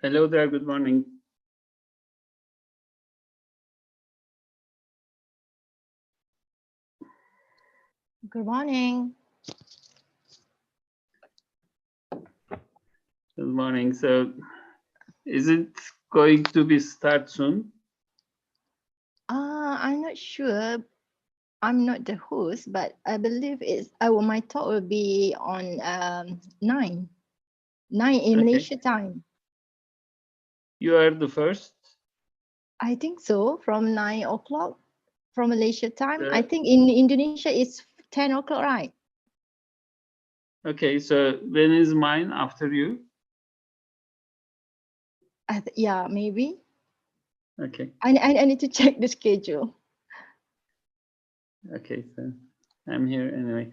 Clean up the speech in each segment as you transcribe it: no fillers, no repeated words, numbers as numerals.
Hello there, good morning. Good morning. Good morning. So, is it going to be start soon? I'm not sure. I'm not the host, but I believe my talk will be on 9 in Malaysia time. You are the first? I think so, from 9 o'clock from Malaysia time. I think in Indonesia it's 10 o'clock, right? Okay, so when is mine after you? Yeah, maybe. Okay. I need to check the schedule. Okay, so I'm here anyway.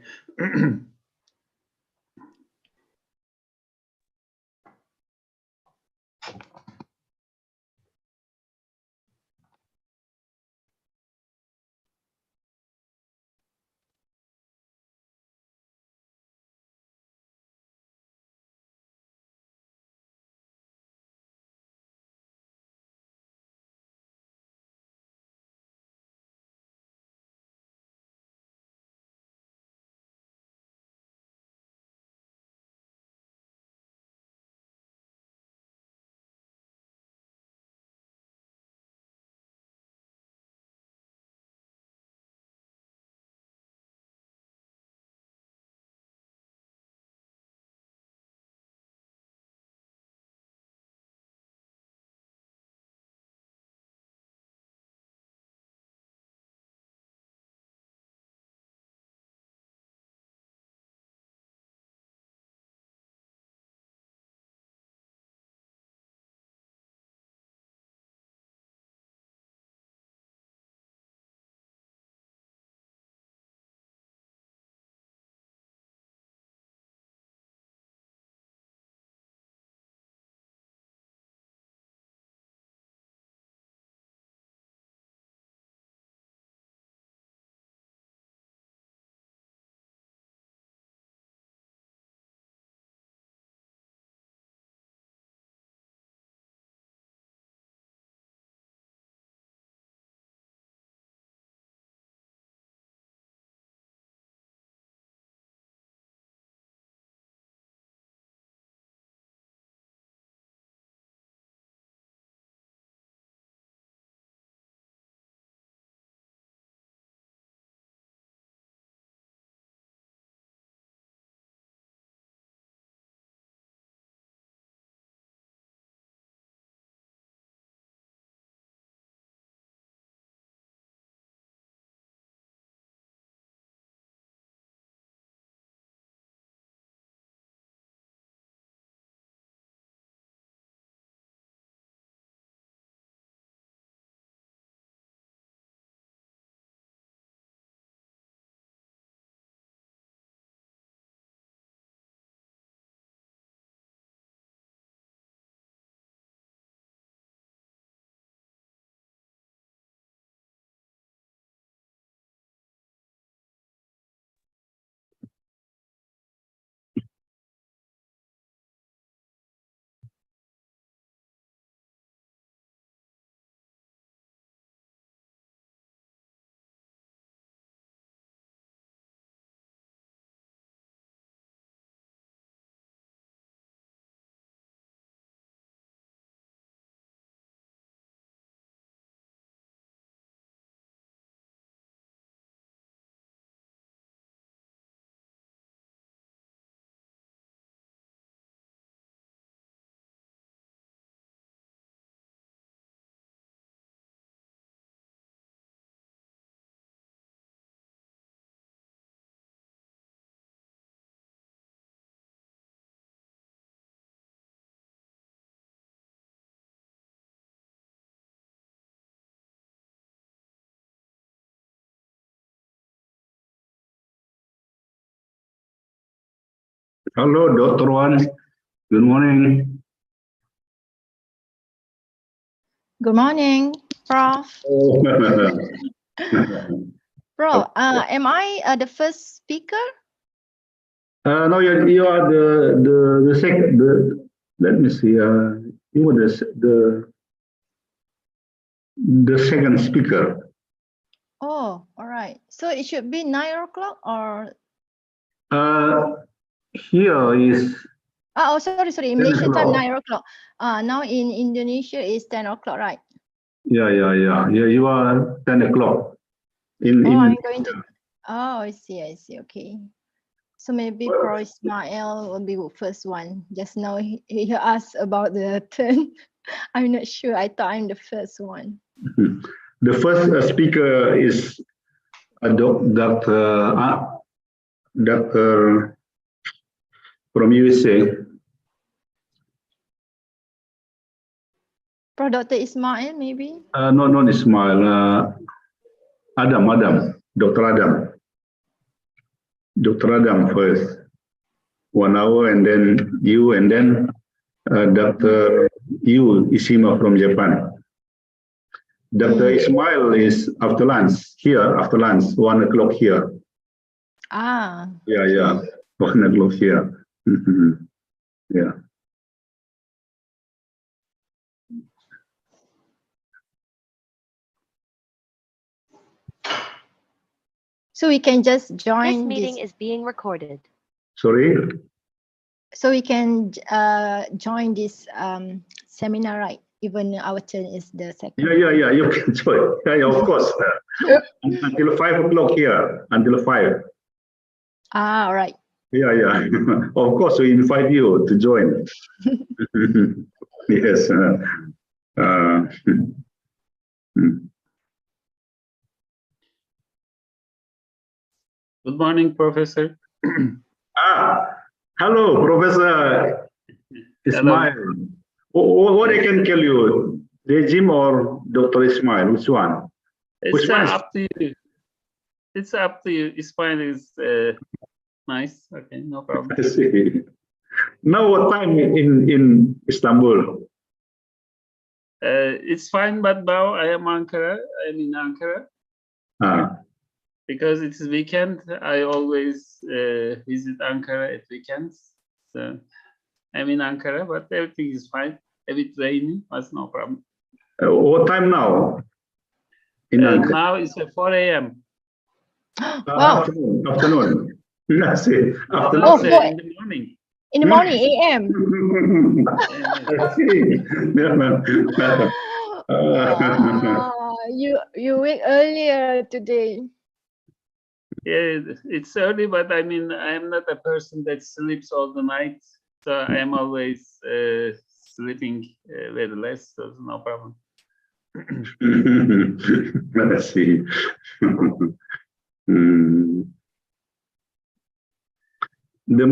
Hello, Dr. Wan. Good morning. Good morning, Prof. Oh. Prof, am I the first speaker? No, you are the second. Let me see. You were the second speaker. Oh, all right. So it should be 9 o'clock or Here is oh, sorry. 10 Malaysian time o'clock. 9 o'clock. Now in Indonesia is 10 o'clock, right? Yeah. You are 10 o'clock. I'm going to. Oh, I see. Okay. So maybe Pro Ismail will be the first one. Just now he asked about the turn. I'm not sure. I thought I'm the first one. The first speaker is Dr. from USA. Pro Dr. Ismail, maybe? Not Ismail. Adam. Dr. Adam first. 1 hour, and then you, and then Dr. Yu Ishima from Japan. Dr. Ismail is after lunch, 1 o'clock here. Yeah, 1 o'clock here. Yeah. So we can just join This meeting is being recorded. Sorry? So we can join this seminar, right? Even our turn is the second. Yeah, you can join. Yeah, of course. Until 5 o'clock here, until 5. All right. Yeah. Of course, we invite you to join. Yes. Good morning, Professor. Hello, Professor Ismail. What I can tell you, Rejim or Dr. Ismail, which one? It's up to you. It's up to you. Ismail is nice. Okay, no problem. I see. Now, what time in Istanbul? It's fine, but now I'm in Ankara. Because it's weekend, I always visit Ankara at weekends. So I'm in Ankara, but everything is fine. A bit rainy, that's no problem. What time now? Now it's 4 a.m. Wow. Afternoon. I see. Afternoon, in the morning. In the morning, AM. I see. You wake earlier today. Yeah, it's early, but I mean, I'm not a person that sleeps all the night. So I am always sleeping very less, so no problem. Let's see. The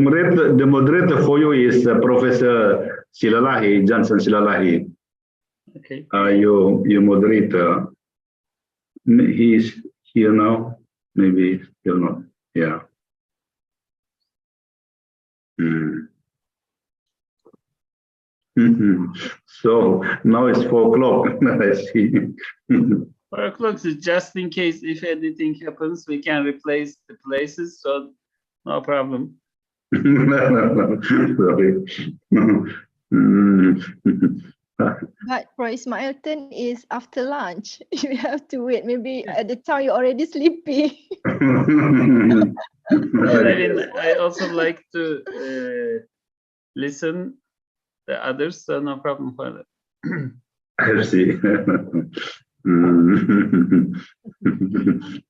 moderator for you is Professor Silalahi, Johnson Silalahi. Okay. Your moderator. He's here now. Maybe still not. Yeah. So now it's 4 o'clock. I see. 4 o'clock is just in case if anything happens, we can replace the places. So no problem. Sorry. But for Ismail turn is after lunch. You have to wait. Maybe at the time you're already sleepy. I mean, I also like to listen the others, so no problem for that. I see.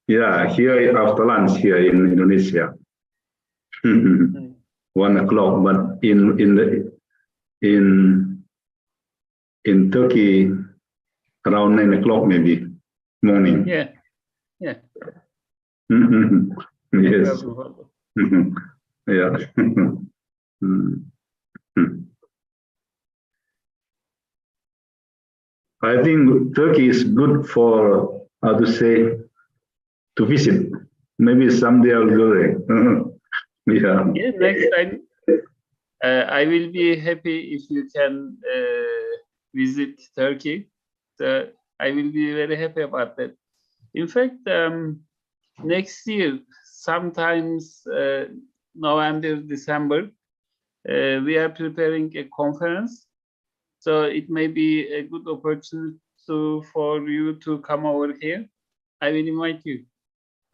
Yeah, here after lunch here in Indonesia. 1 o'clock, but in Turkey around 9 o'clock maybe morning. Yeah. Yes. Yeah. I think Turkey is good for to visit. Maybe someday I'll go there. Yeah, next time I will be happy if you can visit Turkey. So I will be very happy about that. In fact, next year, sometimes November, December, we are preparing a conference So it may be a good opportunity for you to come over here. I will invite you.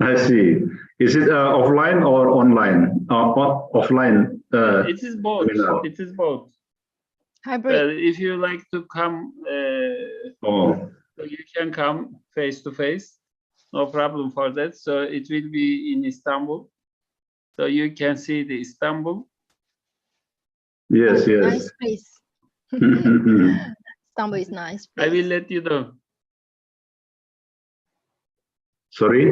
I see. Is it offline or online? Offline. It is both. Seminar. It is both. Hybrid. If you like to come, Oh, you can come face to face. No problem for that. So it will be in Istanbul. So you can see the Istanbul. yes, yes. Nice place. Istanbul is nice place. I will let you know. Sorry.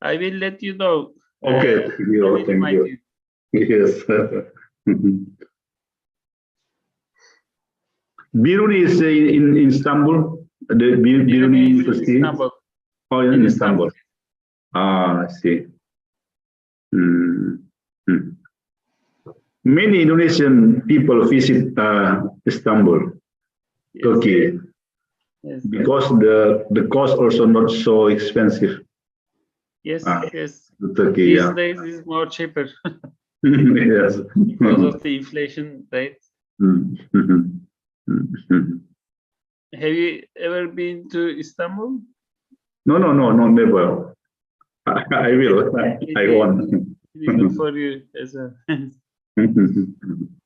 I will let you know. Okay, I thank you. will Thank invite you. Yes. Biruni is in Istanbul. The Biruni Biruni is in University. Istanbul. Oh, in Istanbul. Ah, I see. Many Indonesian people visit Istanbul, Yes. Turkey, Yes. because the cost also not so expensive. Yes. Ah, Yes. Turkey, These yeah. days is more cheaper Yes. because of the inflation rate. Have you ever been to Istanbul? No, never. I will. I want. It is good for you as well.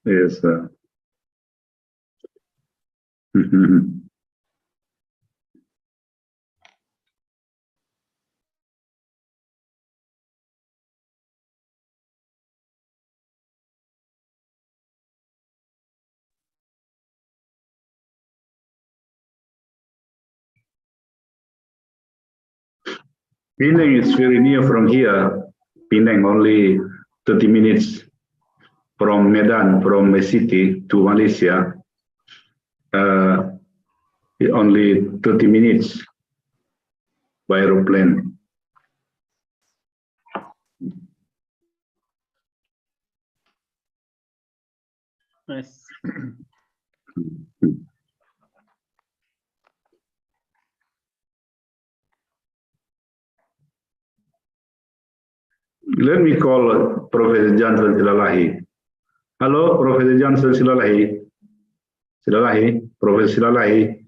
Yes. Penang is very near from here. Penang only 30 minutes from Medan, from a city to Malaysia. Only 30 minutes by aeroplane. Nice. Let me call Professor Johnson Silalahi. Hello, Professor Johnson Silalahi. Silalahi, Professor Silalahi.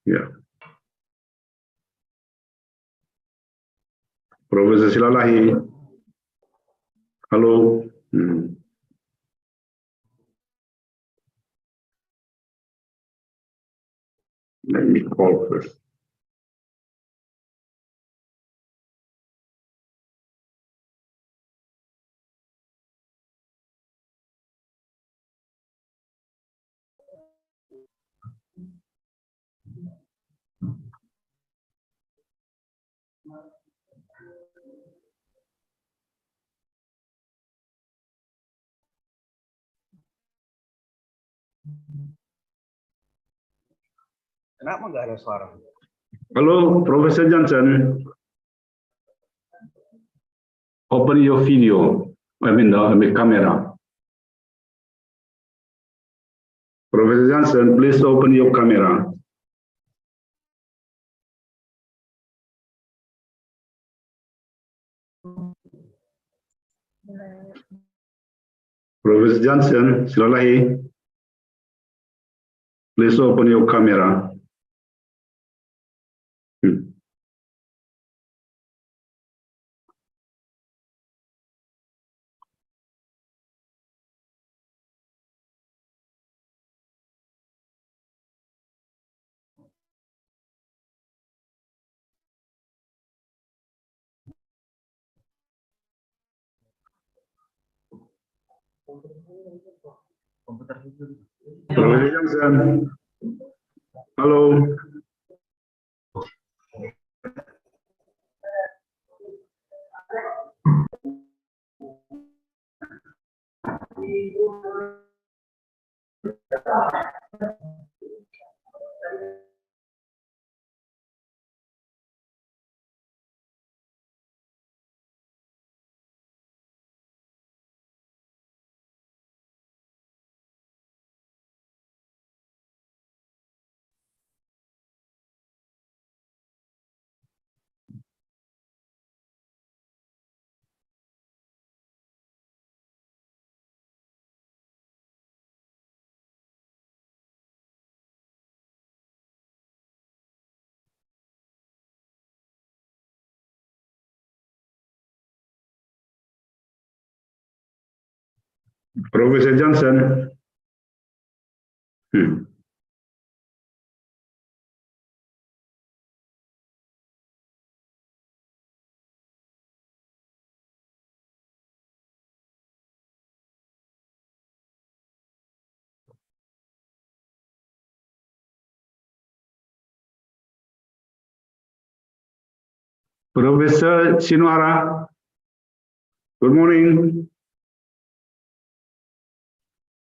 Yeah. Professor Silalahi. Hello. Let me call first. Kenapa nggak ada suara? Hello, Professor Johnson. Open your video. I mean, the camera. Professor Johnson, please open your camera. Professor Johnson, Silalahi, please open your camera. Professor Johnson, hello. Professor Johnson. Professor Sinuara. Good morning.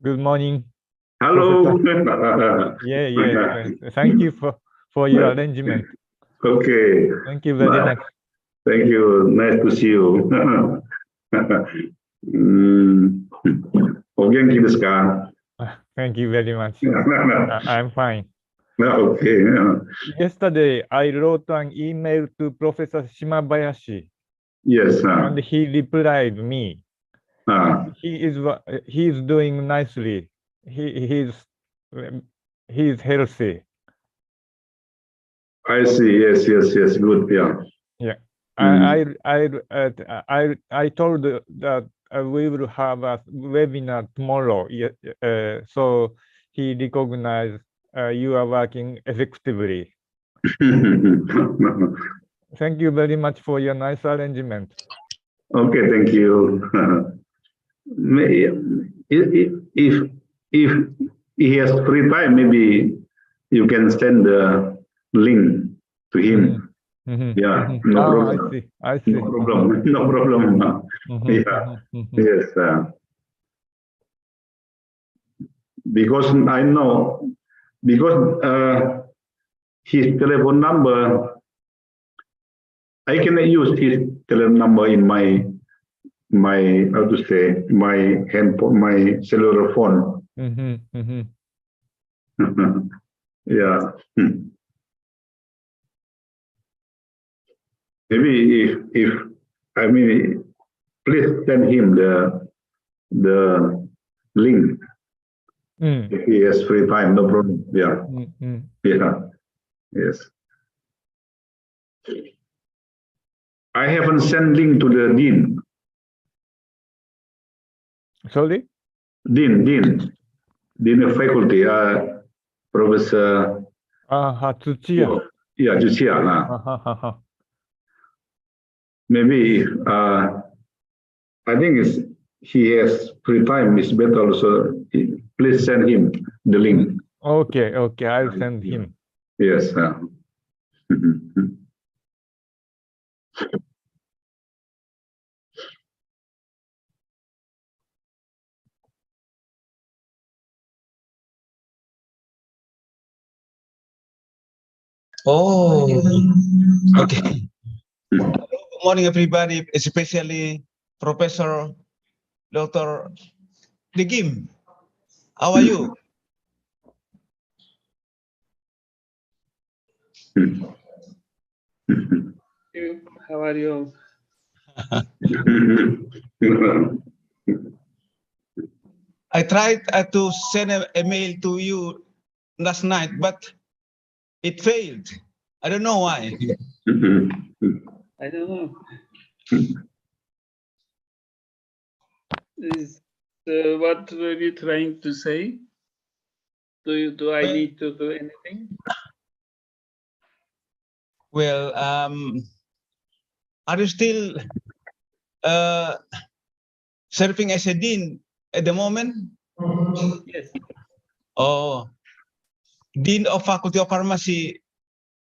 Good morning. Hello. Yeah. Thank you for your arrangement. Okay. Thank you very much. Thank you. Nice to see you. お元気ですか? Thank you very much. I'm fine. Okay. Yesterday, I wrote an email to Professor Shimabayashi. Yes. And he replied me. He is doing nicely. He's healthy. I see. Yes. Good. Yeah. I told that we will have a webinar tomorrow. So he recognized you are working effectively. Thank you very much for your nice arrangement. Okay, thank you. If he has free time, maybe you can send the link to him. Yeah, no problem. I see. No problem. Yeah. Yes. Because I know, his telephone number, I cannot use his telephone number in my how to say, my handphone, my cellular phone. Yeah. Maybe if I mean, please send him the link. If he has free time, no problem. Yeah. Yeah. Yes. I haven't sent link to the dean. Sorry? Dean of faculty, Professor. Tsuchiya. Yeah, Tsuchiya. Maybe I think he has free time. It's better also. Please send him the link. Okay, I'll send him. Yes. Oh, okay. Hello, good morning, everybody, especially Professor Dr. Digim. How are you? How are you? I tried to send a mail to you last night, but it failed. I don't know why. I don't know. What were you trying to say? Do I need to do anything? Well, are you still serving as a dean at the moment? Yes. Oh, Dean of Faculty of Pharmacy.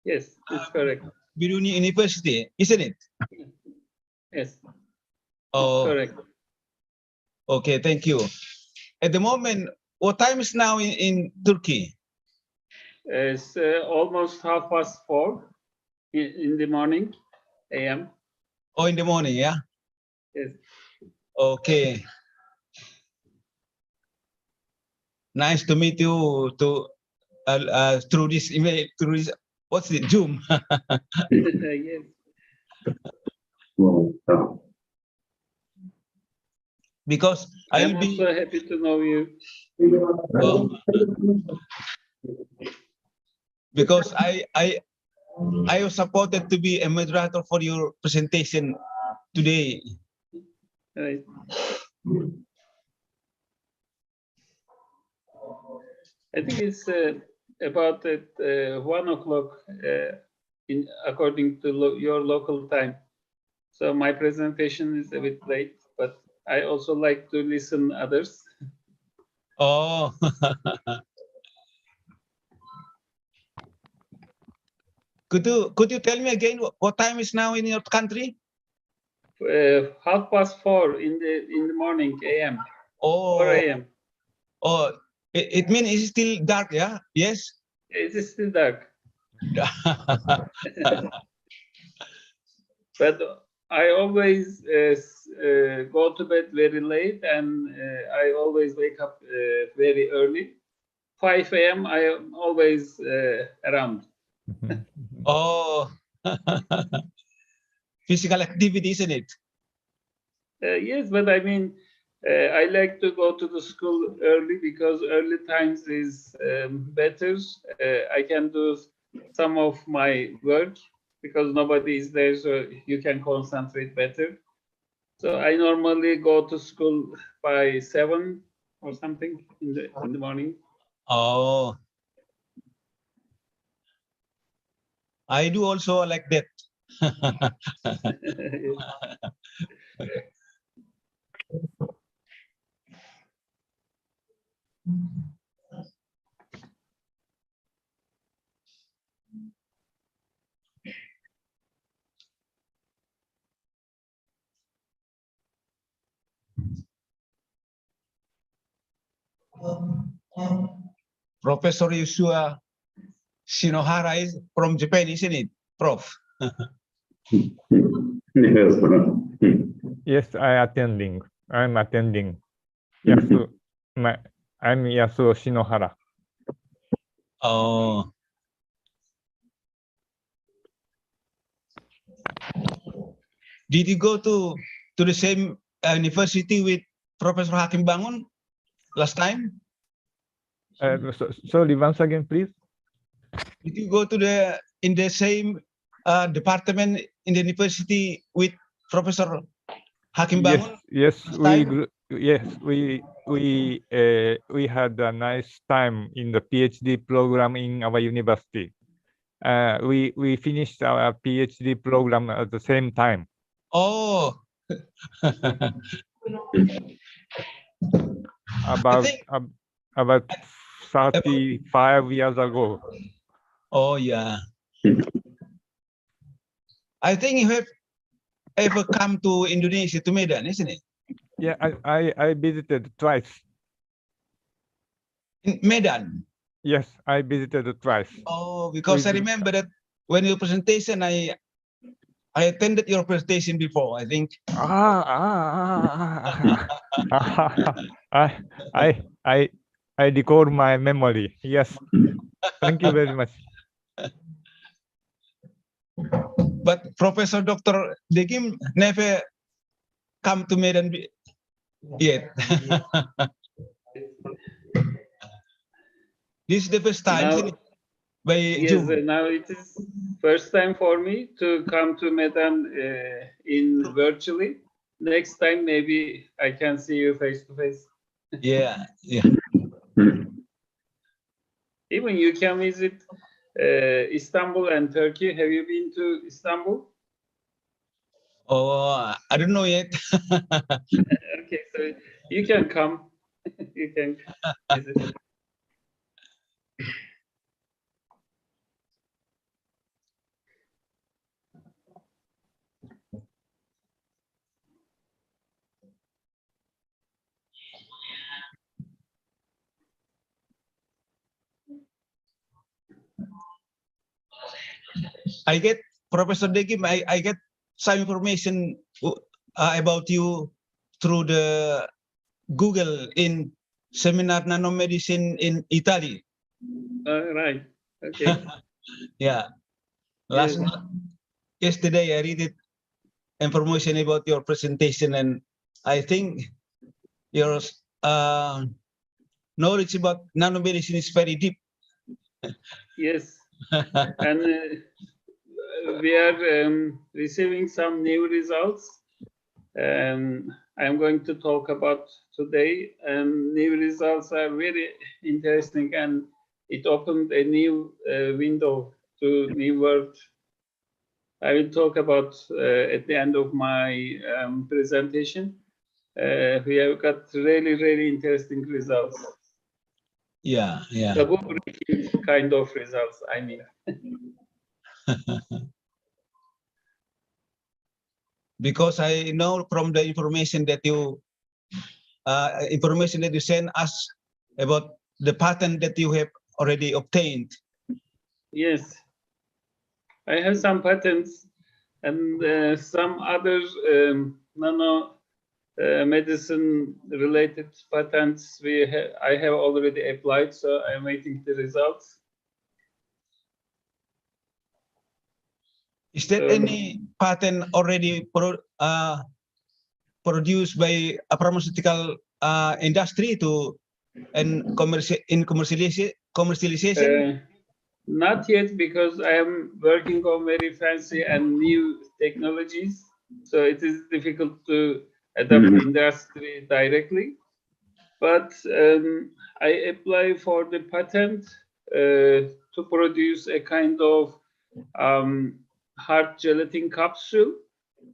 Yes, it's correct. Biruni University, isn't it? Yes. Oh, correct. Okay, thank you. At the moment, what time is now in Turkey? It's almost 4:30 in the morning, AM. Oh, in the morning, yeah? Yes. Okay. Nice to meet you through this email, through this, what's it, Zoom? Yes. Because I'm also happy to know you. Because I was supported to be a moderator for your presentation today. Right. I think it's about at 1 o'clock according to your local time. So my presentation is a bit late, but I also like to listen others. Oh. Could you tell me again what time is now in your country? 4:30 in the morning a.m. Oh. 4 a.m. Oh, it means it's still dark, yeah? Yes. It is still dark. But I always go to bed very late, and I always wake up very early. 5 a.m. I am always around. Oh, physical activity, isn't it? Yes, but I mean, I like to go to the school early because early times is better. I can do some of my work because nobody is there, so you can concentrate better. So I normally go to school by 7 or something in the morning. Oh, I do also like that. Professor USU Shinohara is from Japan, isn't it, Prof? Yes. Yes, I'm attending. Yasu, I'm Yasuo Shinohara. Oh. Did you go to the same university with Professor Hakim Bangun last time? Sorry, once again, please. Did you go to in the same department in the university with Professor Hakim Bangun? Yes, time? we had a nice time in the PhD program in our university. We finished our PhD program at the same time. Oh. About 35 years ago. Oh yeah. I think you have ever come to Indonesia, to Medan, isn't it? Yeah, I visited twice. In Medan? Yes, I visited twice. Oh, because I remember that when your presentation, I attended your presentation before, I think. I recall my memory. Yes. Thank you very much. But Professor Dr. Degim never come to Medan yet. This is the first time, isn't it? By Yes, Zoom. now it is first time for me to come to Medan in virtually. Next time maybe I can see you face to face. Yeah, yeah. Even you can visit Istanbul and Turkey. Have you been to Istanbul? Oh, I don't know yet. Okay, so you can come. You can visit. I get, Professor Degim, I get some information about you through the Google in seminar nanomedicine in Italy. Right. Okay. Yeah. Yes. Yesterday I read it, information about your presentation, and I think your knowledge about nanomedicine is very deep. Yes. And we are receiving some new results. I'm going to talk about today. New results are very interesting, and it opened a new window to new world. I will talk about at the end of my presentation. We have got really interesting results. Yeah. Double-breaking kind of results, I mean. Because I know from the information that you send us about the patent that you have already obtained. Yes, I have some patents and some other nano medicine related patents I have already applied, so I'm waiting the results. Is there any patent already produced by a pharmaceutical industry in commercialization? Not yet, because I am working on very fancy and new technologies, so it is difficult to adapt industry directly. But I apply for the patent to produce a kind of hard gelatin capsule,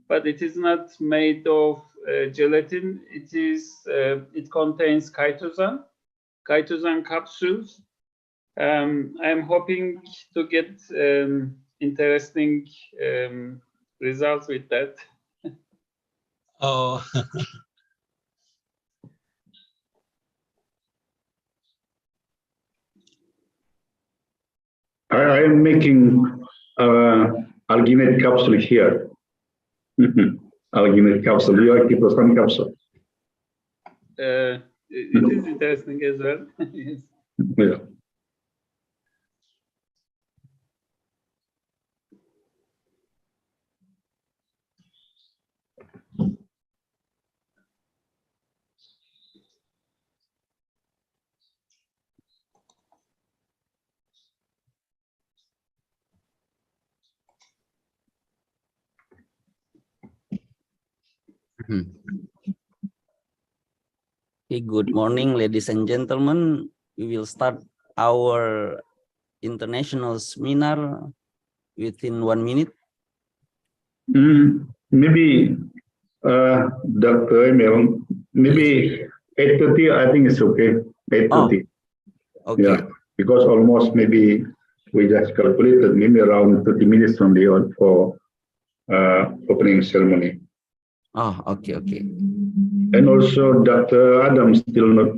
but it is not made of gelatin. It contains chitosan capsules. I'm hoping to get interesting results with that. Oh. I am making alginate capsule here. Alginate capsule, you are chitosan capsule. It is interesting as well. Yes. Yeah. Okay, good morning, ladies and gentlemen. We will start our international seminar within 1 minute. Maybe Dr. Emil, maybe 8:30, I think it's okay. 8:30. Oh, okay. Yeah, because almost maybe we just calculated maybe around 30 minutes from the on for opening ceremony. Oh, okay. And also Dr. Adam still not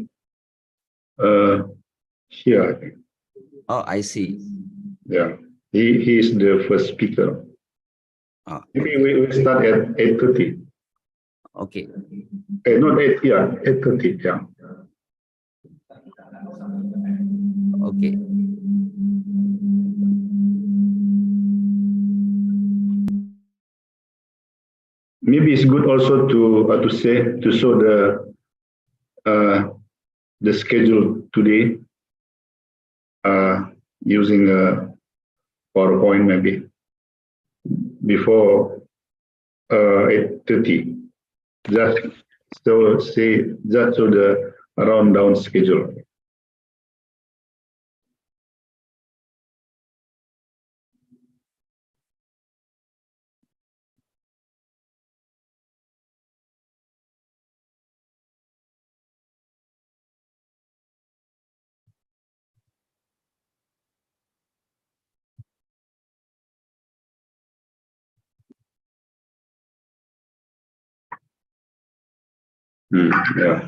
here, I think. Oh, I see. Yeah, he is the first speaker. Oh, Maybe we will start at 8:30. okay. Not 8, yeah, 8:30, yeah. Okay. Maybe it's good also to show the schedule today using a PowerPoint maybe before 8:30. Just so the rundown schedule. Yeah.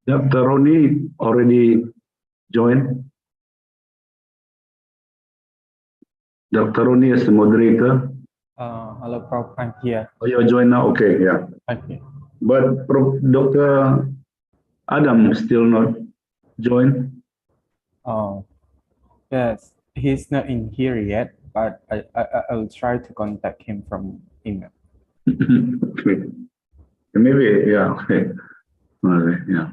Dr. Roni already joined. Dr. Roni is the moderator. Hello, Prof. I'm here. Oh, you join now? Okay, yeah. Okay. But Dr. Adam still not joined. Oh, yes. He's not in here yet, but I will try to contact him from email. Okay. Maybe, yeah, okay. All right, yeah.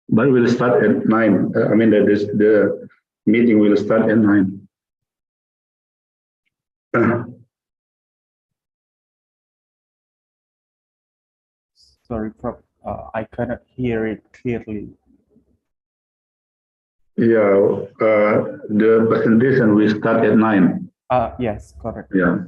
But we'll start at 9. I mean, the meeting will start at 9. Sorry, Prof. I cannot hear it clearly. Yeah, the presentation will start at 9. Yes, correct. Yeah.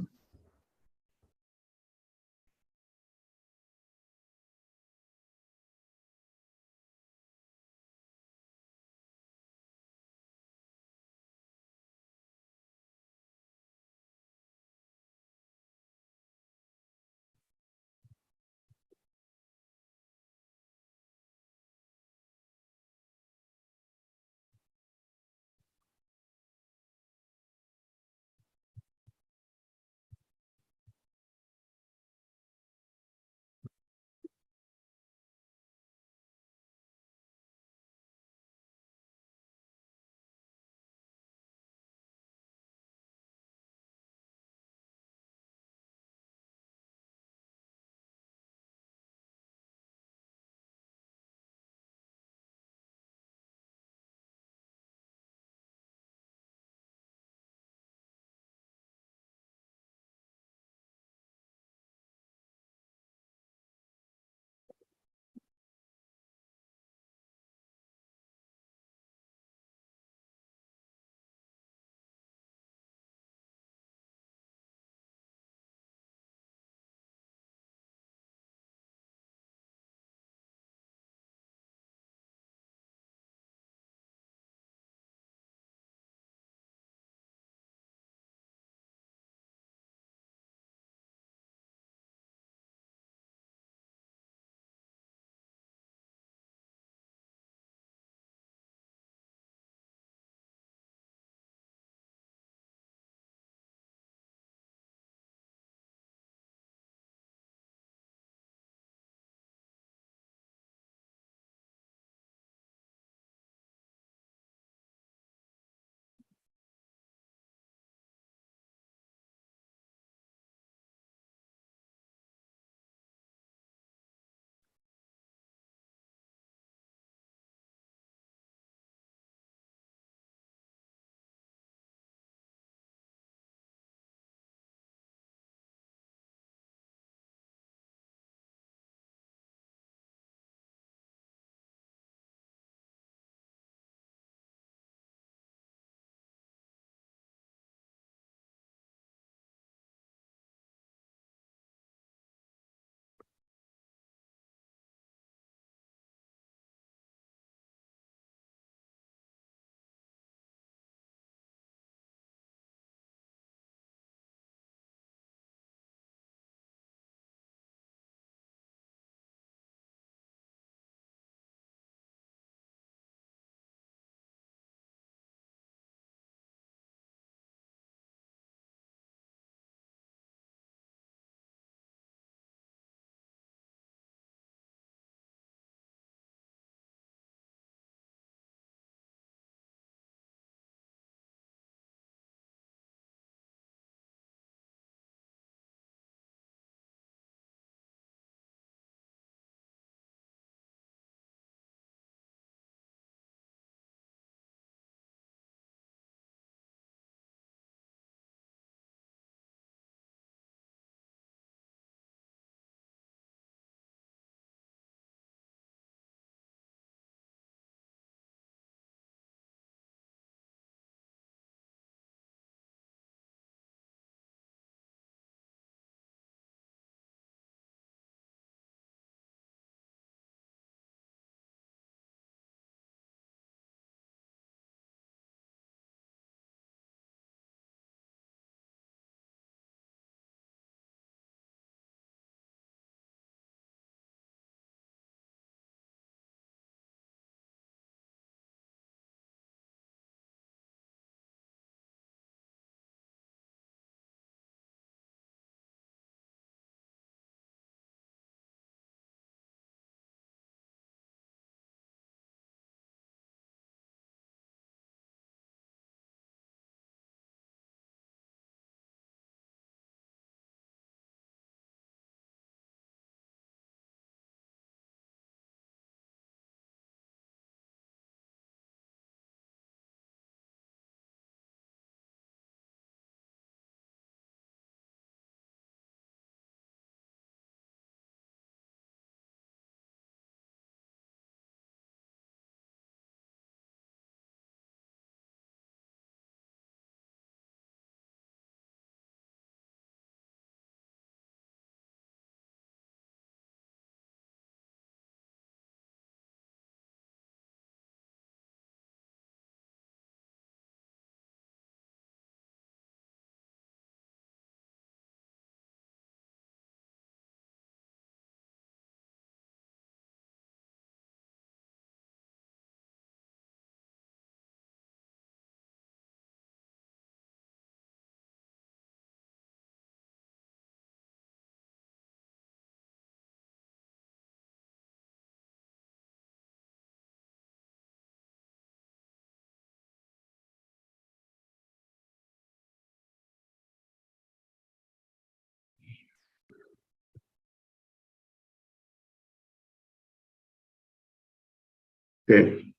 Okay.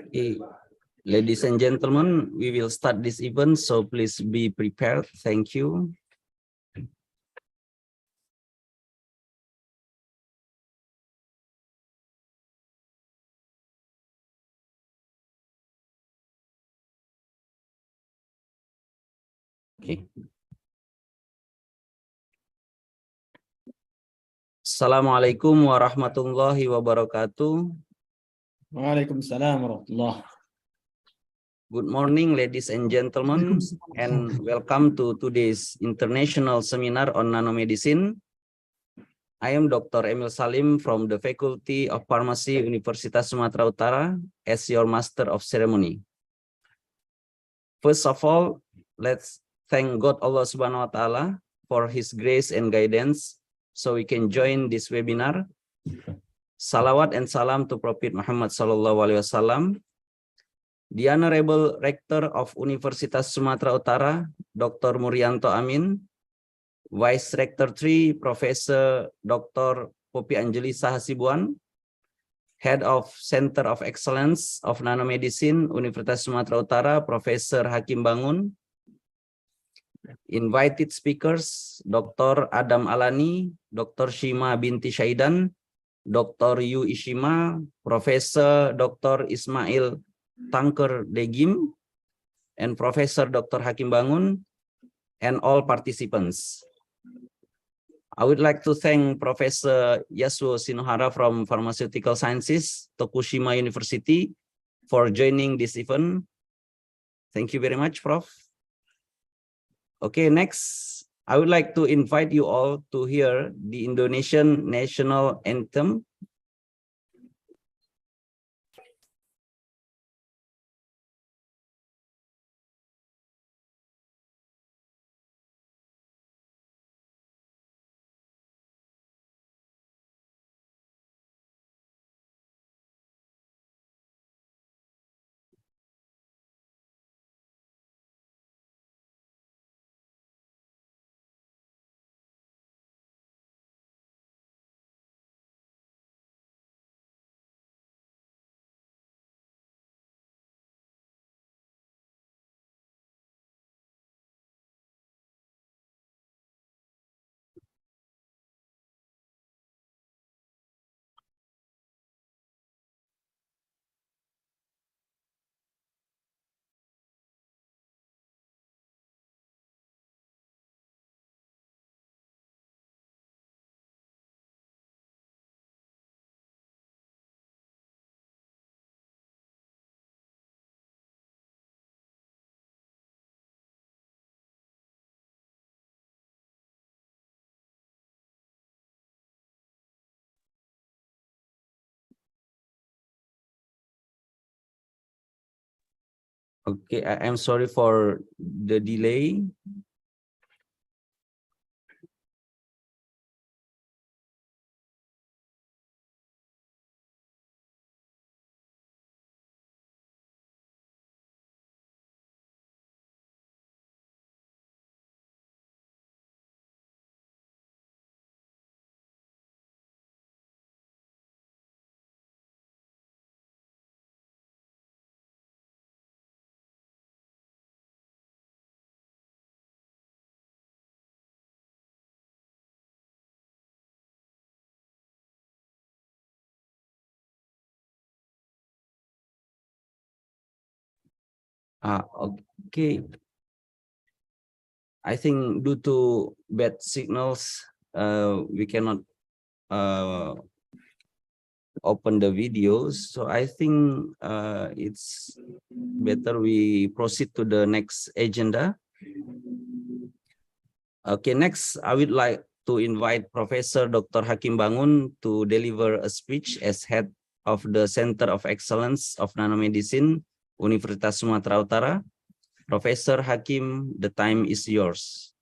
Okay. Ladies and gentlemen, we will start this event, so please be prepared. Thank you. Okay. Assalamualaikum warahmatullahi wabarakatuh. Waalaikumsalam warahmatullah. Good morning, ladies and gentlemen, and welcome to today's international seminar on nanomedicine. I am Dr. Emil Salim from the Faculty of Pharmacy, Universitas Sumatera Utara, as your Master of Ceremony. First of all, let's thank God Allah Subhanahu wa Ta'ala for His grace and guidance so we can join this webinar. Salawat and salam to Prophet Muhammad Sallallahu Alaihi Wasallam. The Honorable Rector of Universitas Sumatera Utara, Dr. Murianto Amin, Vice Rector 3, Professor Dr. Poppy Angelisa Hasibuan, Head of Center of Excellence of Nanomedicine, Universitas Sumatera Utara, Professor Hakim Bangun. Invited speakers, Dr. Adam Alani, Dr. Shima Binti Syaidan, Dr. Yu Ishima, Professor Dr. Ismail Tangker Degim, and Professor Dr. Hakim Bangun, and all participants. I would like to thank Professor Yasuo Shinohara from Pharmaceutical Sciences, Tokushima University, for joining this event. Thank you very much, Prof. Okay, next, I would like to invite you all to hear the Indonesian national anthem. Okay, I'm sorry for the delay. Okay. I think due to bad signals, we cannot open the videos. So I think it's better we proceed to the next agenda. Okay, next I would like to invite Professor Dr. Hakim Bangun to deliver a speech as head of the Center of Excellence of Nanomedicine, Universitas Sumatera Utara. Professor Hakim, the time is yours.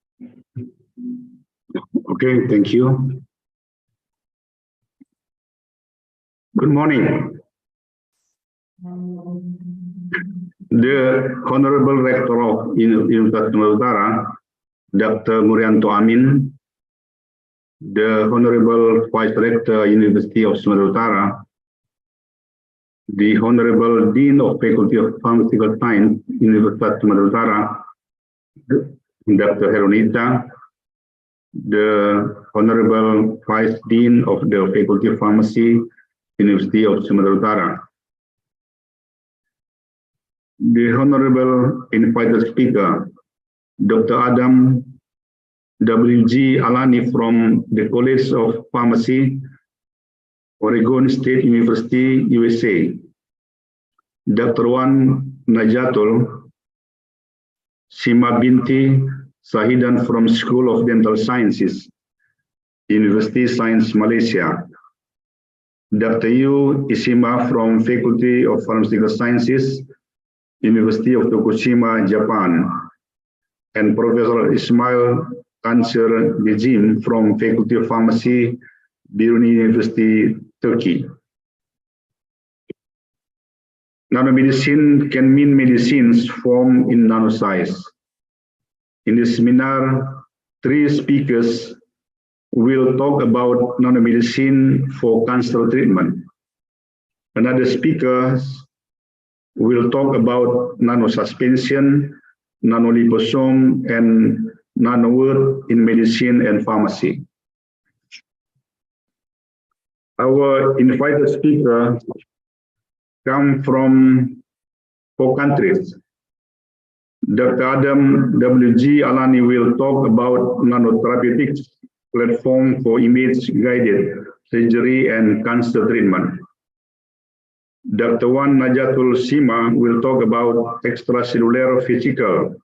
Okay, thank you. Good morning. The Honorable Rector of Universitas Sumatera Utara, Dr. Murianto Amin, the Honorable Vice Rector, University of Sumatera Utara, the Honorable Dean of Faculty of Pharmaceutical Science, Universitas Sumatera Utara, Dr. Heronita, the Honorable Vice Dean of the Faculty of Pharmacy, University of Sumatera Utara, the Honorable Invited Speaker, Dr. Adam W.G. Alani from the College of Pharmacy, Oregon State University, USA, Dr. Wan Najatul, Sima Binti Sahidan from School of Dental Sciences, University Science Malaysia, Dr. Yu Ishima from Faculty of Pharmaceutical Sciences, University of Tokushima, Japan, and Professor Ismail Kanser Bijim from Faculty of Pharmacy, Biruni University, Turkey. Nanomedicine can mean medicines formed in nanosize. In this seminar, 3 speakers will talk about nanomedicine for cancer treatment. Another speaker will talk about nanosuspension, nanoliposome, and nanoword in medicine and pharmacy. Our invited speaker come from 4 countries. Dr. Adam W.G. Alani will talk about nanotherapeutics platform for image-guided surgery and cancer treatment. Dr. Wan Najatul Sima will talk about extracellular physical,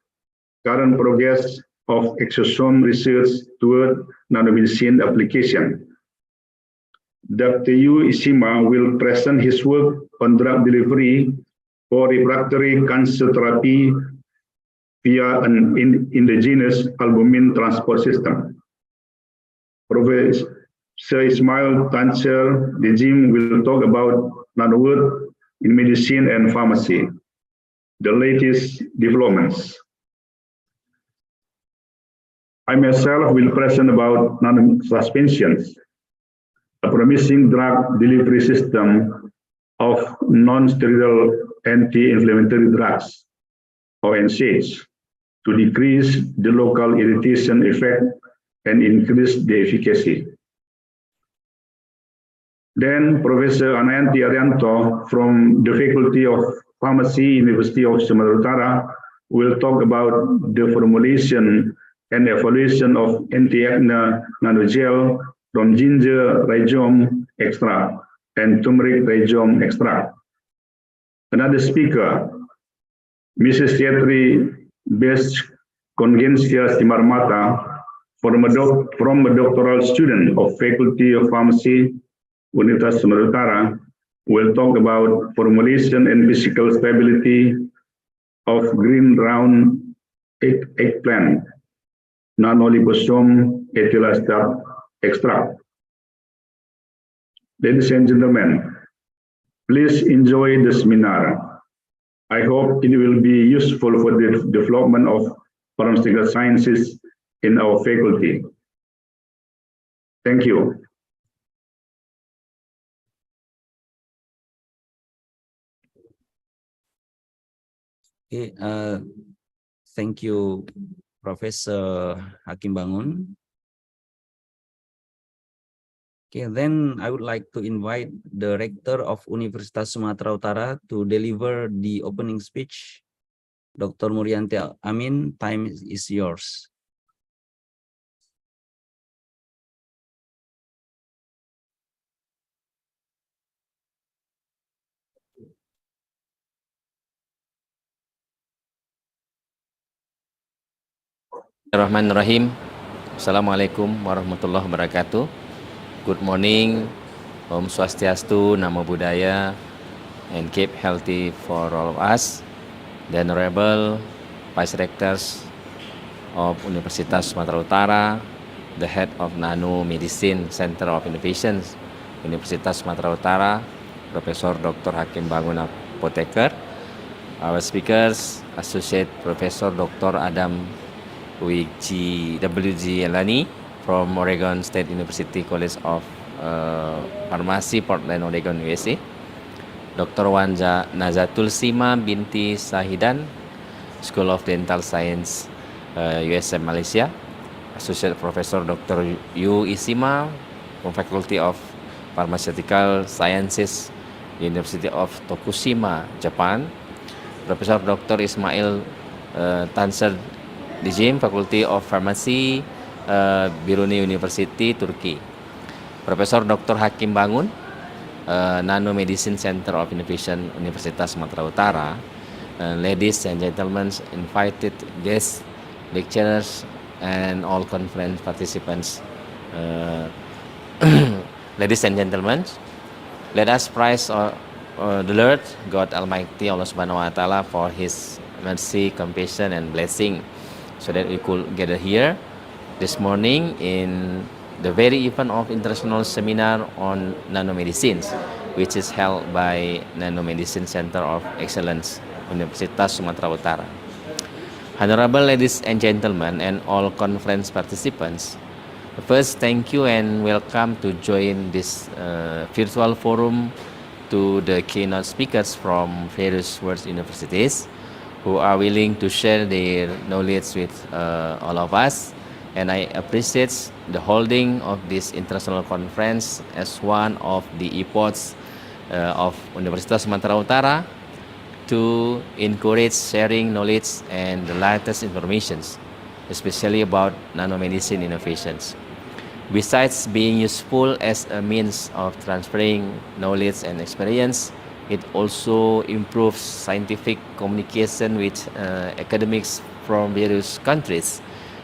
current progress of exosome research toward nanomedicine application. Dr. Yu Isima will present his work on drug delivery for refractory cancer therapy via an endogenous albumin transport system. Professor Ismail Tanser Dejim will talk about nanowork in medicine and pharmacy, the latest developments. I myself will present about nanosuspensions, a promising drug delivery system of non-steroidal anti-inflammatory drugs, or NSAIDs, to decrease the local irritation effect and increase the efficacy. Then Professor Anayanti Arianto from the Faculty of Pharmacy, University of Sumatera Utara, will talk about the formulation and evaluation of anti-acne nanogel from ginger rhizome extract and turmeric rhizome extract. Another speaker, Mrs. Yetri Bes Congencia Simarmata, from a doctoral student of Faculty of Pharmacy, Universitas Sumatera Utara, will talk about formulation and physical stability of green round eggplant, nanoliposome ethyl extract. Ladies and gentlemen, please enjoy the seminar. I hope it will be useful for the development of pharmaceutical sciences in our faculty. Thank you. Okay, thank you, Professor Hakim Bangun. Okay, then I would like to invite the Rector of Universitas Sumatera Utara to deliver the opening speech. Dr. Murianti Amin, time is yours. Bismillahirrahmanirrahim. Assalamualaikum warahmatullahi wabarakatuh. Good morning, Om Swastiastu, Namo Buddhaya, and keep healthy for all of us. The Honorable Vice Rectors of Universitas Sumatera Utara, the Head of Nanomedicine Center of Innovations, Universitas Sumatera Utara, Profesor Dr. Hakim Bangun Apoteker, our speakers, Associate Professor Dr. Adam W.G. Elani from Oregon State University College of Pharmacy, Portland, Oregon, USA. Dr. Wanja Nazatul Sima binti Sahidan, School of Dental Science, USM Malaysia. Associate Professor Dr. Yu Isima from Faculty of Pharmaceutical Sciences, University of Tokushima, Japan. Professor Dr. Ismail Tanser Dijim, Faculty of Pharmacy, Biruni University, Turkey. Profesor Dr. Hakim Bangun, Nanomedicine Center of Innovation, Universitas Sumatera Utara. Ladies and gentlemen, invited guests, lecturers, and all conference participants. Ladies and gentlemen, let us praise the Lord, God Almighty, Allah Subhanahu wa Ta'ala, for His mercy, compassion, and blessing, so that we could gather here this morning in the very event of International Seminar on Nanomedicine, which is held by Nanomedicine Center of Excellence, Universitas Sumatera Utara. Honorable ladies and gentlemen, and all conference participants, first, thank you and welcome to join this virtual forum to the keynote speakers from various world universities who are willing to share their knowledge with all of us. And I appreciate the holding of this international conference as one of the efforts of Universitas Sumatera Utara to encourage sharing knowledge and the latest informations, especially about nanomedicine innovations. Besides being useful as a means of transferring knowledge and experience, It also improves scientific communication with academics from various countries,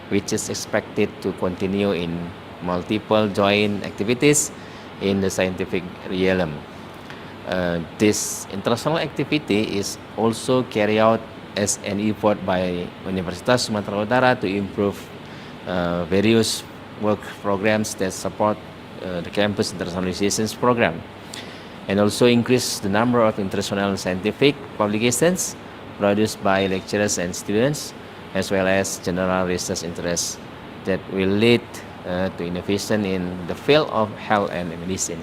which is expected to continue in multiple joint activities in the scientific realm. This international activity is also carried out as an effort by Universitas Sumatera Utara to improve various work programs that support the campus internationalizations program, and also increase the number of international scientific publications produced by lecturers and students, as well as general research interests that will lead to innovation in the field of health and medicine.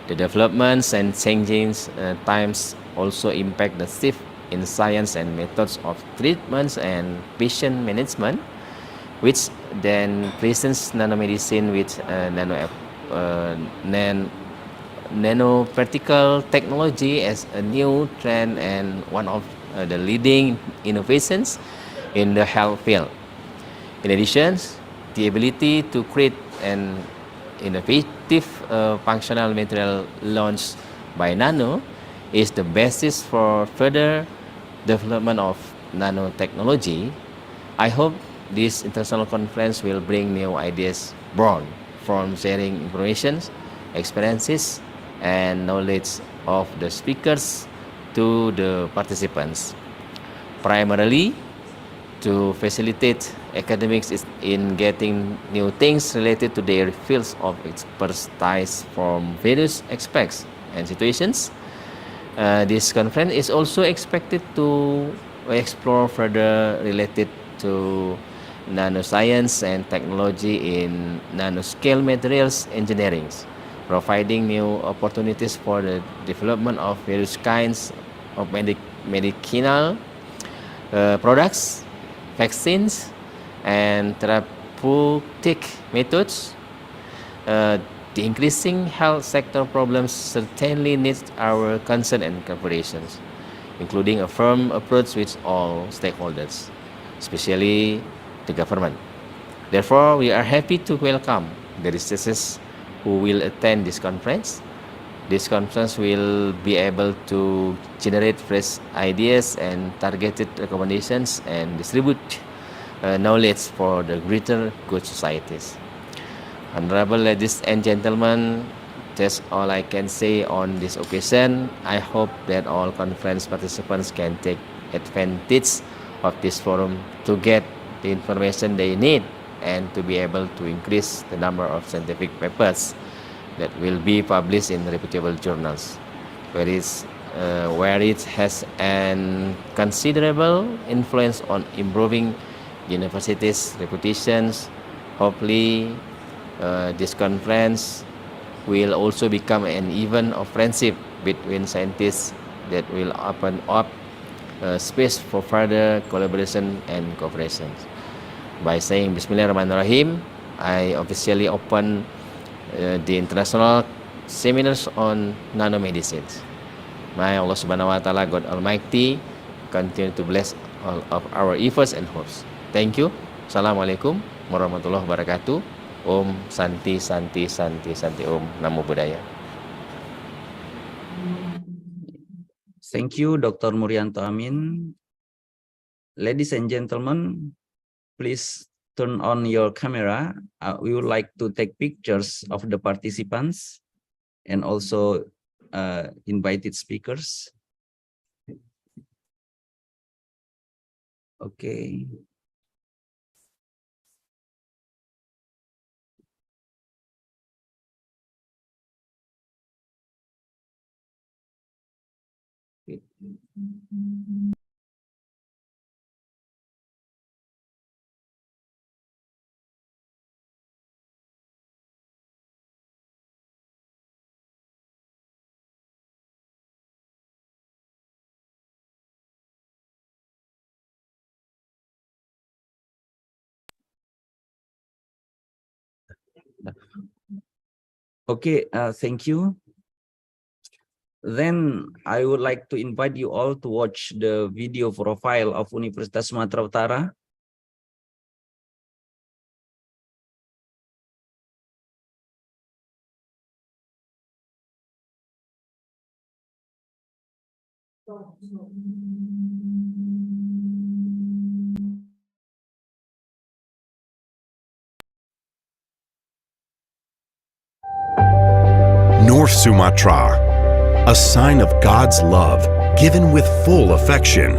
The developments and changing times also impact the shift in science and methods of treatments and patient management, which then presents nanomedicine with nanoparticle technology as a new trend and one of the leading innovations in the health field. In addition, the ability to create an innovative functional material launched by Nano is the basis for further development of nanotechnology. I hope this international conference will bring new ideas born from sharing information, experiences, and knowledge of the speakers to the participants. Primarily, to facilitate academics in getting new things related to their fields of expertise from various aspects and situations. This conference is also expected to explore further related to nanoscience and technology in nanoscale materials engineering, providing new opportunities for the development of various kinds of medicinal products, vaccines, and therapeutic methods. The increasing health sector problems certainly needs our concern and cooperation, including a firm approach with all stakeholders, especially the government. Therefore, we are happy to welcome the researchers who will attend this conference. This conference will be able to generate fresh ideas and targeted recommendations and distribute knowledge for the greater good societies. Honorable ladies and gentlemen, that's all I can say on this occasion. I hope that all conference participants can take advantage of this forum to get the information they need and to be able to increase the number of scientific papers that will be published in reputable journals, where it has an considerable influence on improving universities' reputations. Hopefully, this conference will also become an event of friendship between scientists that will open up space for further collaboration and cooperation. By saying Bismillahirrahmanirrahim, I officially open the international seminars on nanomedicine. May Allah Subhanahu wa Ta'ala, God Almighty, continue to bless all of our efforts and hopes. Thank you. Assalamualaikum warahmatullahi wabarakatuh. Om Santi Santi Santi Santi Om. Namo Buddhaya. Thank you, Dr. Murianto Amin. Ladies and gentlemen, please turn on your camera. We would like to take pictures of the participants and also invited speakers. Okay. Okay, thank you. Then I would like to invite you all to watch the video profile of Universitas Sumatera Utara. North Sumatra, a sign of God's love given with full affection,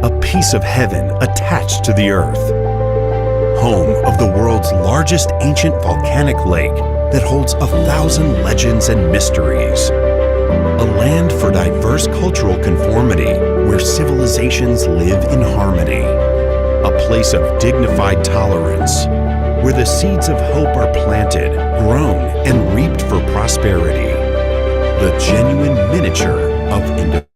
a piece of heaven attached to the earth, home of the world's largest ancient volcanic lake that holds 1,000 legends and mysteries, a land for diverse cultural conformity where civilizations live in harmony, a place of dignified tolerance where the seeds of hope are planted, grown, and reaped for prosperity. The genuine miniature of Indonesia.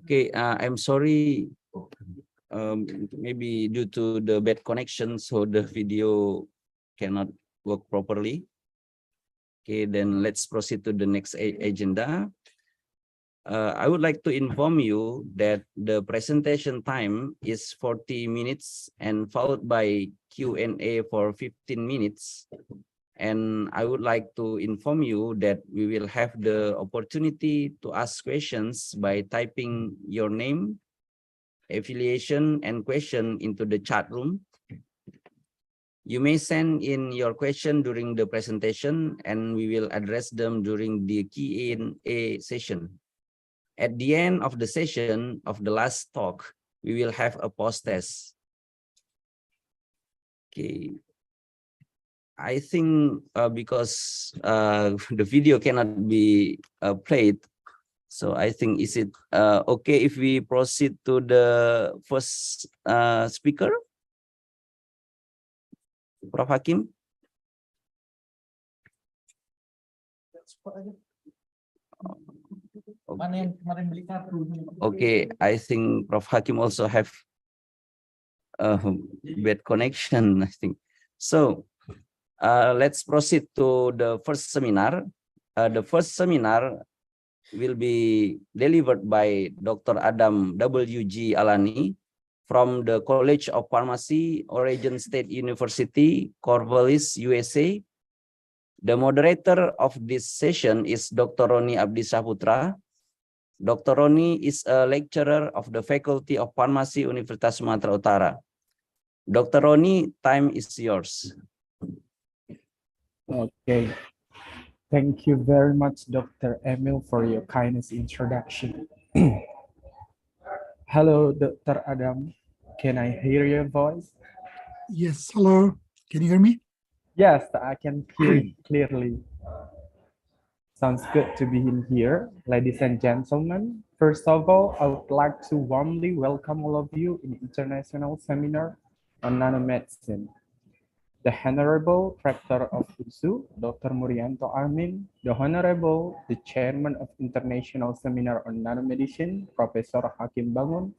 Okay, I'm sorry. Maybe due to the bad connection, so the video cannot work properly. Okay, then let's proceed to the next agenda. I would like to inform you that the presentation time is 40 minutes and followed by Q&A for 15 minutes. And I would like to inform you that we will have the opportunity to ask questions by typing your name, affiliation, and question into the chat room. You may send in your question during the presentation and we will address them during the Q&A session. At the end of the session of the last talk, we will have a post test. Okay. I think because the video cannot be played, so I think is it okay if we proceed to the first speaker, Prof. Hakim? Okay, I think Prof. Hakim also have bad connection, I think. So let's proceed to the first seminar. The first seminar will be delivered by Dr. Adam W.G. Alani from the College of Pharmacy, Oregon State University, Corvallis, USA. The moderator of this session is Dr. Roni Abdi Saputra. Dr. Roni is a lecturer of the Faculty of Pharmacy, Universitas Sumatera Utara. Dr. Roni, time is yours. Okay. Thank you very much, Dr. Emil, for your kindness introduction. Hello, Dr. Adam. Can I hear your voice? Yes, hello. Can you hear me? Yes, I can hear it clearly. Sounds good to be in here. Ladies and gentlemen, first of all, I would like to warmly welcome all of you in international seminar on nanomedicine. The Honorable Rector of USU, Dr. Murianto Armin, the Honorable, the Chairman of International Seminar on Nanomedicine, Professor Hakim Bangun,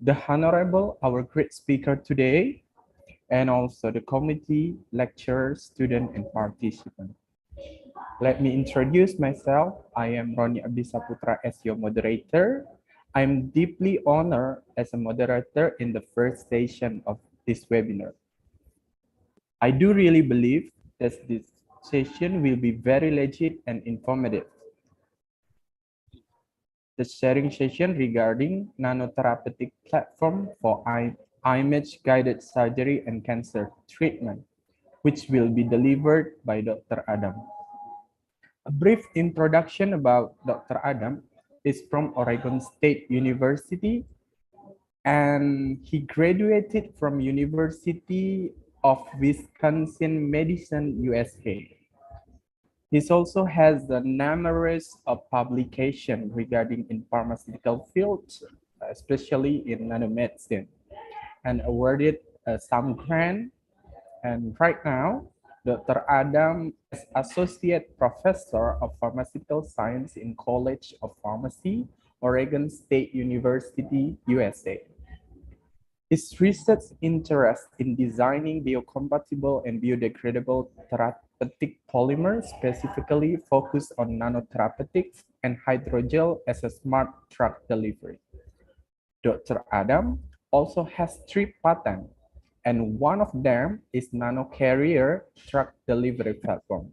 the Honorable, our great speaker today, and also the committee, lecturers, student, and participant. Let me introduce myself. I am Roni Abdi Saputra as your moderator. I'm deeply honored as a moderator in the first session of this webinar. I do really believe that this session will be very legit and informative. The sharing session regarding nanotherapeutic platform for image-guided surgery and cancer treatment. which will be delivered by Dr. Adam. A brief introduction about Dr. Adam is from Oregon State University, and he graduated from University of Wisconsin Madison, USA. He also has a numerous publications regarding in pharmaceutical fields, especially in nanomedicine, and awarded some grant. And right now, Dr. Adam is Associate Professor of Pharmaceutical Science in College of Pharmacy, Oregon State University, USA. His research interest in designing biocompatible and biodegradable therapeutic polymers specifically focused on nanotherapeutics and hydrogel as a smart drug delivery. Dr. Adam also has 3 patents, and one of them is nanocarrier drug delivery platform.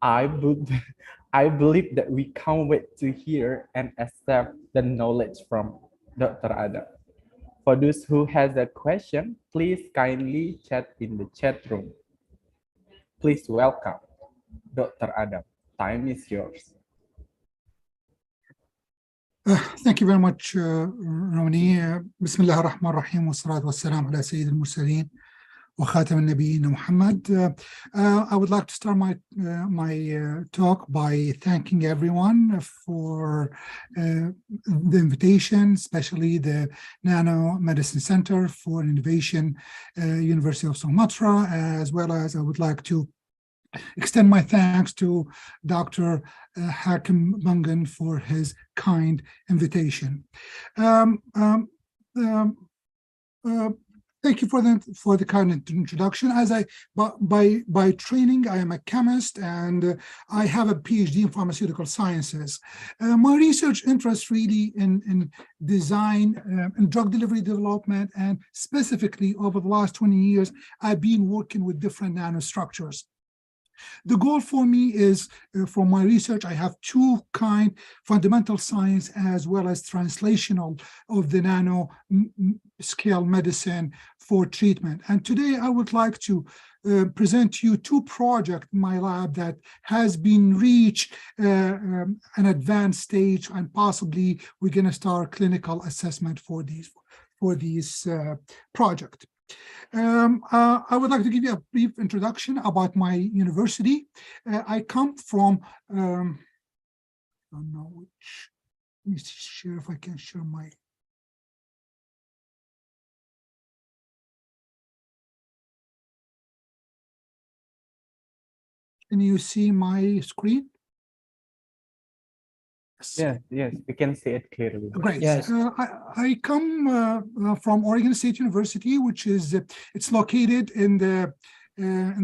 I believe that we can't wait to hear and accept the knowledge from Dr. Adam. For those who has a question, please kindly chat in the chat room. Please welcome Dr. Adam. Time is yours. Thank you very much, Roni. Bismillah ar-Rahman ar-Rahim wa salatu wa salam ala Sayyid al-Mursaleen wa Khatam al-Nabiyyin Muhammad. I would like to start my talk by thanking everyone for the invitation, especially the Nanomedicine Center for Innovation, University of Sumatra, as well as I would like to extend my thanks to Dr. Hakim Bungan for his kind invitation. Thank you for the kind introduction. As by training, I am a chemist and I have a PhD in pharmaceutical sciences. My research interests really in design and drug delivery development, and specifically over the last 20 years, I've been working with different nanostructures. The goal for me is, from my research, I have 2 kind: fundamental science as well as translational of the nano scale medicine for treatment. And today I would like to present to you 2 projects in my lab that has been reached an advanced stage, and possibly we're going to start clinical assessment for these projects. I would like to give you a brief introduction about my university. I come from, I don't know which, let me share if I can share my, can you see my screen? Yes, we can see it clearly. Great. Yes. I come from Oregon State University, which is it's located in the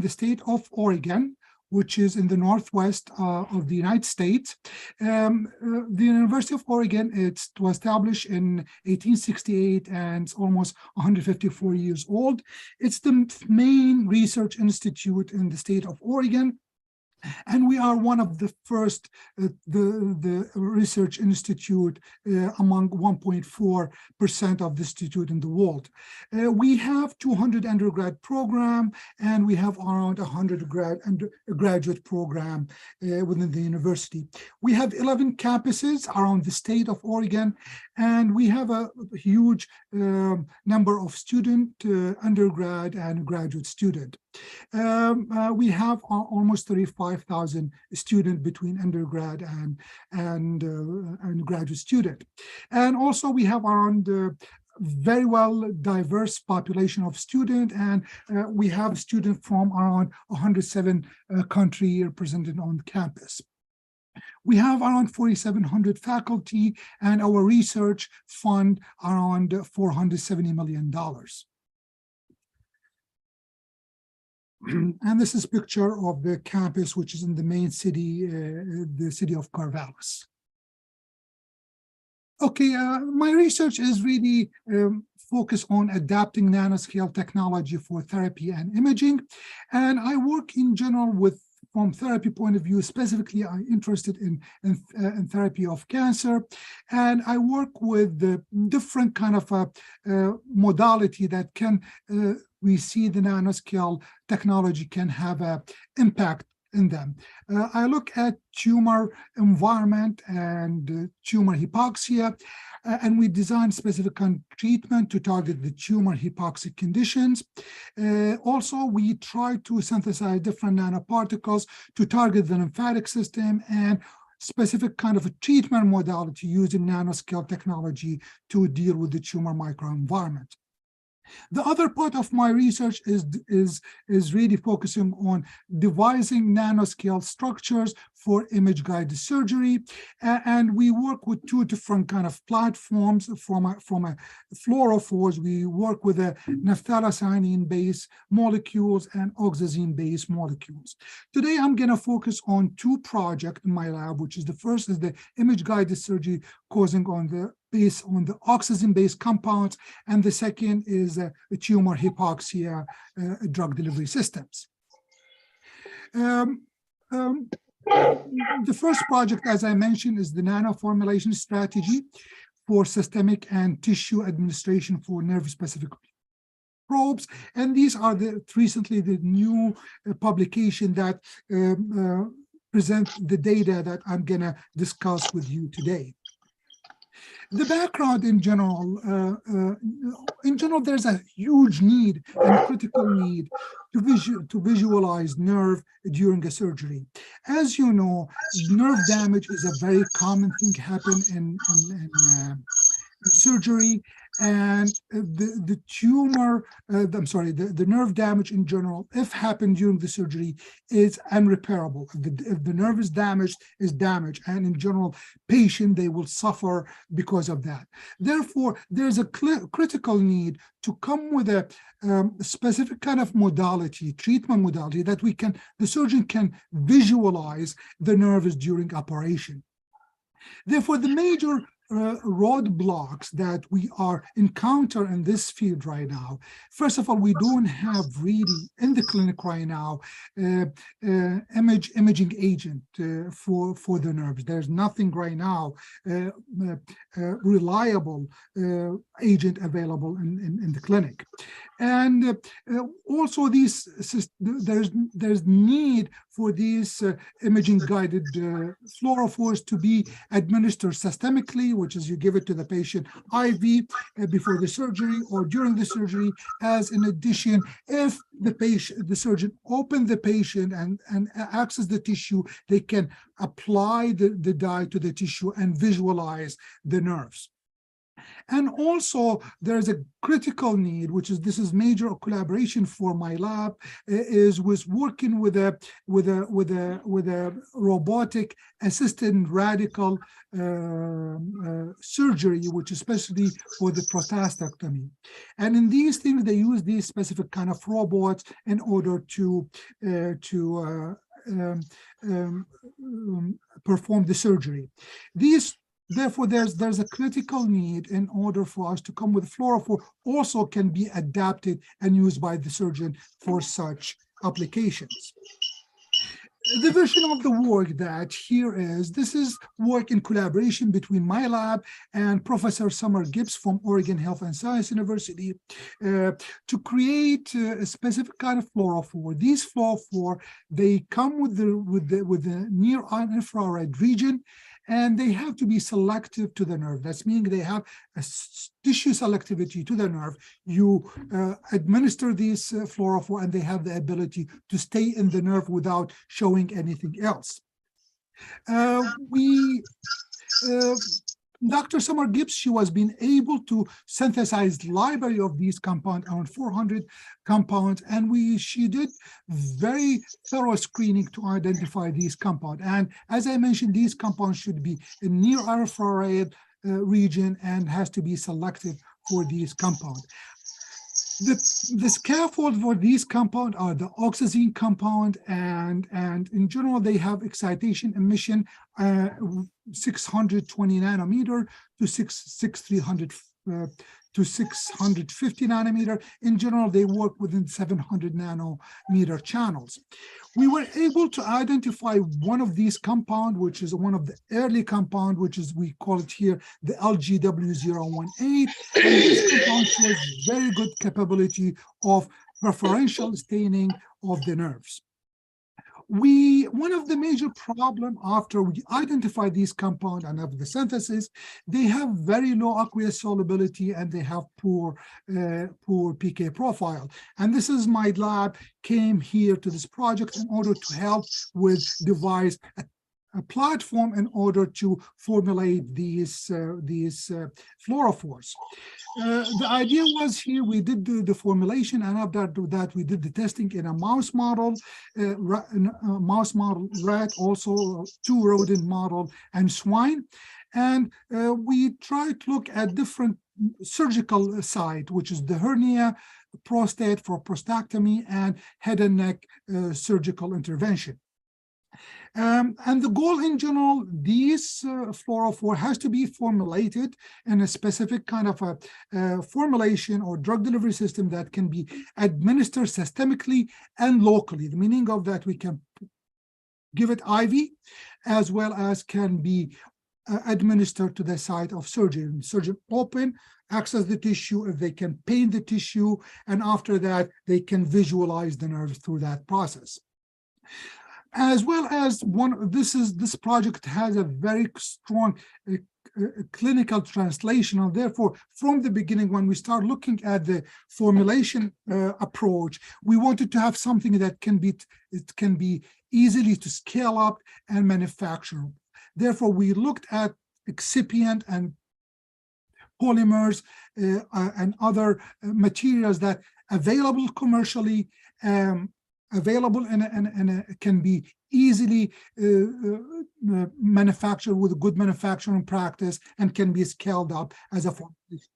state of Oregon, which is in the northwest of the United States. The University of Oregon, it was established in 1868 and it's almost 154 years old. It's the main research institute in the state of Oregon. And we are one of the first, the research institute among 1.4% of the institute in the world. We have 200 undergrad program, and we have around 100 graduate program within the university. We have 11 campuses around the state of Oregon, and we have a huge number of student, undergrad and graduate student. We have almost 35,000 students between undergrad and graduate student. And also we have around very well diverse population of students, and we have students from around 107 countries represented on campus. We have around 4,700 faculty, and our research fund around $470 million. And this is a picture of the campus, which is in the main city, the city of Corvallis. Okay, my research is really focused on adapting nanoscale technology for therapy and imaging. And I work in general with, from therapy point of view, specifically I'm interested in therapy of cancer. And I work with the different kind of modality that can we see the nanoscale technology can have an impact in them. I look at tumor environment and tumor hypoxia, and we design specific treatment to target the tumor hypoxic conditions. Also, we try to synthesize different nanoparticles to target the lymphatic system and specific kind of a treatment modality using nanoscale technology to deal with the tumor microenvironment. The other part of my research is really focusing on devising nanoscale structures for image-guided surgery, and we work with two different kind of platforms. From a fluorophores, we work with a naphthalocyanine-based molecules and oxazine-based molecules. Today, I'm going to focus on two projects in my lab, which is the first is the image-guided surgery causing on the based on the oxazine-based compounds, and the second is tumor hypoxia drug delivery systems. The first project, as I mentioned, is the nanoformulation strategy for systemic and tissue administration for nerve-specific probes, and these are recently the new publication that present the data that I'm going to discuss with you today. The background in general, there's a huge need and a critical need to visualize nerve during a surgery. As you know, nerve damage is a very common thing happen in surgery, and the nerve damage in general, if happened during the surgery, is unrepairable. If the nerve is damaged, and in general, patient, they will suffer because of that. Therefore, there's a critical need to come with a specific kind of modality, treatment modality, that the surgeon can visualize the nerves during operation. Therefore, the major roadblocks that we are encounter in this field right now. First of all, we don't have really in the clinic right now imaging agent for the nerves. There's nothing right now reliable agent available in the clinic. And also there's need for these imaging guided fluorophores to be administered systemically, which is you give it to the patient IV before the surgery or during the surgery. As in addition, if the surgeon open the patient and access the tissue, they can apply the dye to the tissue and visualize the nerves. And also, there's a critical need, this is major collaboration for my lab, is with working with a robotic assisted radical surgery, which is especially for the prostatectomy. And in these things, they use these specific kind of robots in order to perform the surgery. Therefore, there's a critical need in order for us to come with fluorophore also can be adapted and used by the surgeon for such applications. The version of the work that here is, this is work in collaboration between my lab and Professor Summer Gibbs from Oregon Health and Science University to create a specific kind of fluorophore. These fluorophore, they come with the near infrared region, and they have to be selective to the nerve. That's meaning they have a tissue selectivity to the nerve. You administer these fluorophore, and they have the ability to stay in the nerve without showing anything else. Dr. Summer Gibbs, she was being able to synthesize library of these compounds, around 400 compounds, and she did very thorough screening to identify these compounds. And as I mentioned, these compounds should be in near infrared region and has to be selected for these compounds. The scaffold for these compounds are the oxazine compound, and in general, they have excitation emission 620 nanometer to 650 nanometer. In general, they work within 700 nanometer channels. We were able to identify one of these compounds, which is one of the early compound, which is, we call it here, the LGW018. And this compound shows very good capability of preferential staining of the nerves. One of the major problem after we identify these compounds and have the synthesis, they have very low aqueous solubility and they have poor PK profile. And this is my lab came here to this project in order to help with devise a platform in order to formulate these fluorophores. The idea was here we did the formulation, and after that we did the testing in a mouse model, rat, also 2 rodent model, and swine. And we tried to look at different surgical site, which is the hernia, prostate for prostatectomy, and head and neck surgical intervention. And the goal in general, these fluorophore has to be formulated in a specific kind of a formulation or drug delivery system that can be administered systemically and locally. The meaning of that, we can give it IV as well as can be administered to the site of surgery. Surgeon open, access the tissue, if they can paint the tissue, and after that, they can visualize the nerves through that process. As well as this project has a very strong clinical translation, and therefore from the beginning when we start looking at the formulation approach, we wanted to have something that can be easily to scale up and manufacture. Therefore we looked at excipient and polymers and other materials that available commercially, available and can be easily manufactured with a good manufacturing practice and can be scaled up as a formulation.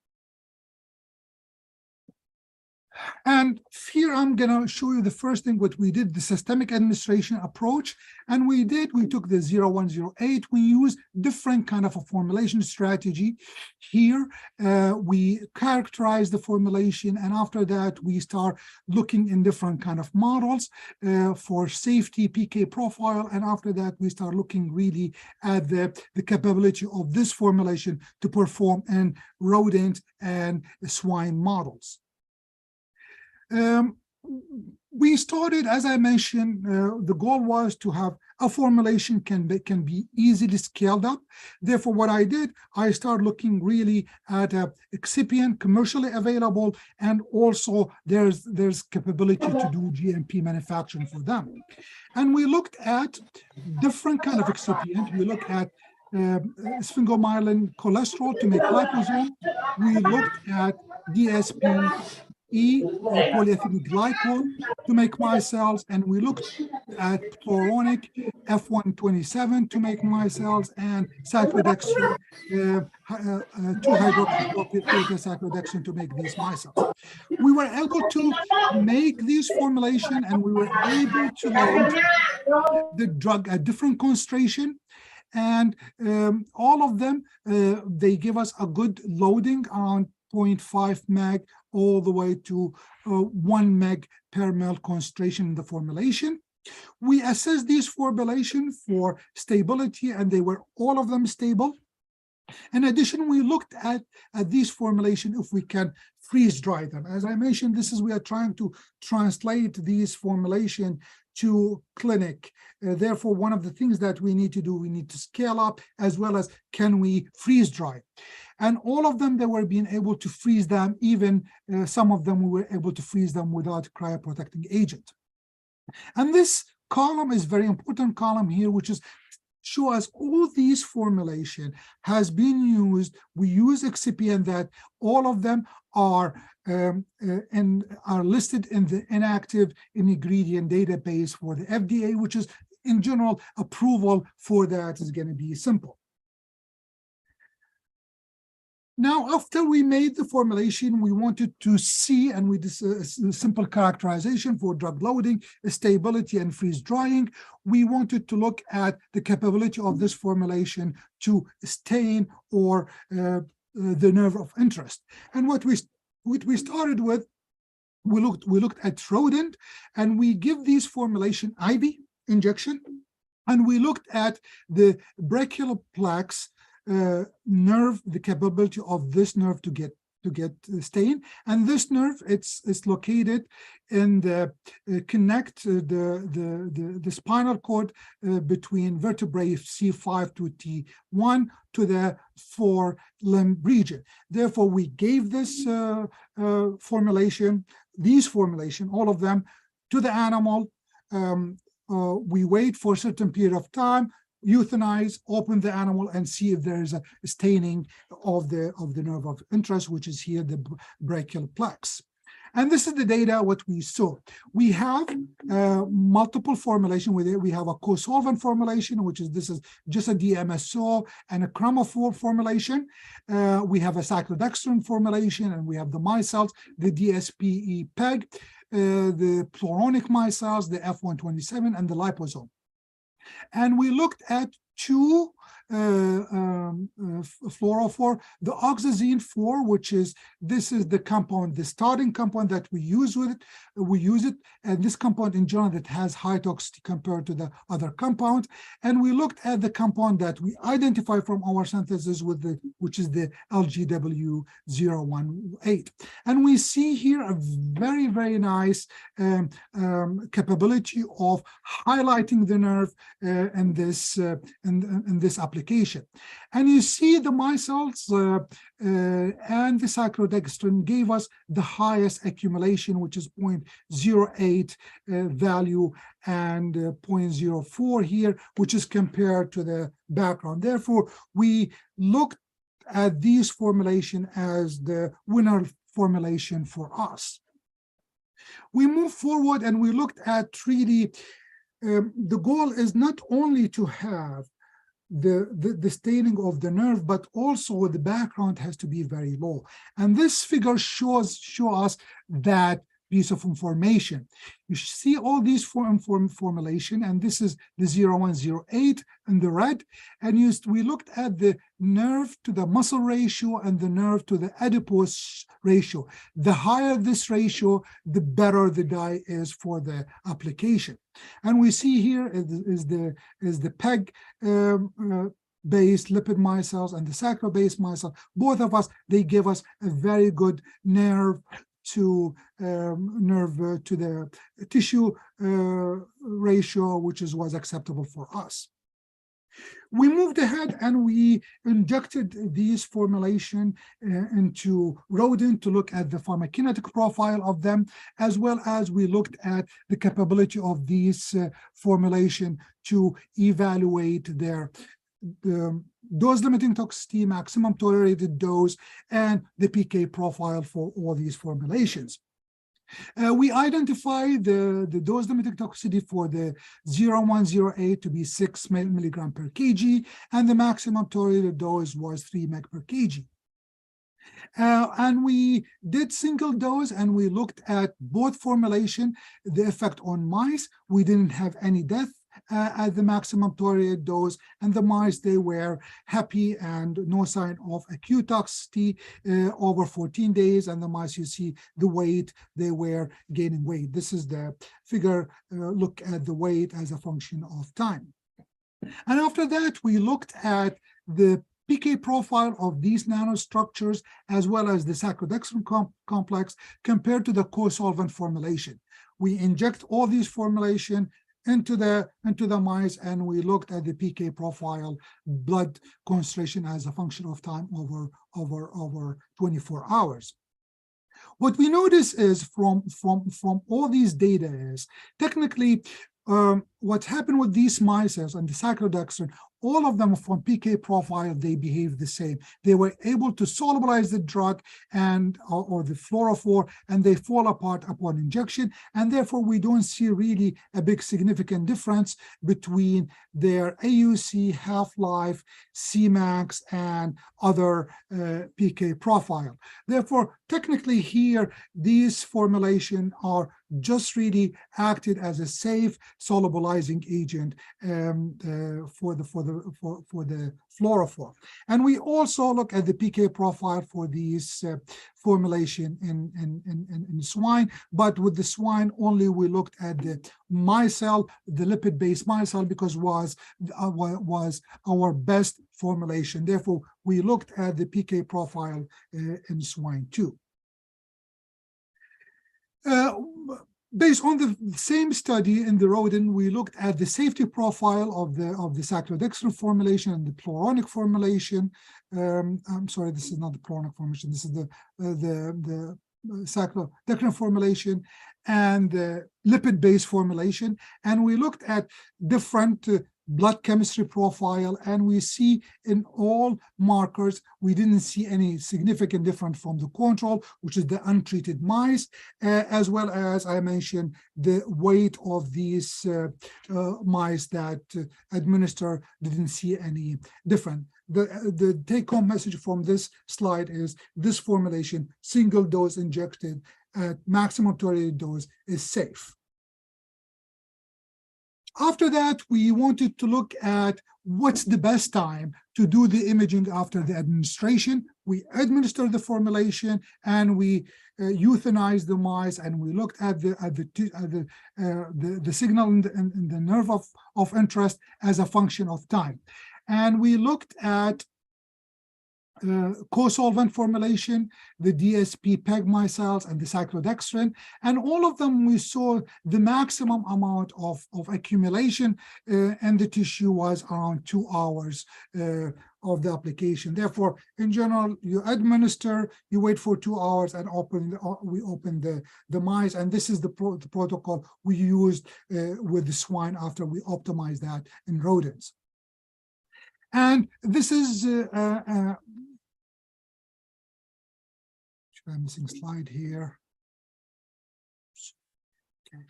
And here I'm going to show you the first thing what we did, the systemic administration approach. And we took the 0108, we used different kind of a formulation strategy. Here we characterize the formulation, and after that we start looking in different kind of models for safety PK profile, and after that we start looking really at the capability of this formulation to perform in rodent and swine models. We started, as I mentioned, the goal was to have a formulation can be easily scaled up. Therefore, what I did, I started looking really at a excipient commercially available, and also there's capability to do GMP manufacturing for them. And we looked at different kind of excipient. We looked at sphingomyelin cholesterol to make liposome. We looked at DSP polyethylene glycol to make micelles, and we looked at chloronic F127 to make micelles, and cyclodextrin, 2-hydroxycyclodextrin to make these micelles. We were able to make these formulation, and we were able to load the drug at different concentration, and all of them, they give us a good loading on 0.5 meg all the way to 1 meg per ml concentration in the formulation. We assessed these formulation for stability, and they were all of them stable. In addition, we looked at these formulation if we can freeze dry them. As I mentioned, we are trying to translate these formulation to clinic. Therefore, one of the things that we need to do, we need to scale up as well as can we freeze dry. And all of them, they were being able to freeze them, even some of them we were able to freeze them without cryoprotecting agent. And this column is very important column here, which is show us all these formulation has been used. We use excipient that all of them are are listed in the inactive ingredient database for the FDA, which is in general approval for that is going to be simple. Now, after we made the formulation, we wanted to see, and we did a simple characterization for drug loading, stability, and freeze drying. We wanted to look at the capability of this formulation to stain or the nerve of interest. And what we started with, we looked at rodent, and we give these formulation IV injection, and we looked at the brachial plaques nerve, the capability of this nerve to get stain. And this nerve, it's located in the connect the spinal cord between vertebrae C5 to T1 to the forelimb region. Therefore, we gave this formulation, all of them, to the animal. We wait for a certain period of time, euthanize, open the animal, and see if there is a staining of the nerve of interest, which is here the brachial plex. And this is the data what we saw. We have multiple formulation with it. We have a co-solvent formulation, which is this is just a DMSO and a chromophore formulation. We have a cyclodextrin formulation, and we have the micelles, the DSPE PEG, the pluronic micelles, the F127, and the liposome. And we looked at two fluorophore, the oxazine 4, which is this is the compound, the starting compound that we use with it. We use it, and this compound in general that has high toxicity compared to the other compounds. And we looked at the compound that we identify from our synthesis with the, which is the LGW018. And we see here a very, very nice capability of highlighting the nerve in this application. And you see the micelles and the cyclodextrin gave us the highest accumulation, which is 0.08 value, and 0.04 here, which is compared to the background. Therefore, we looked at these formulation as the winner formulation for us. We move forward and we looked at 3D. The goal is not only to have the staining of the nerve, but also the background has to be very low. And this figure show us that piece of information. You see all these formulation, and this is the 0108 in the red. And we looked at the nerve to the muscle ratio and the nerve to the adipose ratio. The higher this ratio, the better the dye is for the application. And we see here is the PEG based lipid micelles and the sacro-based micelle. Both of us, they give us a very good nerve to the tissue ratio, which was acceptable for us. We moved ahead and we injected these formulation into rodent to look at the pharmacokinetic profile of them, as well as we looked at the capability of these formulation to evaluate their dose-limiting toxicity, maximum tolerated dose, and the PK profile for all these formulations. We identify the dose-limiting toxicity for the 0108 to be 6 milligram per kg, and the maximum tolerated dose was 3 mg per kg. And we did single dose, and we looked at both formulation, the effect on mice. We didn't have any death at the maximum tolerated dose, and the mice, they were happy and no sign of acute toxicity over 14 days. And the mice, you see the weight, they were gaining weight. This is the figure, look at the weight as a function of time. And after that, we looked at the PK profile of these nanostructures, as well as the cyclodextrin complex compared to the co-solvent formulation. We inject all these formulation into the mice, and we looked at the PK profile, blood concentration as a function of time over 24 hours. What we notice is from all these data is technically what happened with these mice and the cyclodextrin, all of them from PK profile, they behave the same. They were able to solubilize the drug and or the fluorophore, and they fall apart upon injection. And therefore, we don't see really a big significant difference between their AUC, half-life, Cmax, and other PK profile. Therefore, technically here, these formulations are just really acted as a safe solubilizing agent for the fluorophore. And we also look at the PK profile for these formulation in swine, but with the swine only we looked at the micelle, the lipid-based micelle, because was our best formulation. Therefore, we looked at the PK profile in swine too. Based on the same study in the rodent, we looked at the safety profile of the cyclodextrin formulation and the pluronic formulation. I'm sorry, this is not the pluronic formulation. This is the cyclodextrin formulation and the lipid-based formulation. And we looked at different blood chemistry profile, and we see in all markers, we didn't see any significant difference from the control, which is the untreated mice, as well as I mentioned, the weight of these mice that administer didn't see any different. The take-home message from this slide is this formulation, single dose injected at maximum tolerated dose, is safe. After that, we wanted to look at what's the best time to do the imaging after the administration. We administered the formulation and we euthanized the mice, and we looked at the signal in the nerve of interest as a function of time. And we looked at co-solvent formulation, the DSP PEG micelles, and the cyclodextrin, and all of them we saw the maximum amount of accumulation and the tissue was around 2 hours of the application. Therefore, in general, you administer, you wait for 2 hours, and we open the mice, and this is the protocol we used with the swine after we optimized that in rodents. And this is I'm missing a slide here. Okay.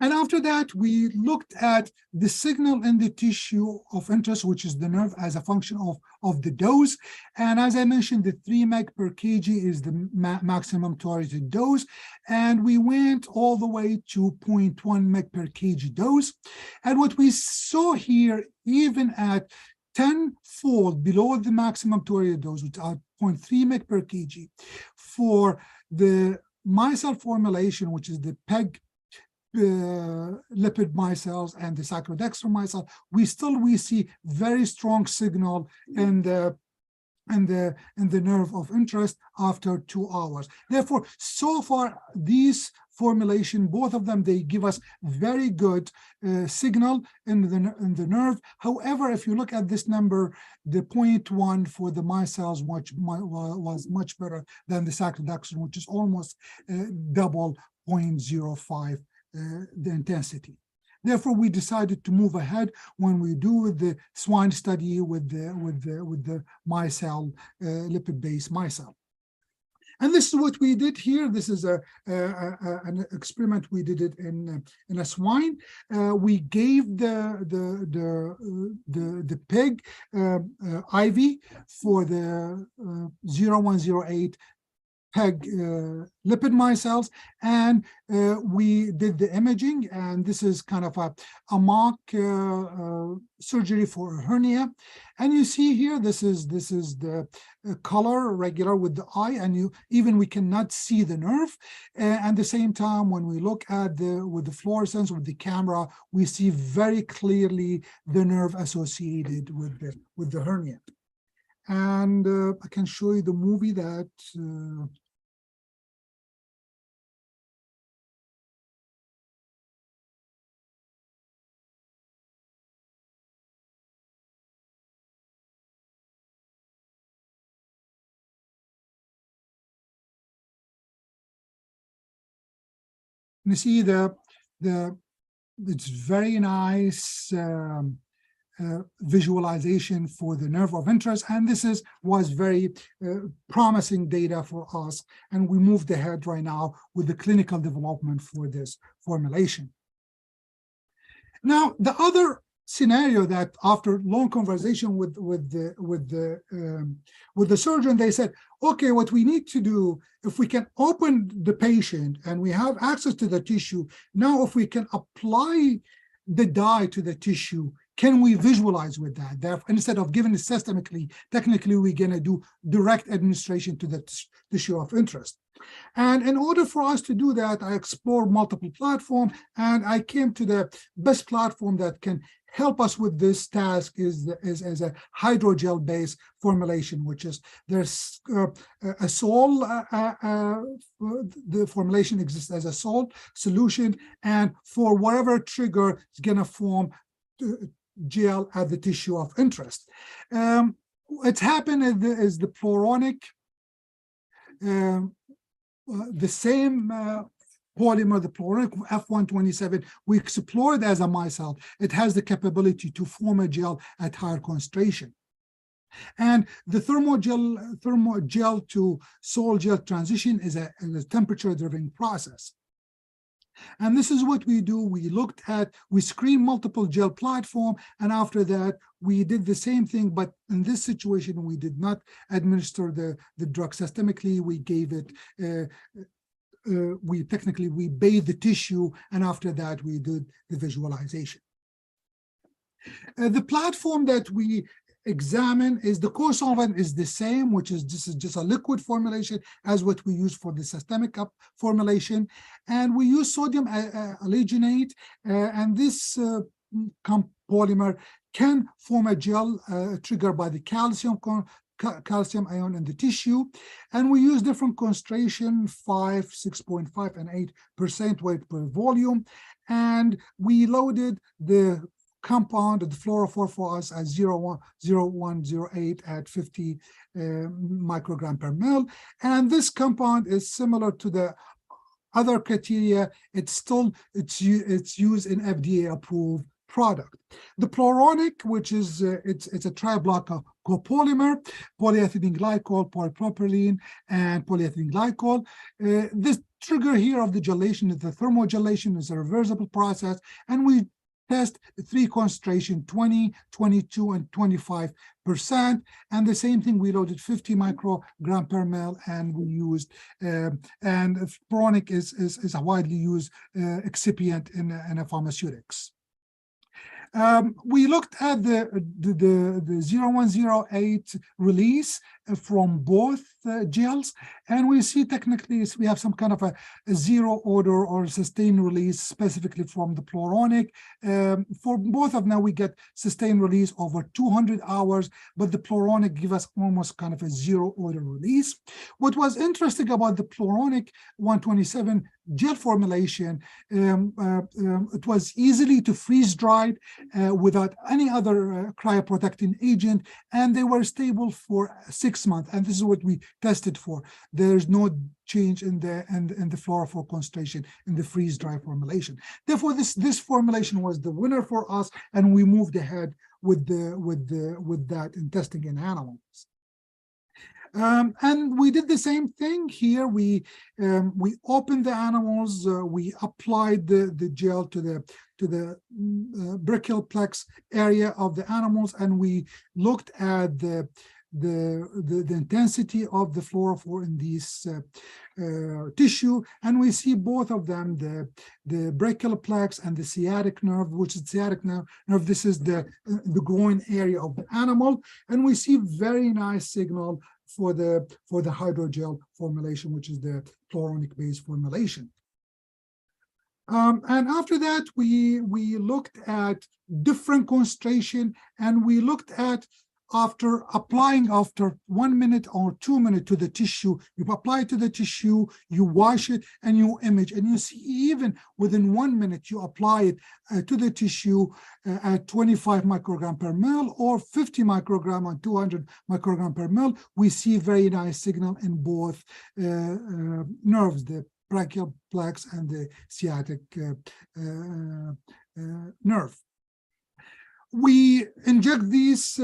And after that, we looked at the signal in the tissue of interest, which is the nerve, as a function of the dose. And as I mentioned, the 3 mg per kg is the maximum tolerated dose. And we went all the way to 0.1 mg per kg dose. And what we saw here, even at 10-fold below the maximum tolerated dose, which are 0.3 mg per kg, for the micelle formulation, which is the PEG lipid micelles and the cyclodextrin micelle, we see very strong signal in the nerve of interest after 2 hours. Therefore, so far, these formulation, both of them, they give us very good signal in the nerve. However, if you look at this number, the 0.1 for the micelles was much better than the cyclodextrin, which is almost double 0.05 the intensity. Therefore, we decided to move ahead when we do the swine study with the micelle, lipid-based micelle. And this is what we did here. This is an experiment. We did it in a swine. We gave the pig IV for the 0108 PEG lipid micelles, and we did the imaging, and this is kind of a mock surgery for a hernia. And you see here, this is the color regular with the eye, and we cannot see the nerve. And at the same time, when we look at with the fluorescence with the camera, we see very clearly the nerve associated with the hernia. And I can show you the movie that you see it's very nice visualization for the nerve of interest, and this was very promising data for us, and we moved ahead right now with the clinical development for this formulation. Now, the other scenario that after long conversation with the surgeon, they said, okay, what we need to do, if we can open the patient and we have access to the tissue, now if we can apply the dye to the tissue, can we visualize with that? Therefore, instead of giving it systemically, technically we're going to do direct administration to the tissue of interest. And in order for us to do that, I explored multiple platforms, and I came to the best platform that can help us with this task is a hydrogel based formulation, which is there's a salt, the formulation exists as a salt solution, and for whatever trigger it's going to form gel at the tissue of interest. It's happened is the pluronic, the same polymer, the pluronic F127, we explored as a micelle. It has the capability to form a gel at higher concentration. And the thermogel to sol gel transition is a temperature-driven process. And this is what we do. We screen multiple gel platform, and after that, we did the same thing, but in this situation, we did not administer the drug systemically. We gave it, we bathed the tissue, and after that, we did the visualization. The platform that we examine is the core solvent is the same, which is this is just a liquid formulation as what we use for the systemic formulation, and we use sodium alginate, and this polymer can form a gel triggered by the calcium ion in the tissue, and we use different concentration, 5, 6.5, and 8% weight per volume, and we loaded the compound, the fluorophore for us as 0108 at 50 microgram per mil, and this compound is similar to the other criteria. It's used in FDA approved product. The pluronic, which is it's a tri-block copolymer, polyethylene glycol, polypropylene, and polyethylene glycol. This trigger here of the gelation is the thermogelation, is a reversible process, and we test 3 concentration, 20, 22, and 25%. And the same thing, we loaded 50 microgram per mil, and we used, and pluronic is a widely used excipient in pharmaceutics. We looked at the 0108 release from both gels, and we see technically we have some kind of a zero order or sustained release specifically from the pluronic. For both of them, we get sustained release over 200 hours, but the pluronic give us almost kind of a zero order release. What was interesting about the pluronic 127 gel formulation, it was easily to freeze dried without any other cryoprotecting agent, and they were stable for 6 months, and this is what we tested for. There's no change in the fluorophore concentration in the freeze dry formulation. Therefore, this formulation was the winner for us, and we moved ahead with that in testing in animals. And we did the same thing here. We opened the animals. We applied the gel to the brachial plex area of the animals, and we looked at the intensity of the fluorophore in this tissue, and we see both of them, the brachial plex and the sciatic nerve, which is sciatic nerve. This is the groin area of the animal, and we see very nice signal for the hydrogel formulation, which is the pluronic based formulation. And after that, we looked at different concentration, and we looked at after applying after 1 minute or 2 minutes to the tissue, you apply it to the tissue, you wash it, and you image, and you see even within 1 minute you apply it to the tissue at 25 microgram per mil or 50 microgram or 200 microgram per mil. We see very nice signal in both nerves, the brachial plex and the sciatic nerve. We inject these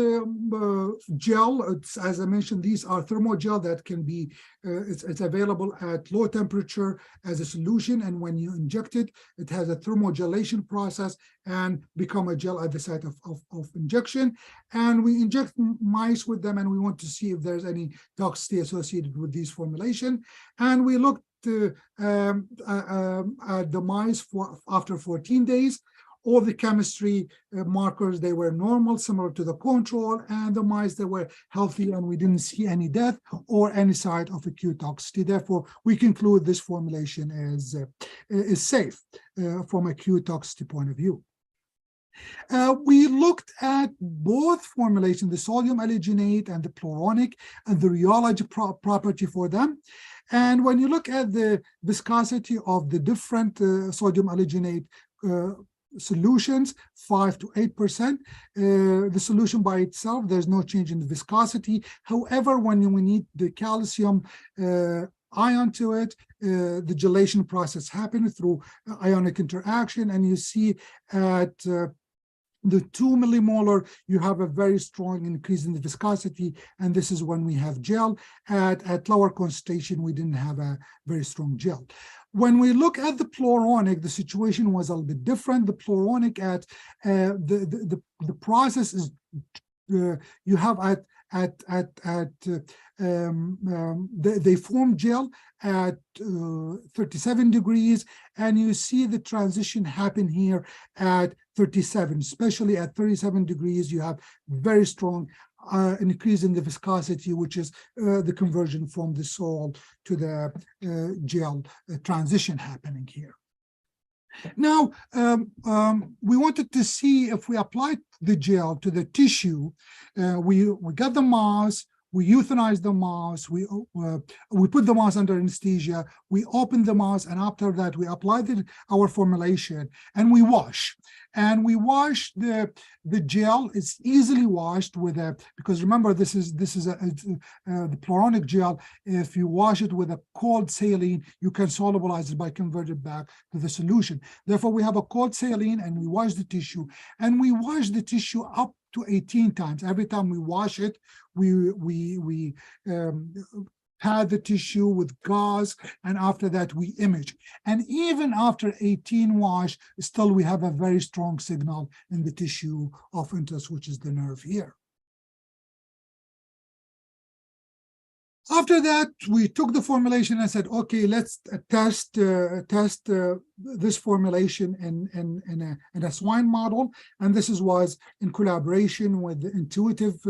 gel, as I mentioned, these are thermogel that can be, it's available at low temperature as a solution, and when you inject it, it has a thermogelation process and become a gel at the site of injection. And we inject mice with them, and we want to see if there's any toxicity associated with these formulation. And we looked at the mice after 14 days. All the chemistry markers, they were normal, similar to the control, and the mice, they were healthy, and we didn't see any death or any side of acute toxicity. Therefore, we conclude this formulation is safe from acute toxicity point of view. We looked at both formulations, the sodium alginate and the pluronic, and the rheology property for them. And when you look at the viscosity of the different sodium alginate solutions, 5 to 8%, the solution by itself, there's no change in the viscosity. However, when we need the calcium ion to it, the gelation process happens through ionic interaction, and you see at the 2 millimolar, you have a very strong increase in the viscosity, and this is when we have gel. At lower concentration, we didn't have a very strong gel. When we look at the pluronic, the situation was a little bit different. The pluronic at the process is you have they form gel at 37 degrees, and you see the transition happen here at 37, especially at 37 degrees. You have very strong increase in the viscosity, which is the conversion from the salt to the gel transition happening here. Now, we wanted to see if we applied the gel to the tissue, we got the mouse, we euthanize the mouse, we put the mouse under anesthesia, we open the mouse, and after that we apply our formulation, and we wash. And we wash the gel. It's easily washed with because remember, this is the pluronic gel. If you wash it with a cold saline, you can solubilize it by converting it back to the solution. Therefore, we have a cold saline, and we wash the tissue, and we wash the tissue up to 18 times. Every time we wash it, we pad the tissue with gauze, and after that we image. And even after 18 wash, still we have a very strong signal in the tissue of interest, which is the nerve here. After that, we took the formulation and said, okay, let's test this formulation in a swine model. And this was in collaboration with Intuitive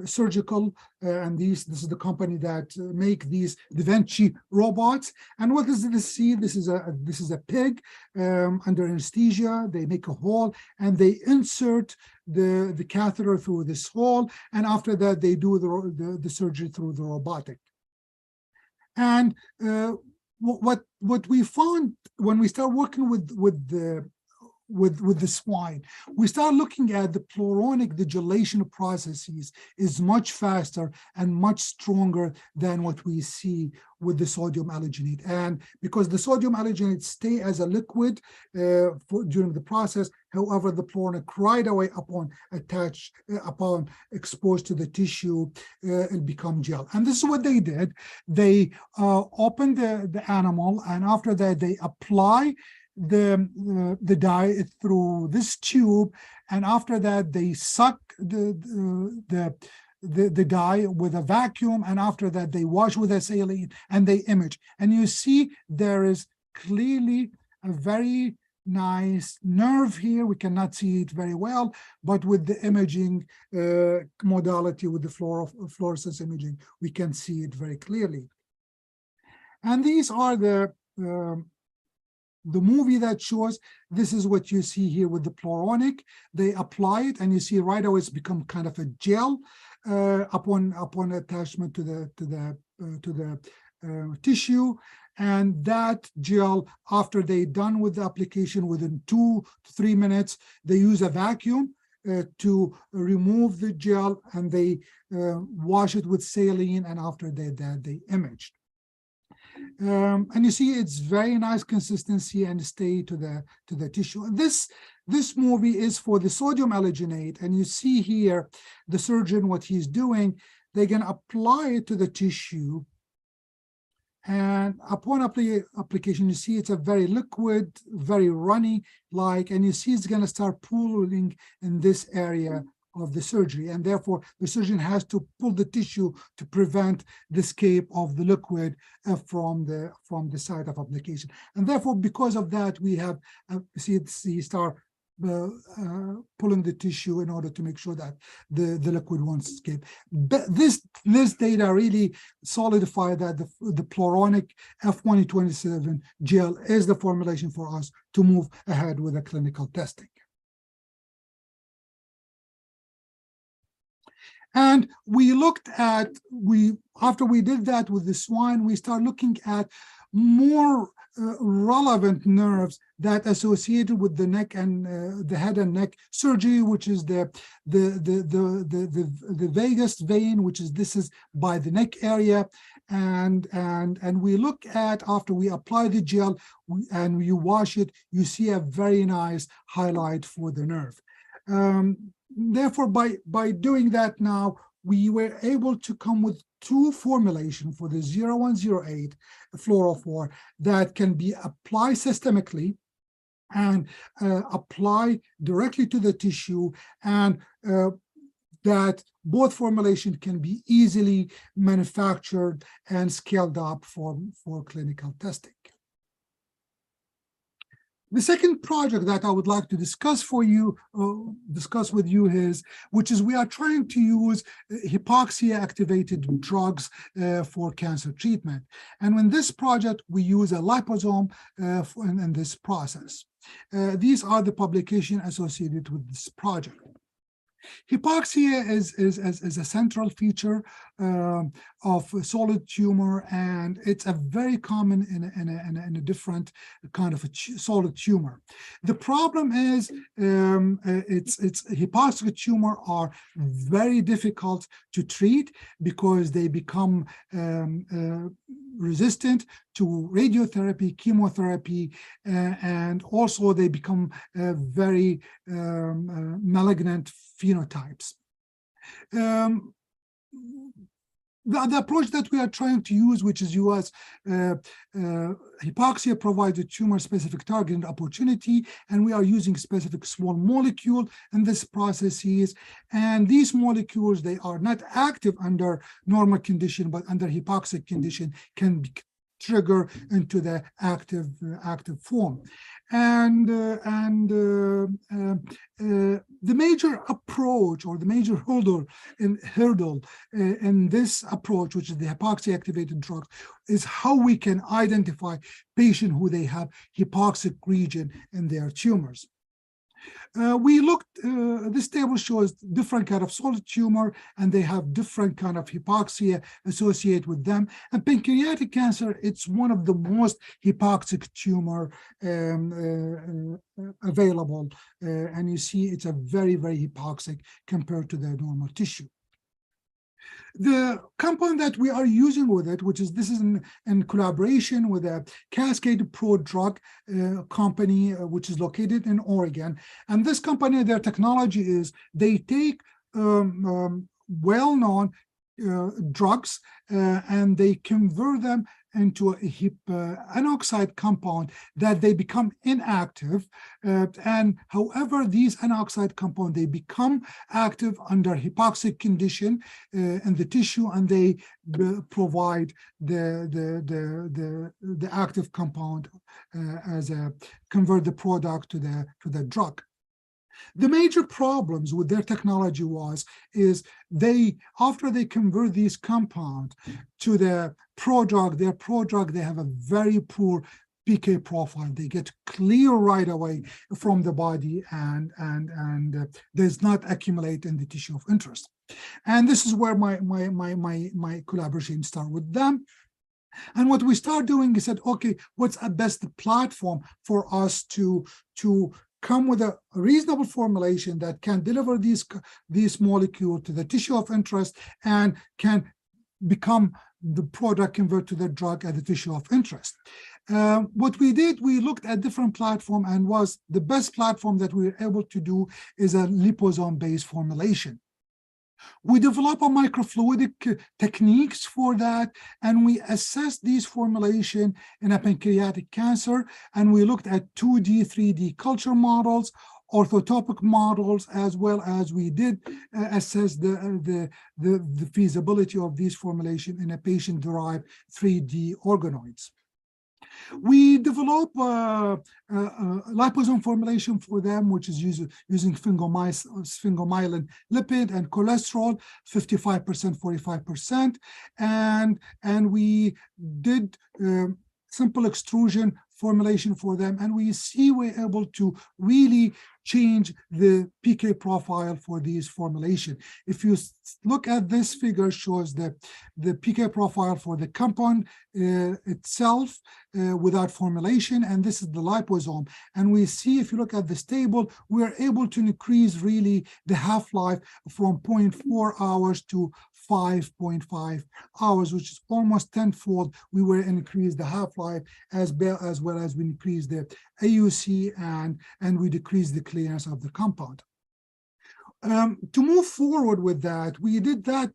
Surgical, and this is the company that make these Da Vinci robots. And what does this see? This is a pig under anesthesia. They make a hole, and they insert the catheter through this hole, and after that they do the surgery through the robotic. And what we found when we start working with the swine, we start looking at the pluronic, the gelation processes is much faster and much stronger than what we see with the sodium alginate. And because the sodium alginate stay as a liquid during the process, however, the pluronic right away upon exposed to the tissue, it become gel. And this is what they did. They opened the animal, and after that they apply the dye through this tube, and after that they suck the dye with a vacuum, and after that they wash with a saline, and they image. And you see there is clearly a very nice nerve here. We cannot see it very well, but with the imaging modality, with the fluorescence imaging, we can see it very clearly. And these are the movie that shows. This is what you see here with the pluronic. They apply it, and you see right away it's become kind of a gel upon attachment to the tissue. And that gel, after they're done with the application, within 2 to 3 minutes, they use a vacuum to remove the gel, and they wash it with saline, and after that they imaged. And you see it's very nice consistency and stay to the tissue. And this movie is for the sodium alginate, and you see here the surgeon, what he's doing, they can apply it to the tissue, and upon application, you see it's a very liquid, very runny like, and you see it's going to start pooling in this area of the surgery, and therefore the surgeon has to pull the tissue to prevent the escape of the liquid from the site of application. And therefore, because of that, we have see start pulling the tissue in order to make sure that the liquid won't escape. But this data really solidify that the pluronic F127 gel is the formulation for us to move ahead with the clinical testing. And we looked at, after we did that with the swine, we start looking at more relevant nerves that associated with the neck and the head and neck surgery, which is the vagus vein, which is this is by the neck area, and we look at, after we apply the gel and you wash it, you see a very nice highlight for the nerve. Therefore, by doing that now, we were able to come with two formulations for the 0108 fluorophore that can be applied systemically and apply directly to the tissue, and that both formulations can be easily manufactured and scaled up for clinical testing. The second project that I would like to discuss with you is, which is we are trying to use hypoxia-activated drugs for cancer treatment. And in this project, we use a liposome in this process. These are the publications associated with this project. Hypoxia is a central feature of solid tumor, and it's a very common in a different kind of a solid tumor. The problem is hypoxic tumor are very difficult to treat because they become resistant to radiotherapy, chemotherapy, and also they become very malignant phenotypes. The approach that we are trying to use, which is hypoxia provides a tumor-specific target and opportunity, and we are using specific small molecule in this processes. And these molecules, they are not active under normal condition, but under hypoxic condition can be trigger into the active form. And the major approach, or the major hurdle in this approach, which is the hypoxia-activated drugs, is how we can identify patients who they have hypoxic region in their tumors. We looked, this table shows different kind of solid tumor, and they have different kind of hypoxia associated with them. And pancreatic cancer, it's one of the most hypoxic tumor available. And you see it's a very, very hypoxic compared to the normal tissue. The compound that we are using with it, this is in collaboration with a Cascade Pro drug company, which is located in Oregon. And this company, their technology is they take well-known drugs and they convert them into a N-oxide compound that they become inactive. And however, these N-oxide compound, they become active under hypoxic condition in the tissue, and they provide the active compound convert the product to the drug. The major problems with their technology is after they convert these compounds to their prodrug, they have a very poor PK profile. They get clear right away from the body and does not accumulate in the tissue of interest. And this is where my collaboration start with them. And what we start doing is said, okay, what's a best platform for us to come with a reasonable formulation that can deliver these molecules to the tissue of interest and can become the product convert to the drug at the tissue of interest. What we did, we looked at different platform, and was the best platform that we were able to do is a liposome-based formulation. We develop a microfluidic techniques for that, and we assessed these formulation in a pancreatic cancer, and we looked at 2D, 3D culture models, orthotopic models, as well as we did assess the feasibility of these formulation in a patient-derived 3D organoids. We develop a liposome formulation for them, which is using sphingomyelin lipid and cholesterol, 55%, 45%. And we did simple extrusion formulation for them, and we see we're able to really change the PK profile for these formulation. If you look at this figure, shows the PK profile for the compound itself without formulation, and this is the liposome. And we see, if you look at this table, we're able to increase really the half-life from 0.4 hours to 5.5 hours, which is almost tenfold. We were increase the half-life as well as we increase the AUC and we decrease the clearance of the compound. To move forward with that, we did that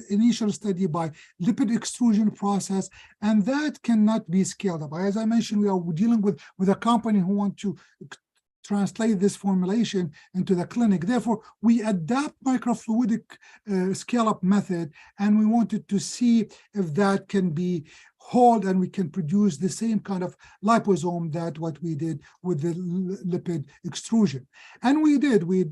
initial study by lipid extrusion process, and that cannot be scaled up. As I mentioned, we are dealing with a company who want to translate this formulation into the clinic. Therefore, we adapt microfluidic scale-up method, and we wanted to see if that can be hold and we can produce the same kind of liposome that what we did with the lipid extrusion. And we did. We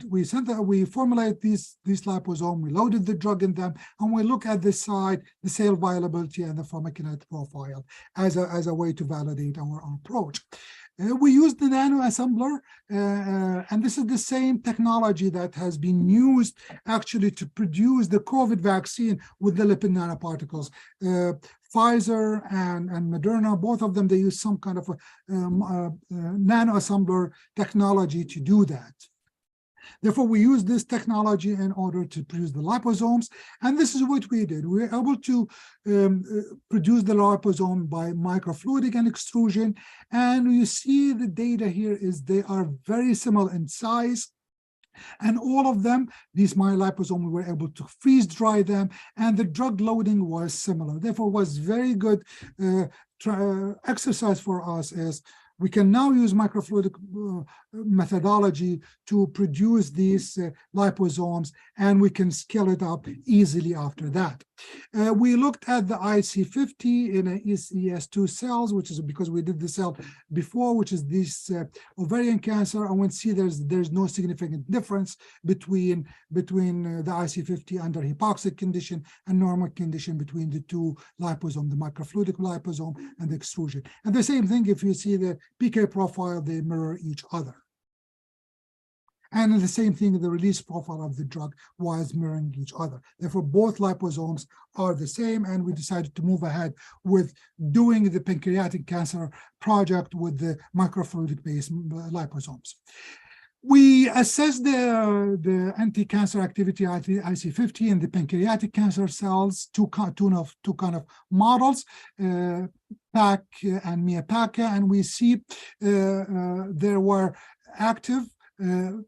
formulate these liposome, we loaded the drug in them, and we look at the side, the cell viability and the pharmacokinetic profile as a way to validate our approach. We used the nano assembler, and this is the same technology that has been used actually to produce the COVID vaccine with the lipid nanoparticles. Pfizer and Moderna, both of them, they use some kind of a nano assembler technology to do that. Therefore, we use this technology in order to produce the liposomes, and this is what we did. We were able to produce the liposome by microfluidic and extrusion, and you see the data here is they are very similar in size. And all of them, these myoliposomes, we were able to freeze dry them, and the drug loading was similar. Therefore, was very good exercise for us is we can now use microfluidic methodology to produce these liposomes, and we can scale it up easily after that. We looked at the IC50 in a ES2 cells, which is because we did the cell before, which is this ovarian cancer, and we see there's no significant difference between the IC50 under hypoxic condition and normal condition between the two liposome, the microfluidic liposome and the extrusion. And the same thing, if you see the PK profile, they mirror each other. And the same thing, the release profile of the drug was mirroring each other. Therefore, both liposomes are the same, and we decided to move ahead with doing the pancreatic cancer project with the microfluidic-based liposomes. We assessed the anti-cancer activity IC50 in the pancreatic cancer cells, two kind of models, PAC and MIA-PACA, and we see there were active under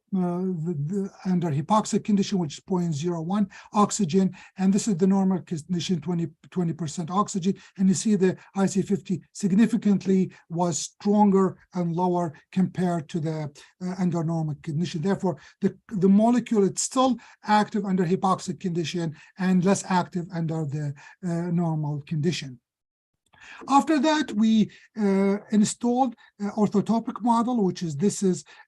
hypoxic condition, which is 0.01 oxygen, and this is the normal condition, 20% oxygen, and you see the IC50 significantly was stronger and lower compared to the under normal condition. Therefore, the molecule is still active under hypoxic condition and less active under the normal condition. After that, we installed orthotopic model, which is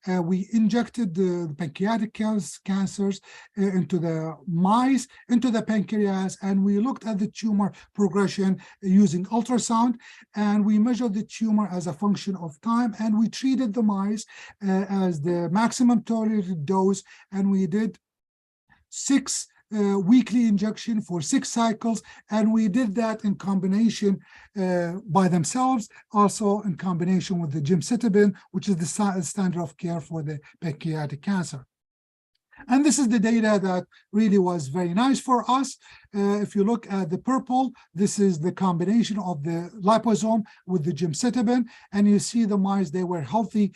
we injected the pancreatic cancers into the mice, into the pancreas, and we looked at the tumor progression using ultrasound, and we measured the tumor as a function of time, and we treated the mice as the maximum tolerated dose, and we did 6 weekly injection for 6 cycles, and we did that in combination by themselves, also in combination with the gemcitabine, which is the standard of care for the pancreatic cancer. And this is the data that really was very nice for us. If you look at the purple, this is the combination of the liposome with the gemcitabine, and you see the mice, they were healthy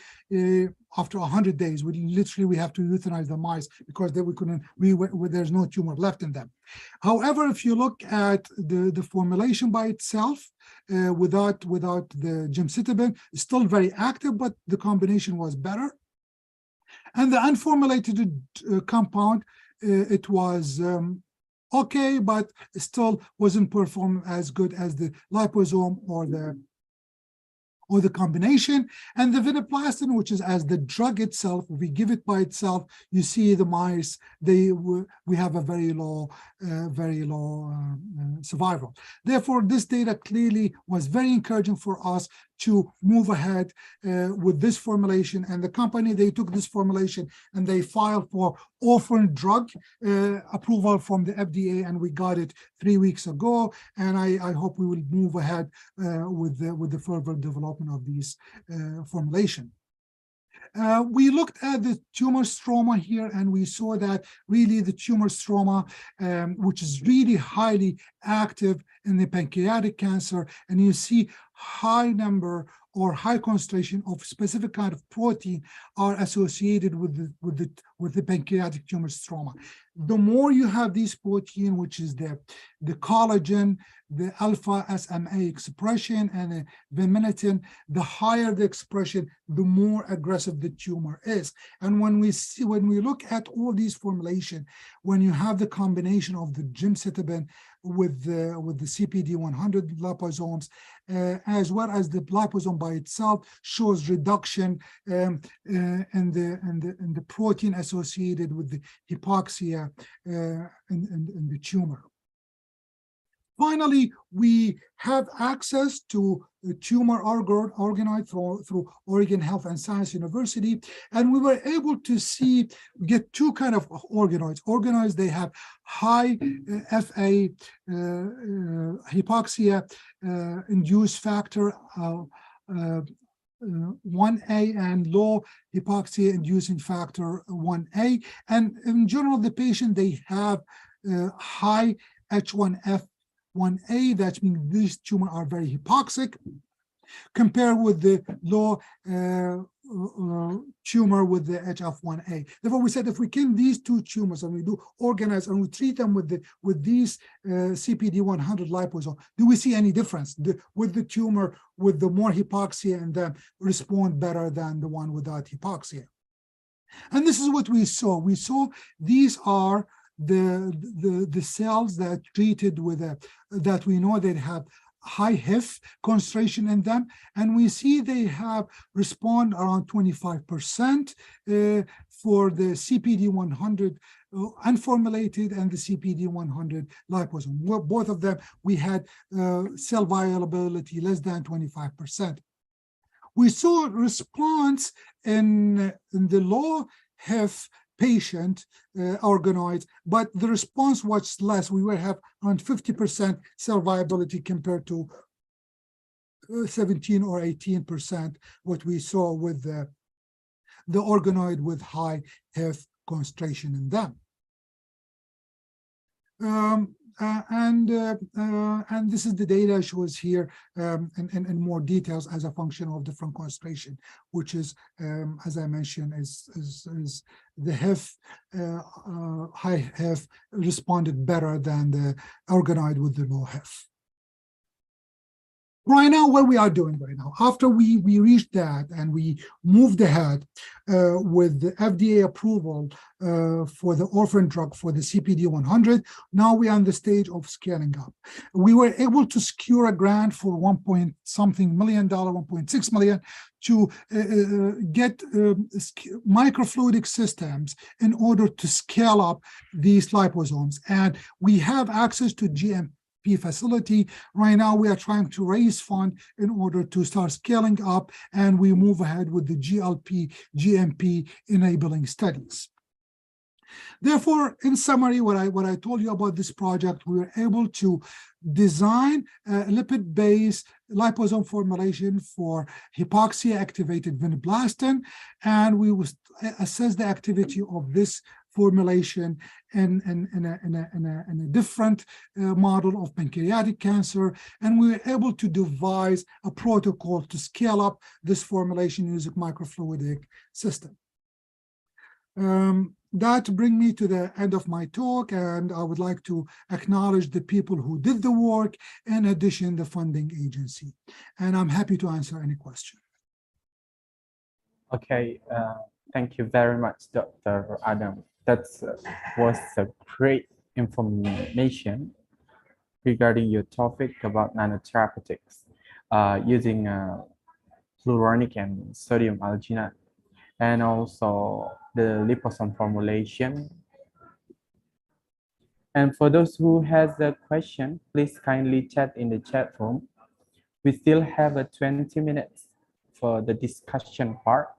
after 100 days. We have to euthanize the mice because there's no tumor left in them. However, if you look at the formulation by itself, without the gemcitabine, it's still very active, but the combination was better. And the unformulated compound, it was okay, but still wasn't performed as good as the liposome or the or the combination, and the vinaplastin, which is as the drug itself. If we give it by itself, you see the mice, we have a very low survival. Therefore, this data clearly was very encouraging for us to move ahead with this formulation. And the company, they took this formulation and they filed for orphan drug approval from the FDA, and we got it 3 weeks ago. And I hope we will move ahead with the further development of these formulation. We looked at the tumor stroma here, and we saw that really the tumor stroma, which is really highly active in the pancreatic cancer, and you see high number or high concentration of specific kind of protein are associated with the pancreatic tumor stroma. The more you have these protein, which is the collagen, the alpha SMA expression, and the vimentin, the higher the expression, the more aggressive the tumor is. And when we look at all these formulation, when you have the combination of the gemcitabine with the CPD100 liposomes, as well as the liposome by itself, shows reduction in the protein associated with the hypoxia in the tumor. Finally, we have access to tumor organoid through Oregon Health and Science University, and we were able to get two kind of organoids. Organoids, they have high FA hypoxia induced factor 1A and low hypoxia inducing factor 1A. And in general, the patient, they have high H1F1A. That means these tumors are very hypoxic, compared with the low tumor with the HF1A. Therefore, we said if we kill these two tumors and we do organize and we treat them with these CPD100 liposome, do we see any difference with the tumor with the more hypoxia and then respond better than the one without hypoxia? And this is what we saw. We saw these are the cells that treated with that we know they have high HIF concentration in them, and we see they have respond around 25% for the CPD100 unformulated and the CPD100 liposome. Well, both of them, we had cell viability less than 25%. We saw response in the low HIF patient organoids, but the response was less. We will have around 50% cell viability compared to 17 or 18% what we saw with the organoid with high HIF concentration in them. And this is the data shows here in more details as a function of different concentration, which is, as I mentioned, is the HIF, high HIF responded better than the organoid with the low HIF. Right now, what we are doing right now, after we reached that and we moved ahead with the FDA approval for the orphan drug for the CPD100, now we are on the stage of scaling up. We were able to secure a grant for $1.something million, $1.6 million, to get microfluidic systems in order to scale up these liposomes. And we have access to GMP facility. Right now, we are trying to raise funds in order to start scaling up, and we move ahead with the GMP enabling studies. Therefore, in summary, what I told you about this project, we were able to design a lipid-based liposome formulation for hypoxia-activated vinblastine, and we will assess the activity of this formulation in a different model of pancreatic cancer, and we were able to devise a protocol to scale up this formulation using microfluidic system. That brings me to the end of my talk, and I would like to acknowledge the people who did the work, in addition the funding agency, and I'm happy to answer any question. Okay, thank you very much, Dr. Adam. That was a great information regarding your topic about nanotherapeutics using pluronic and sodium alginate, and also the liposome formulation. And for those who has a question, please kindly chat in the chat room. We still have 20 minutes for the discussion part.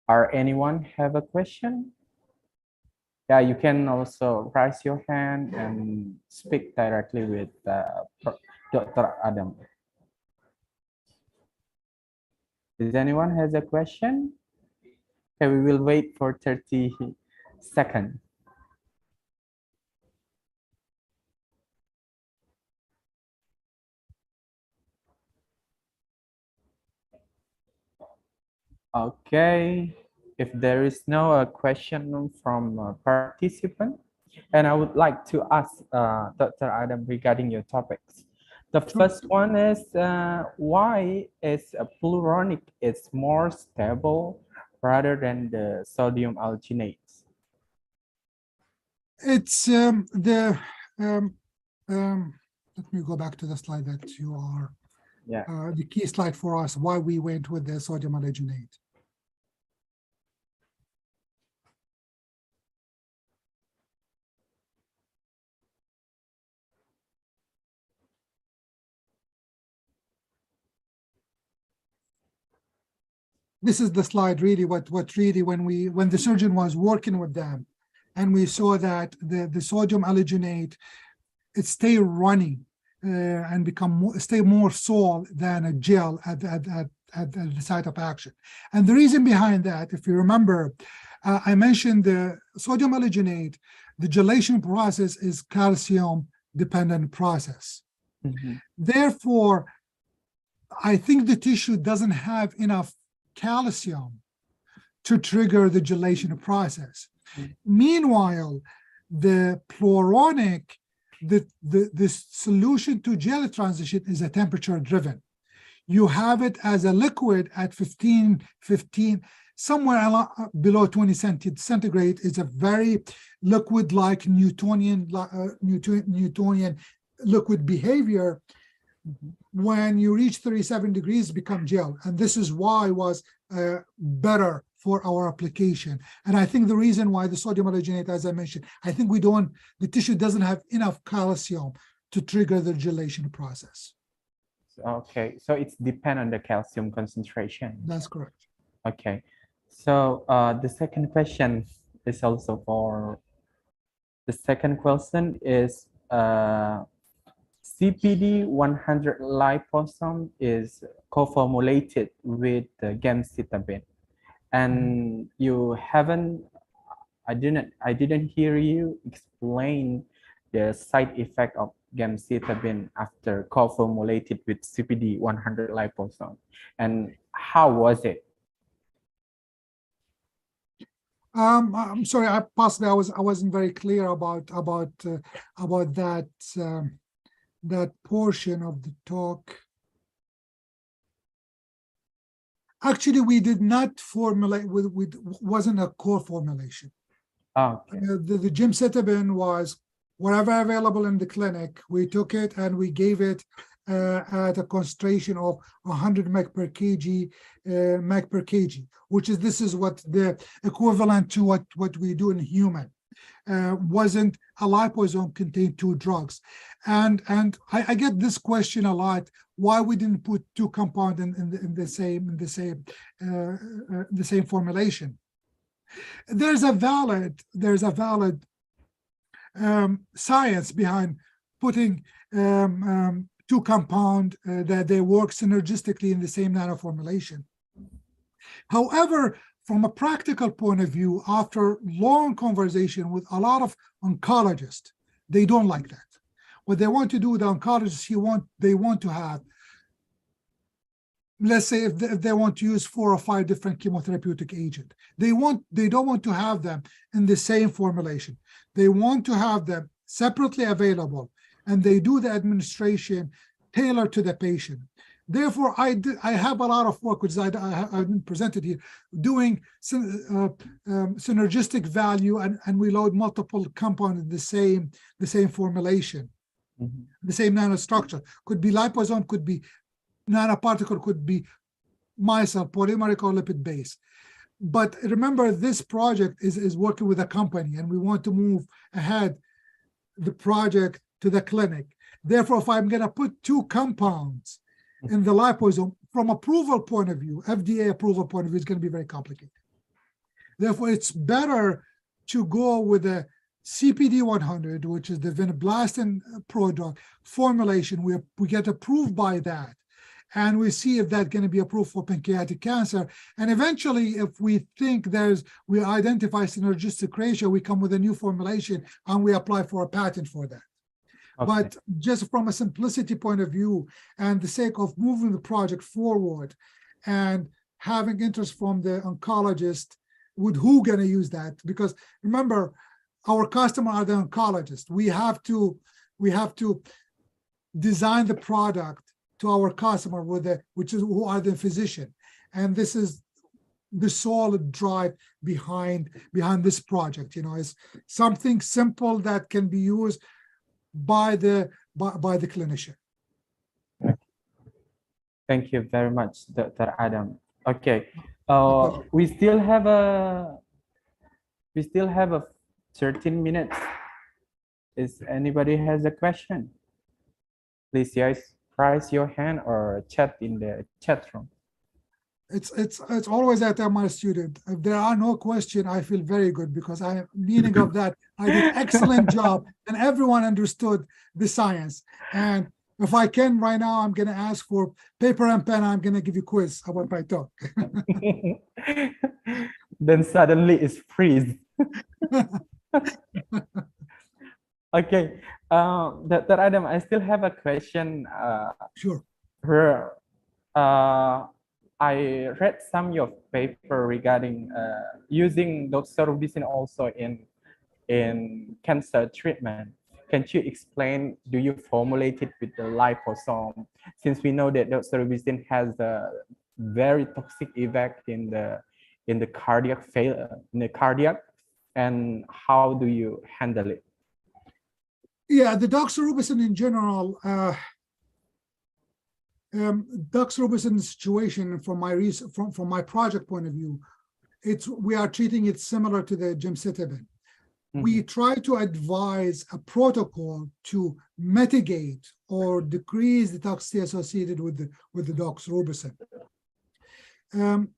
Are anyone have a question? Yeah, you can also raise your hand and speak directly with Dr. Adam. Does anyone has a question? Okay, we will wait for 30 seconds. Okay, if there is no question from a participant, and I would like to ask Dr. Adam regarding your topics. The first one is why is a pluronic is more stable rather than the sodium alginates? It's let me go back to the slide that you are, the key slide for us, why we went with the sodium alginate. This is the slide really what really when the surgeon was working with them and we saw that the sodium alginate it stay running and stay more solid than a gel at the site of action. And the reason behind that, if you remember, I mentioned the sodium alginate, the gelation process is calcium dependent process. Mm-hmm. Therefore, I think the tissue doesn't have enough calcium to trigger the gelation process. Mm-hmm. Meanwhile, the pluronic, the solution to gel transition is a temperature driven. You have it as a liquid at 15, somewhere below 20 centigrade is a very liquid-like Newtonian liquid behavior. Mm-hmm. When you reach 37 degrees, become gel. And this is why it was better for our application. And I think the reason why the sodium alginate, as I mentioned, I think the tissue doesn't have enough calcium to trigger the gelation process. Okay, so it's depend on the calcium concentration. That's correct. Okay, so the second question is also for, the second question is CPD 100 liposome is co-formulated with gemcitabine. And you haven't, I didn't hear you explain the side effect of gemcitabine after co-formulated with CPD 100 liposome, and how was it? I'm sorry, I wasn't very clear about that that portion of the talk. Actually, we did not formulate wasn't a core formulation. Okay. The gemcitabine was whatever available in the clinic. We took it and we gave it at a concentration of 100 mg per kg, which is this is what the equivalent to what we do in human. Wasn't a liposome contained two drugs, and I get this question a lot: why we didn't put two compounds in the same formulation? There's a valid science behind putting two compounds that they work synergistically in the same nanoformulation. However, from a practical point of view, after long conversation with a lot of oncologists, they don't like that. What they want to do with the oncologists, they want to have, let's say if they want to use 4 or 5 different chemotherapeutic agents, they don't want to have them in the same formulation. They want to have them separately available, and they do the administration tailored to the patient. Therefore, I have a lot of work, which I didn't present it here, doing synergistic value, and we load multiple compounds in the same formulation, mm-hmm. the same nanostructure. Could be liposome, could be nanoparticle, could be micelle, polymeric or lipid base. But remember, this project is working with a company, and we want to move ahead the project to the clinic. Therefore, if I'm going to put two compounds in the liposome, from approval point of view, FDA approval point of view, it's going to be very complicated. Therefore, it's better to go with a CPD 100, which is the vinblastine prodrug formulation. We get approved by that, and we see if that's going to be approved for pancreatic cancer. And eventually, if we think we identify synergistic ratio, we come with a new formulation and we apply for a patent for that. Okay. But just from a simplicity point of view and the sake of moving the project forward and having interest from the oncologist, who going to use that? Because remember, our customer are the oncologists. We have to design the product to our customer who are the physician, and this is the solid drive behind this project. It's something simple that can be used by the clinician. Thank you very much, Dr. Adam. Okay, we still have a 13 minutes. Is anybody has a question? Please, guys, raise your hand or chat in the chat room. It's always at my student. If there are no questions, I feel very good, because meaning of that, I did excellent job and everyone understood the science. And if I can right now, I'm going to ask for paper and pen. I'm going to give you quiz about my talk. Then suddenly it's freeze. Okay, Dr. Adam, I still have a question. Sure. I read some of your paper regarding using doxorubicin also in cancer treatment. Can you explain, do you formulate it with the liposome? Since we know that doxorubicin has a very toxic effect in the cardiac failure, and how do you handle it? Yeah, the doxorubicin in general, doxorubicin situation from my project point of view, we are treating it similar to the gemcitabine. Mm-hmm. We try to advise a protocol to mitigate or decrease the toxicity associated with the doxorubicin.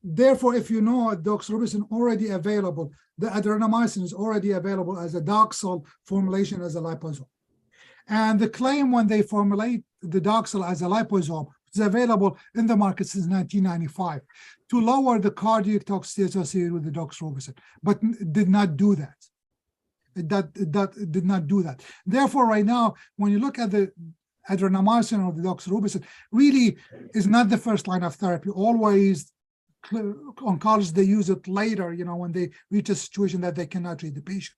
Therefore, if you know doxorubicin already available, the adrenomycin is already available as a doxal formulation as a liposome. And the claim when they formulate the doxal as a liposome is available in the market since 1995 to lower the cardiac toxicity associated with the doxorubicin, but did not do that. It did not do that. Therefore, right now, when you look at the adrenomycin or the doxorubicin, really is not the first line of therapy. Always, oncologists, they use it later, when they reach a situation that they cannot treat the patient.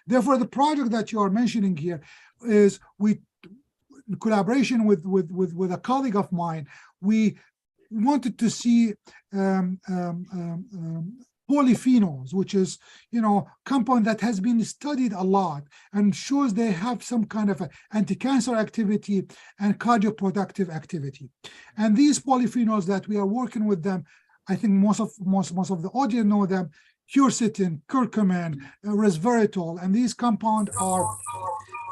Therefore, the project that you are mentioning here is in collaboration with a colleague of mine, we wanted to see polyphenols, which is, compound that has been studied a lot and shows they have some kind of anti-cancer activity and cardioprotective activity. And these polyphenols that we are working with them, I think most of the audience know them: quercetin, curcumin, resveratrol, and these compounds are.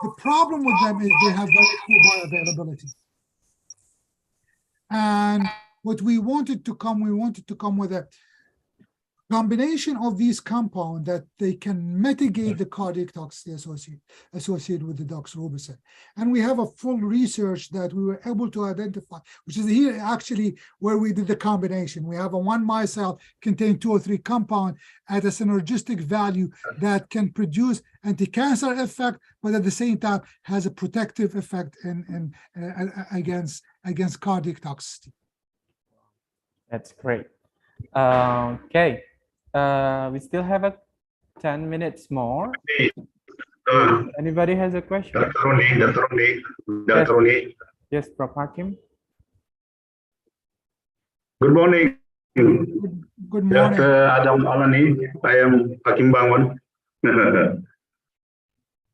The problem with them is they have very poor bioavailability. And what we wanted to come with a combination of these compounds that they can mitigate the cardiac toxicity associated with the doxorubicin. And we have a full research that we were able to identify, which is here actually where we did the combination. We have a one micelle contain 2 or 3 compound at a synergistic value that can produce anti-cancer effect, but at the same time has a protective effect against cardiac toxicity. That's great. Okay. We still have 10 minutes more. Anybody has a question? Yes, Prof. Hakim. Good morning. Good morning. Dr. Adam Alani. I am Hakim Bangun.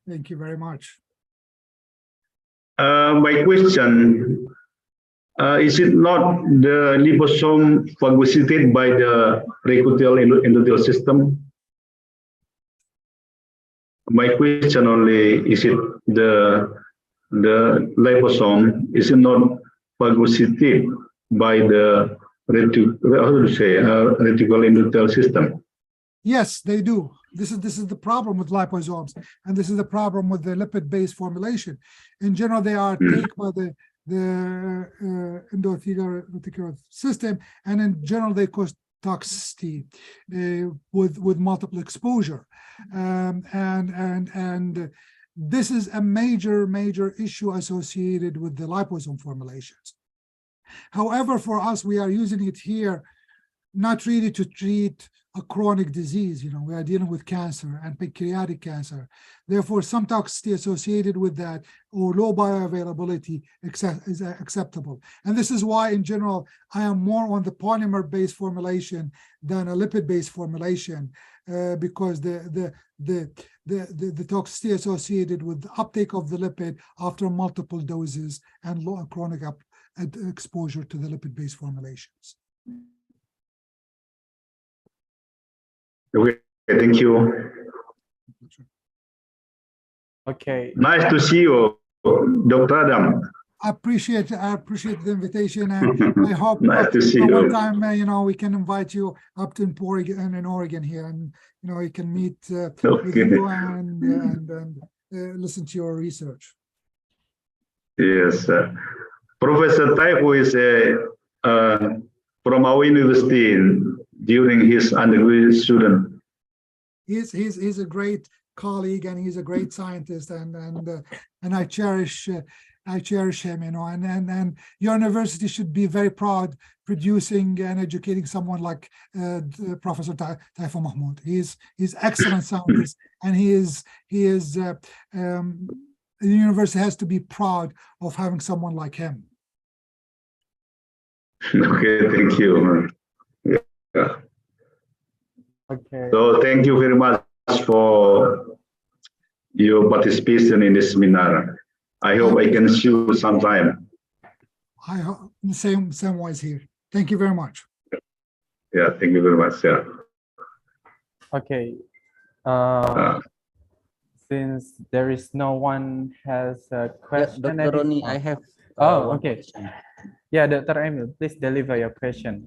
Thank you very much. My question, is it not the liposome phagocyted by the pericutial endothelial system? My question only, is it the liposome, is it not phagocyted by the reticular endothelial system? Yes, they do. This is the problem with liposomes, and this is the problem with the lipid-based formulation. In general, they are taken by the endothelial reticular system, and in general, they cause toxicity with multiple exposure, and this is a major issue associated with the liposome formulations. However, for us, we are using it here not really to treat a chronic disease. We are dealing with cancer and pancreatic cancer. Therefore, some toxicity associated with that or low bioavailability is acceptable. And this is why, in general, I am more on the polymer-based formulation than a lipid-based formulation, because the toxicity associated with the uptake of the lipid after multiple doses and low chronic exposure to the lipid-based formulations. Okay, thank you. Okay. Nice to see you, Dr. Adam. I appreciate the invitation, and I hope Nice to see one you. time we can invite you up to Oregon here, and you can meet with you and listen to your research. Yes, Professor Taifu is from our university during his undergraduate student. He's a great colleague, and he's a great scientist, and I cherish him, and your university should be very proud producing and educating someone like Professor Taifu Mahmood. He's excellent scientist, and the university has to be proud of having someone like him. Okay, thank you. Yeah. Okay. So thank you very much for your participation in this seminar. I hope I can see you sometime. I hope same wise here. Thank you very much. Yeah, thank you very much. Yeah. Okay. Since there is no one has a question. Dr. Roni, I have okay. Question. Yeah, Dr. Emil, please deliver your question.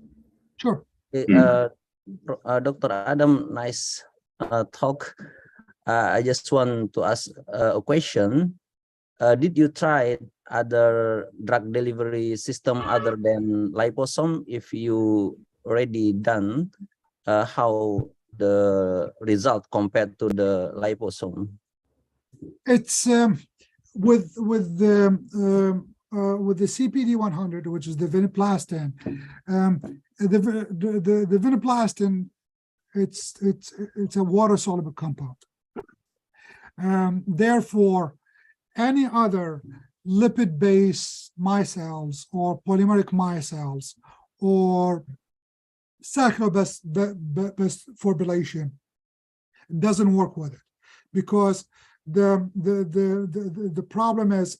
Sure. Dr. Adam, nice talk. I just want to ask a question. Did you try other drug delivery system other than liposome? If you already done, how the result compared to the liposome? It's with the CPD100, which is the viniplastin. The viniplastin, it's a water soluble compound. Therefore, any other lipid-based micelles or polymeric micelles or saccharose-based formulation doesn't work with it, because the problem is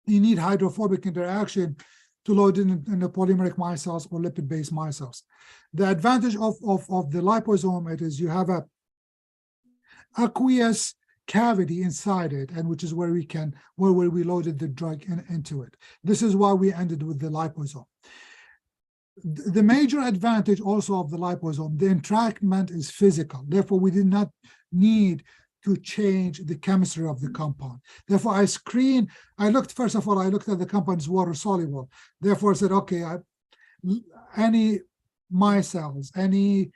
you need hydrophobic interaction to load in the polymeric micelles or lipid-based micelles. The advantage of the liposome is you have a aqueous cavity inside it, and which is where we loaded the drug into it. This is why we ended with the liposome. The major advantage also of the liposome, the entrapment is physical. Therefore, we did not need to change the chemistry of the compound. Therefore, I looked at the compound is water soluble. Therefore, I said, okay, any micelles, any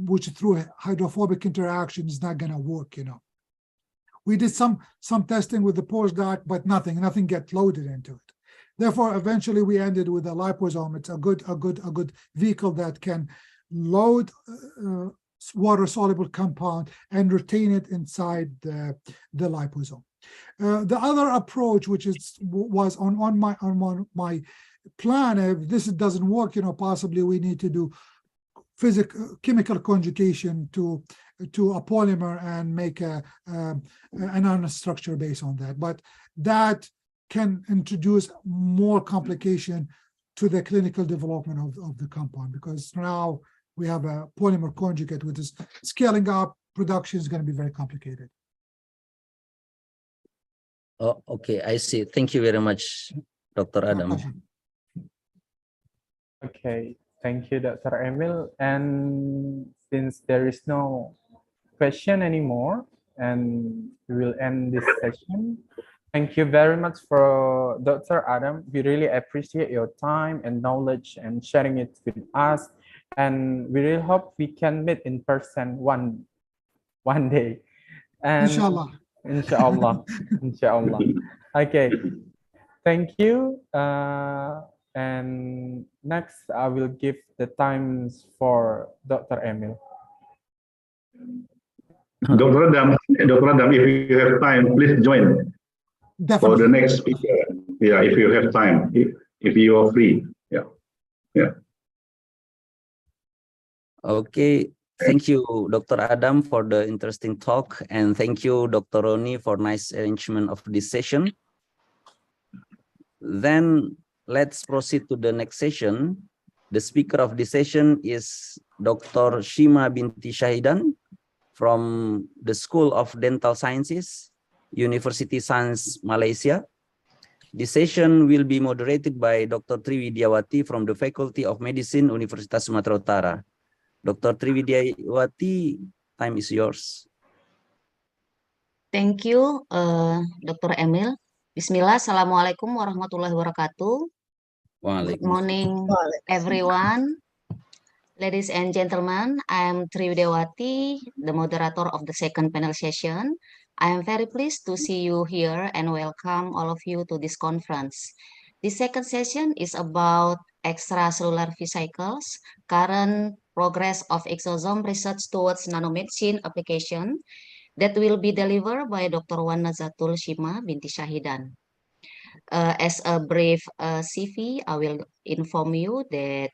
which through hydrophobic interaction is not going to work. We did some testing with the postdoc, but nothing get loaded into it. Therefore, eventually we ended with a liposome. It's a good vehicle that can load water soluble compound and retain it inside the liposome. The other approach, which was on my plan, if this doesn't work, possibly we need to do chemical conjugation to a polymer and make a nanostructure based on that. But that can introduce more complication to the clinical development of the compound, because now we have a polymer conjugate, which is scaling up production is going to be very complicated. Oh, okay, I see. Thank you very much, Dr. Adam. Okay, thank you, Dr. Emil. And since there is no question anymore, and we will end this session. Thank you very much for Dr. Adam. We really appreciate your time and knowledge and sharing it with us. And we really hope we can meet in person one day. And Inshallah. Inshallah. Inshallah. Okay. Thank you. And next, I will give the times for Dr. Emil. Dr. Adam, if you have time, please join for the next speaker. Yeah, if you have time, if you are free. Yeah, yeah. Okay, thank you, Dr. Adam, for the interesting talk, and thank you, Dr. Roni, for nice arrangement of this session. Then let's proceed to the next session. The speaker of this session is Dr. Shima binti Shahidan from the School of Dental Sciences, University Science, Malaysia. This session will be moderated by Dr. Triwidiawati from the Faculty of Medicine, Universitas Sumatera Utara. Dr. Triwidiawati, time is yours. Thank you, Dr. Emil. Bismillah, Assalamualaikum warahmatullahi wabarakatuh. Good morning, everyone. Ladies and gentlemen, I am Triwidiawati, the moderator of the second panel session. I am very pleased to see you here and welcome all of you to this conference. The second session is about extracellular vesicles, current progress of exosome research towards nanomedicine application, that will be delivered by Dr. Wan Nazatul Shima binti Shahidan. As a brief CV, I will inform you that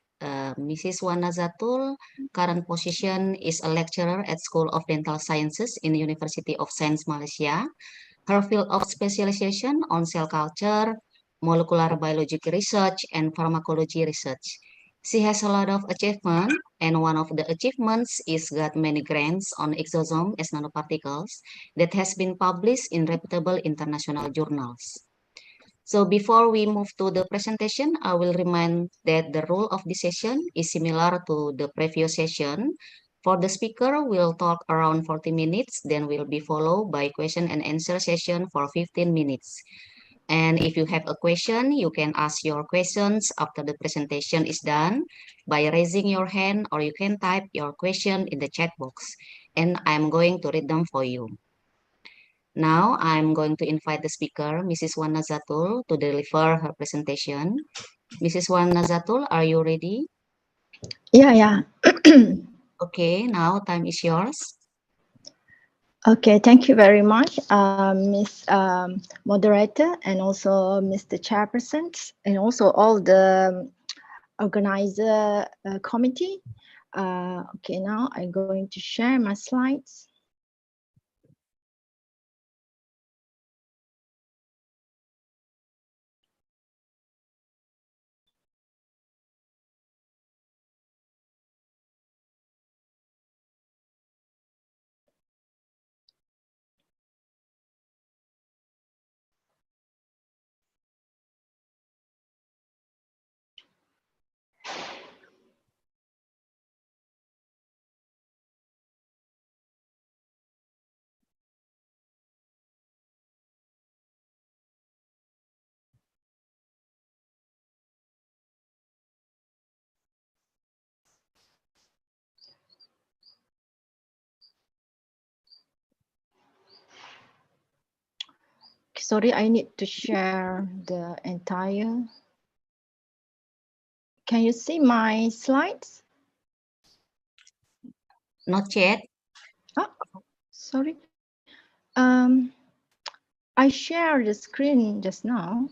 Mrs. Wan Nazatul current position is a lecturer at School of Dental Sciences in the University of Science Malaysia. Her field of specialization on cell culture, molecular biology research, and pharmacology research. She has a lot of achievement, and one of the achievements is got many grants on exosome as nanoparticles that has been published in reputable international journals. So before we move to the presentation, I will remind that the rule of this session is similar to the previous session. For the speaker, we'll talk around 40 minutes, then will be followed by question and answer session for 15 minutes. And if you have a question, you can ask your questions after the presentation is done by raising your hand, or you can type your question in the chat box, and I'm going to read them for you. Now, I'm going to invite the speaker, Mrs. Wan Nazatul, to deliver her presentation. Mrs. Wan Nazatul, are you ready? Yeah. Okay, now time is yours. Okay, thank you very much, Ms. Moderator, and also Mr. Chairperson, and also all the organizer committee. Okay, now I'm going to share my slides. Sorry, I need to share the entire. Can you see my slides? Not yet. Oh, sorry. I shared the screen just now.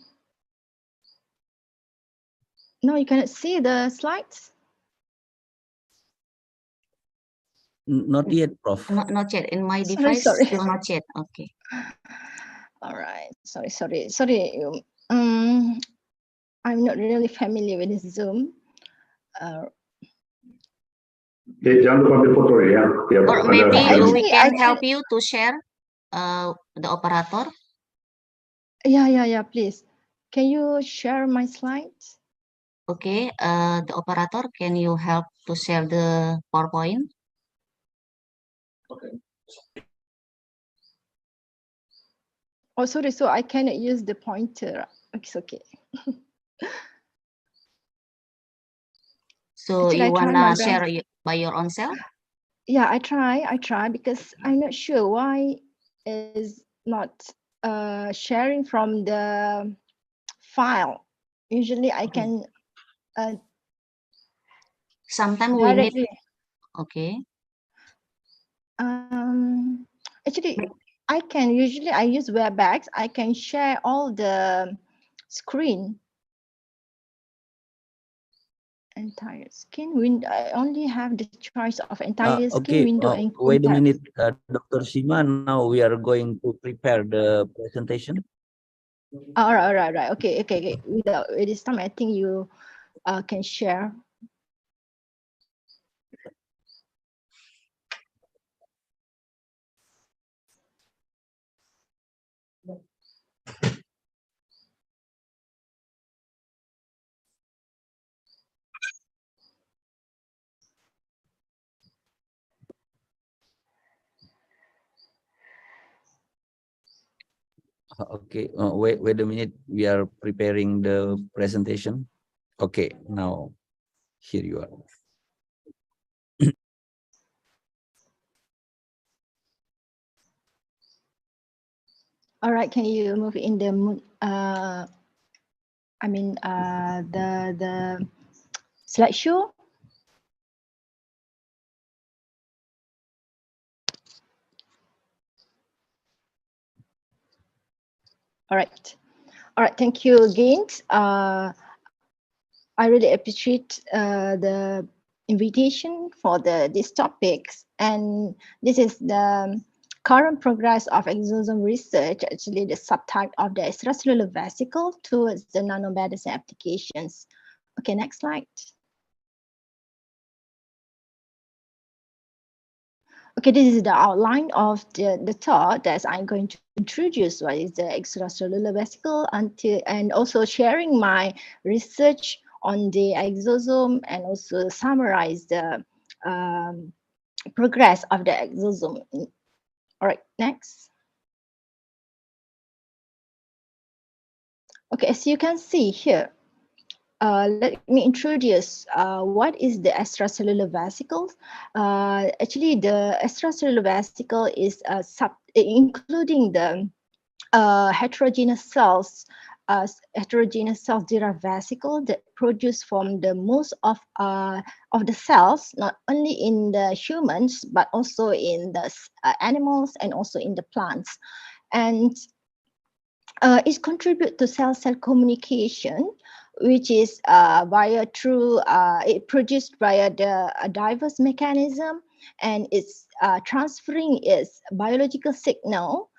No, you cannot see the slides? Not yet, Prof. Not yet. In my device, Sorry. still not yet. Okay. All right. Sorry. I'm not really familiar with Zoom. Jangan lupa ambil foto ya. Or maybe we Actually, I can help you to share the operator. Yeah, please. Can you share my slides? Okay, the operator, can you help to share the PowerPoint? Okay. Oh, sorry, so I cannot use the pointer. It's okay. So Actually, you I try my wanna share best. by your own self? Yeah, I try because I'm not sure why is not sharing from the file. Usually I can Sometimes we need. directly. Okay. Actually, I use WebEx. I can share all the screen. Entire screen window. I only have the choice of entire screen window and wait a contact. minute, Dr. Shima. Now we are going to prepare the presentation. All right. Okay. Without this time, I think you can share. Okay, wait a minute. We are preparing the presentation. Okay, now here you are. All right, can you move in the the slideshow? All right. Thank you again. I really appreciate the invitation for these topics, and this is the current progress of exosome research, actually the subtype of the extracellular vesicle towards the nanomedicine applications. Okay, next slide. Okay, this is the outline of the talk that I'm going to introduce what is the extracellular vesicle and also sharing my research on the exosome and also summarize the progress of the exosome. All right, next. Okay, as you can see here, let me introduce what is the extracellular vesicle. Actually, the extracellular vesicle is including the heterogeneous cells, heterogeneous cell-derived vesicle that produce from the most of the cells, not only in the humans but also in the animals and also in the plants, and it contributes to cell-cell communication, which is it produced via the diverse mechanism, and it's transferring its biological signal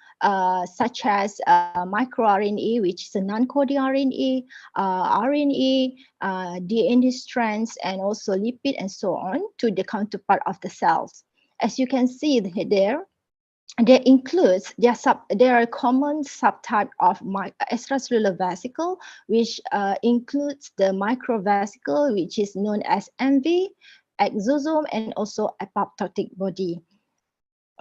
such as microRNA, which is a non-coding RNA, RNA, DNA strands, and also lipid and so on to the counterpart of the cells. As you can see there, there are common subtype of extracellular vesicle, which includes the microvesicle, which is known as MV, exosome, and also apoptotic body.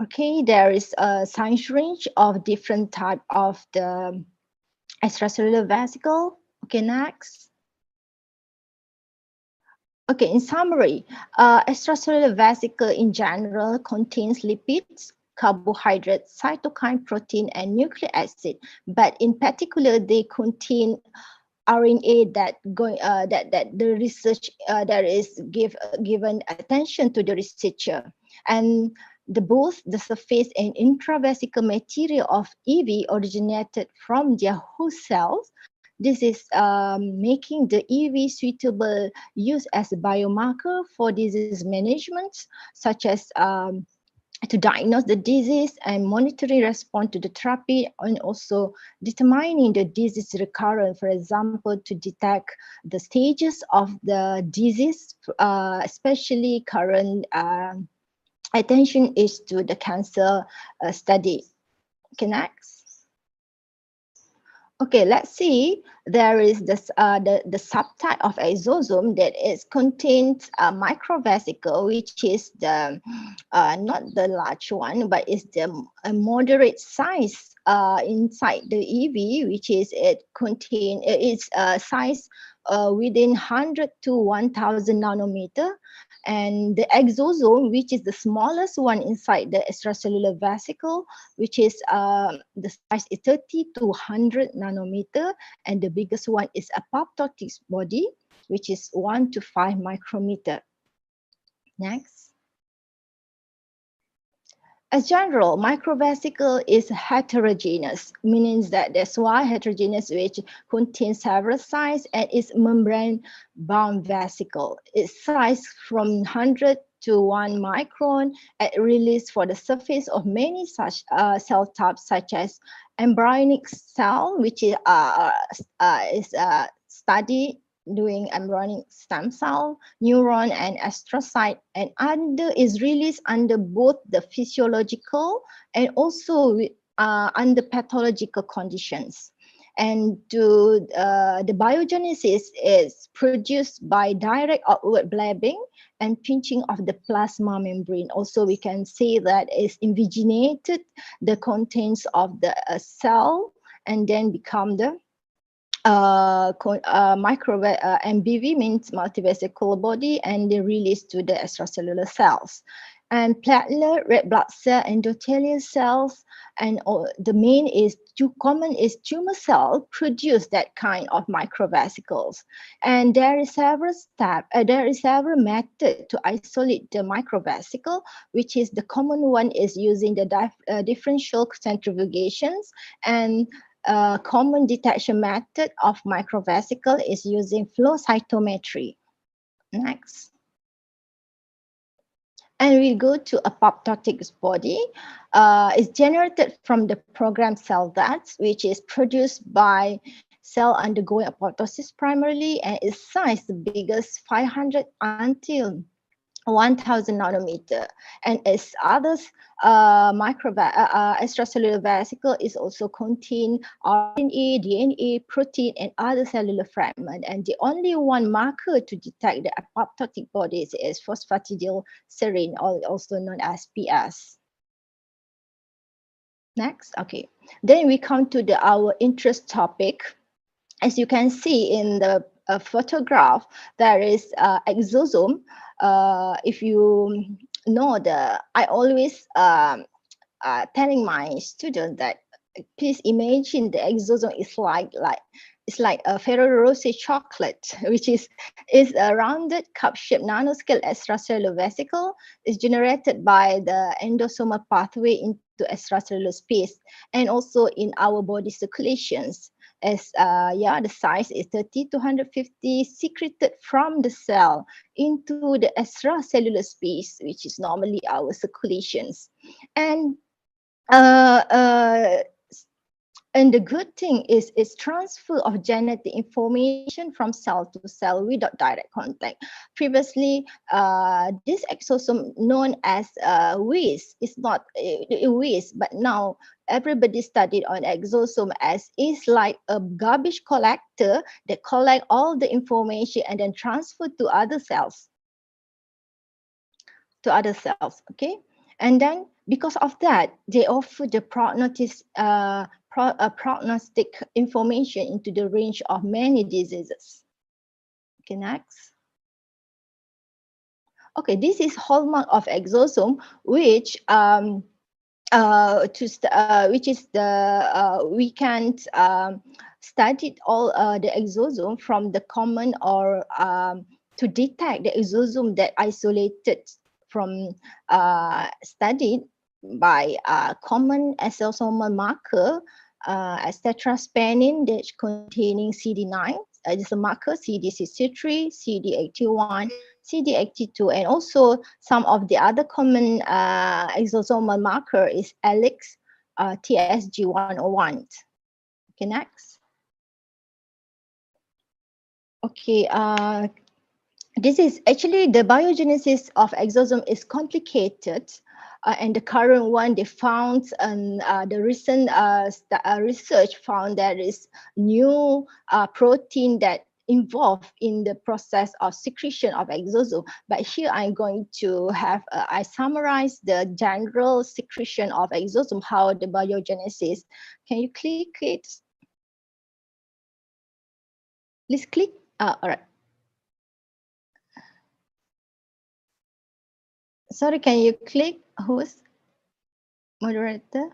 Okay, there is a size range of different type of the extracellular vesicle. Okay, next. Okay, in summary, extracellular vesicle in general contains lipids, carbohydrates, cytokine, protein, and nucleic acid. But in particular, they contain RNA that the research that is given attention to the researcher, and both the surface and intravesical material of EV originated from their host cells. This is making the EV suitable use as a biomarker for disease management, such as to diagnose the disease and monitoring response to the therapy, and also determining the disease recurrence, for example, to detect the stages of the disease, especially current attention is to the cancer study. Okay, next. Okay, let's see. There is this the subtype of exosome that is contains a microvesicle, which is the not the large one, but is the a moderate size inside the EV, which is it contain it's a size within 100 to 1000 nanometer. And the exosome, which is the smallest one inside the extracellular vesicle, which is the size is 30 to 100 nanometer, and the biggest one is apoptotic body, which is 1 to 5 micrometer. Next. As general, microvesicle is heterogeneous, meaning that that's why heterogeneous, which contains several sizes and is membrane-bound vesicle. Its size from 100 to 1 micron at release for the surface of many such cell types, such as embryonic cell, which is studied doing embryonic stem cell, neuron, and astrocyte, and is released under both the physiological and also under pathological conditions. And the biogenesis is produced by direct outward blabbing and pinching of the plasma membrane. Also, we can say that it's invaginated the contents of the cell and then become the MBV means multivesicular body, and they release to the extracellular cells. And platelet, red blood cell, endothelial cells, and the main is common is tumor cell produce that kind of microvesicles. And there is several method to isolate the microvesicle, which is the common one is using the differential centrifugations, and common detection method of microvesicle is using flow cytometry. Next. And we go to apoptotic body. It's generated from the programmed cell death, which is produced by cell undergoing apoptosis primarily, and its size the biggest 500 until 1000 nanometer, and as others extracellular vesicle is also contain RNA, DNA, protein, and other cellular fragment. And the only one marker to detect the apoptotic bodies is phosphatidylserine, also known as PS. Next, okay. Then we come to our interest topic. As you can see in the photograph, there is exosome. If you know I always telling my students that please imagine the exosome is like a Ferrero Rocher chocolate, which is a rounded cup-shaped nanoscale extracellular vesicle. Is generated by the endosomal pathway into extracellular space and also in our body circulations. As the size is 30 to 150 secreted from the cell into the extracellular space, which is normally our circulations. And the good thing is it's transfer of genetic information from cell to cell without direct contact. Previously, this exosome known as waste is not a waste, but now everybody studied on exosome as is like a garbage collector that collect all the information and then transfer to other cells. Okay? And then because of that, they offer the prognostic information into the range of many diseases. Okay, next. Okay, this is hallmark of exosome, which we can study all the exosome from the common or to detect the exosome that isolated from studied by common exosomal marker as tetraspanin that's containing CD9 is a marker CD63, CD81, CD82, and also some of the other common exosomal marker is Alex, TSG101. Okay, next. Okay, this is actually the biogenesis of exosome is complicated, and the current one they found, and the recent research found there is new protein that involved in the process of secretion of exosome. But here I'm going to have I summarize the general secretion of exosome, how the biogenesis. Can you click it? Please click. All right. Sorry, can you click? Who's moderator?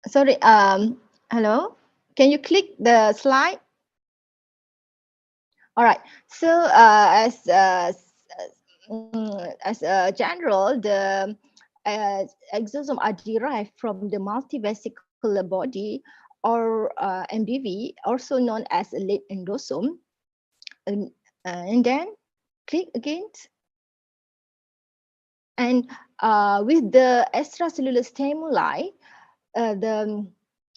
Sorry, hello? Can you click the slide? All right, so as a general, the exosome are derived from the multivesicular body, or MBV, also known as a lead endosome. And then click again. And with the extracellular stimuli,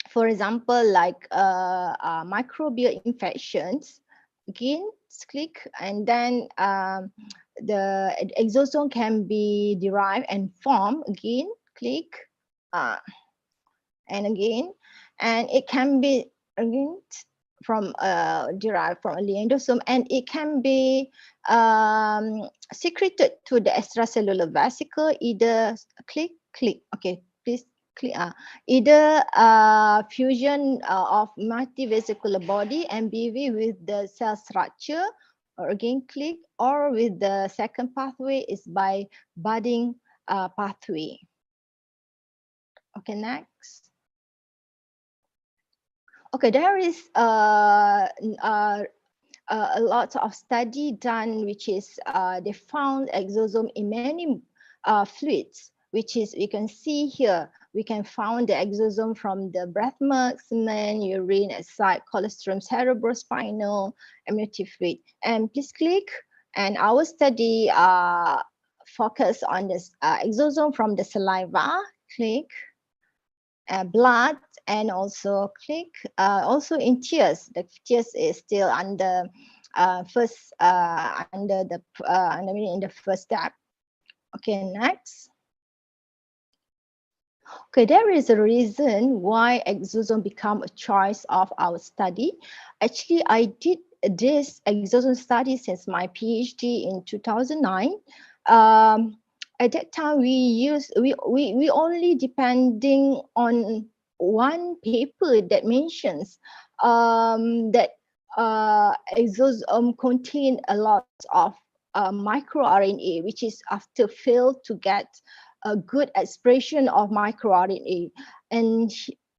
for example, like microbial infections, again, click, and then the exosome can be derived and formed, again, click, and again, and it can be, again, from derived from a endosome, and it can be secreted to the extracellular vesicle, either click, okay, please click, either fusion of multivesicular body, MBV, with the cell structure, or again click, or with the second pathway is by budding pathway. Okay, next. Okay, there is a lot of study done, which is they found exosome in many fluids, which is, we can see here, we can find the exosome from the breath milk, semen, urine, aside, colostrum, cerebrospinal, amniotic fluid. And please click. And our study focus on this exosome from the saliva, click, blood, and also click, also in tears. The tears is still under first under the in the first step. Okay, next. Okay, there is a reason why exosome become a choice of our study. Actually, I did this exosome study since my PhD in 2009. At that time, we only depending on one paper that mentions that exosome contain a lot of microRNA, which is after failed to get a good expression of microRNA, and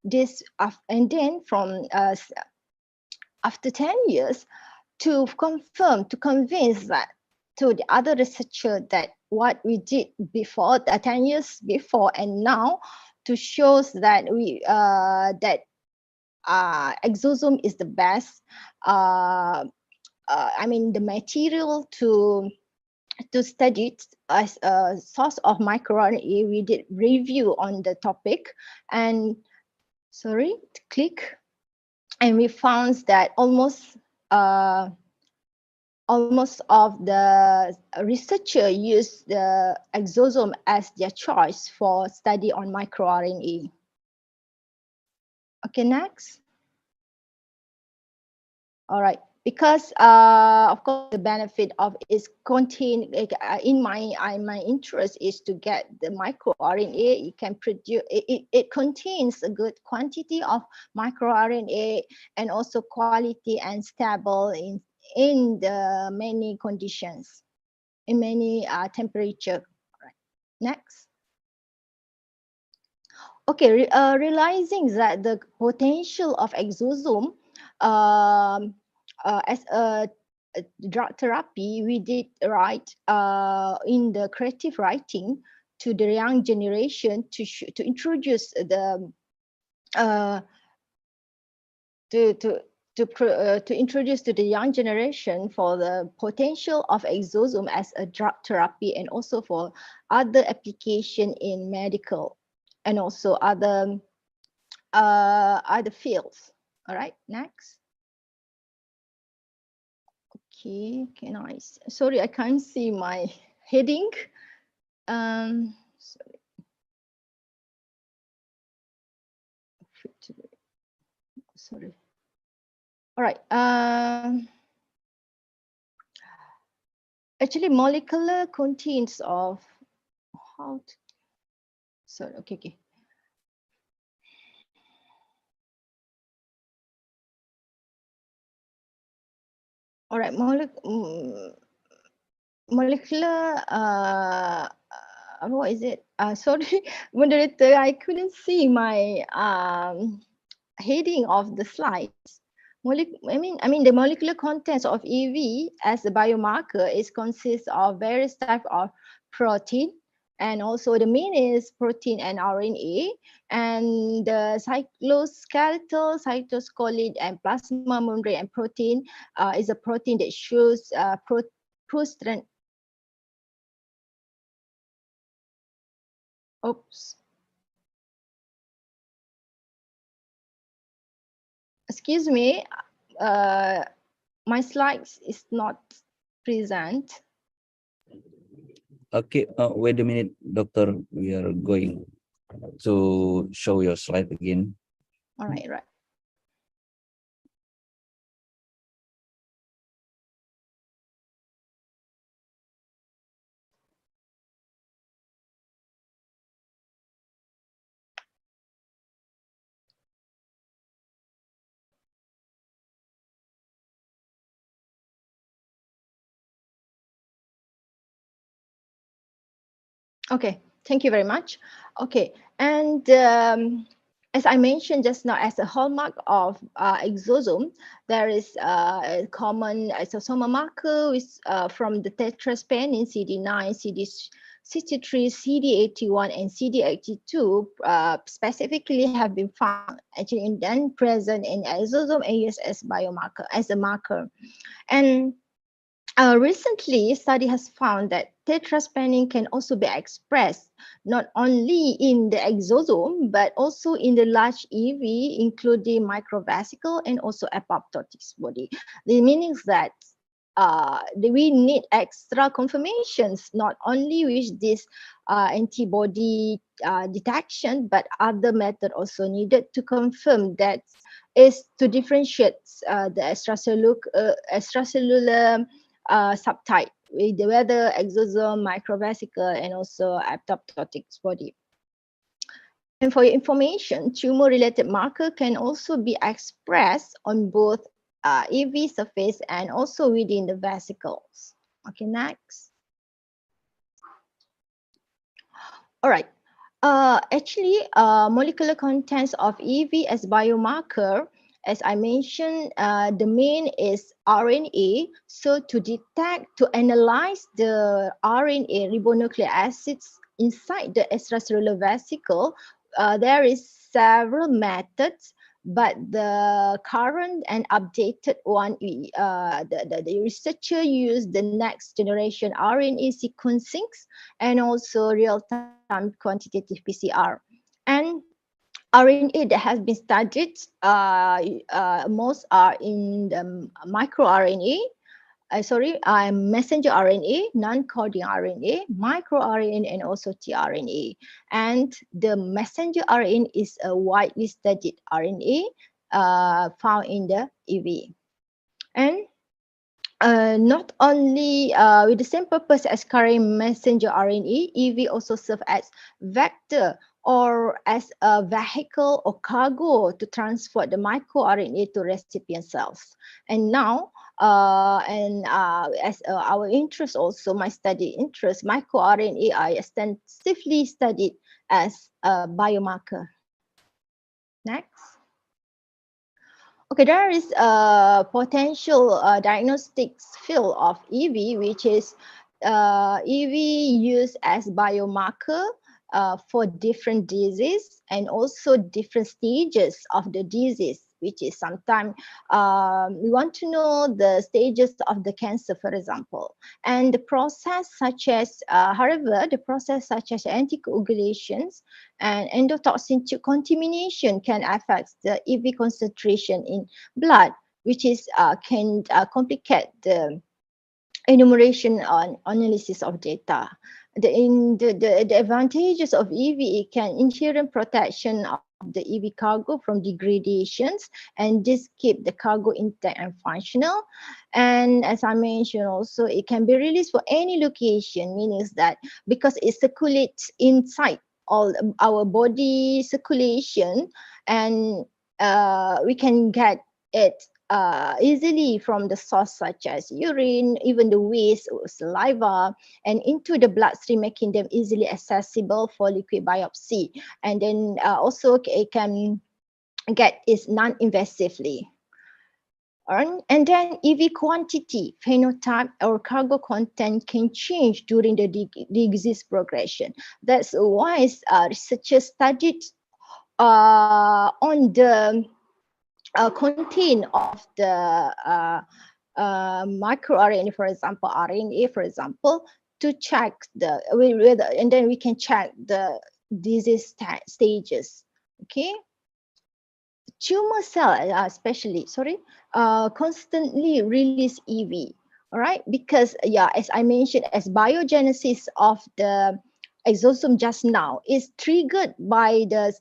this and then from after 10 years to confirm, to convince that to the other researcher that what we did before, 10 years before and now, to show that we that exosome is the best. I mean, the material to study it as a source of microRNA. We did review on the topic, and click, and we found that almost of the researcher use the exosome as their choice for study on microRNA. Okay, next. All right, because of course the benefit of is contain in my interest is to get the microRNA. It can produce it contains a good quantity of microRNA, and also quality and stable in the many conditions, in many temperature. Right. Next. Okay, realizing that the potential of exosome as a drug therapy, we did write in the creative writing to the young generation to introduce the to introduce to the young generation for the potential of exosome as a drug therapy and also for other application in medical and also other fields. All right, next. Okay, sorry, I can't see my heading. Sorry. All right. Actually, molecular contains of how to, sorry, okay. All right, molecular, what is it? Sorry, moderator, I couldn't see my heading of the slides. I mean, the molecular contents of EV as a biomarker consists of various types of protein, and also the main is protein and RNA, and the cytoskeletal, cytoscolid, and plasma membrane and protein is a protein that shows excuse me, my slides is not present. Okay, wait a minute, doctor. We are going to show your slide again. All right, right. Okay, thank you very much. Okay, and as I mentioned just now, as a hallmark of exosome, there is a common isosome marker with, from the tetraspanin CD9, CD63, CD81, and CD82 specifically have been found actually and then present in exosome and used as biomarker, as a marker. And recently, study has found that tetraspanin can also be expressed not only in the exosome, but also in the large EV, including microvesicle and also apoptotic body. The meaning is that we need extra confirmations, not only with this antibody detection, but other method also needed to confirm that is to differentiate the extracellular subtype, whether exosome, microvesicle, and also apoptotic body. And for your information, tumor-related marker can also be expressed on both EV surface and also within the vesicles. Okay, next. All right. Actually, molecular contents of EV as biomarker, as I mentioned, the main is RNA. So to detect, to analyze the RNA ribonucleic acids inside the extracellular vesicle, there is several methods, but the current and updated one, the researcher used the next generation RNA sequencing and also real-time quantitative PCR. And RNA that has been studied, most are in the microRNA, messenger RNA, non-coding RNA, microRNA, and also tRNA. And the messenger RNA is a widely studied RNA found in the EV. And not only with the same purpose as current messenger RNA, EV also serve as vector or as a vehicle or cargo to transport the microRNA to recipient cells. And now, as our interest also, my study interest, microRNA are extensively studied as a biomarker. Next. Okay, there is a potential diagnostics field of EV, which is EV used as biomarker for different diseases and also different stages of the disease which is sometimes we want to know the stages of the cancer, for example. And the process such as, however, the process such as anticoagulations and endotoxin tube contamination can affect the EV concentration in blood, which is can complicate the enumeration on analysis of data. The advantages of EV can inherent protection of the EV cargo from degradations, and this keep the cargo intact and functional. And as I mentioned also, it can be released for any location, meaning that because it circulates inside all our body circulation, and we can get it easily from the source such as urine, even the waste or saliva, and into the bloodstream, making them easily accessible for liquid biopsy. And then also it can get is non-invasively. And then EV quantity, phenotype, or cargo content can change during the disease progression. That's why researchers studied on the content of the microRNA, for example, RNA, for example, to check the whether, and then we can check the disease stages. Okay. Tumor cell, especially, constantly release EV. All right, because as I mentioned, as biogenesis of the exosome just now is triggered by the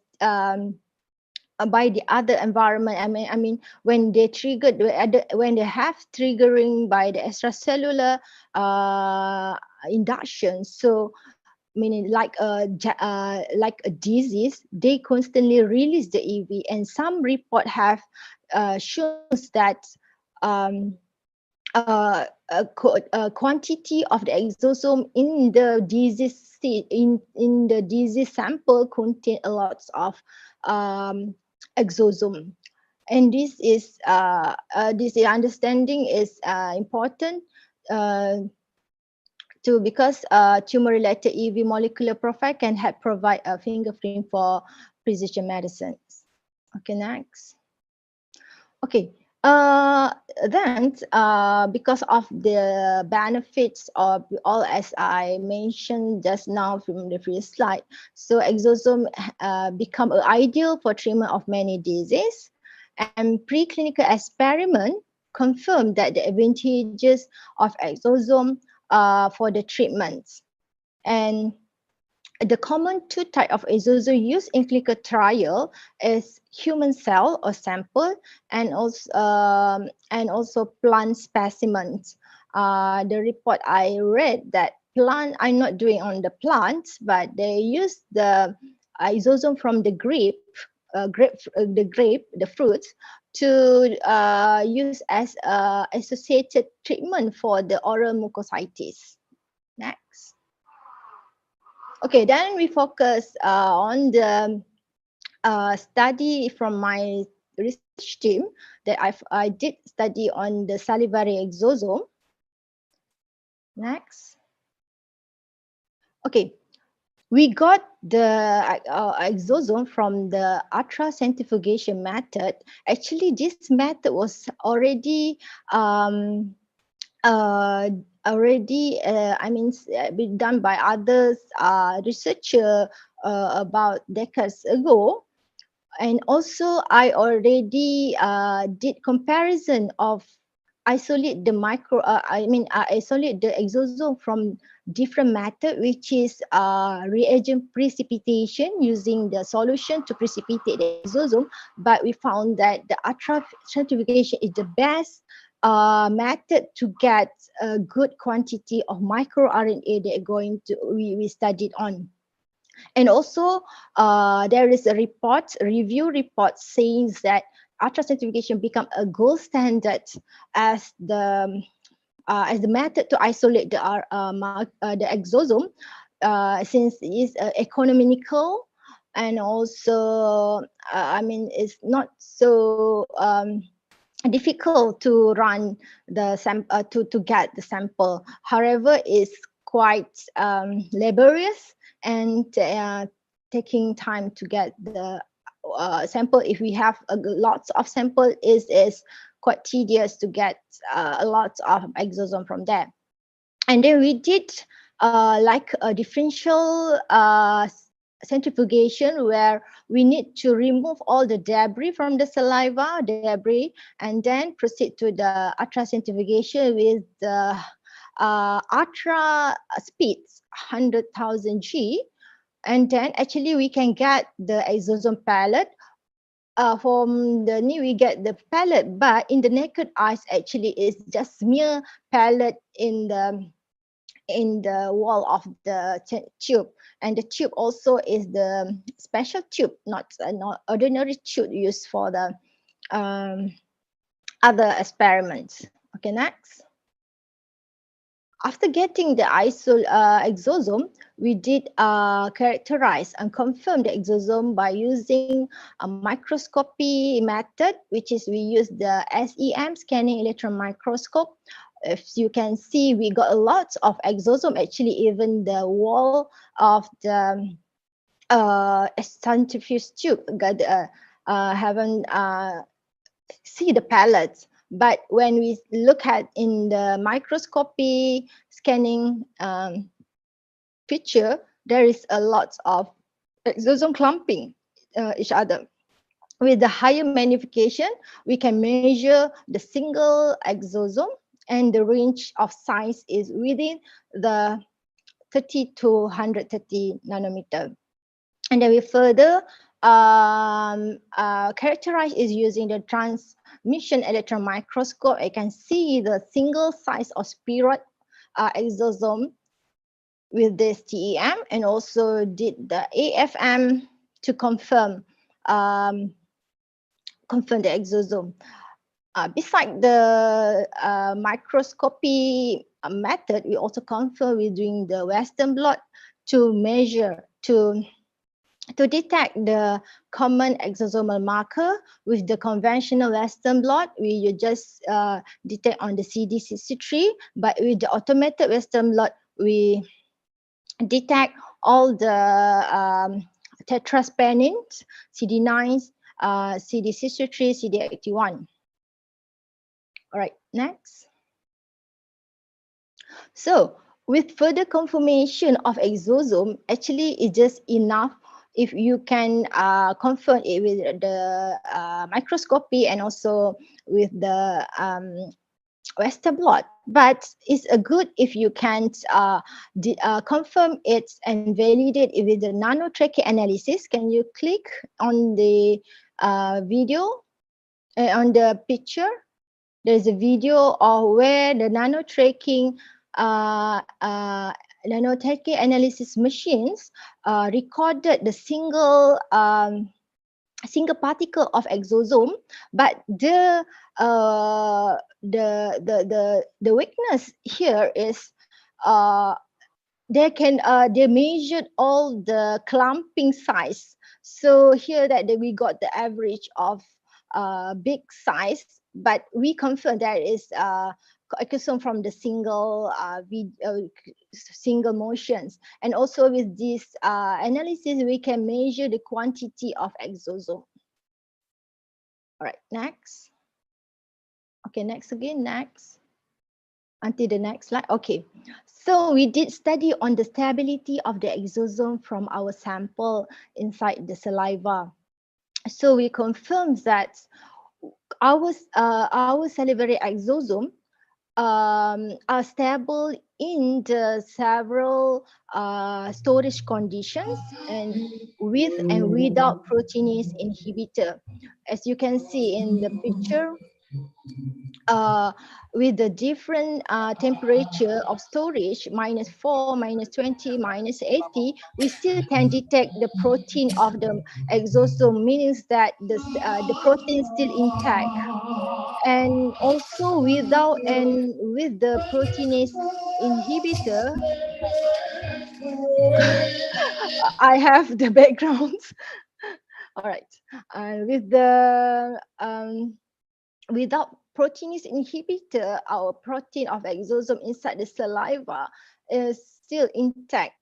other environment. I mean, when they triggered, when they have triggering by the extracellular induction. So, meaning like a disease, they constantly release the EV, and some report have shown that a quantity of the exosome in the disease state in the disease sample contain a lot of exosome. And this is this understanding is important because tumor-related EV molecular profile can help provide a fingerprint for precision medicines. Okay, next. Okay, then because of the benefits of all, as I mentioned just now from the previous slide, so exosome become ideal for treatment of many diseases, and preclinical experiment confirm that the advantages of exosome for the treatments. And the common two types of exosome used in clinical trial is human cell or sample, and also plant specimens. The report I read that plant, I'm not doing on the plants, but they use the exosome from the the fruits, to use as associated treatment for the oral mucositis. Next. Okay, then we focus on the study from my research team that I did study on the salivary exosome. Next. Okay, we got the exosome from the ultracentrifugation method. Actually, this method was already been done by others researcher about decades ago. And also I already did comparison of isolate the isolate the exosome from different method, which is reagent precipitation using the solution to precipitate the exosome. But we found that the ultracentrifugation is the best method to get a good quantity of microRNA that we studied on. And also there is a review report saying that ultracentrifugation become a gold standard as the method to isolate the exosome, since it is economical, and also it's not so difficult to run the sample to get the sample. However, it's quite laborious and taking time to get the sample, if we have lots of sample, is quite tedious to get a lot of exosome from there. And then we did like a differential centrifugation, where we need to remove all the debris from the saliva, and then proceed to the ultracentrifugation with the ultra speeds 100,000 G, and then actually we can get the exosome palette. From the knee we get the palette, but in the naked eyes actually it's just mere palette in the wall of the tube, and the tube also is the special tube, not ordinary tube used for the other experiments. Okay, next. After getting the exosome, we did characterize and confirm the exosome by using a microscopy method, which is we use the SEM, scanning electron microscope. If you can see, we got a lot of exosome. Actually, even the wall of the centrifuge tube haven't see the pellets. But when we look at in the microscopy scanning picture, there is a lot of exosome clumping each other. With the higher magnification, we can measure the single exosome, and the range of size is within the 30 to 130 nanometer. And then we further characterize is using the transmission electron microscope. I can see the single size of spheroid exosome with this TEM, and also did the AFM to confirm the exosome. Beside the microscopy method, we also confirm with doing the Western blot to measure, to detect the common exosomal marker. With the conventional Western blot, we just detect on the CD63, but with the automated Western blot, we detect all the tetraspanines, CD9s, CD63, CD81. All right, next. So with further confirmation of exosome, actually it's just enough if you can confirm it with the microscopy and also with the Western blot. But it's a good if you can confirm it and validate it with the nanotrachea analysis. Can you click on the video, on the picture? There's a video of where the nanotracking nanotrachea analysis machines recorded the single particle of exosome, but the weakness here is they measured all the clumping size. So here that we got the average of big size, but we confirm that is exosome from the single single motions. And also with this analysis, we can measure the quantity of exosome. All right, next. Okay, next again, next. Until the next slide. Okay, so we did study on the stability of the exosome from our sample inside the saliva. So we confirmed that our salivary exosome are stable in the several storage conditions, and with and without proteinase inhibitor. As you can see in the picture, with the different temperature of storage, -4, -20, -80, we still can detect the protein of the exosome, means that the protein is still intact. And also without and with the proteinase inhibitor, I have the backgrounds. All right, with the without proteinase inhibitor, our protein of exosome inside the saliva is still intact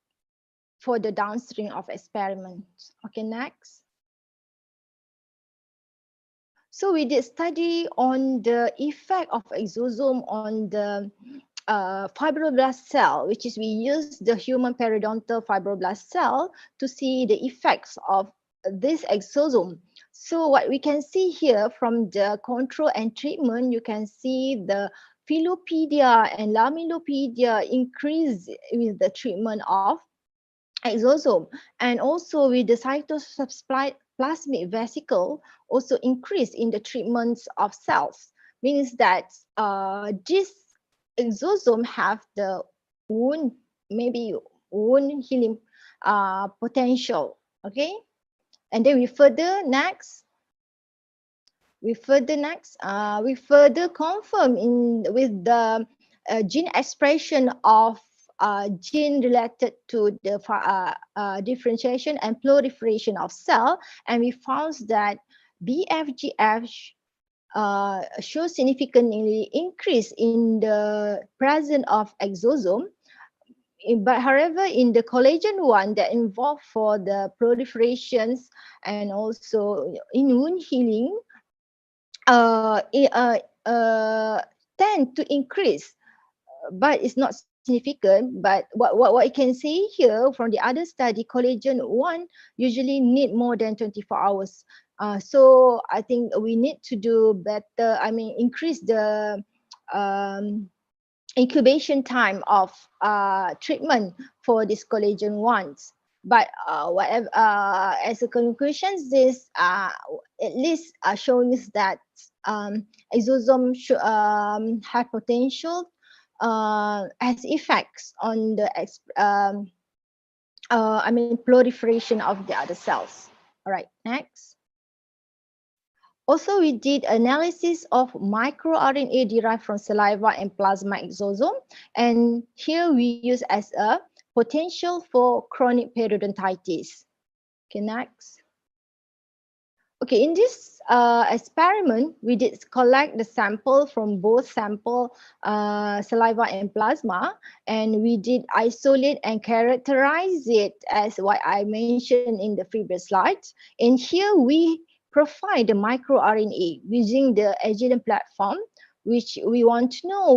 for the downstream of experiments. Okay, next. So we did study on the effect of exosome on the fibroblast cell, which is we use the human periodontal fibroblast cell to see the effects of this exosome. So what we can see here from the control and treatment, you can see the Filopedia and Lamellopedia increase with the treatment of exosome, and also with the cytoplasmic vesicle also increase in the treatments of cells, means that this exosome have the wound, maybe wound healing potential. Okay, and then we further confirm in with the gene expression of gene related to the differentiation and proliferation of cell, and we found that BFGF shows significantly increase in the presence of exosome. But however, in the collagen one that involved for the proliferations and also in wound healing, tend to increase, but it's not significant. But what I can see here from the other study, collagen 1 usually need more than 24 hours. So I think we need to do better, I mean, increase the incubation time of treatment for this collagen 1s. But whatever, as a conclusion, this at least showing us that exosome have potential has effects on the I mean proliferation of the other cells. All right, next. Also, we did analysis of microRNA derived from saliva and plasma exosome, and here we use as a potential for chronic periodontitis. Okay, next. Okay, in this experiment, we did collect the sample from both sample saliva and plasma, and we did isolate and characterize it as what I mentioned in the previous slides. And here we provide the microRNA using the Agilent platform, which we want to know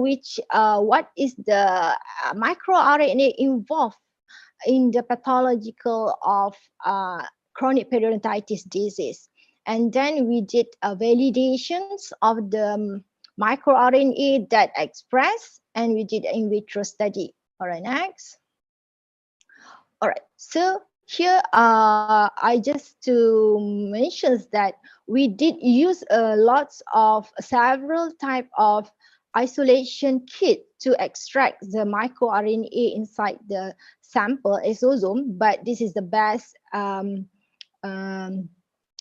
what is the microRNA involved in the pathological of chronic periodontitis disease. And then we did validations of the microRNA that express, and we did an in vitro study. All right, next. All right, so here I just to mention that we did use lots of several type of isolation kit to extract the microRNA inside the sample exosome, but this is the best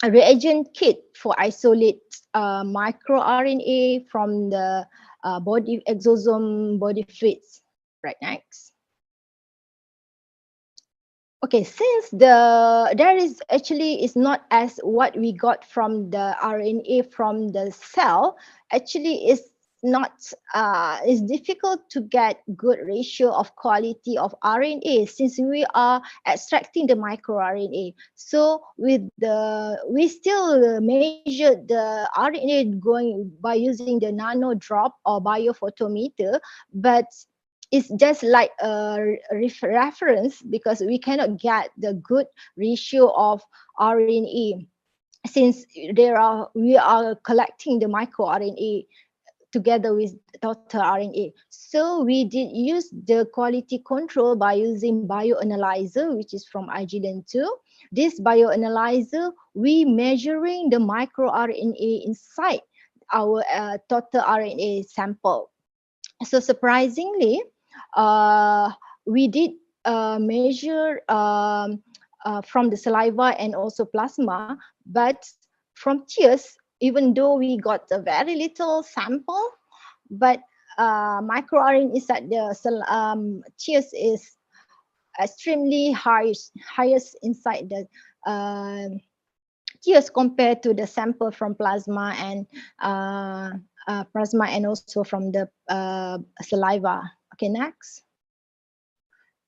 reagent kit for isolate microRNA from the body exosome body fluids. Right, next. Okay, since there is actually is not as what we got from the RNA from the cell, actually is not it's difficult to get good ratio of quality of RNA since we are extracting the microRNA. So with we still measure the RNA going by using the nano drop or biophotometer, but it's just like a reference because we cannot get the good ratio of RNA since we are collecting the microRNA together with total RNA. So we did use the quality control by using bioanalyzer, which is from Agilent 2. This bioanalyzer, we measuring the microRNA inside our total RNA sample. So surprisingly, we did measure from the saliva and also plasma, but from tears, even though we got a very little sample, but microRNA inside the tears is extremely highest inside the tears compared to the sample from plasma and also from the saliva. Okay, next.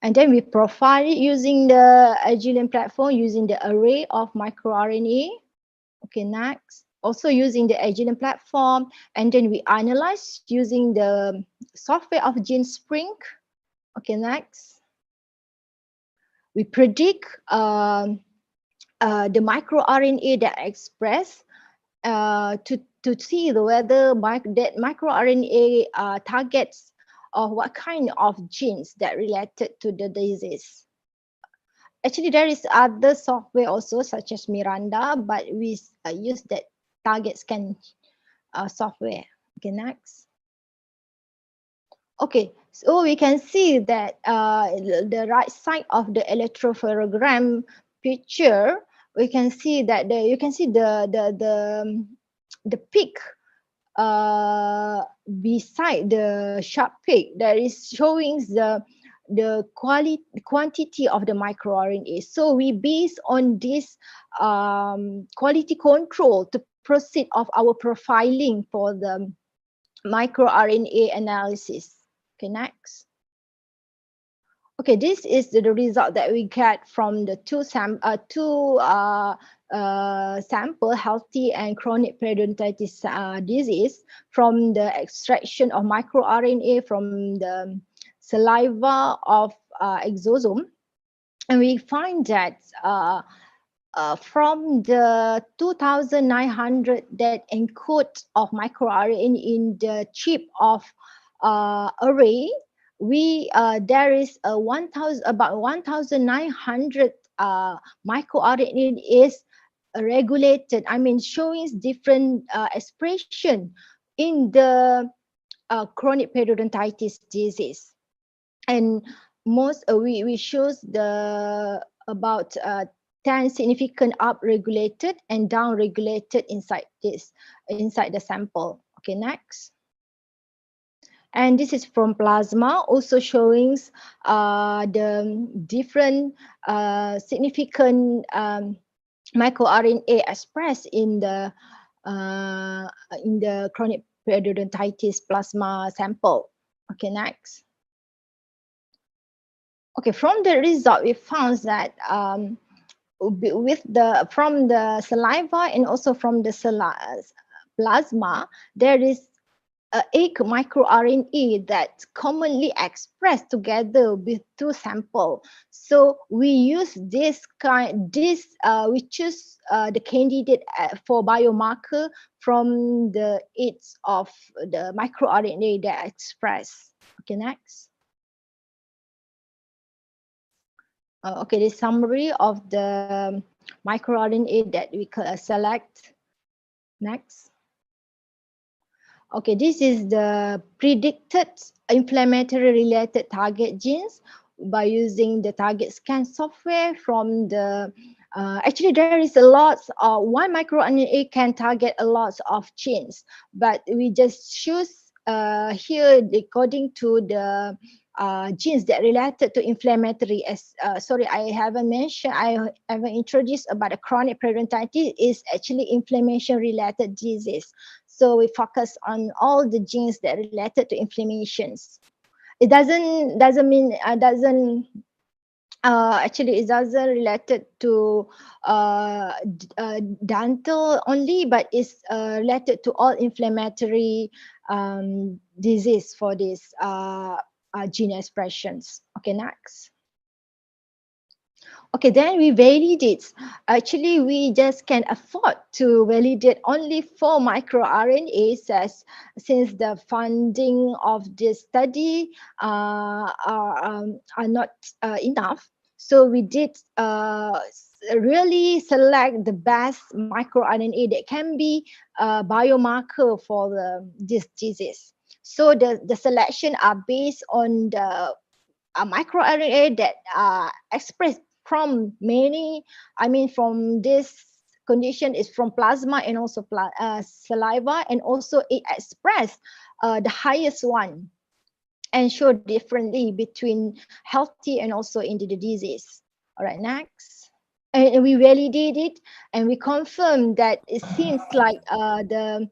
And then we profile it using the Agilent platform using the array of microRNA. Okay, next. also using the Agilent platform, and then we analyze using the software of GenSpring. Okay, next. We predict the microRNA that express to see whether that microRNA targets or what kind of genes that related to the disease. Actually, there is other software also such as Miranda, but we use that target scan software. Okay, next. Okay, so we can see that the right side of the electrophoregram picture, we can see that you can see the peak beside the sharp peak that is showing the quantity of the microRNA. So we base on this quality control to proceed of our profiling for the microRNA analysis. Okay, next. Okay, this is the result that we get from the two sample, healthy and chronic periodontitis disease, from the extraction of microRNA from the saliva of exosome. And we find that from the 2,900 that encode of microRNA in the chip of array, there is about 1,900 microRNA is regulated. I mean, showing different expression in the chronic periodontitis disease, and most we shows the about 10 significant up-regulated and down-regulated inside the sample. Okay, next. And this is from plasma, also showing the different significant microRNA expressed in the chronic periodontitis plasma sample. Okay, next. Okay, from the result, we found that from the saliva and also from the plasma, there is 8 microRNA that commonly expressed together with 2 samples. So we use we choose the candidate for biomarker from the 8 of the microRNA that express. Okay, next. Okay, the summary of the microRNA that we select. Next. Okay, this is the predicted inflammatory related target genes by using the target scan software from the actually there is a lot of one microRNA can target a lot of genes, but we just choose here according to the genes that related to inflammatory. Sorry, I haven't mentioned, I haven't introduced about the chronic periodontitis is actually inflammation related disease. So we focus on all the genes that are related to inflammations. It doesn't mean actually it doesn't related to dental only, but it's related to all inflammatory disease for this gene expressions. Okay, next. Okay, then we validate. Actually, we just can afford to validate only 4 microRNAs since the funding of this study are not enough. So we did really select the best microRNA that can be a biomarker for this disease. So the selection are based on the microRNA that are expressed from many, I mean from this condition is from plasma and also saliva, and also it expressed the highest one and show differently between healthy and also in the disease. All right, next. And we validate it and we confirm that it seems like the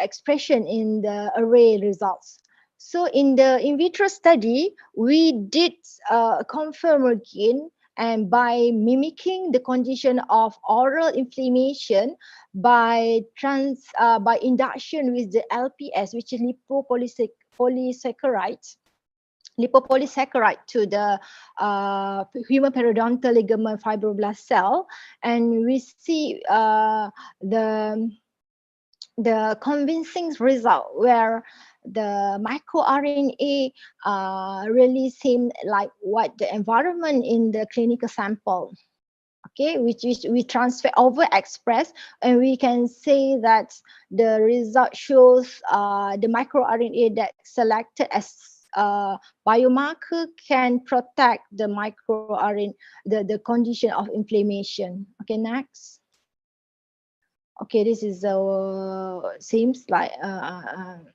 expression in the array results. So in the in vitro study, we did confirm again and by mimicking the condition of oral inflammation by induction with the LPS, which is lipopolysaccharide to the human periodontal ligament fibroblast cell, and we see the convincing result where the microRNA really seem like what the environment in the clinical sample, okay, which we transfer overexpress, and we can say that the result shows the microRNA that selected as biomarker can protect the microRNA, the condition of inflammation. Okay, next. Okay, this is seems like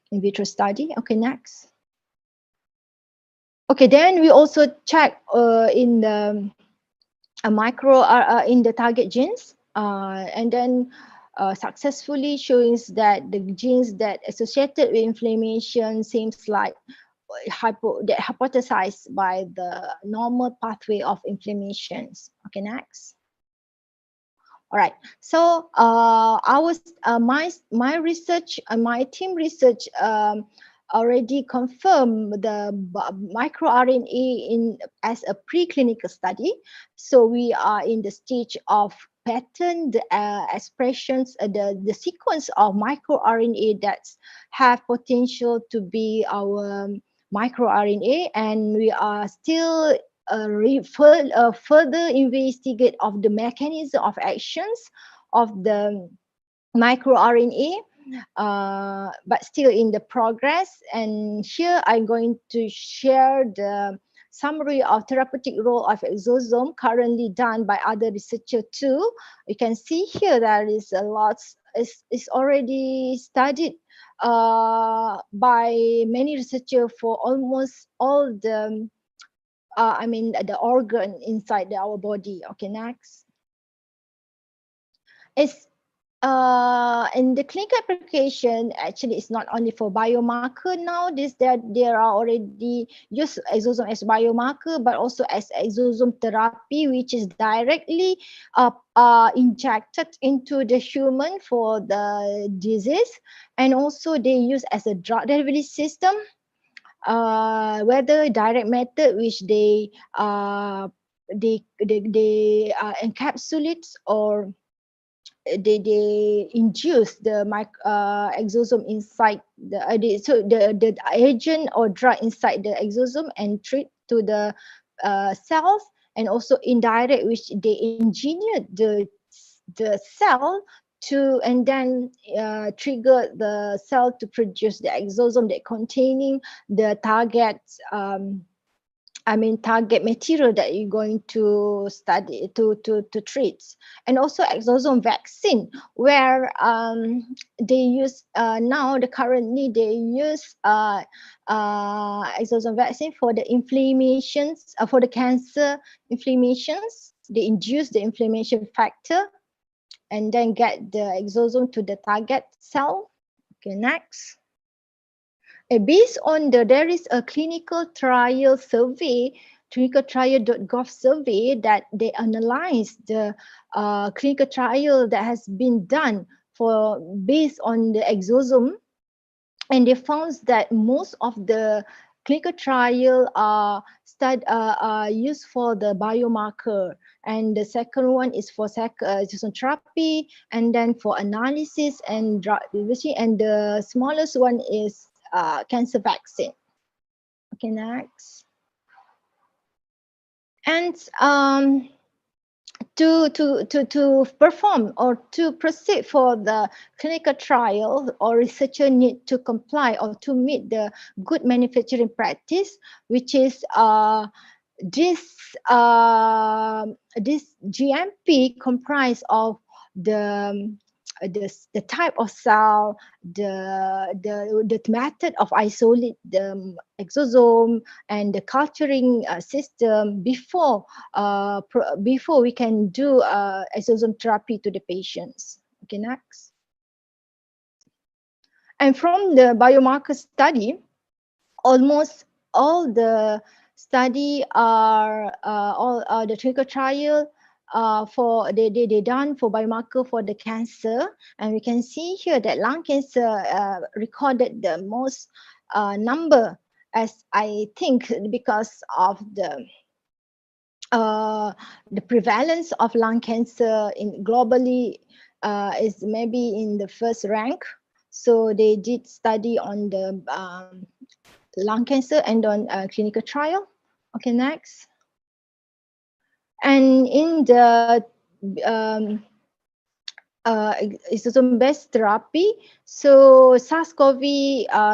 in vitro study. Okay, next. Okay, then we also check in the in the target genes, and then successfully shows that the genes that associated with inflammation seems like hypothesized by the normal pathway of inflammations. Okay, next. All right. So my research, my team research already confirmed the microRNA as a preclinical study. So we are in the stage of pattern expressions, the sequence of microRNA that have potential to be our microRNA, and we are still further investigate of the mechanism of actions of the microRNA, but still in the progress. And here I'm going to share the summary of therapeutic role of exosome currently done by other researchers too. You can see here there is a lot, is already studied by many researchers for almost all the the organ inside our body. Okay, next. It's in the clinical application, actually it's not only for biomarker now, there are already used exosome as biomarker, but also as exosome therapy, which is directly injected into the human for the disease, and also they use as a drug delivery system, whether direct method which they encapsulate, or they induce the exosome inside the agent or drug inside the exosome and treat to the cells, and also indirect, which they engineer the cell to, and then trigger the cell to produce the exosome that containing the target target material that you're going to study to treat. And also exosome vaccine, where they use currently they use exosome vaccine for the inflammations, for the cancer inflammations. They induce the inflammation factor and then get the exosome to the target cell. Okay, next. Based on there is a clinical trial survey, clinicaltrial.gov survey, that they analyze the clinical trial that has been done based on the exosome, and they found that most of the clinical trial are used for the biomarker, and the second one is for exosome therapy, and then for analysis and drug delivery, and the smallest one is cancer vaccine. Okay, next. And to perform or to proceed for the clinical trial, or researcher need to comply or to meet the good manufacturing practice, which is this GMP comprise of the type of cell, the method of isolate the exosome, and the culturing system before we can do exosome therapy to the patients. Okay, next. And from the biomarker study, almost all the study are all the clinical trial for they done for biomarker for the cancer, and we can see here that lung cancer recorded the most number, as I think because of the prevalence of lung cancer in globally is maybe in the first rank. So they did study on the lung cancer and on clinical trial. Okay, next. And in the exosome-based therapy, so SARS-CoV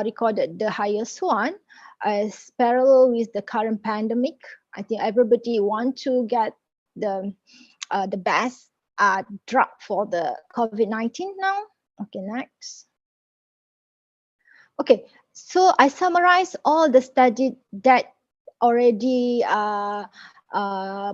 recorded the highest one as parallel with the current pandemic. I think everybody want to get the best drug for the COVID-19 now. Okay, next. Okay, so I summarize all the study that already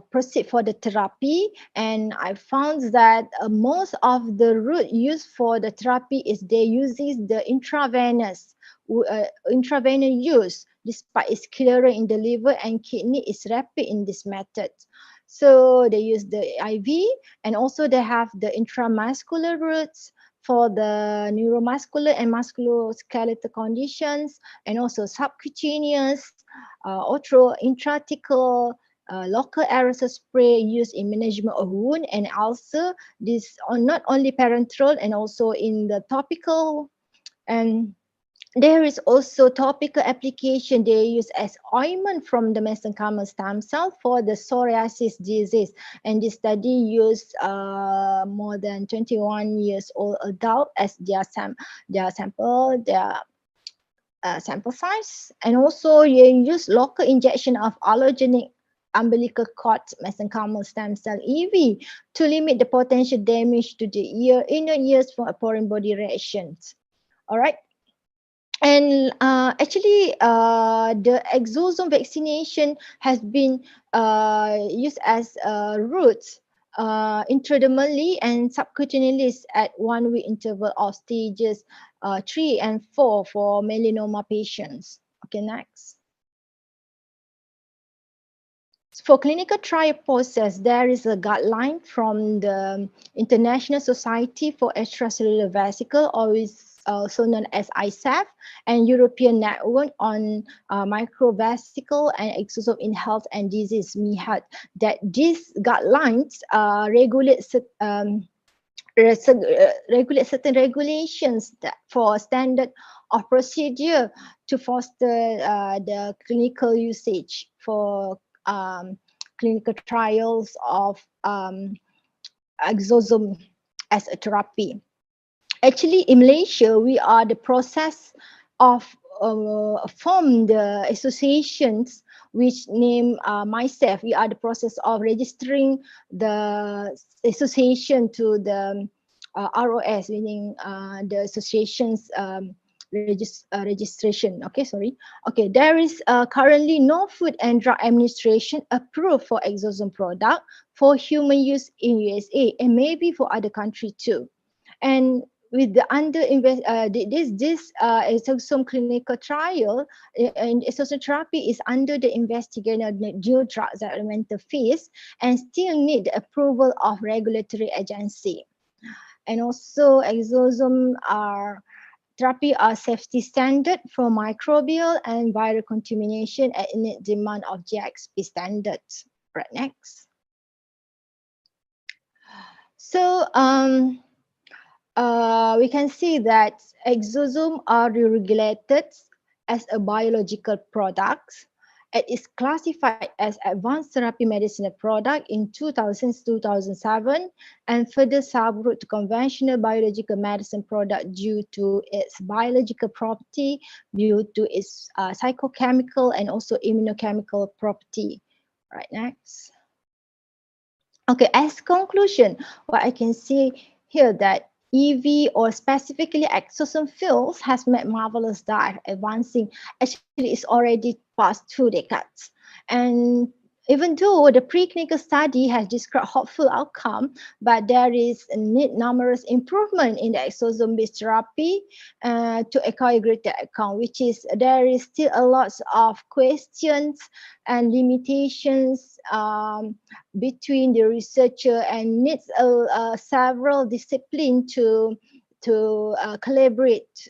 proceed for the therapy, and I found that most of the route used for the therapy is they uses the intravenous use, despite its clearer in the liver and kidney is rapid in this method. So they use the IV, and also they have the intramuscular routes for the neuromuscular and musculoskeletal conditions, and also subcutaneous, intrathecal, local aerosol spray used in management of wound and ulcer. This are not only parenteral and also in the topical, and there is also topical application they use as ointment from the mesenchymal stem cell for the psoriasis disease. And this study used more than 21 years old adult as their sample size. And also you use local injection of allogenic umbilical cord mesenchymal stem cell EV to limit the potential damage to the inner ears from foreign body reactions. All right. And actually, the exosome vaccination has been used as routes intradermally and subcutaneously at 1 week interval of stages 3 and 4 for melanoma patients. Okay, next. For clinical trial process, there is a guideline from the International Society for Extracellular Vesicle, or is also known as ISAF, and European Network on Microvesicle and Exosome in Health and Disease, MIHAD, that these guidelines regulate certain regulations that for standard of procedure to foster the clinical usage for clinical trials of exosome as a therapy. Actually, in Malaysia, we are the process of form the associations which name myself. We are the process of registering the association to the ROS, meaning the association's registration. Okay, sorry. Okay, there is currently no Food and Drug Administration approved for exosome product for human use in USA, and maybe for other countries too. And with the this exosome clinical trial and exosome therapy is under the investigational new drug developmental phase and still need the approval of regulatory agency. And also exosome therapy are safety standard for microbial and viral contamination at innate demand of GXP standards. Right, next. So we can see that exosome are regulated as a biological product. It is classified as advanced therapy medicinal product in 2000-2007 and further subgroup to conventional biological medicine product due to its biological property, due to its psychochemical and also immunochemical property. Right, next. Okay, as conclusion, what I can see here that EV or specifically exosome fields has made marvelous dive advancing. Actually, it's already past 2 decades. And even though the preclinical study has described hopeful outcome, but there is a need numerous improvement in the exosome-based therapy to acquire greater outcome, which is there is still a lot of questions and limitations between the researcher, and needs several disciplines to collaborate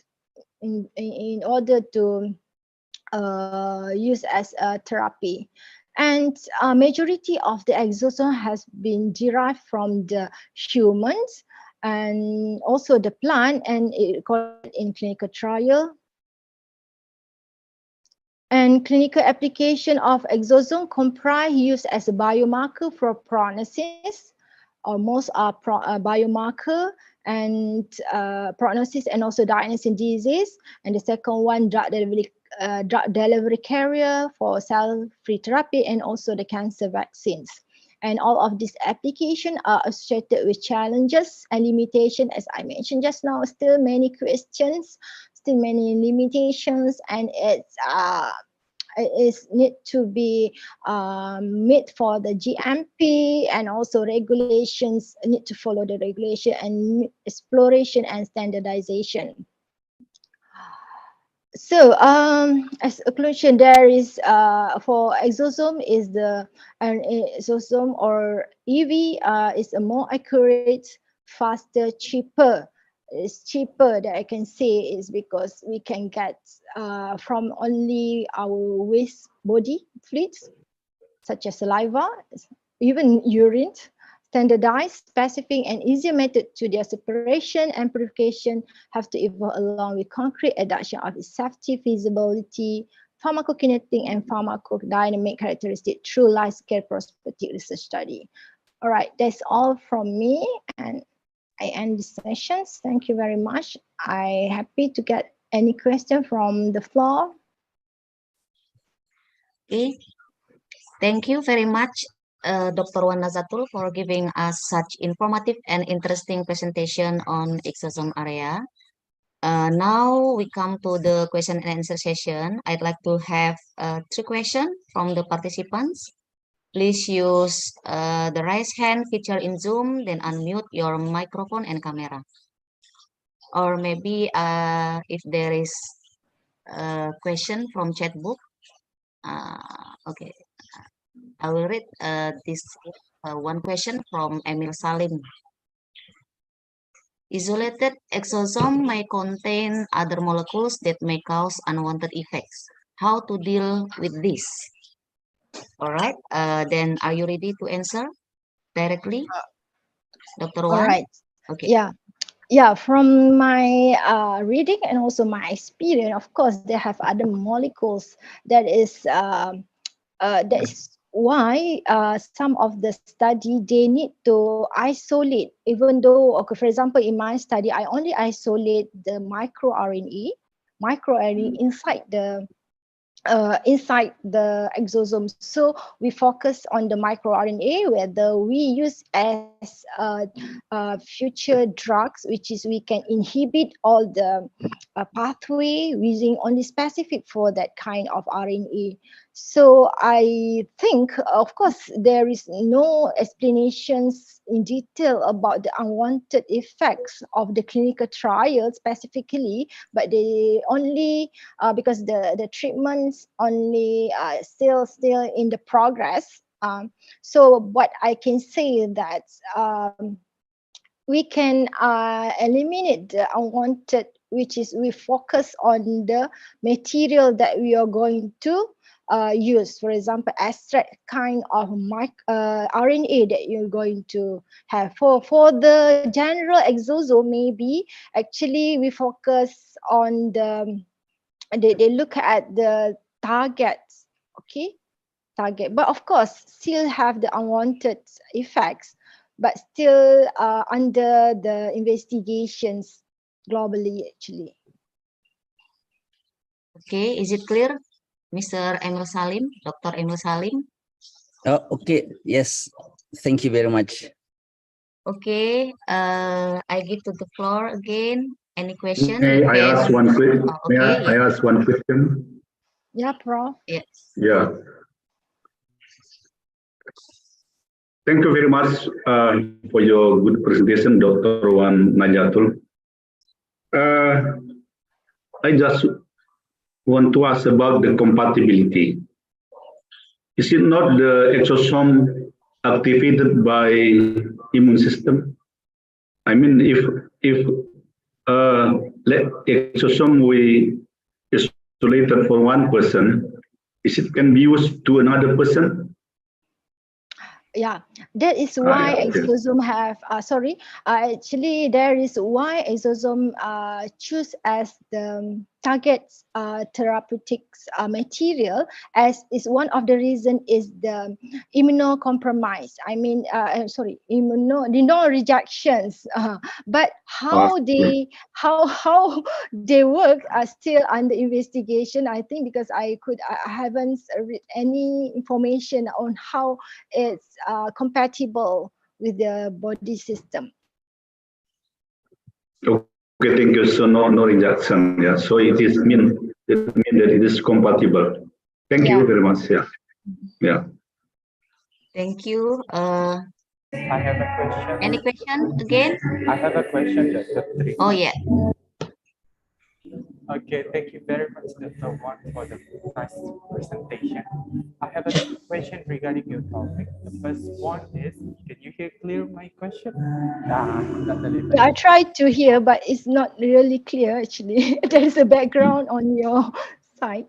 in order to use as a therapy. And majority of the exosome has been derived from the humans and also the plant, and it recorded in clinical trial. And clinical application of exosome comprise use as a biomarker for prognosis, or most are biomarker, and prognosis and also diagnosing disease. And the second one, drug delivery carrier for cell-free therapy, and also the cancer vaccines. And all of these applications are associated with challenges and limitations, as I mentioned just now. Still many questions, still many limitations, and it is need to be made for the GMP, and also regulations need to follow the regulation, and exploration and standardization. So as a conclusion, there is for exosome is the exosome or EV is a more accurate, faster, cheaper. It's cheaper that I can say is because we can get from only our waste body fluids such as saliva, even urine, standardized, specific, and easier method to their separation and purification have to evolve along with concrete adaptation of its safety, feasibility, pharmacokinetic, and pharmacodynamic characteristics through large-scale prospective research study. All right, that's all from me, and I end the sessions. Thank you very much. I'm happy to get any question from the floor. Okay, thank you very much, Dr. Wan Nazatul, for giving us such informative and interesting presentation on exosome area. Now we come to the question and answer session. I'd like to have 3 questions from the participants. Please use the raise hand feature in Zoom, then unmute your microphone and camera. Or maybe if there is a question from chat book, okay, I will read this one question from Emil Salim. Isolated exosome may contain other molecules that may cause unwanted effects. How to deal with this? All right, then are you ready to answer directly, Dr. Wan? All right. Okay. Yeah, from my reading and also my experience, of course, they have other molecules. That is why some of the study they need to isolate. Even though, okay, for example, in my study, I only isolate the microRNA inside the exosome. So we focus on the microRNA, whether we use as future drugs, which is we can inhibit all the pathway using only specific for that kind of RNA. So I think, of course, there is no explanations in detail about the unwanted effects of the clinical trial specifically, but they only because the treatments only still in the progress. So what I can say that we can eliminate the unwanted, which is we focus on the material that we are going to use. For example, extract kind of RNA that you're going to have. For the general exosome, maybe actually we focus on the they look at the targets, okay, target, but of course still have the unwanted effects, but still under the investigations globally actually. Okay, is it clear, Mr. Emil Salim, Dr. Emil Salim? Okay, yes, thank you very much. Okay, I give to the floor again. Any question? May I ask one question? Okay, May I ask one question? Yeah, Prof. Yeah. Thank you very much for your good presentation, Dr. Wan Najatul. I just want to ask about the compatibility. Is it not the exosome activated by immune system? I mean, if exosome we isolated for one person, is it can be used to another person? Yeah, that is why okay. exosome have actually there is why exosome choose as the target therapeutics material, as is one of the reason is the immunocompromise. I mean no rejections, but how they work are still under investigation, I think, because I haven't read any information on how it's compatible with the body system. Okay, thank you. So no rejection. Yeah. So it mean that it is compatible. Thank you very much. Yeah. Yeah. Thank you. I have a question. Any question again? I have a question, Dr. Tri. Oh yeah. Okay, thank you very much, Dr. Wan, for the nice presentation. I have a question regarding your topic. The first one is, can you hear clear my question? I tried to hear, but it's not really clear actually. There is a background on your side.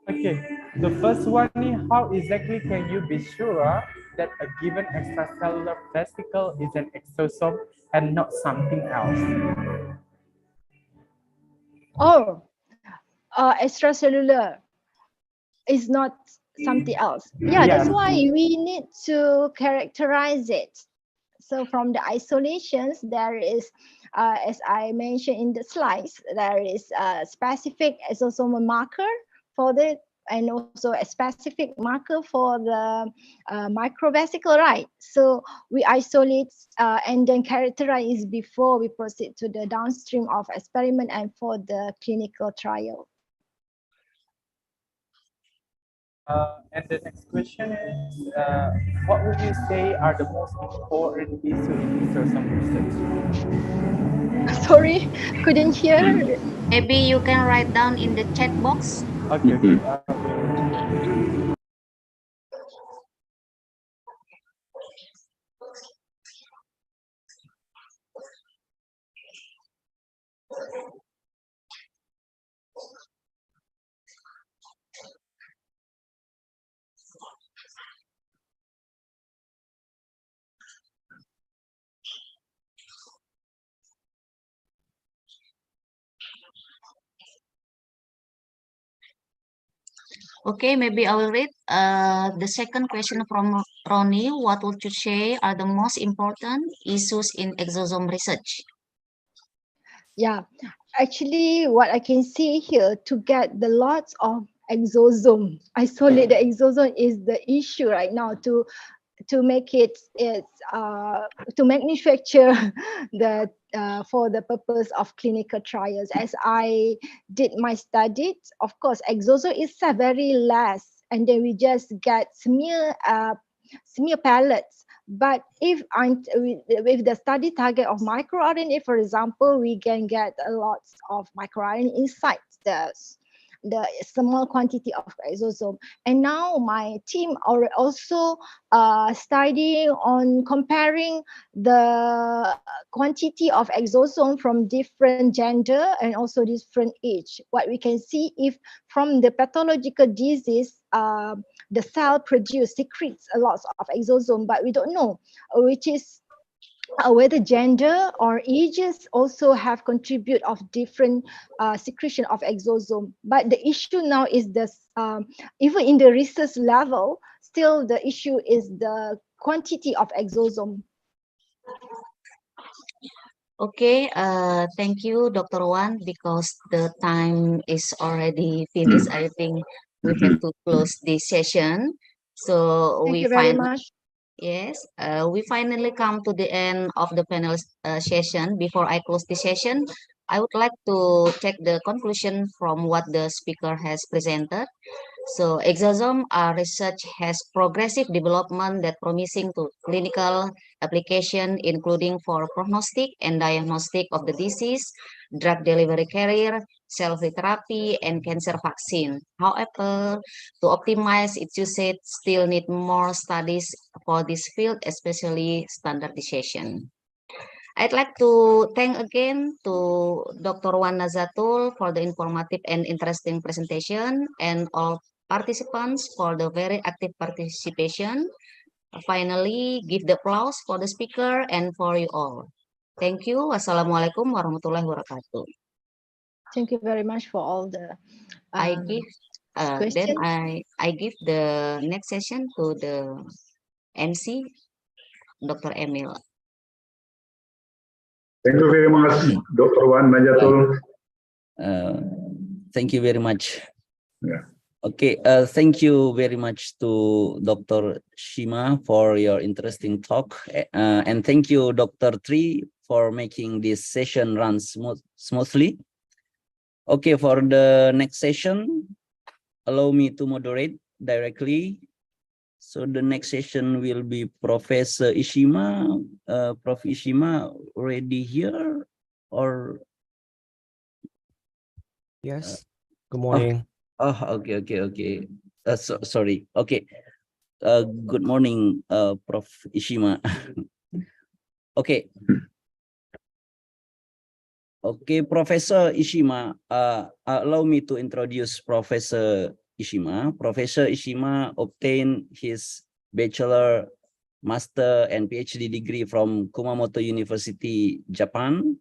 Okay, the first one is, how exactly can you be sure that a given extracellular vesicle is an exosome and not something else? Oh, extracellular is not something else. Yeah, that's why we need to characterize it. So from the isolations, there is, as I mentioned in the slides, there is a specific exosomal marker for the, and also a specific marker for the microvesicle, right? So we isolate and then characterize before we proceed to the downstream of experiment and for the clinical trial. And the next question is, what would you say are the most important issues in exosome research? Sorry, couldn't hear. Maybe you can write down in the chat box. Okay. Okay, maybe I will read the second question from Ronnie. What would you say are the most important issues in exosome research? Yeah, actually what I can see here, to get the lots of exosome, isolate the exosome is the issue right now, to make it to manufacture the for the purpose of clinical trials. As I did my study, of course exosome is very less, and then we just get smear pellets. But if with the study target of microRNA, for example, we can get a lot of microRNA inside the small quantity of exosome. And now my team are also studying on comparing the quantity of exosome from different gender and also different age. What we can see, if from the pathological disease, the cell secretes a lot of exosome, but we don't know which is whether gender or ages also have contribute of different secretion of exosome. But the issue now is this, even in the research level, still the issue is the quantity of exosome. Okay, thank you, Dr. Wan, because the time is already finished. I think we have to close this session. So Thank you very much. Yes, we finally come to the end of the panel session. Before I close the session, I would like to take the conclusion from what the speaker has presented. So exosome research has progressive development that promising to clinical application, including for prognostic and diagnostic of the disease, drug delivery carrier, cell therapy, and cancer vaccine. However, to optimize its usage, still need more studies for this field, especially standardization. I'd like to thank again to Dr. Wan Nazatul for the informative and interesting presentation and all participants for the very active participation. Finally, give the applause for the speaker and for you all. Thank you. Wassalamualaikum warahmatullahi wabarakatuh. Thank you very much for all the I give questions. then I give the next session to the MC, Dr. Emil. Thank you very much, Dr. Wan Najatul. Thank you very much. Yeah. Okay, thank you very much to Dr. Shima for your interesting talk. And thank you, Dr. Tri, for making this session run smoothly. Okay, for the next session, allow me to moderate directly. So the next session will be Professor Ishima. Prof. Ishima already here or? Yes. Good morning. Okay. Sorry. Okay. Good morning, Prof. Ishima. Okay. Okay, Professor Ishima. Allow me to introduce Professor Ishima. Professor Ishima obtained his bachelor, master, and PhD degree from Kumamoto University, Japan.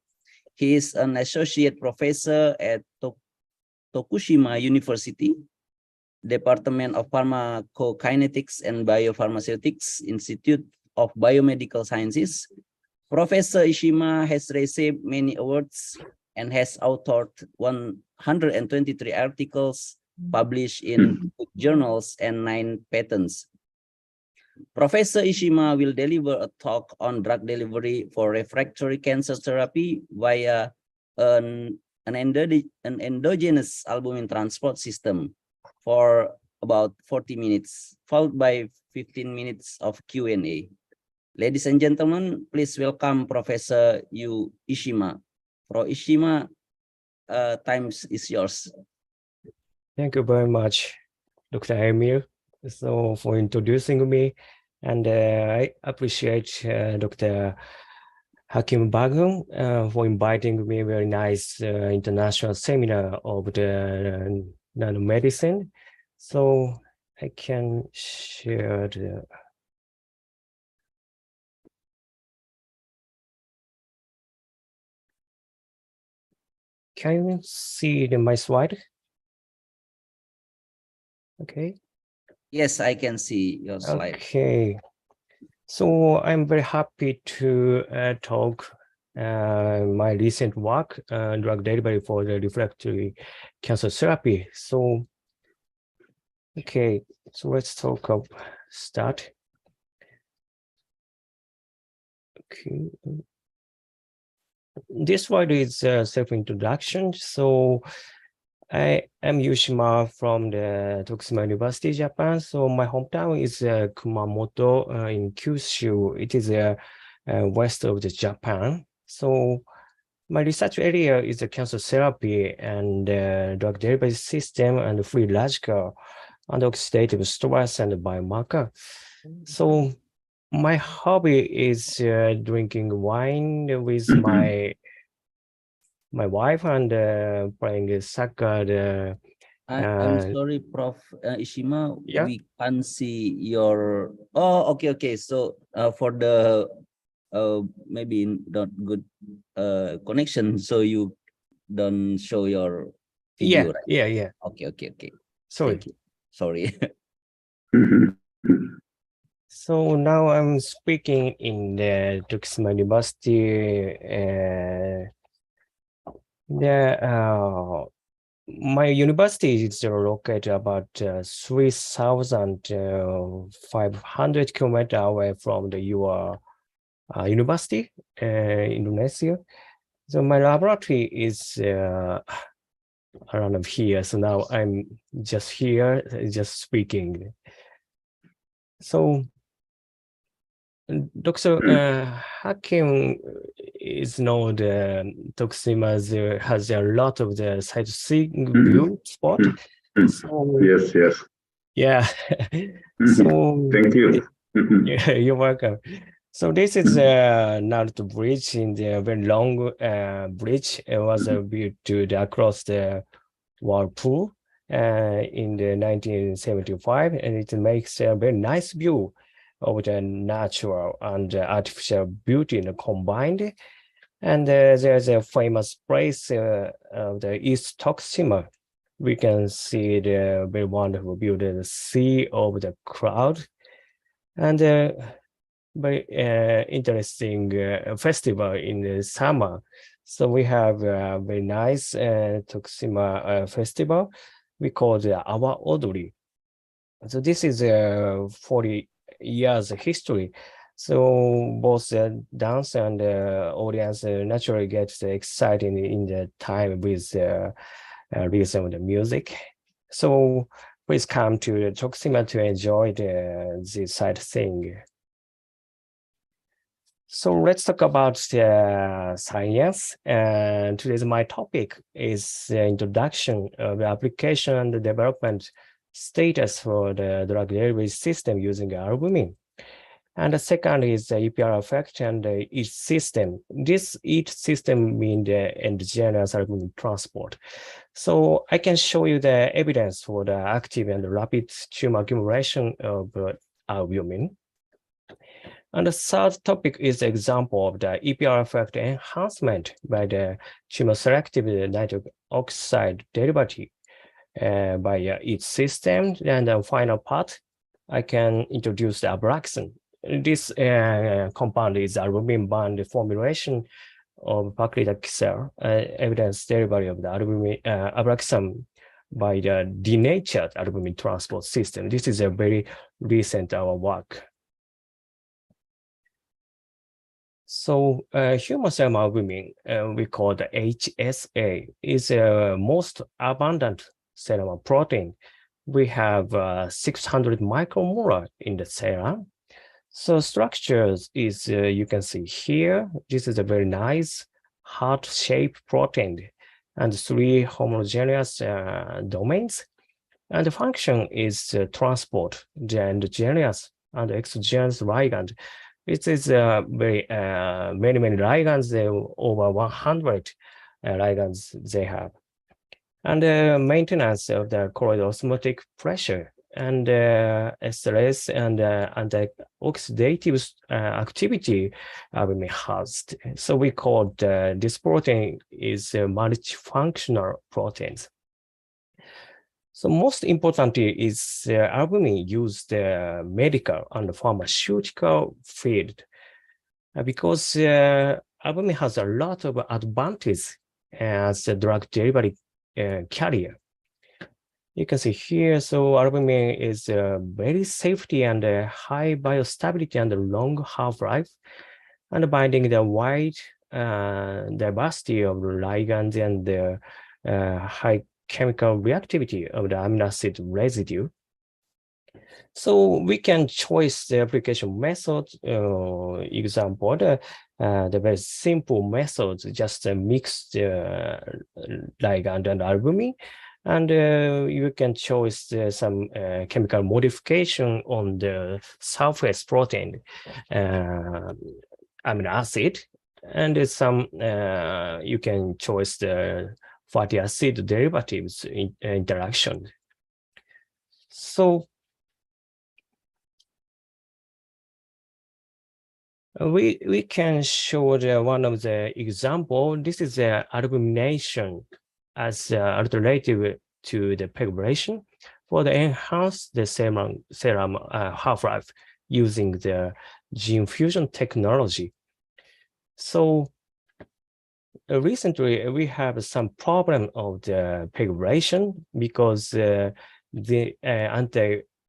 He is an associate professor at Tokushima University, Department of Pharmacokinetics and Biopharmaceutics, Institute of Biomedical Sciences. Professor Ishima has received many awards and has authored 123 articles published in journals and 9 patents. Professor Ishima will deliver a talk on drug delivery for refractory cancer therapy via an endogenous albumin transport system for about 40 minutes, followed by 15 minutes of Q&A. Ladies and gentlemen, please welcome Professor Yu Ishima. Pro Ishima, time is yours. Thank you very much, Dr. Emil, for introducing me. And I appreciate Dr. Hakim Bagum for inviting me very nice international seminar of the nanomedicine. So I can share the... Can you see my slide? Okay. Yes, I can see your slide. Okay. So I'm very happy to talk my recent work, drug delivery for the refractory cancer therapy. So, okay, so let's start. Okay. This slide is self-introduction. So I am Yushima from the Tokushima University, Japan. So my hometown is Kumamoto in Kyushu. It is west of the Japan. So my research area is the cancer therapy and drug delivery system and free radical and oxidative stress and biomarker. So my hobby is drinking wine with my wife and playing soccer. I'm sorry, Prof. Ishima, yeah? We can't see your... Oh, okay. So for the maybe not good connection, so you don't show your video, right? Yeah. Okay. Sorry. Thank you. Sorry. So now I'm speaking in the Tokushima University. My university is located about 3,500 kilometers away from your university, Indonesia. So my laboratory is around here. So now I'm just here, just speaking. So, Dr. Hakim is known Tokushima has a lot of the sightseeing view spot. So, yes, yes. Yeah. So thank you. Yeah, you're welcome. So this is not the bridge in the very long bridge. It was built across the Whirlpool in the 1975, and it makes a very nice view of the natural and artificial beauty combined. And there's a famous place of the East Tokushima. We can see the very wonderful view, the sea of the cloud, and very interesting festival in the summer. So we have a very nice Tokushima festival. We call it Awa Odori. So this is 40 years history. So both dance and audience naturally gets excited in the time with rhythm of the music. So please come to Tokushima to enjoy the sightseeing. So let's talk about science. And today's my topic is the introduction of the application and the development status for the drug delivery system using albumin. And the second is the EPR effect and the each system. This each system means the endogenous albumin transport. So I can show you the evidence for the active and rapid tumor accumulation of albumin. And the third topic is the example of the EPR effect enhancement by the tumor-selective nitric oxide derivative by each system. And the final part, I can introduce the abraxane. This compound is albumin-bound formulation of paclitaxel, evidence derivative of the albumin abraxane by the denatured albumin transport system. This is a very recent work. So human serum albumin, we call the HSA, is the most abundant serum protein. We have 600 micromolar in the serum. So structures is, you can see here, this is a very nice heart-shaped protein and 3 homogeneous domains. And the function is transport the endogenous and exogenous ligand. It is very many ligands, over 100 ligands they have. And maintenance of the colloidal osmotic pressure and SLS and antioxidative activity albumin has. So we call this protein is multifunctional proteins. So most importantly is albumin used medical and pharmaceutical field because albumin has a lot of advantages as a drug delivery carrier. You can see here, so albumin is very safety and high biostability and long half-life and binding the wide diversity of ligands and the high chemical reactivity of the amino acid residue. So we can choose the application method. Example, the very simple methods, just mix the ligand and albumin, and you can choose some chemical modification on the surface protein amino acid, and some you can choose the fatty acid derivatives interaction. So we can show one of the example. This is the albumination as alternative to the pegylation for the enhance the serum half-life using the gene fusion technology. So recently we have some problem of the pegylation because the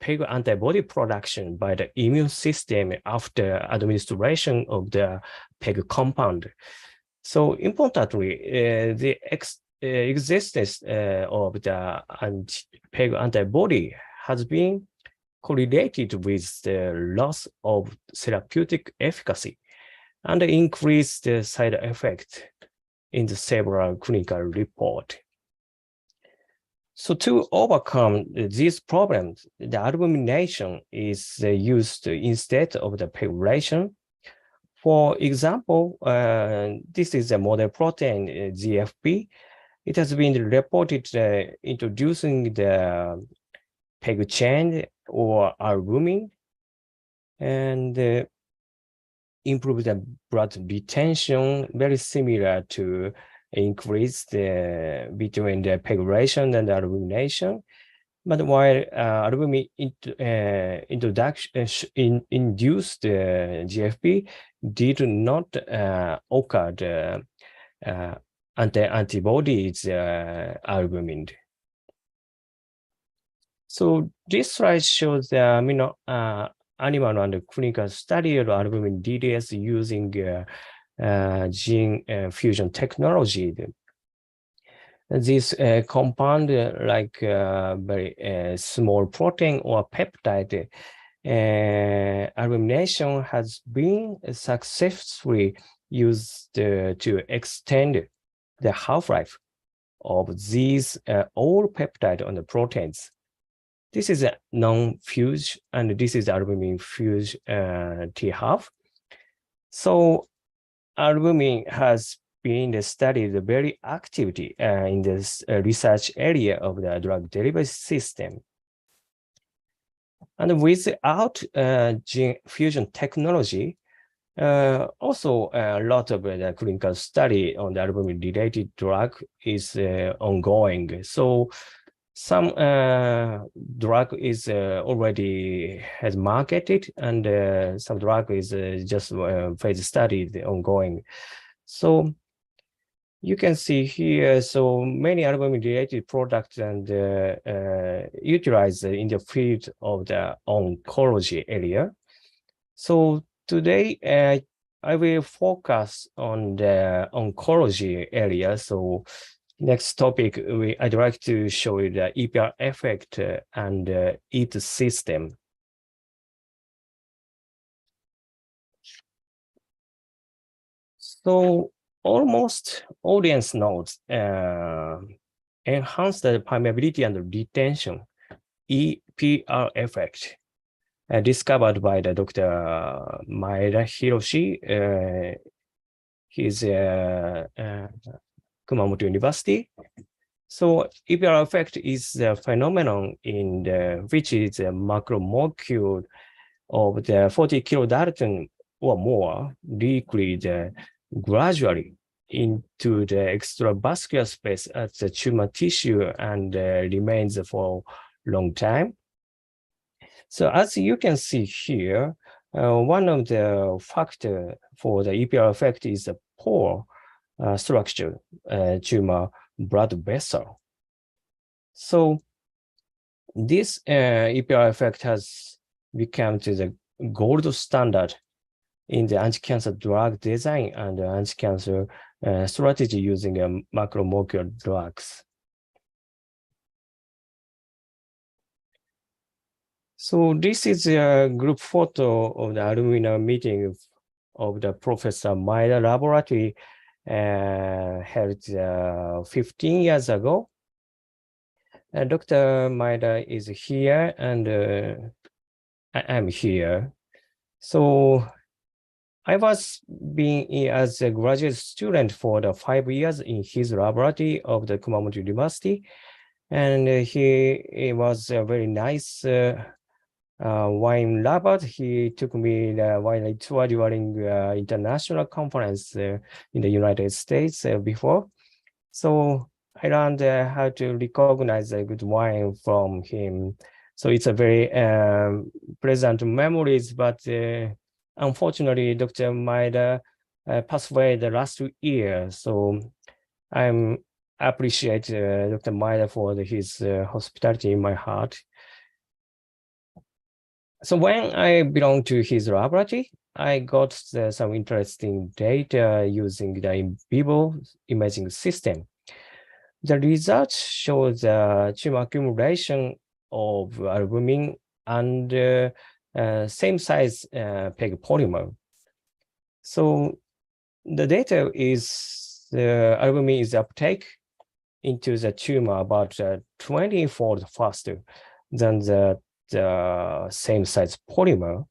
PEG antibody production by the immune system after administration of the PEG compound. So importantly, the existence of the PEG antibody has been correlated with the loss of therapeutic efficacy and increased side effect in the several clinical reports. So to overcome these problems, the albumination is used instead of the pegylation. For example, this is a model protein, GFP. It has been reported introducing the PEG chain or albumin and improve the blood retention, very similar to increase between the pegylation and the albumination. But while albumin induced GFP did not occur the antibodies albumin. So this slide shows the animal and clinical study of albumin DDS using gene fusion technology. This compound, like very small protein or peptide, albumination has been successfully used to extend the half-life of these all peptide on the proteins. This is a non-fused, and this is albumin fused T-half. So albumin has been studied very actively in this research area of the drug delivery system. And without gene fusion technology, also a lot of the clinical study on the albumin-related drug is ongoing. So some drug is already has marketed, and some drug is just phase study ongoing. So you can see here, so many albumin-related products and utilized in the field of the oncology area. So today, I will focus on the oncology area. So next topic, I'd like to show you the EPR effect and its system. So almost audience nodes enhance the permeability and retention, EPR effect, discovered by the Dr. Maeda Hiroshi. He's Kumamoto University. So EPR effect is a phenomenon in which is a macromolecule of the 40 kilodalton or more liquid gradually into the extravascular space at the tumor tissue and remains for a long time. So as you can see here, one of the factors for the EPR effect is the poor structure tumor blood vessel. So this EPR effect has become to the gold standard in the anti-cancer drug design and anti-cancer strategy using macromolecular drugs. So this is a group photo of the alumni meeting of the Professor Maeda laboratory held 15 years ago. Dr. Maeda is here and I am here. So I was being as a graduate student for the 5 years in his laboratory of the Kumamoto University. And he was a very nice wine lover. He took me the wine tour during international conference in the United States before. So I learned how to recognize a good wine from him. So it's a very pleasant memories, but unfortunately, Dr. Maeda passed away the last year. So I appreciate Dr. Maeda for his hospitality in my heart. So when I belonged to his laboratory, I got some interesting data using the in vivo imaging system. The results show the tumor accumulation of albumin and same size PEG polymer. So the data is the albumin is uptake into the tumor about 20-fold faster than the same size polymer.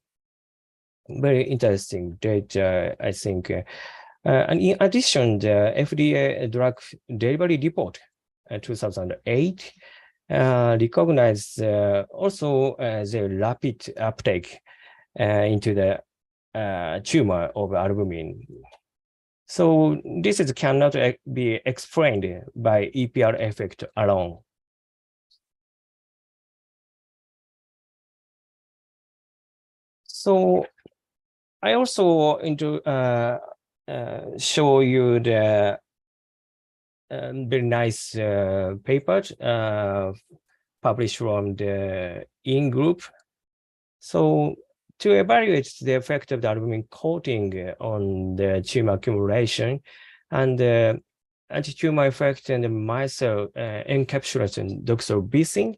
Very interesting data, I think. And in addition, the FDA drug delivery report 2008 recognized also the rapid uptake into the tumor of albumin. So this cannot be explained by EPR effect alone. So I also want to show you the very nice paper published from the IN group. So to evaluate the effect of the albumin coating on the tumor accumulation and the anti-tumor effect and the micelle encapsulation doxorubicin,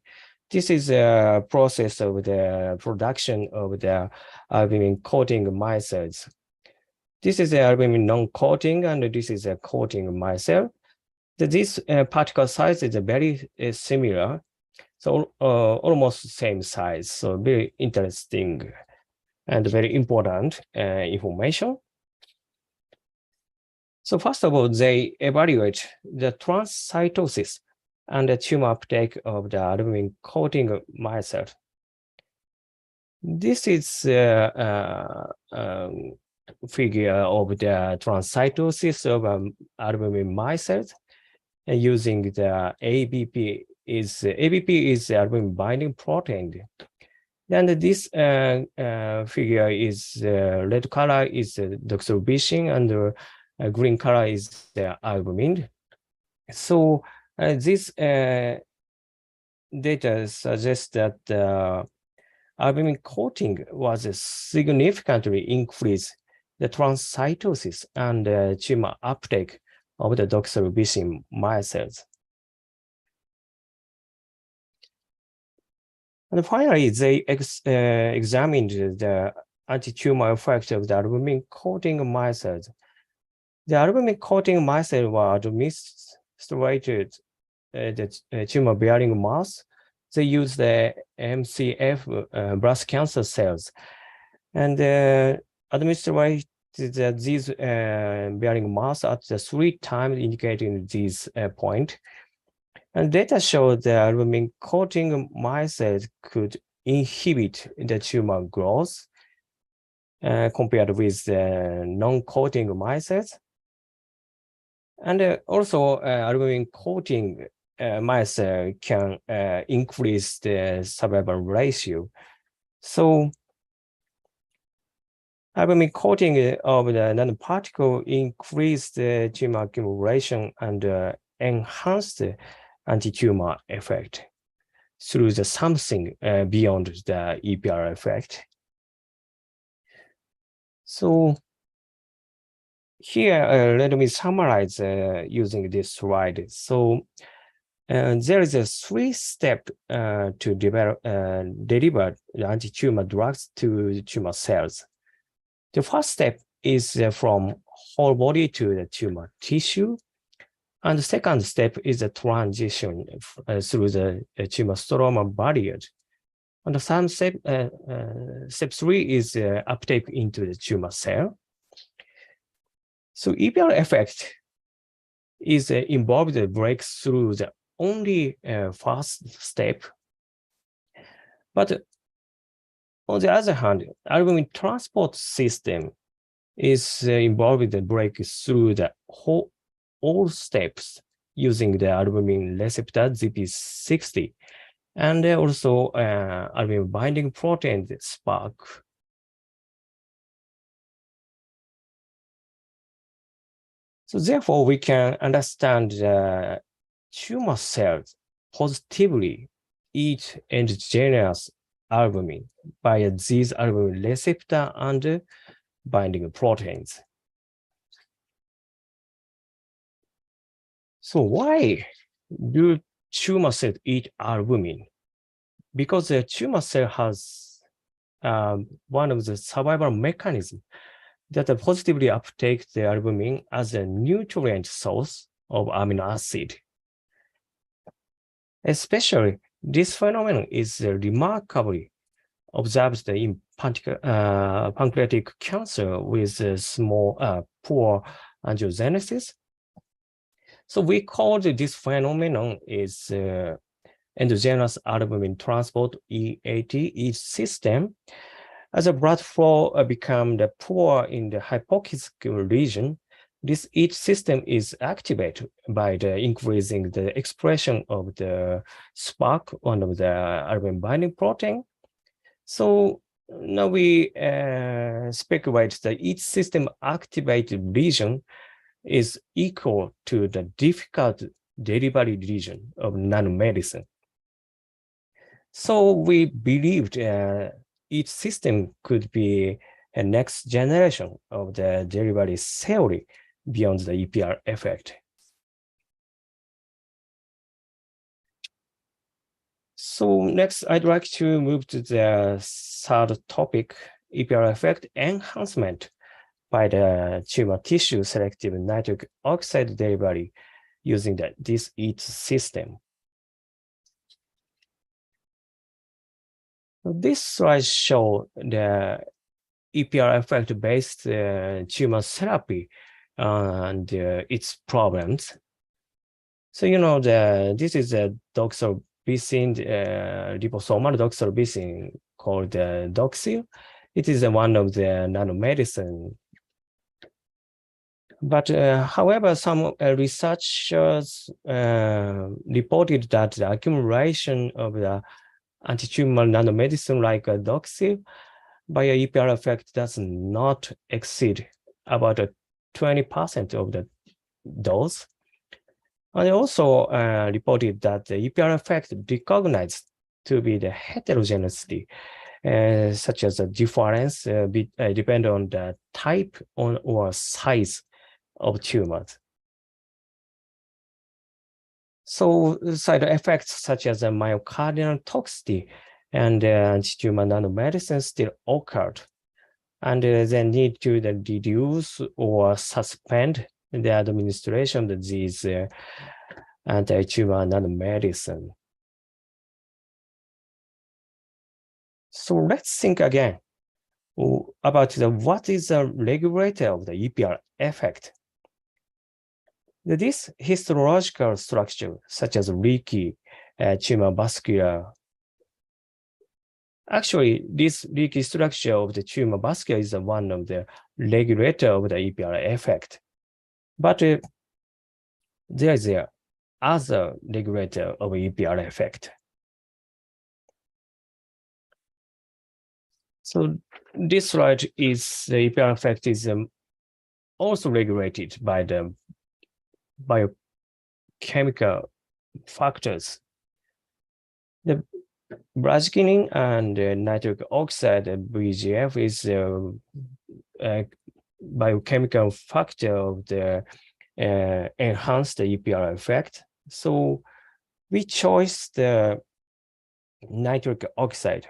this is a process of the production of the albumin coating micelles. This is the albumin non-coating, and this is a coating micelle. This particle size is very similar, so almost same size. So very interesting and very important information. So first of all, they evaluate the transcytosis and the tumor uptake of the albumin coating micelle. This is figure of the transcytosis of albumin micelles using the ABP. ABP is the albumin binding protein. Then this figure is red color is doxorubicin, and green color is the albumin. So this data suggests that albumin coating was significantly increased the transcytosis and tumor uptake of the doxorubicin micelles. And finally, they examined the anti-tumor effect of the albumin coating micelles. The albumin coating micelles were administered the tumor-bearing mouse. They used the MCF breast cancer cells, and administered these bearing mass at the 3 times indicating this point. And data showed the albumin coating micelles could inhibit the tumor growth compared with the non-coating micelles. And also albumin coating micelle can increase the survival ratio. So albumin coating of the nanoparticle increased the tumor accumulation and enhanced the anti-tumor effect through the something beyond the EPR effect. So here, let me summarize using this slide. So there is a 3-step to deliver the anti-tumor drugs to tumor cells. The first step is from whole body to the tumor tissue. And the second step is a transition through the tumor stroma barrier. And the third step, step 3 is uptake into the tumor cell. So EPR effect is involved the breakthrough the only first step. But on the other hand, albumin transport system is involved in the breakthrough the all steps using the albumin receptor ZP60 and also albumin binding protein SPARC. So therefore, we can understand tumor cells positively eat endogenous albumin by these albumin receptor and binding proteins. So why do tumor cells eat albumin? Because the tumor cell has one of the survival mechanisms that positively uptake the albumin as a nutrient source of amino acid. Especially, this phenomenon is remarkably observed in pancreatic cancer with small poor angiogenesis. So we call this phenomenon is endogenous albumin transport EAT system. As the blood flow become the poor in the hypophysical region, this EAT system is activated by the increasing the expression of the SPARC, one of the albumin binding protein. So now we speculate the EAT system activated region is equal to the difficult delivery region of nanomedicine. So we believed each system could be a next generation of the delivery theory beyond the EPR effect. So next, I'd like to move to the third topic, EPR effect enhancement by the tumor tissue selective nitric oxide delivery using this EAT system. This slide shows the EPR effect-based tumor therapy and its problems. So this is a doxorubicin, liposomal doxorubicin called Doxil. It is one of the nanomedicine. But however, some researchers reported that the accumulation of the anti-tumor nanomedicine like Doxil by a EPR effect does not exceed about 20% of the dose. And also reported that the EPR effect recognized to be the heterogeneity, such as a difference depend on the type or size of tumors. So side effects such as myocardial toxicity and anti-tumor nanomedicine still occurred, and they need to reduce or suspend the administration of these anti-tumor nanomedicine. So let's think again about what is the regulator of the EPR effect. This histological structure, such as leaky tumor vascular. Actually, this leaky structure of the tumor vascular is one of the regulator of the EPR effect. But there is a other regulator of EPR effect. So this slide is the EPR effect is also regulated by the biochemical factors. The bradykinin and nitric oxide BGF is a biochemical factor of the enhanced EPR effect. So we chose the nitric oxide.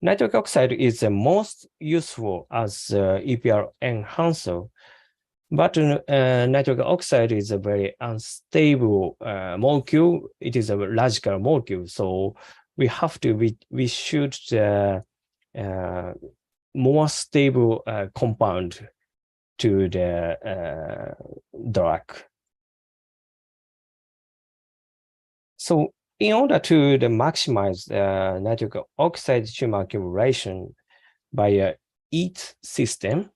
Nitric oxide is the most useful as EPR enhancer, but nitric oxide is a very unstable molecule. It is a radical molecule, so we should more stable compound to the drug. So in order to maximize nitric oxide tumor accumulation by a EAT system,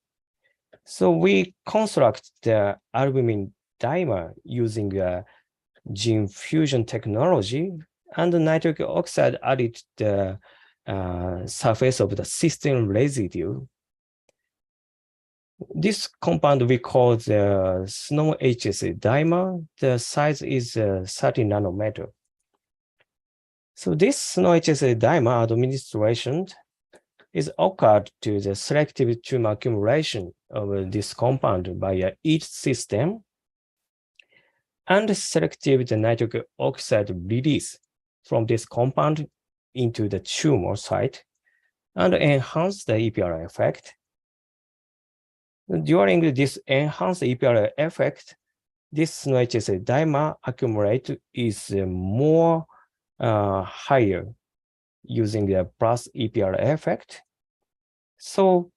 so we construct the albumin dimer using gene fusion technology, and the nitric oxide added the surface of the cysteine residue. This compound we call the SNO HSA dimer. The size is 30 nanometer. So this SNO HSA dimer administration is occurred to the selective tumor accumulation of this compound by a EAT system. and selective the nitric oxide release from this compound into the tumor site and enhance the EPR effect. During this enhanced EPR effect, this SNO-HSA dimer accumulate is more higher using the plus EPR effect. So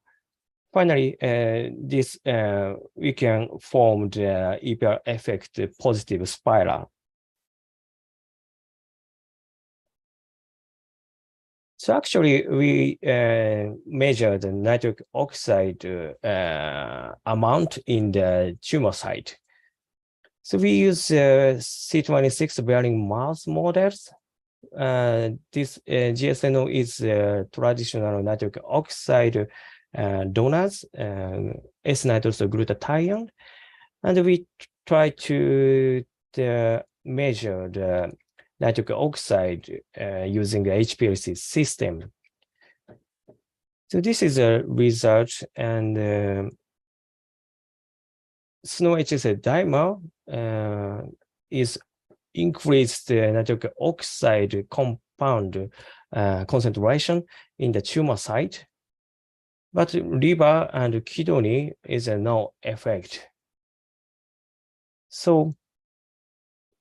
finally, this we can form the EPR effect positive spiral. So actually, we measure the nitric oxide amount in the tumor site. So we use C26 bearing mouse models. This GSNO is traditional nitric oxide donors, S-nitrous glutathione, and we try to measure the nitric oxide using the HPLC system. So this is a result, and SNO-HSA dimer is increased nitric oxide compound concentration in the tumor site, but liver and kidney is a no effect. So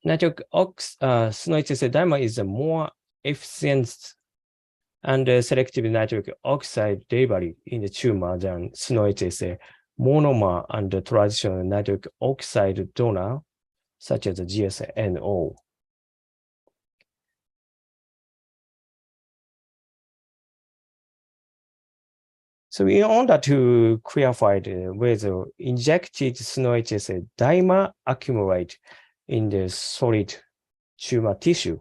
nitric SNO-HSA dimer is a more efficient and selective nitric oxide delivery in the tumor than SNO-HSA monomer and the traditional nitric oxide donor, such as the GSNO. So in order to clarify whether injected SNO-HSA dimer accumulate in the solid tumor tissue,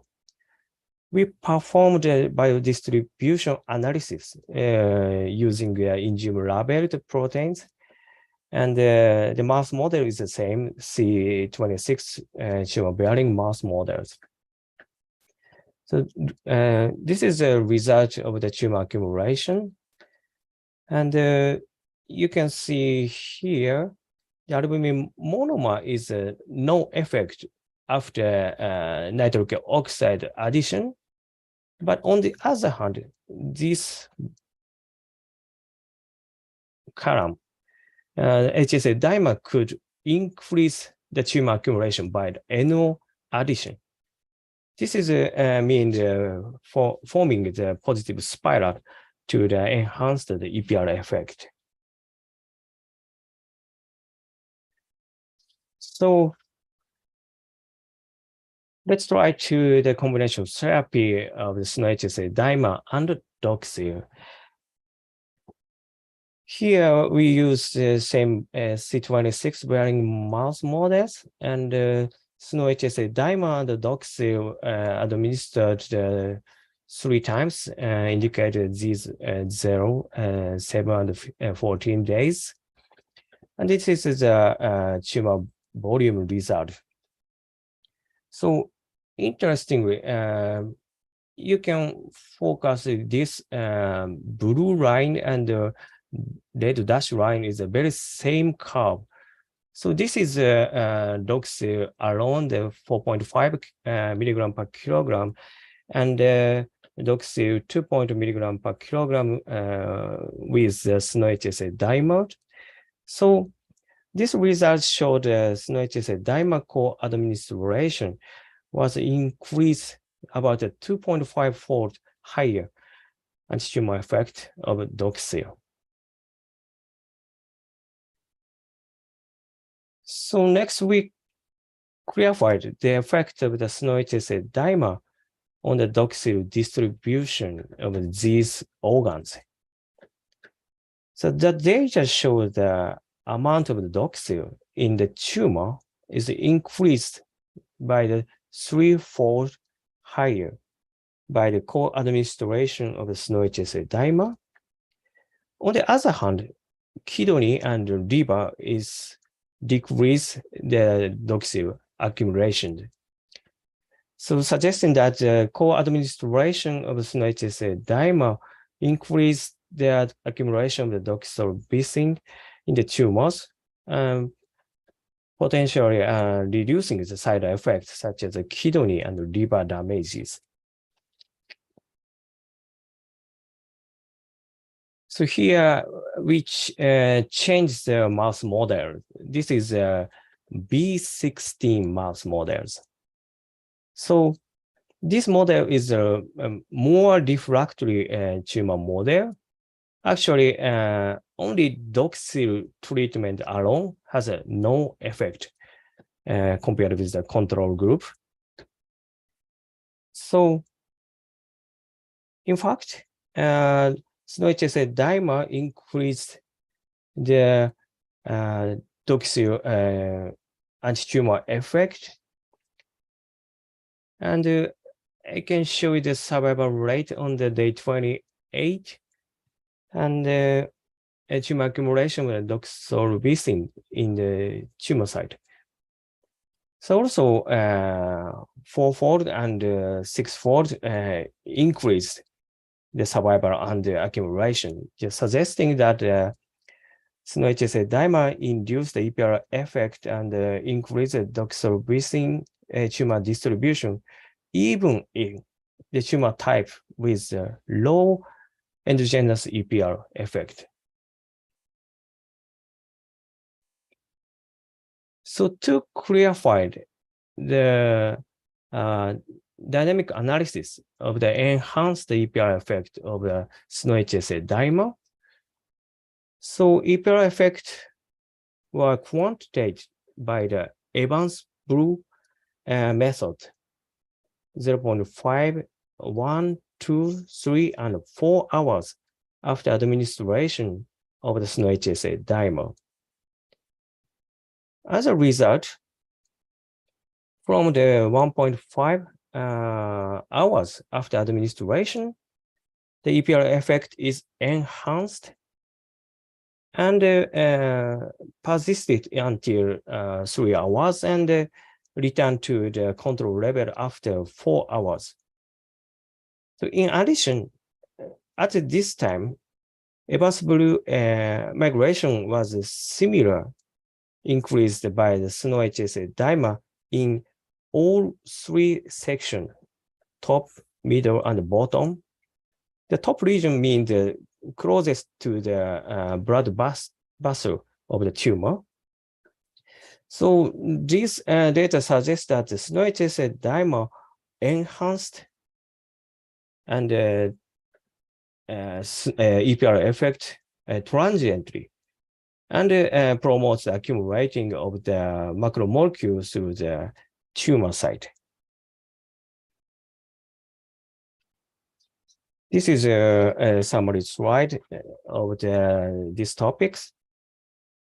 we performed a biodistribution analysis using enzyme-labeled proteins, and the mouse model is the same, C26 tumor-bearing mouse models. So this is a result of the tumor accumulation. And you can see here, the albumin monomer is no effect after nitric oxide addition. But on the other hand, this column, HSA dimer could increase the tumor accumulation by the NO addition. This is forming the positive spiral to the enhanced the EPR effect. So let's try to the combination therapy of the SNO-HSA dimer and doxil. Here we use the same C26 bearing mouse models, and SNO-HSA dimer and doxil administered 3 times, indicated these 0, 7, and 14 days. And this is the tumor volume result. So interestingly, you can focus this blue line and the red dash line is the very same curve. So this is doxil around the 4.5 milligram per kilogram, and doxil 2 milligram per kilogram with the SNO-HSA dimer. So this result showed the SNO-HSA dimer co-administration was increased about a 2.5-fold higher anti-tumor effect of doxil. So next we clarified the effect of the SNO-HSA dimer on the doxil distribution of these organs. So the data show the amount of the doxil in the tumor is increased by the 3-fold higher by the co-administration of the SNO-HSA dimer. On the other hand, kidney and liver is decrease the doxil accumulation. So suggesting that the co-administration of the SNO-HSA dimer increase the accumulation of the doxorubicin in the tumors, potentially reducing the side effects such as the kidney and liver damages. So here, which changed the mouse model. This is B16 mouse models. So this model is a more refractory tumor model. Actually, only doxil treatment alone has no effect compared with the control group. So, in fact, SNO-HSA dimer increased the doxil anti-tumor effect. And I can show you the survival rate on the day 28 and tumor accumulation with doxorubicin in the tumor site. So also fourfold and sixfold increased the survival and the accumulation, just suggesting that SNO-HSA dimer induced the EPR effect and increased the doxorubicin tumor distribution, even in the tumor type with low endogenous EPR effect. So to clarify the dynamic analysis of the enhanced EPR effect of the SNO-HSA dimer, so EPR effect were quantitated by the Evans Blue method, 0.5, 1, 2, 3, and 4 hours after administration of the SNO-HSA dimer. As a result, from the 1.5 hours after administration, the EPR effect is enhanced and persisted until 3 hours and returned to the control level after 4 hours. So in addition, at this time, Evans Blue migration was similar, increased by the SNO-HSA dimer in all 3 sections, top, middle, and bottom. The top region means the closest to the blood vessel of the tumor. So this data suggests that the SNO-HSA dimer enhanced and EPR effect transiently and promotes the accumulating of the macromolecules through the tumor site. This is a summary slide of these topics.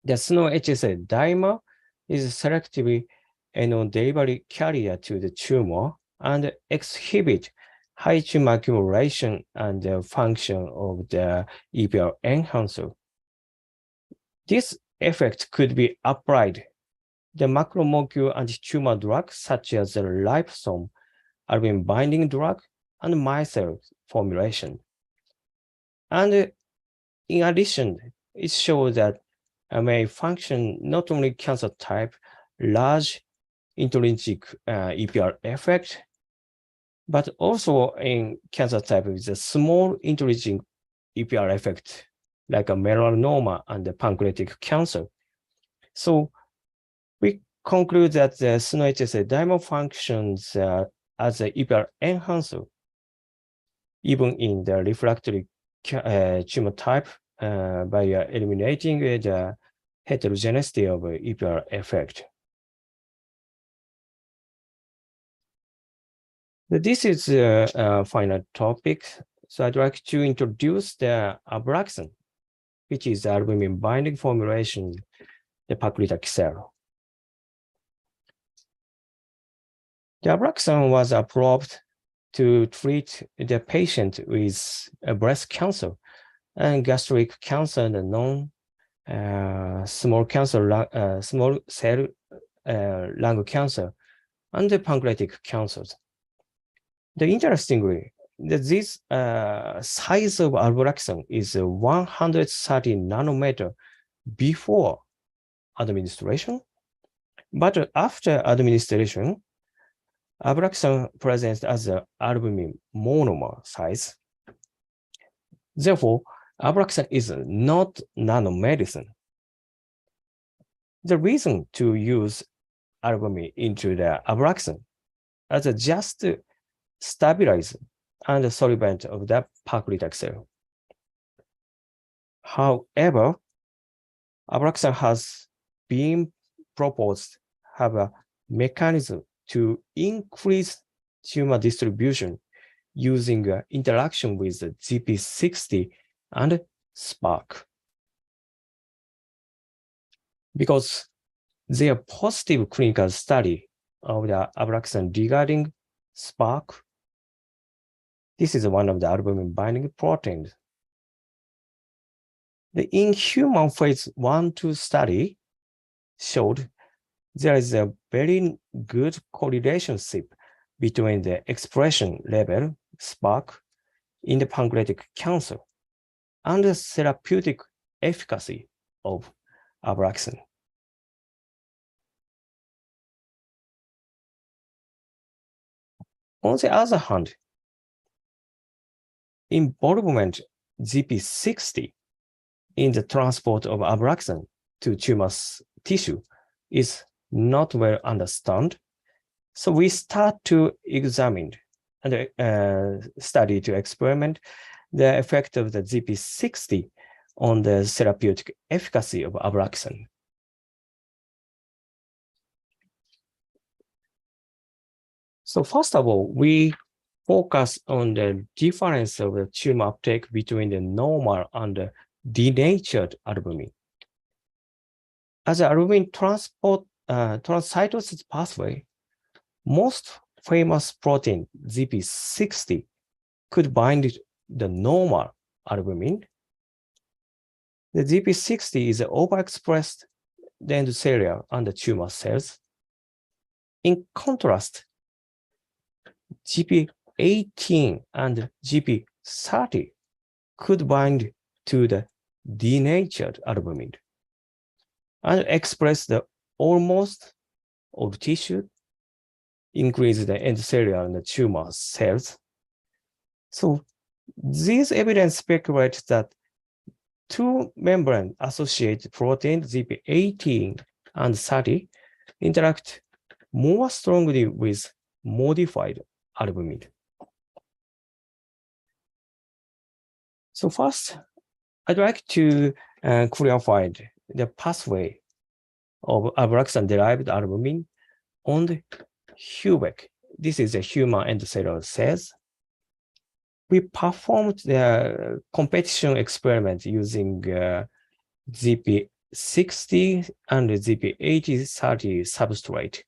The SNO-HSA dimer is selectively NO delivery carrier to the tumor and exhibit high tumor accumulation and the function of the EPR enhancer. This effect could be applied the macromolecule anti-tumor drugs such as the liposome, album binding drug, and micelle formulation. And in addition, it shows that may function not only cancer type, large intrinsic EPR effect, but also in cancer type with a small intrinsic EPR effect, like a melanoma and the pancreatic cancer. So we conclude that the SNO-HSA dimer functions as an EPR enhancer, even in the refractory tumor type by eliminating the heterogeneity of EPR effect. This is a final topic. So I'd like to introduce the Abraxane, which is the albumin binding formulation, the paclitaxel. The Abraxane was approved to treat the patient with breast cancer and gastric cancer and small cell lung cancer and the pancreatic cancers. Interestingly, this size of Abraxane is 130 nanometer before administration But after administration, abraxane presents as an albumin monomer size. Therefore, abraxane is not nanomedicine. The reason to use albumin into the abraxane as a just stabilizer and solvent of the paclitaxel. However, abraxane has been proposed have a mechanism to increase tumor distribution using interaction with the GP60 and SPARC. Because their positive clinical study of the abraxane regarding SPARC, this is one of the albumin binding proteins. The in-human phase 1-2 study showed there is a very good correlationship between the expression level, SPARC, in the pancreatic cancer and the therapeutic efficacy of abraxane. On the other hand, involvement GP60 in the transport of abraxane to tumor tissue is not well understood. So we start to examine and study to experiment the effect of the GP60 on the therapeutic efficacy of abraxane. So first of all, we focus on the difference of the tumor uptake between the normal and the denatured albumin. As the albumin transport transcytosis pathway, most famous protein GP60 could bind the normal albumin. The GP60 is overexpressed in the endothelium and the tumor cells. In contrast, GP18 and GP30 could bind to the denatured albumin and express the almost of tissue, increase the endothelium and the tumor cells. So this evidence speculates that two membrane associated proteins, GP18 and 30, interact more strongly with modified albumin. So first, I'd like to clarify the pathway of abraxane-derived albumin on the HUVEC. This is a human endocellular cells. We performed the competition experiment using GP60 and GP80-30 substrate.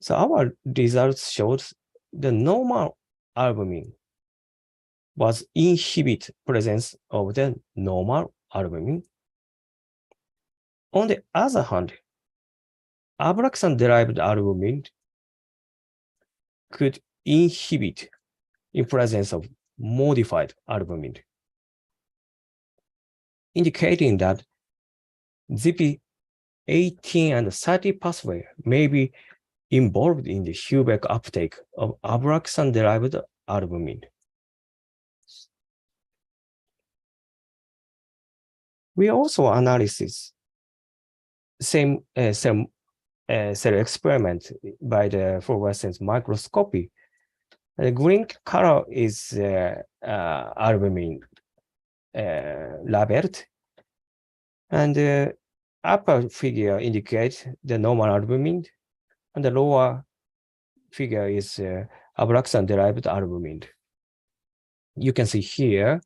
So our results showed the normal albumin was inhibit presence of the normal albumin. On the other hand, abraxane-derived albumin could inhibit in presence of modified albumin, indicating that GP18 and 30 pathway may be involved in the HUVEC uptake of abraxane-derived albumin. We also analysis same cell experiment by the fluorescence microscopy. The green color is albumin labeled, and the upper figure indicates the normal albumin, and the lower figure is abraxane-derived albumin. You can see here,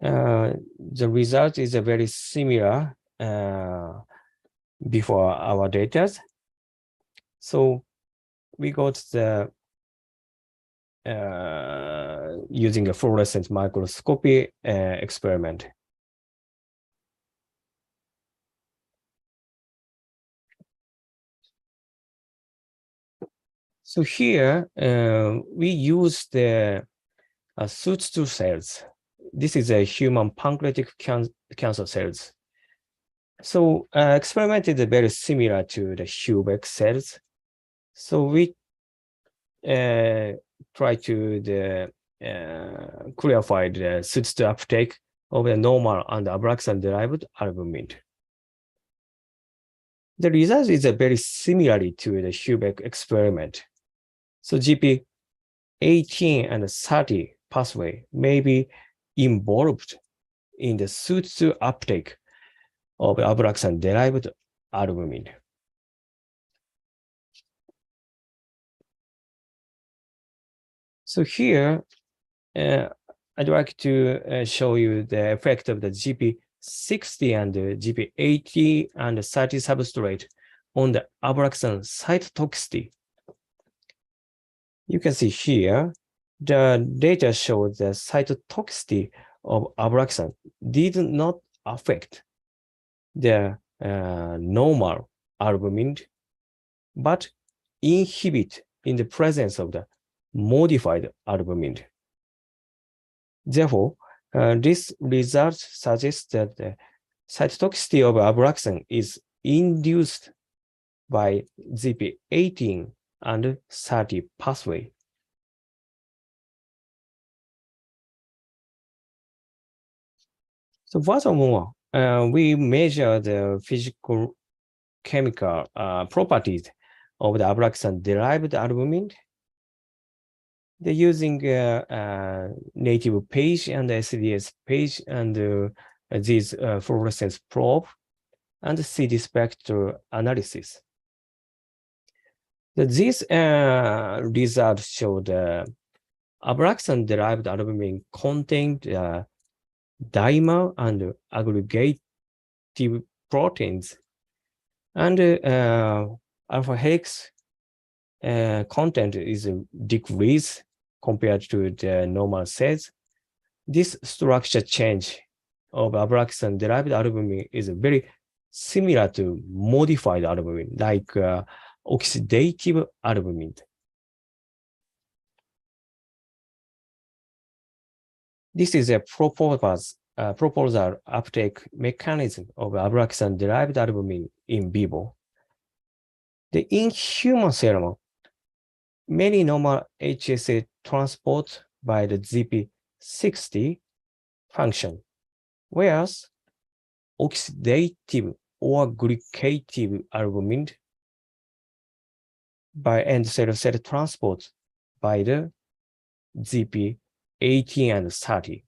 the result is a very similar before our data. So we got the using a fluorescence microscopy experiment. So here we use the SUTS2 cells. This is a human pancreatic cancer cells. So experiment is very similar to the Hubeck cells. So we try to clarify the suit uptake of the normal and Abraxane-derived albumin. The result is very similar to the Hubeck experiment. So GP18 and 30 pathway may be involved in the suit uptake of Abraxane-derived albumin. So here, I'd like to show you the effect of the GP60 and the GP80 and 30 substrate on the Abraxane cytotoxicity. You can see here, the data shows the cytotoxicity of Abraxane did not affect the normal albumin, but inhibit in the presence of the modified albumin. Therefore, this result suggests that the cytotoxicity of Abraxane is induced by GP18 and 30 pathway. So furthermore, we measure the physical chemical properties of the Abraxane-derived albumin. They're using native page and SDS page and these fluorescence probe and CD spectral analysis. These results show the Abraxane-derived albumin contained dimer and aggregative proteins, and alpha helix content is decreased compared to the normal cells. This structure change of Abraxane-derived albumin is very similar to modified albumin, like oxidative albumin. This is a proposal uptake mechanism of Abraxane-derived albumin in vivo. In human serum, many normal HSA transport by the GP60 function, whereas oxidative or glycative albumin by end cell transport by the GP18 and 30.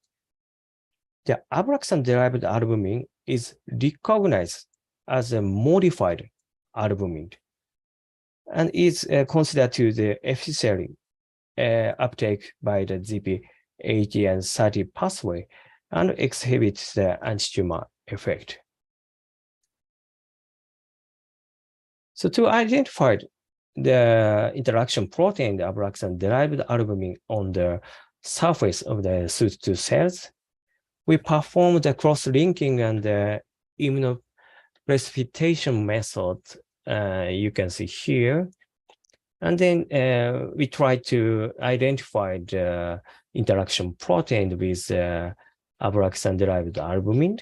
The Abraxane-derived albumin is recognized as a modified albumin and is considered to the efficient uptake by the GP80 and 30 pathway and exhibits the anti-tumor effect. So to identify the interaction protein, the Abraxane-derived albumin on the surface of the SUT2 cells, we perform the cross-linking and the immunoprecipitation method you can see here. And then we try to identify the interaction protein with Abraxane-derived albumin.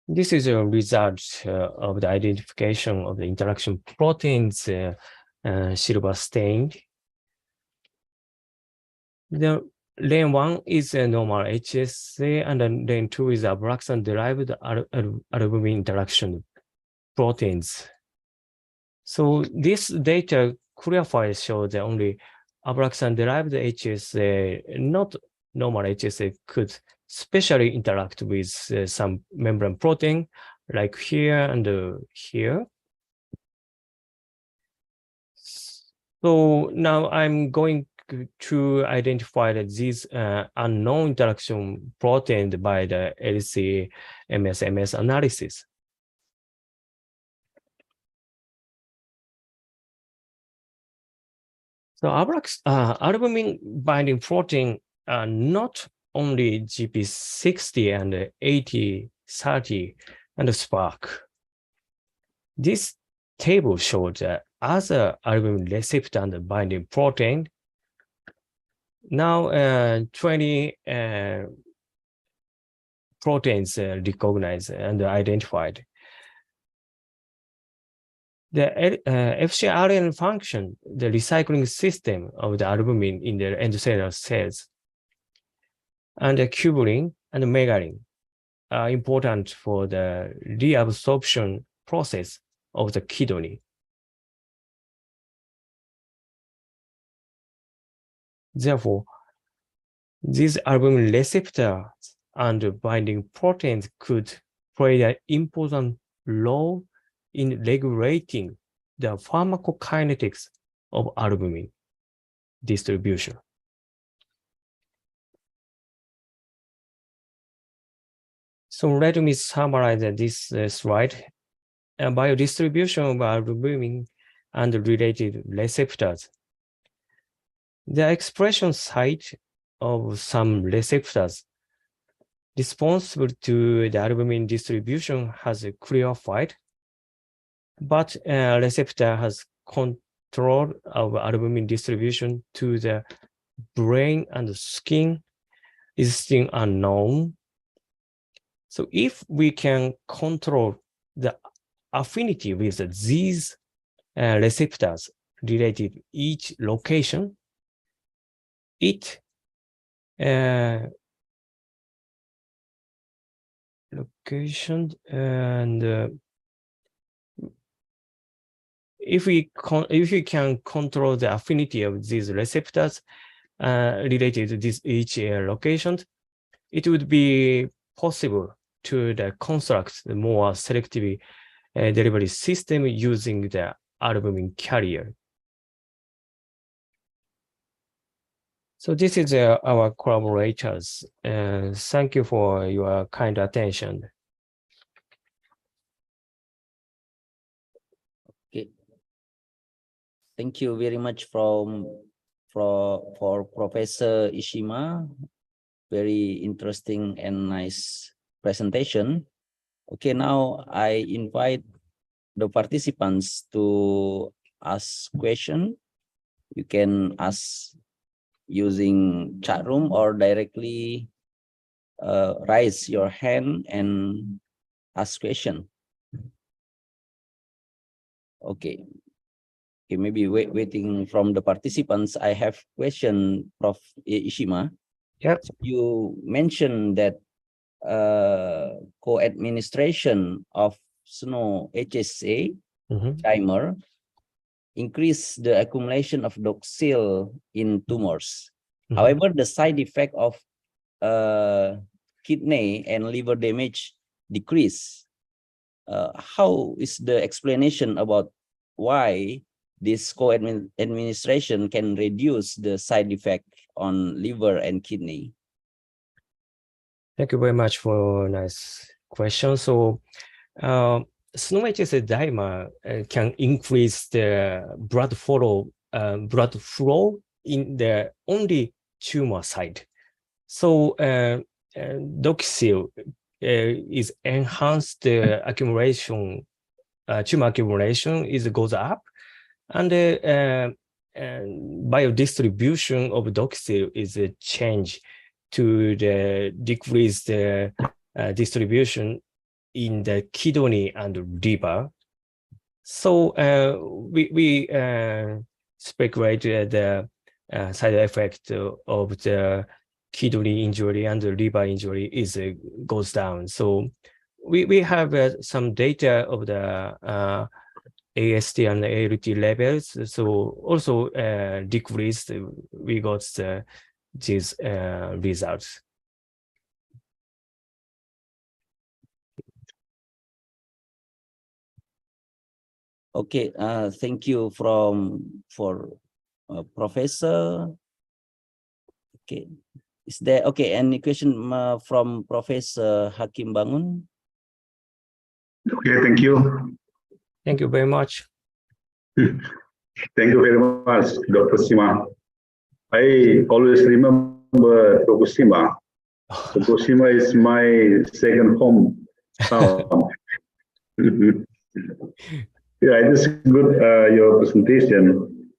This is a result of the identification of the interaction proteins silver stained. The lane 1 is a normal HSA, and then lane 2 is Abraxane-derived albumin interaction proteins. So this data clearly shows that only Abraxane-derived HSA, not normal HSA, could specially interact with some membrane protein, like here and here. So now I'm going to identify these unknown interaction proteins by the LC-MS analysis. So albumin binding protein are not only GP60 and 80, 30, and SPARC. This table shows that other albumin receptor and binding protein. Now 20 proteins recognized and identified. The FcRn function, the recycling system of the albumin in the endocellular cells, and the cubumin and megalin are important for the reabsorption process of the kidney. Therefore, these albumin receptors and binding proteins could play an important role in regulating the pharmacokinetics of albumin distribution. So let me summarize this slide. Biodistribution of albumin and related receptors. The expression site of some receptors responsible to the albumin distribution has clarified, but a receptor has control of albumin distribution to the brain and skin is still unknown. So if we can control the affinity with these receptors related to each location, it location and if we can control the affinity of these receptors related to this each location, it would be possible to construct the more selective delivery system using the albumin carrier. So this is our collaborators. Thank you for your kind attention. Okay. Thank you very much for Professor Ishima. Very interesting and nice presentation. Okay, now I invite the participants to ask question. You can ask using chat room or directly raise your hand and ask question. Okay. Okay, maybe waiting from the participants. I have question, Prof. Ishima. Yep. You mentioned that co-administration of SNO HSA dimer increase the accumulation of doxil in tumors. However, the side effect of kidney and liver damage decrease. How is the explanation about why this co-administration can reduce the side effect on liver and kidney? Thank you very much for a nice question. So, SNO HSA dimer can increase the blood flow in the only tumor site. So, doxil is enhanced the accumulation, tumor accumulation goes up, and biodistribution of doxil is a change to the decrease the distribution in the kidney and liver. So we speculate the side effect of the kidney injury and the liver injury goes down. So we have some data of the AST and ALT levels. So also decreased. We got these results. Okay, thank you for Professor. Okay, is there any question from Professor Hakim Bangun? Okay, thank you. Thank you very much. Thank you very much, Dr. Sima. I always remember Fukushima. Fukushima is my second home town. Yeah, it is good, your presentation.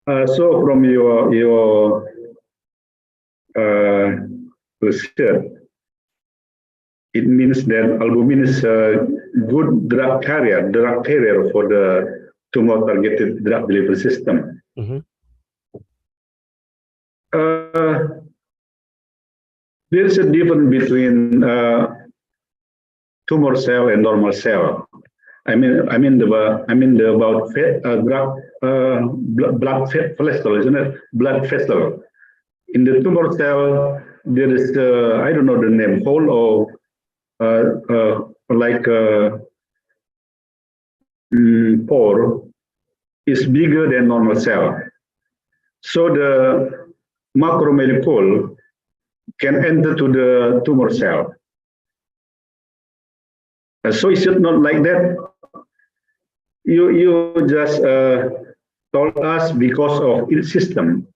So from your research, it means that albumin is a good drug carrier for the tumor-targeted drug delivery system. There's a difference between tumor cell and normal cell. I mean the about blood vessel, isn't it? Blood vessel. In the tumor cell, there is I don't know the name, hole or like pore is bigger than normal cell. So the macromolecule can enter to the tumor cell. So is it not like that? You just told us because of its system.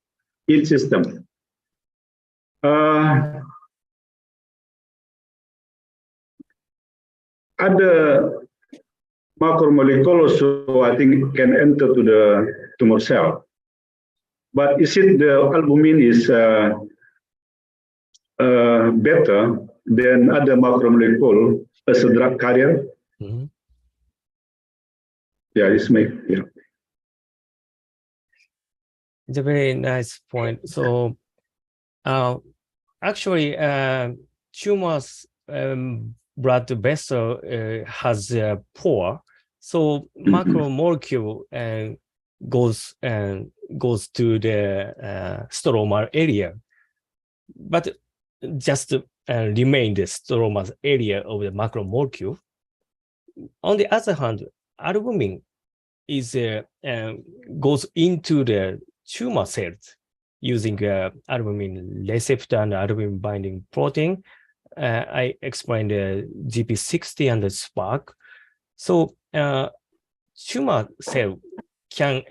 Other macromolecule also, I think, can enter to the tumor cell. But is it the albumin is better than other macromolecule as a drug carrier? Yeah, it's yeah. It's a very nice point. So, actually, tumors blood vessel has a pore, so macromolecule goes to the stromal area, but just remain the stromal area of the macromolecule. On the other hand, albumin is goes into the tumor cells using albumin receptor and albumin binding protein. I explained the GP60 and the SPARC. So tumor cell can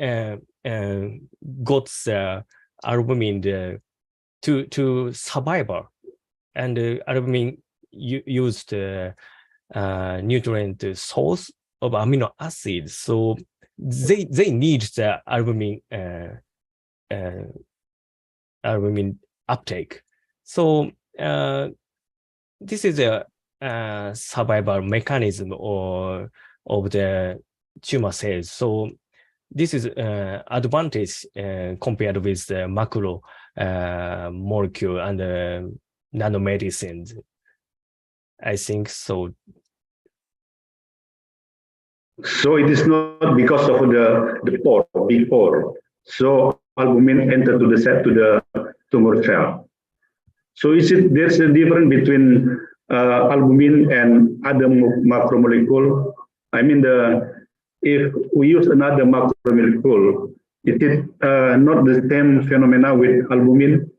got the albumin to survival, and albumin used nutrient source of amino acids. So they need the albumin uptake. So this is a survival mechanism of the tumor cells. So this is advantage compared with the macro molecule and nanomedicine. I think so. So it is not because of the pore, big pore. So albumin enter to the tumor cell. So is it there's a difference between albumin and other macromolecule? I mean if we use another macromolecule, is it not the same phenomena with albumin?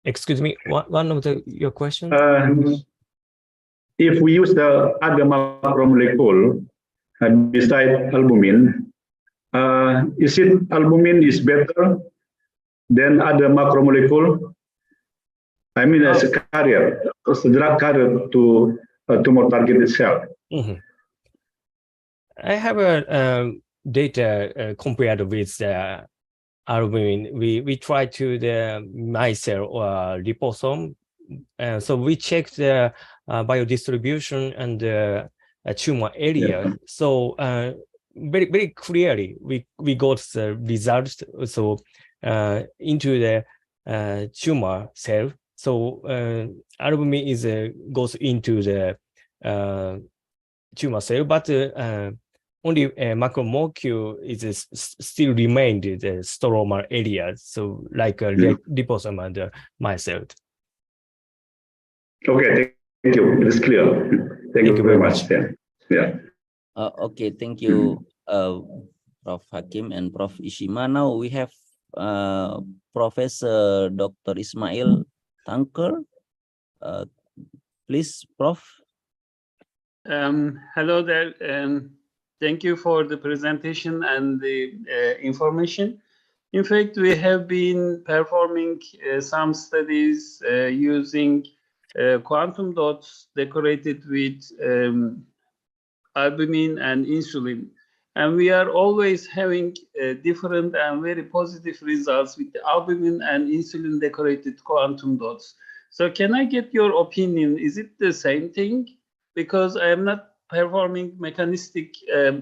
Excuse me, one of your questions? If we use the other macromolecule beside albumin, is it albumin is better than other macromolecule? I mean, as a carrier, as a drug carrier to a tumor targeted cell. I have a data compared with albumin. We try to the mice cell or liposome. So we check the biodistribution and the tumor area. Yeah. So very clearly we got the results. So into the tumor cell. So albumin is goes into the tumor cell, but only macromolecule is still remained in the stromal area. So like liposome and micelle. Okay, thank you. It is clear. Thank you very much. Yeah. Okay, thank you, Prof. Hakim and Prof. Ishima. Now we have Professor Dr. Ismail Tanker. Please, Prof. Hello there. Thank you for the presentation and the information. In fact, we have been performing some studies using quantum dots decorated with albumin and insulin. and we are always having different and very positive results with the albumin and insulin decorated quantum dots. So can I get your opinion? Is it the same thing? Because I am not performing mechanistic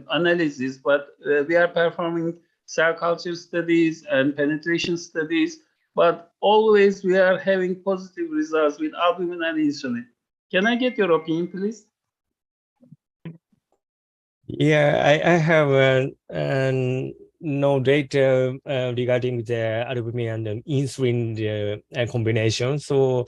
analysis, but we are performing cell culture studies and penetration studies, but always we are having positive results with albumin and insulin. Can I get your opinion, please? Yeah, I have no data regarding the albumin and insulin combination. So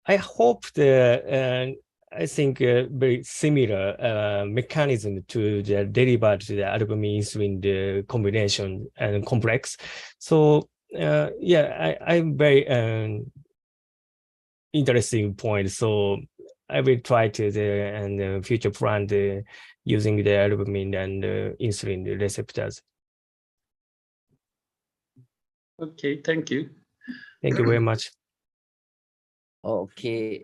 I hope I think very similar mechanism to the derived the albumin insulin the combination and complex. So yeah, I'm very interesting point. So I will try to future plan using the albumin and insulin receptors. Okay, thank you. Thank you very much. Okay.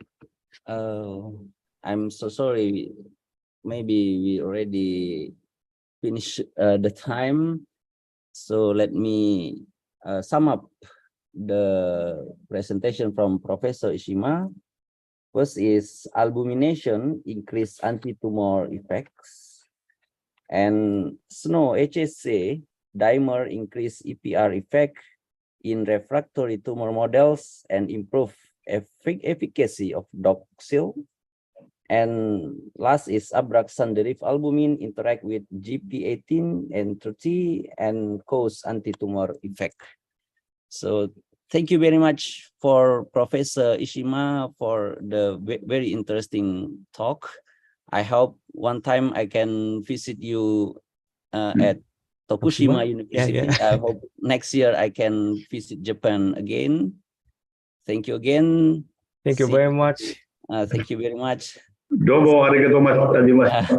I'm so sorry. Maybe we already finished the time. So let me sum up the presentation from Professor Ishima. First is albumination increase anti-tumor effects, and SNO HSA dimer increase EPR effect in refractory tumor models and improve efficacy of doxil. And last is abraxane-derived albumin interact with GP18 and 30 and cause anti-tumor effect. So thank you very much for Professor Ishima for the very interesting talk. I hope one time I can visit you at Tokushima University. Yeah. I hope next year I can visit Japan again. Thank you again. Thank you very much. Thank you very much. Domo arigatou gozaimasu.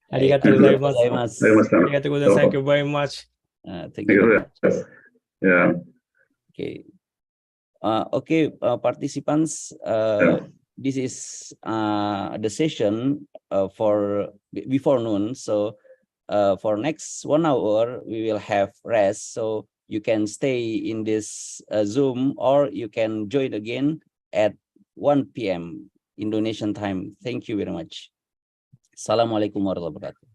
Arigatou gozaimasu. Arigatou gozaimasu. Thank you very much. Thank you very much. Yeah. Okay. Okay, participants. This is the session for before noon. So for next 1 hour, we will have rest. So you can stay in this Zoom or you can join again at 1 p.m. Indonesian time. Thank you very much. Assalamualaikum warahmatullahi wabarakatuh.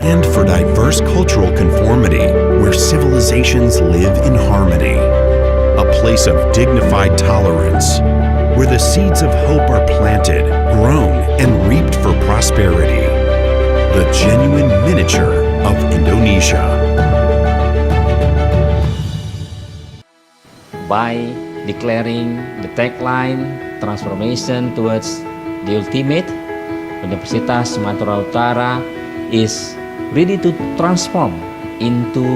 And for diverse cultural conformity, where civilizations live in harmony. A place of dignified tolerance, where the seeds of hope are planted, grown, and reaped for prosperity. The genuine miniature of Indonesia. By declaring the tagline transformation towards the ultimate, Universitas Sumatera Utara is ready to transform into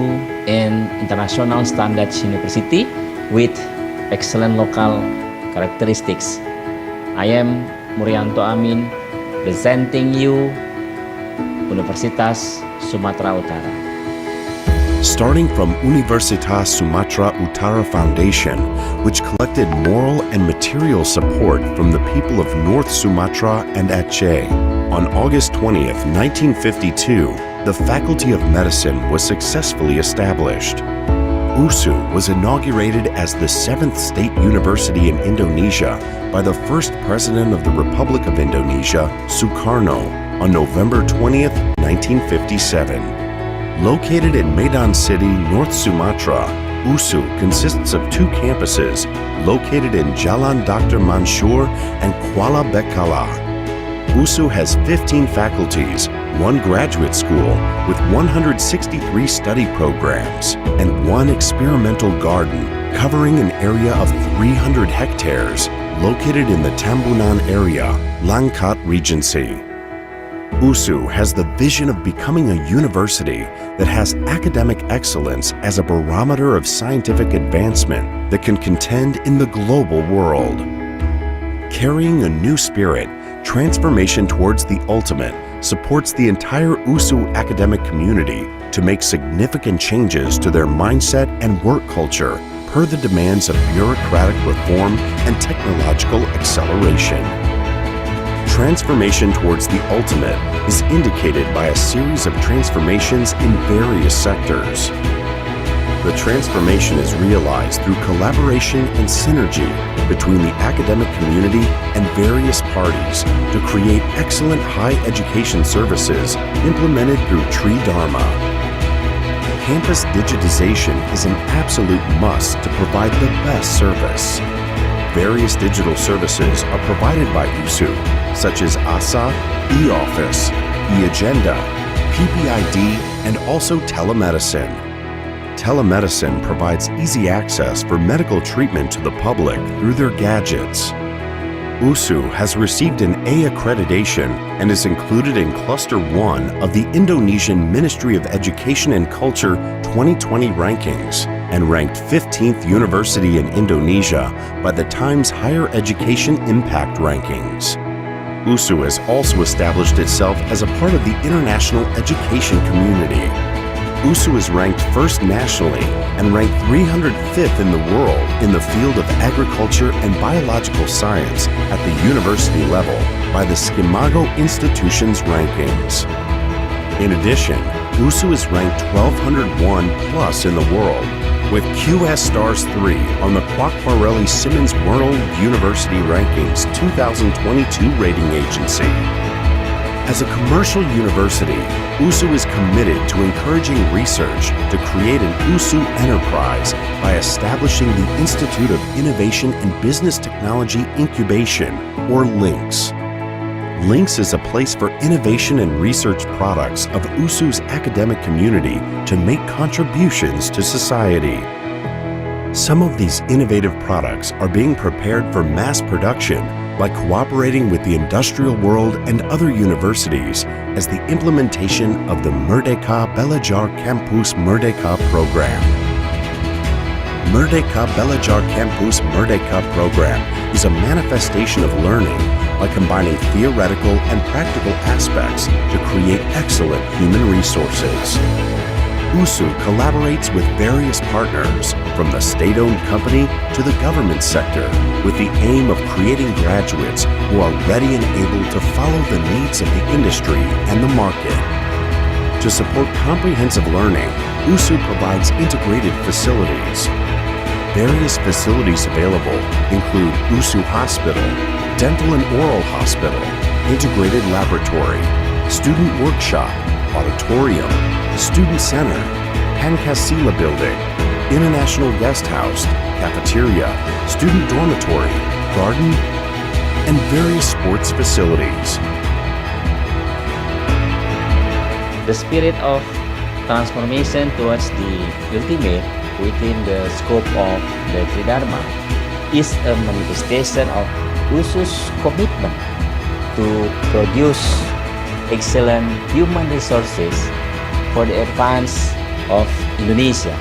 an international standards university with excellent local characteristics. I am Murianto Amin, presenting you Universitas Sumatera Utara. Starting from Universitas Sumatera Utara Foundation, which collected moral and material support from the people of North Sumatra and Aceh. On August 20th, 1952, the Faculty of Medicine was successfully established. USU was inaugurated as the 7th state university in Indonesia by the first president of the Republic of Indonesia, Sukarno, on November 20th, 1957. Located in Medan City, North Sumatra, USU consists of 2 campuses located in Jalan Dr. Mansur and Kuala Bekalar. USU has 15 faculties, 1 graduate school with 163 study programs, and 1 experimental garden covering an area of 300 hectares located in the Tambunan area, Langkat Regency. USU has the vision of becoming a university that has academic excellence as a barometer of scientific advancement that can contend in the global world. Carrying a new spirit, transformation towards the ultimate supports the entire USU academic community to make significant changes to their mindset and work culture per the demands of bureaucratic reform and technological acceleration. Transformation towards the ultimate is indicated by a series of transformations in various sectors. The transformation is realized through collaboration and synergy between the academic community and various parties to create excellent higher education services implemented through Tri Dharma. Campus digitization is an absolute must to provide the best service. Various digital services are provided by USU, such as ASA, e-office, e-agenda, PPID, and also telemedicine. Telemedicine provides easy access for medical treatment to the public through their gadgets. USU has received an A accreditation and is included in Cluster 1 of the Indonesian Ministry of Education and Culture 2020 rankings and ranked 15th university in Indonesia by the Times Higher Education Impact Rankings. USU has also established itself as a part of the international education community. USU is ranked first nationally and ranked 305th in the world in the field of agriculture and biological science at the university level by the Skimago Institution's rankings. In addition, USU is ranked 1201 plus in the world with QS Stars 3 on the Kwakparelli Simmons World University Rankings 2022 rating agency. As a commercial university, USU is committed to encouraging research to create an USU enterprise by establishing the Institute of Innovation and Business Technology Incubation, or LINKS. LINKS is a place for innovation and research products of USU's academic community to make contributions to society. Some of these innovative products are being prepared for mass production by cooperating with the industrial world and other universities as the implementation of the Merdeka Belajar Campus Merdeka program. Merdeka Belajar Campus Merdeka program is a manifestation of learning by combining theoretical and practical aspects to create excellent human resources. USU collaborates with various partners, from the state-owned company to the government sector, with the aim of creating graduates who are ready and able to follow the needs of the industry and the market. To support comprehensive learning, USU provides integrated facilities. Various facilities available include USU Hospital, Dental and Oral Hospital, Integrated Laboratory, Student Workshop, Auditorium, Student Center, Pancasila Building, International Guest House, Cafeteria, Student Dormitory, Garden, and various sports facilities. The spirit of transformation towards the ultimate within the scope of the Tri Dharma is a manifestation of USU's commitment to produce excellent human resources for the advance of Indonesia.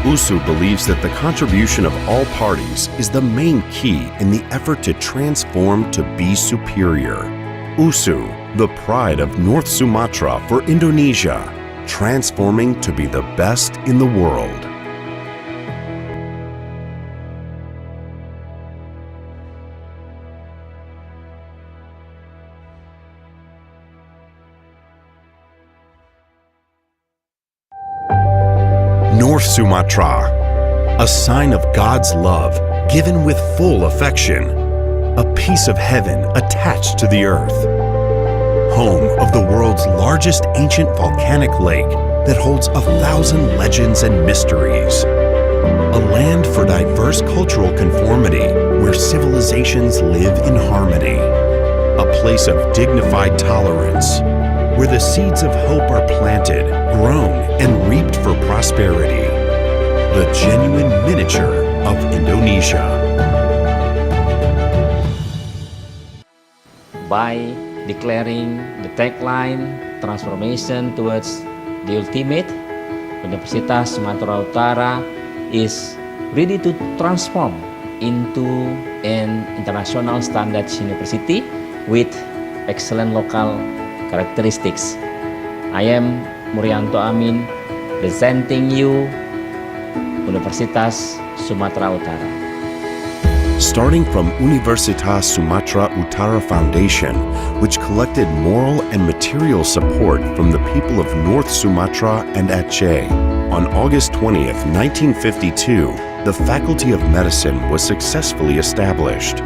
USU believes that the contribution of all parties is the main key in the effort to transform to be superior. USU, the pride of North Sumatra for Indonesia, transforming to be the best in the world. North Sumatra, a sign of God's love given with full affection, a piece of heaven attached to the earth, home of the world's largest ancient volcanic lake that holds 1,000 legends and mysteries, A land for diverse cultural conformity where civilizations live in harmony. A place of dignified tolerance where the seeds of hope are planted, grown, and reaped for prosperity. The genuine miniature of Indonesia. By declaring the tagline transformation towards the ultimate, Universitas Sumatera Utara is ready to transform into an international standards university with excellent local characteristics. I am Murianto Amin, presenting you Universitas Sumatera Utara. Starting from Universitas Sumatera Utara Foundation, which collected moral and material support from the people of North Sumatra and Aceh. On August 20th, 1952, the Faculty of Medicine was successfully established.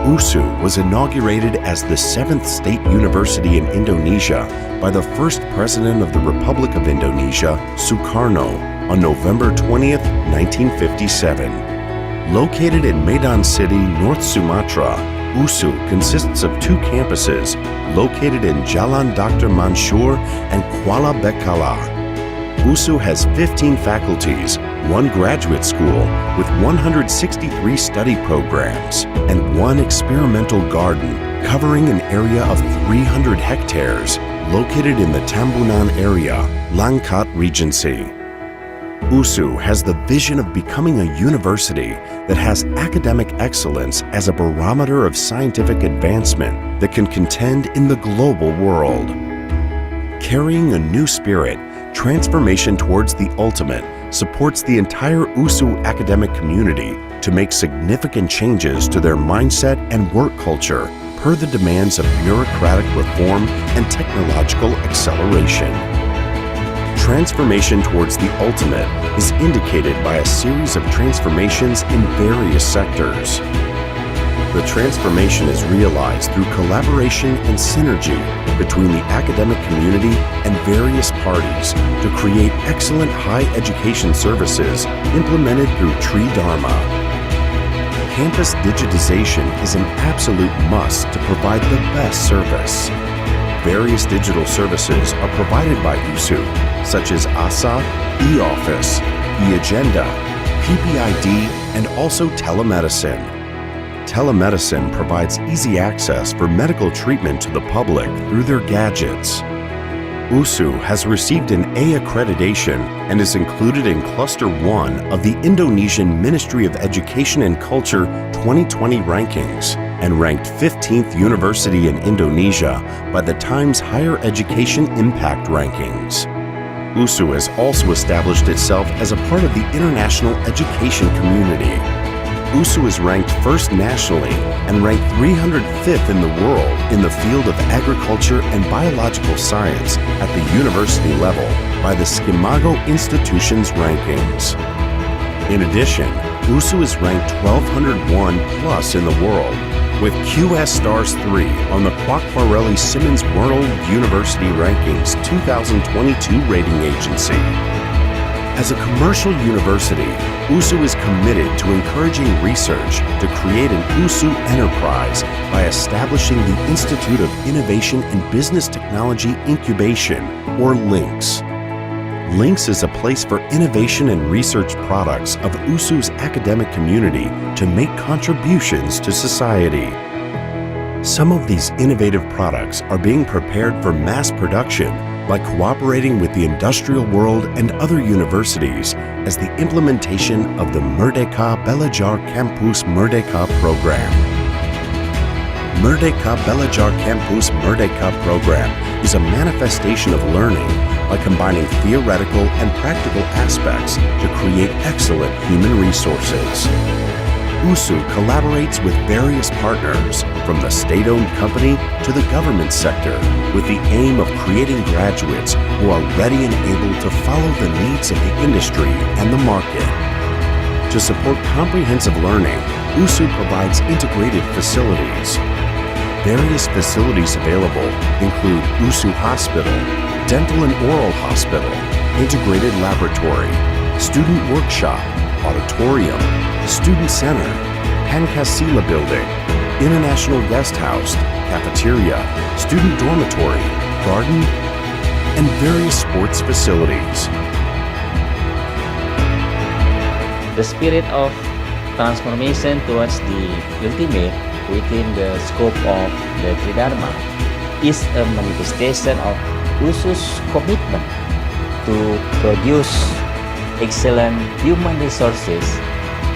USU was inaugurated as the 7th state university in Indonesia by the first president of the Republic of Indonesia, Sukarno, on November 20th, 1957. Located in Medan City, North Sumatra, USU consists of 2 campuses located in Jalan Dr. Mansur and Kuala Bekalar. USU has 15 faculties, 1 graduate school with 163 study programs, and 1 experimental garden covering an area of 300 hectares located in the Tambunan area, Langkat Regency. USU has the vision of becoming a university that has academic excellence as a barometer of scientific advancement that can contend in the global world. Carrying a new spirit, transformation towards the ultimate supports the entire USU academic community to make significant changes to their mindset and work culture per the demands of bureaucratic reform and technological acceleration. Transformation towards the ultimate is indicated by a series of transformations in various sectors. The transformation is realized through collaboration and synergy between the academic community and various parties to create excellent higher education services implemented through Tri Dharma. Campus digitization is an absolute must to provide the best service. Various digital services are provided by USU, such as ASA, e-office, e-agenda, PPID, and also telemedicine. Telemedicine provides easy access for medical treatment to the public through their gadgets. USU has received an A accreditation and is included in Cluster 1 of the Indonesian Ministry of Education and Culture 2020 rankings and ranked 15th university in Indonesia by the Times Higher Education Impact Rankings. USU has also established itself as a part of the international education community. USU is ranked first nationally and ranked 305th in the world in the field of agriculture and biological science at the university level by the Skimago Institutions rankings. In addition, USU is ranked 1201 plus in the world with QS Stars 3 on the Kwakwareli Simmons World University Rankings 2022 rating agency. As a commercial university, USU is committed to encouraging research to create an USU enterprise by establishing the Institute of Innovation and Business Technology Incubation, or LINKS. LINKS is a place for innovation and research products of USU's academic community to make contributions to society. Some of these innovative products are being prepared for mass production by cooperating with the industrial world and other universities as the implementation of the Merdeka Belajar Campus Merdeka program. Merdeka Belajar Campus Merdeka program is a manifestation of learning by combining theoretical and practical aspects to create excellent human resources. USU collaborates with various partners, from the state-owned company to the government sector, with the aim of creating graduates who are ready and able to follow the needs of the industry and the market. To support comprehensive learning, USU provides integrated facilities. Various facilities available include USU Hospital, Dental and Oral Hospital, Integrated Laboratory, Student Workshop, auditorium, student center, Pancasila building, international guest house, cafeteria, student dormitory, garden, and various sports facilities. The spirit of transformation towards the ultimate within the scope of the Tridharma is a manifestation of USU's commitment to produce excellent human resources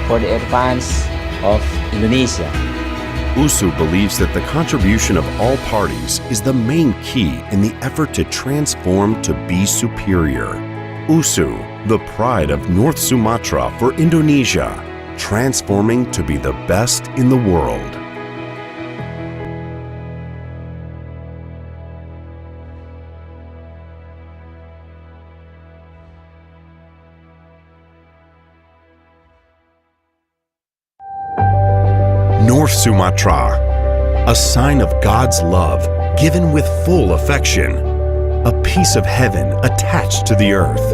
for the advance of Indonesia. USU believes that the contribution of all parties is the main key in the effort to transform to be superior. USU, the pride of North Sumatra for Indonesia, transforming to be the best in the world. North Sumatra, a sign of God's love given with full affection, a piece of heaven attached to the earth,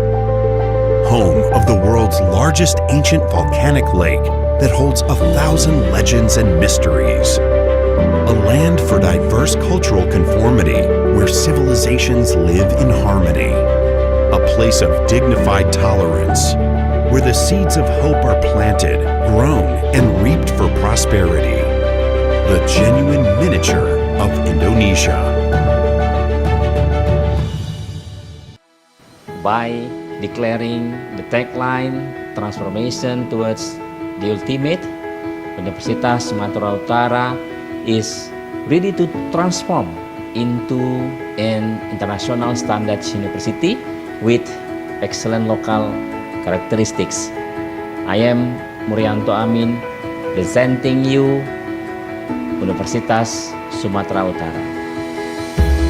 home of the world's largest ancient volcanic lake that holds 1,000 legends and mysteries, a land for diverse cultural conformity where civilizations live in harmony, a place of dignified tolerance where the seeds of hope are planted, grown, and reaped for prosperity. The genuine miniature of Indonesia. By declaring the tagline transformation towards the ultimate, Universitas Sumatera Utara is ready to transform into an international standards university with excellent local characteristics. I am Murianto Amin, presenting you Universitas Sumatera Utara.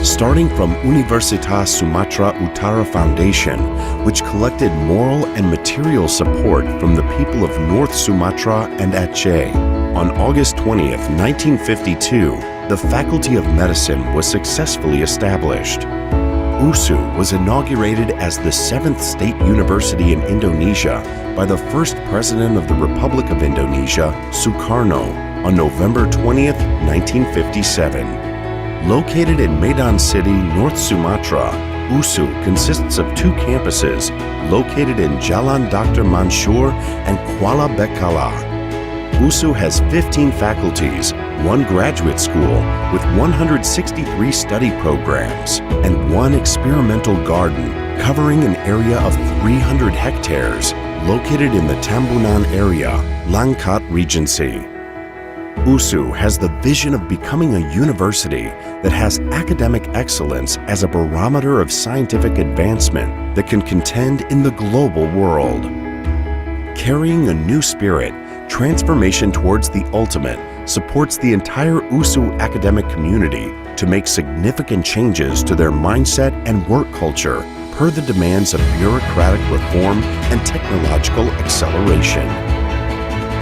Starting from Universitas Sumatera Utara Foundation, which collected moral and material support from the people of North Sumatra and Aceh, on August 20th, 1952, the Faculty of Medicine was successfully established. USU was inaugurated as the 7th state university in Indonesia by the first president of the Republic of Indonesia, Sukarno, on November 20th, 1957. Located in Medan City, North Sumatra, USU consists of 2 campuses located in Jalan Dr. Mansur and Kuala Bekala. USU has 15 faculties, 1 graduate school with 163 study programs, and 1 experimental garden covering an area of 300 hectares located in the Tambunan area, Langkat Regency. USU has the vision of becoming a university that has academic excellence as a barometer of scientific advancement that can contend in the global world. Carrying a new spirit, transformation towards the ultimate supports the entire USU academic community to make significant changes to their mindset and work culture per the demands of bureaucratic reform and technological acceleration.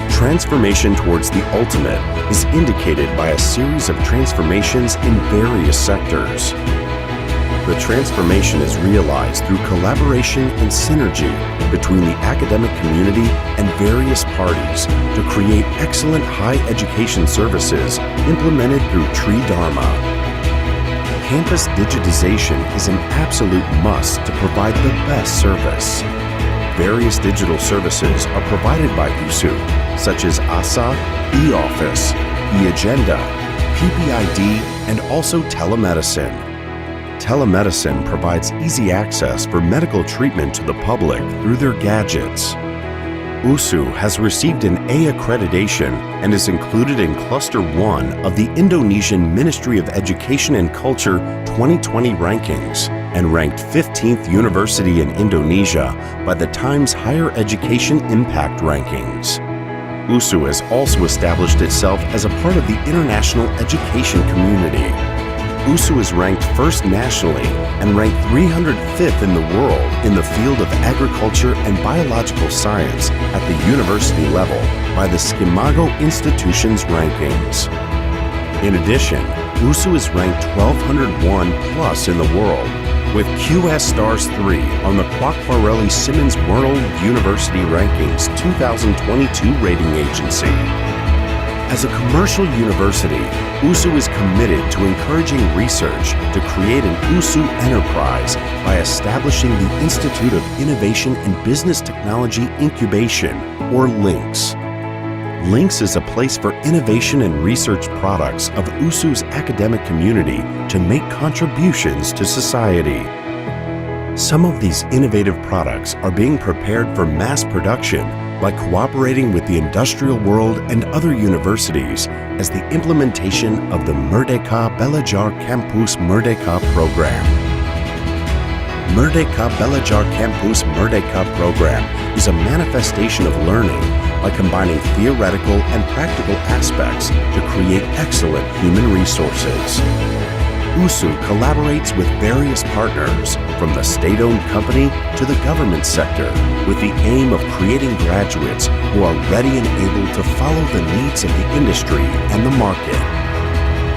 Transformation towards the ultimate is indicated by a series of transformations in various sectors. The transformation is realized through collaboration and synergy between the academic community and various parties to create excellent higher education services implemented through Tridharma. Campus digitization is an absolute must to provide the best service. Various digital services are provided by USU, such as ASA, e-office, e-agenda, PPID, and also telemedicine. Telemedicine provides easy access for medical treatment to the public through their gadgets. USU has received an A accreditation and is included in Cluster 1 of the Indonesian Ministry of Education and Culture 2020 rankings and ranked 15th university in Indonesia by the Times Higher Education Impact Rankings. USU has also established itself as a part of the international education community. USU is ranked first nationally and ranked 305th in the world in the field of agriculture and biological science at the university level by the Skimago Institutions rankings. In addition, USU is ranked 1201 plus in the world with QS Stars 3 on the Kwak-Farelli-Simmons World University Rankings 2022 rating agency. As a commercial university, USU is committed to encouraging research to create an USU enterprise by establishing the Institute of Innovation and Business Technology Incubation, or LINCS. LINCS is a place for innovation and research products of USU's academic community to make contributions to society. Some of these innovative products are being prepared for mass production by cooperating with the industrial world and other universities as the implementation of the Merdeka Belajar Campus Merdeka program. Merdeka Belajar Campus Merdeka program is a manifestation of learning by combining theoretical and practical aspects to create excellent human resources. USU collaborates with various partners, from the state-owned company to the government sector, with the aim of creating graduates who are ready and able to follow the needs of the industry and the market.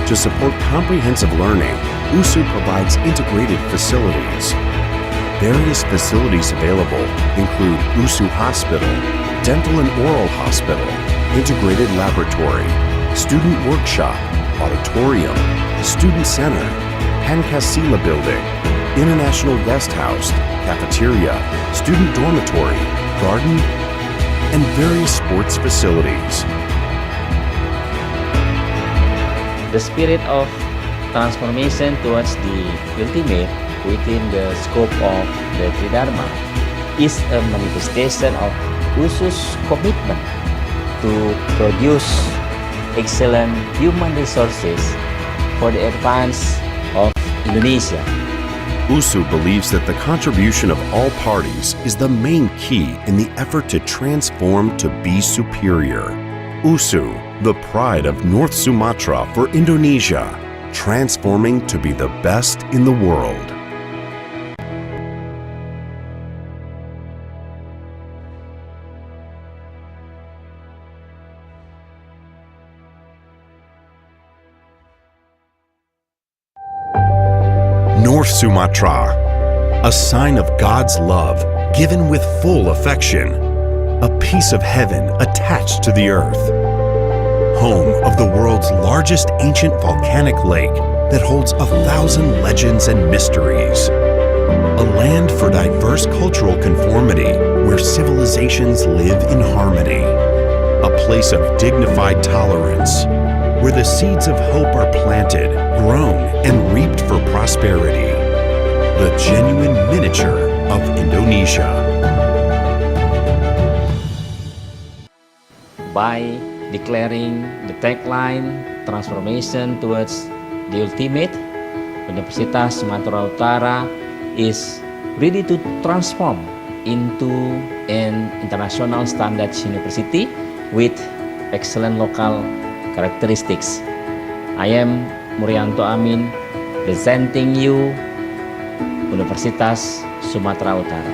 To support comprehensive learning, USU provides integrated facilities. Various facilities available include USU Hospital, Dental and Oral Hospital, Integrated Laboratory, Student Workshop, Auditorium, Student Center, Pancasila Building, International Guest House, Cafeteria, Student Dormitory, Garden, and various sports facilities. The spirit of transformation towards the ultimate within the scope of the Tridharma is a manifestation of USU's commitment to produce excellent human resources for the advance of Indonesia. USU believes that the contribution of all parties is the main key in the effort to transform to be superior. USU, the pride of North Sumatra for Indonesia, transforming to be the best in the world. North Sumatra, a sign of God's love given with full affection, a piece of heaven attached to the earth, home of the world's largest ancient volcanic lake that holds 1,000 legends and mysteries, a land for diverse cultural conformity where civilizations live in harmony, a place of dignified tolerance where the seeds of hope are planted, grown, and reaped for prosperity. The genuine miniature of Indonesia. By declaring the tagline transformation towards the ultimate, Universitas Sumatera Utara is ready to transform into an international standards university with excellent local characteristics. I am Murianto Amin, presenting you Universitas Sumatera Utara.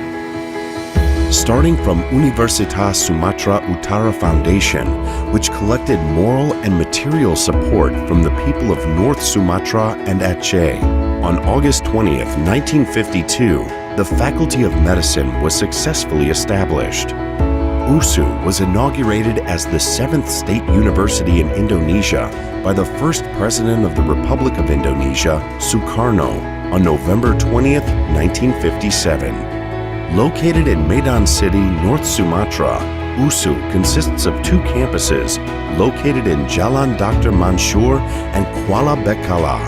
Starting from Universitas Sumatera Utara Foundation, which collected moral and material support from the people of North Sumatra and Aceh, on August 20th, 1952, the Faculty of Medicine was successfully established. USU was inaugurated as the 7th state university in Indonesia by the first president of the Republic of Indonesia, Sukarno, on November 20th, 1957. Located in Medan City, North Sumatra, USU consists of 2 campuses located in Jalan Dr. Mansur and Kuala Bekala.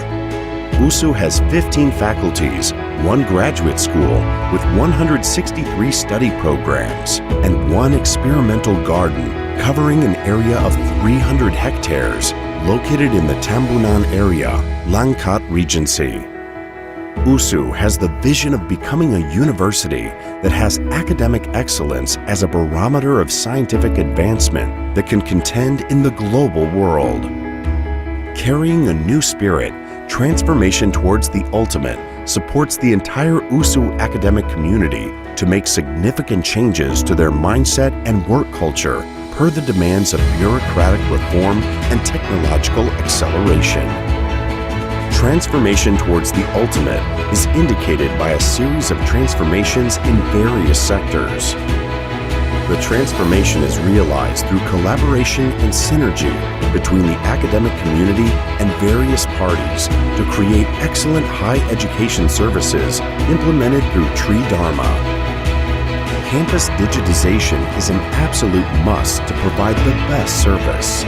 USU has 15 faculties, 1 graduate school with 163 study programs, and 1 experimental garden covering an area of 300 hectares located in the Tambunan area, Langkat Regency. USU has the vision of becoming a university that has academic excellence as a barometer of scientific advancement that can contend in the global world. Carrying a new spirit, transformation towards the ultimate supports the entire USU academic community to make significant changes to their mindset and work culture per the demands of bureaucratic reform and technological acceleration. transformation towards the ultimate is indicated by a series of transformations in various sectors. The transformation is realized through collaboration and synergy between the academic community and various parties to create excellent higher education services implemented through Tri Dharma. Campus digitization is an absolute must to provide the best service.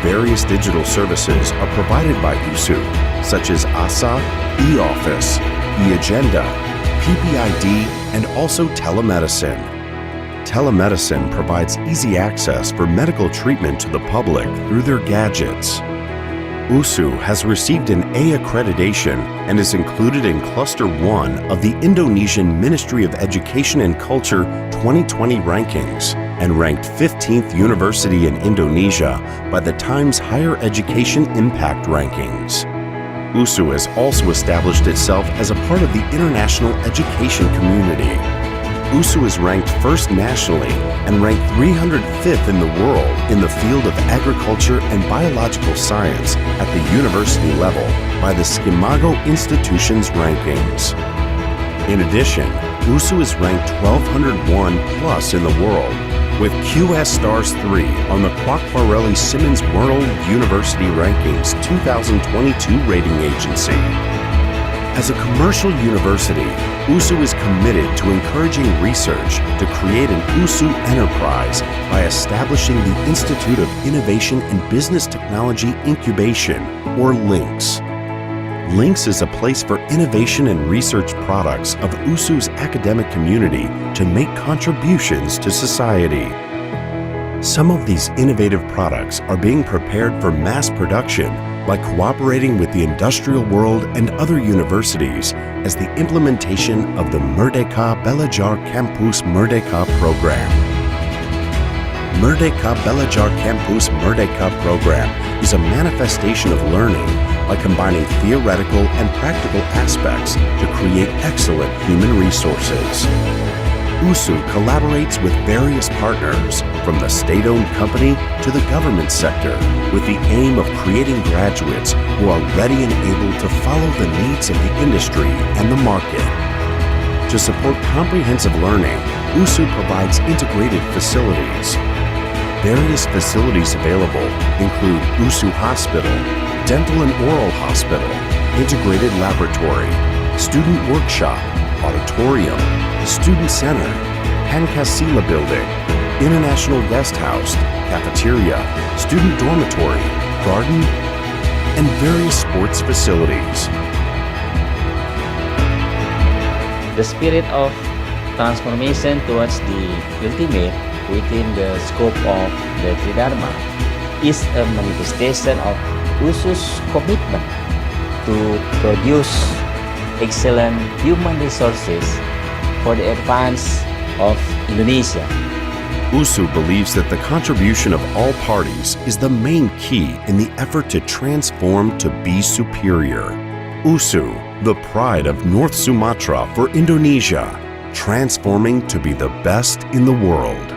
Various digital services are provided by USU, such as ASA, e-office, e-agenda, PPID, and also telemedicine. Telemedicine provides easy access for medical treatment to the public through their gadgets. USU has received an A accreditation and is included in Cluster 1 of the Indonesian Ministry of Education and Culture 2020 rankings and ranked 15th university in Indonesia by the Times Higher Education Impact Rankings. USU has also established itself as a part of the international education community. USU is ranked first nationally and ranked 305th in the world in the field of agriculture and biological science at the university level by the Skimago Institution's rankings. In addition, USU is ranked 1201 plus in the world with QS Stars 3 on the Kwakwareli-Simmons World University Rankings 2022 rating agency. As a commercial university, USU is committed to encouraging research to create an USU enterprise by establishing the Institute of Innovation and Business Technology Incubation, or LINKS. LINKS is a place for innovation and research products of USU's academic community to make contributions to society. Some of these innovative products are being prepared for mass production by cooperating with the industrial world and other universities as the implementation of the Merdeka Belajar Campus Merdeka program. Merdeka Belajar Campus Merdeka program is a manifestation of learning by combining theoretical and practical aspects to create excellent human resources. USU collaborates with various partners, from the state-owned company to the government sector, with the aim of creating graduates who are ready and able to follow the needs of the industry and the market. To support comprehensive learning, USU provides integrated facilities. Various facilities available include USU Hospital, Dental and Oral Hospital, Integrated Laboratory, Student Workshop, Auditorium, Student Center, Pancasila Building, International Guest House, Cafeteria, Student Dormitory, Garden, and various sports facilities. The spirit of transformation towards the ultimate within the scope of the Tri Dharma is a manifestation of USU's commitment to produce excellent human resources for the advance of Indonesia. USU believes that the contribution of all parties is the main key in the effort to transform to be superior. USU, the pride of North Sumatra for Indonesia, transforming to be the best in the world.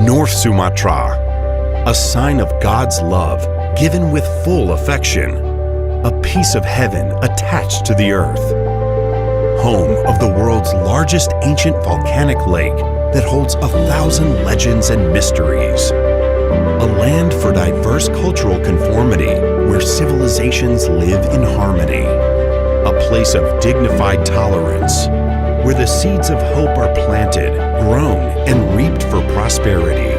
North Sumatra, a sign of God's love given with full affection, a piece of heaven attached to the earth, home of the world's largest ancient volcanic lake that holds 1,000 legends and mysteries, a land for diverse cultural conformity where civilizations live in harmony, a place of dignified tolerance, where the seeds of hope are planted, grown, and reaped for prosperity.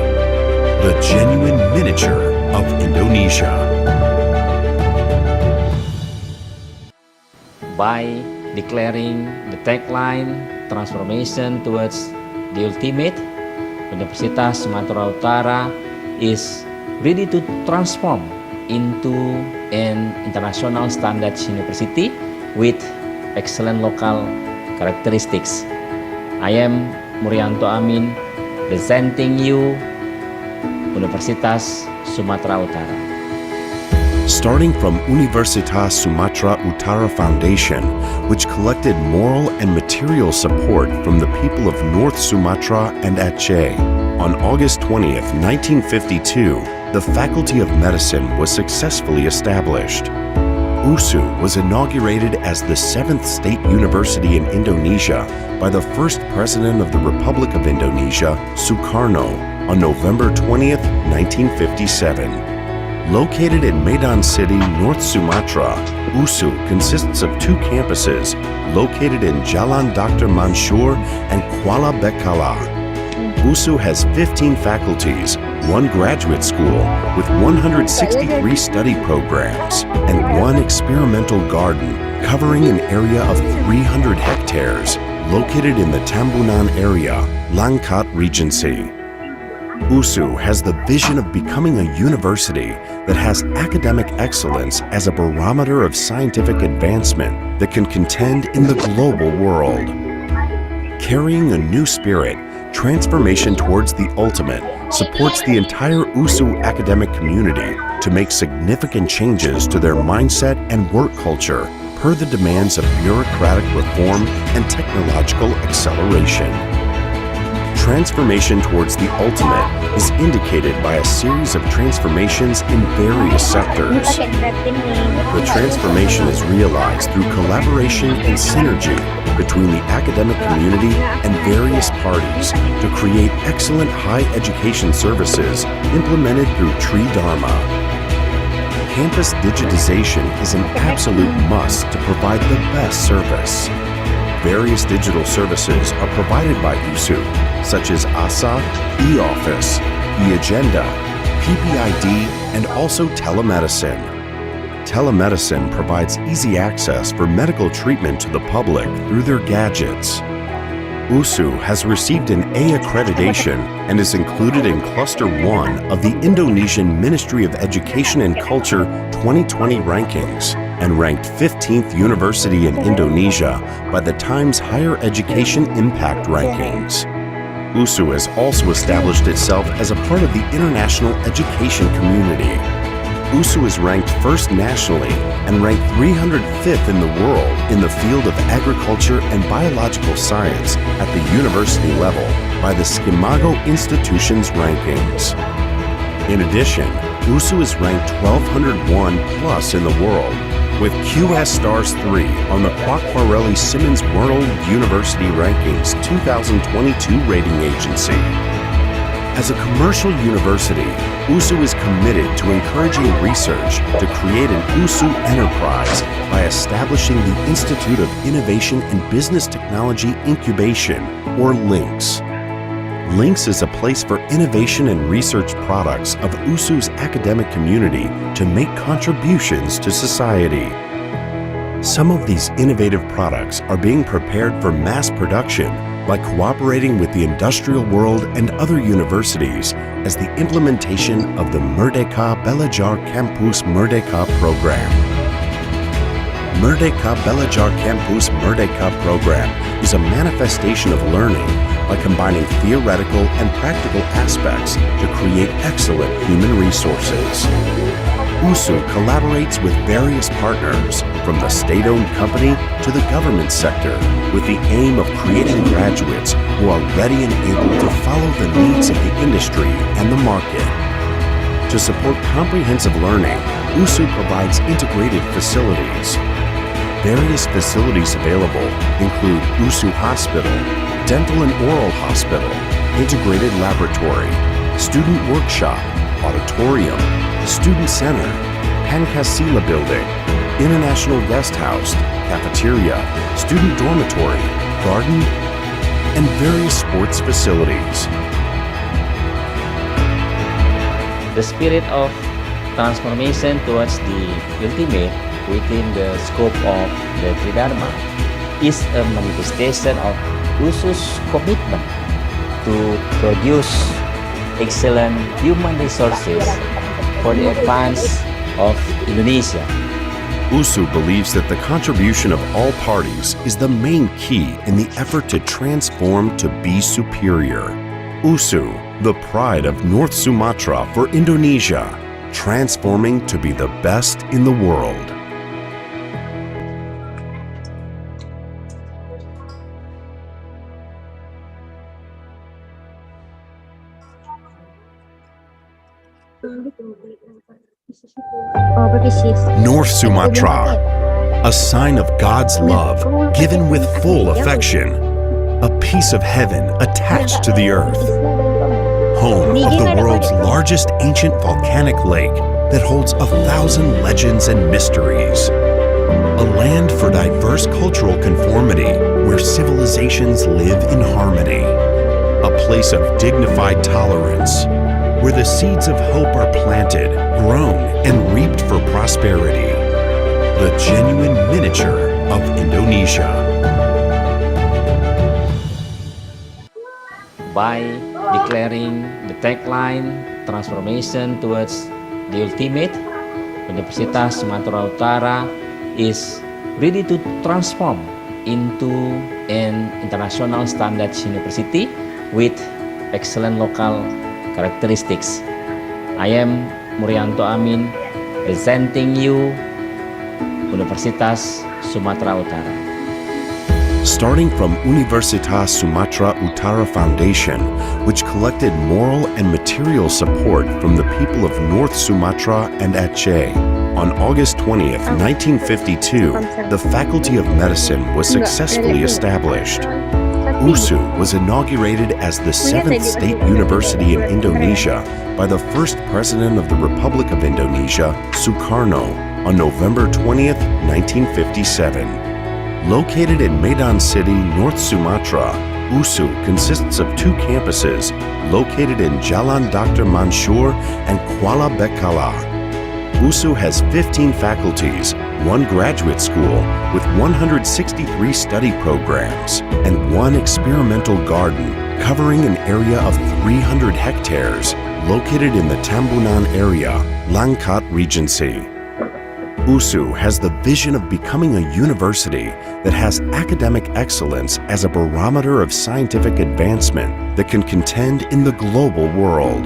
The genuine miniature of Indonesia. By declaring the tagline transformation towards the ultimate, Universitas Sumatera Utara is ready to transform into an international standards university with excellent local characteristics. I am Murianto Amin, presenting you Universitas Sumatera Utara. starting from Universitas Sumatra Utara Foundation, which collected moral and material support from the people of North Sumatra and Aceh. On August 20th, 1952, the Faculty of Medicine was successfully established. USU was inaugurated as the 7th state university in Indonesia by the first president of the Republic of Indonesia, Sukarno, on November 20th, 1957. Located in Medan City, North Sumatra, USU consists of 2 campuses located in Jalan Dr. Mansur and Kuala Bekalar. USU has 15 faculties, 1 graduate school with 163 study programs, and 1 experimental garden covering an area of 300 hectares located in the Tambunan area, Langkat Regency. USU has the vision of becoming a university that has academic excellence as a barometer of scientific advancement that can contend in the global world. Carrying a new spirit, transformation towards the ultimate supports the entire USU academic community to make significant changes to their mindset and work culture per the demands of bureaucratic reform and technological acceleration. Transformation towards the ultimate is indicated by a series of transformations in various sectors. The transformation is realized through collaboration and synergy between the academic community and various parties to create excellent higher education services implemented through Tri Dharma. Campus digitization is an absolute must to provide the best service. Various digital services are provided by USU, such as ASA, e-office, e-agenda, PPID, and also telemedicine. Telemedicine provides easy access for medical treatment to the public through their gadgets. USU has received an A accreditation and is included in Cluster 1 of the Indonesian Ministry of Education and Culture 2020 rankings and ranked 15th university in Indonesia by the Times Higher Education Impact Rankings. USU has also established itself as a part of the international education community. USU is ranked first nationally and ranked 305th in the world in the field of agriculture and biological science at the university level by the Skimago Institutions rankings. In addition, USU is ranked 1201 plus in the world with QS Stars 3 on the Quacquarelli Simmons World University Rankings 2022 rating agency. As a commercial university, USU is committed to encouraging research to create an USU enterprise by establishing the Institute of Innovation and Business Technology Incubation, or LINKS. LINKS is a place for innovation and research products of USU's academic community to make contributions to society. Some of these innovative products are being prepared for mass production by cooperating with the industrial world and other universities as the implementation of the Merdeka Belajar Campus Merdeka program. Merdeka Belajar Campus Merdeka program is a manifestation of learning by combining theoretical and practical aspects to create excellent human resources. USU collaborates with various partners, from the state-owned company to the government sector, with the aim of creating graduates who are ready and able to follow the needs of the industry and the market. To support comprehensive learning, USU provides integrated facilities. Various facilities available include USU Hospital, Dental and Oral Hospital, Integrated Laboratory, Student Workshop, Auditorium, Student Center, Pancasila Building, International Guest House, Cafeteria, Student Dormitory, Garden, and various sports facilities. The spirit of transformation towards the ultimate within the scope of the Tridharma is a manifestation of USU's commitment to produce excellent human resources for the advance of Indonesia. USU believes that the contribution of all parties is the main key in the effort to transform to be superior. USU, the pride of North Sumatra for Indonesia, transforming to be the best in the world. North Sumatra, a sign of God's love given with full affection, a piece of heaven attached to the earth, home of the world's largest ancient volcanic lake that holds 1,000 legends and mysteries, a land for diverse cultural conformity where civilizations live in harmony, a place of dignified tolerance where the seeds of hope are planted, grown, and reaped for prosperity. The genuine miniature of Indonesia. By declaring the tagline transformation towards the ultimate, Universitas Sumatera Utara is ready to transform into an international standards university with excellent local characteristics. I am Murianto Amin, presenting you Universitas Sumatera Utara. Starting from Universitas Sumatera Utara Foundation, which collected moral and material support from the people of North Sumatra and Aceh. On August 20th, 1952, the Faculty of Medicine was successfully established. USU was inaugurated as the 7th state university in Indonesia by the first president of the Republic of Indonesia, Sukarno, on November 20th, 1957. Located in Medan City, North Sumatra, USU consists of 2 campuses located in Jalan Dr. Mansur and Kuala Bekala. USU has 15 faculties, 1 graduate school with 163 study programs, and 1 experimental garden covering an area of 300 hectares located in the Tambunan area, Langkat Regency. USU has the vision of becoming a university that has academic excellence as a barometer of scientific advancement that can contend in the global world.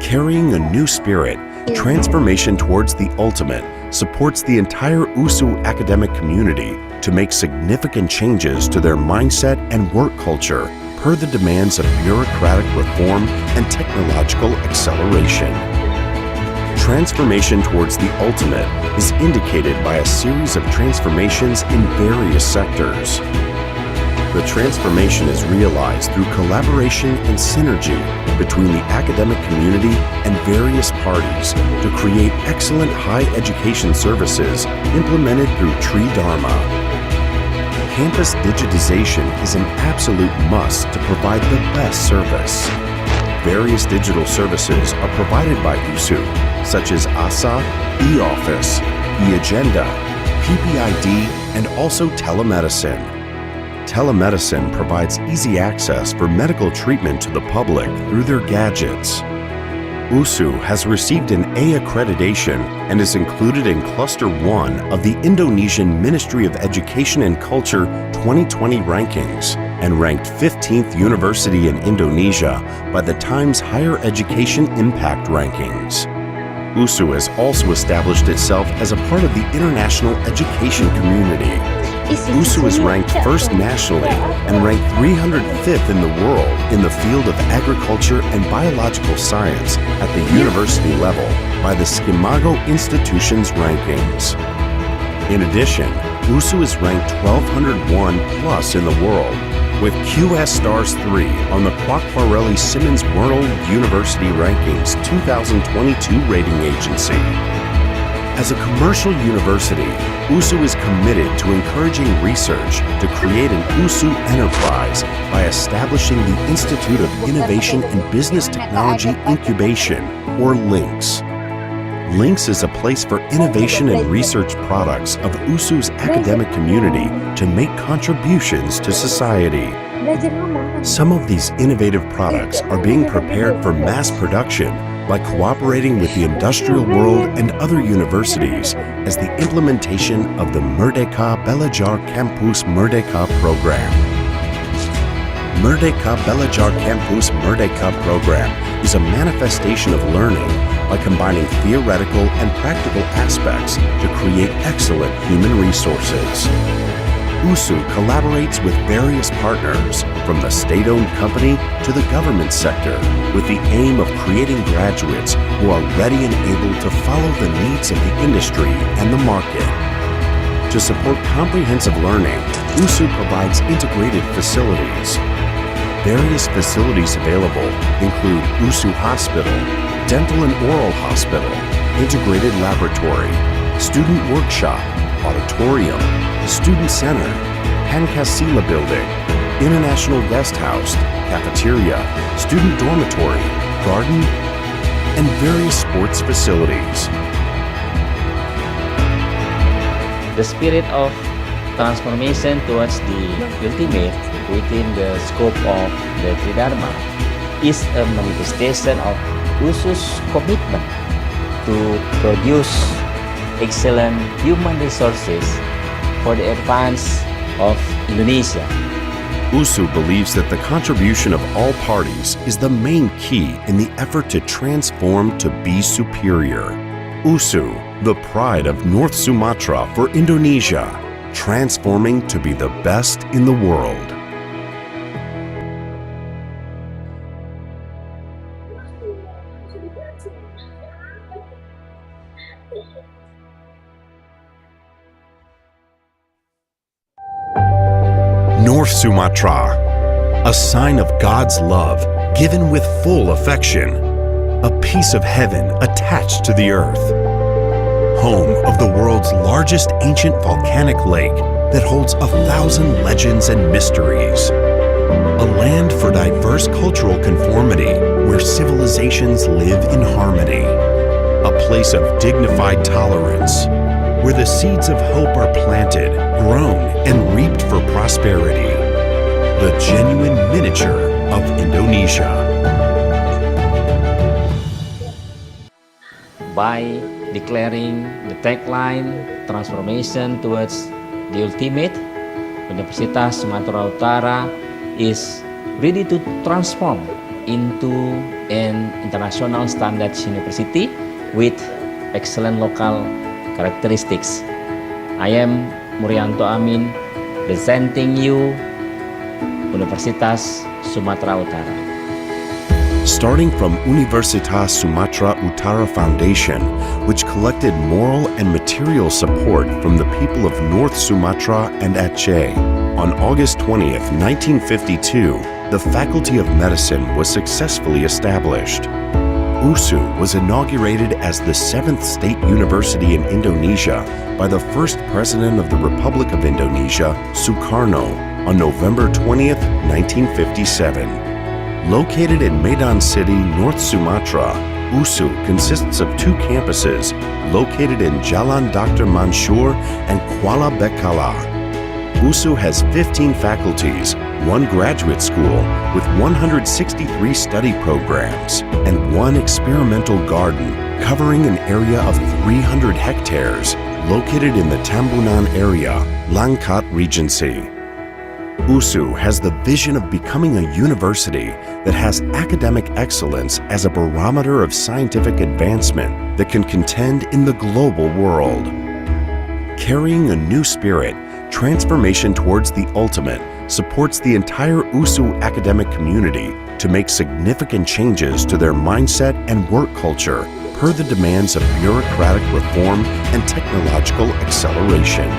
Carrying a new spirit, transformation towards the ultimate supports the entire USU academic community to make significant changes to their mindset and work culture per the demands of bureaucratic reform and technological acceleration. Transformation towards the ultimate is indicated by a series of transformations in various sectors. The transformation is realized through collaboration and synergy between the academic community and various parties to create excellent higher education services implemented through Tri Dharma. Campus digitization is an absolute must to provide the best service. Various digital services are provided by USU, such as ASA, e-office, e-agenda, PPID, and also telemedicine. Telemedicine provides easy access for medical treatment to the public through their gadgets. USU has received an A accreditation and is included in Cluster 1 of the Indonesian Ministry of Education and Culture 2020 rankings and ranked 15th university in Indonesia by the Times Higher Education Impact Rankings. USU has also established itself as a part of the international education community. USU is ranked first nationally and ranked 305th in the world in the field of agriculture and biological science at the university level by the Skimago Institution's rankings. In addition, USU is ranked 1201 plus in the world with QS Stars 3 on the Kwakwareli Simmons World University Rankings 2022 rating agency. As a commercial university, USU is committed to encouraging research to create an USU enterprise by establishing the Institute of Innovation and Business Technology Incubation, or LINKS. LINKS is a place for innovation and research products of USU's academic community to make contributions to society. Some of these innovative products are being prepared for mass production by cooperating with the industrial world and other universities as the implementation of the Merdeka Belajar Campus Merdeka program. Merdeka Belajar Campus Merdeka program is a manifestation of learning by combining theoretical and practical aspects to create excellent human resources. USU collaborates with various partners, from the state-owned company to the government sector, with the aim of creating graduates who are ready and able to follow the needs of the industry and the market. To support comprehensive learning, USU provides integrated facilities. Various facilities available include USU Hospital, Dental and Oral Hospital, Integrated Laboratory, Student Workshop, Auditorium, Student Center, Pancasila Building, International Guest House, Cafeteria, Student Dormitory, Garden, and various sports facilities. The spirit of transformation towards the ultimate within the scope of the Tridharma is a manifestation of USU's commitment to produce excellent human resources for the advance of Indonesia. USU believes that the contribution of all parties is the main key in the effort to transform to be superior. USU, the pride of North Sumatra for Indonesia, transforming to be the best in the world. North Sumatra, a sign of God's love given with full affection, a piece of heaven attached to the earth, home of the world's largest ancient volcanic lake that holds 1,000 legends and mysteries, a land for diverse cultural conformity where civilizations live in harmony, a place of dignified tolerance where the seeds of hope are planted, grown, and reaped for prosperity, the genuine miniature of Indonesia. By declaring the tagline transformation towards the ultimate, Universitas Sumatera Utara is ready to transform into an international standards university with excellent local characteristics. I am Murianto Amin, presenting you Universitas Sumatera Utara. Starting from Universitas Sumatera Utara Foundation, which collected moral and material support from the people of North Sumatra and Aceh, on August 20th, 1952, the Faculty of Medicine was successfully established. USU was inaugurated as the 7th state university in Indonesia by the first president of the Republic of Indonesia, Sukarno, on November 20th, 1957. Located in Medan City, North Sumatra, USU consists of 2 campuses located in Jalan Dr. Mansur and Kuala Bekala. USU has 15 faculties, 1 graduate school with 163 study programs, and 1 experimental garden covering an area of 300 hectares located in the Tambunan area, Langkat Regency. USU has the vision of becoming a university that has academic excellence as a barometer of scientific advancement that can contend in the global world. Carrying a new spirit, transformation towards the ultimate supports the entire USU academic community to make significant changes to their mindset and work culture per the demands of bureaucratic reform and technological acceleration.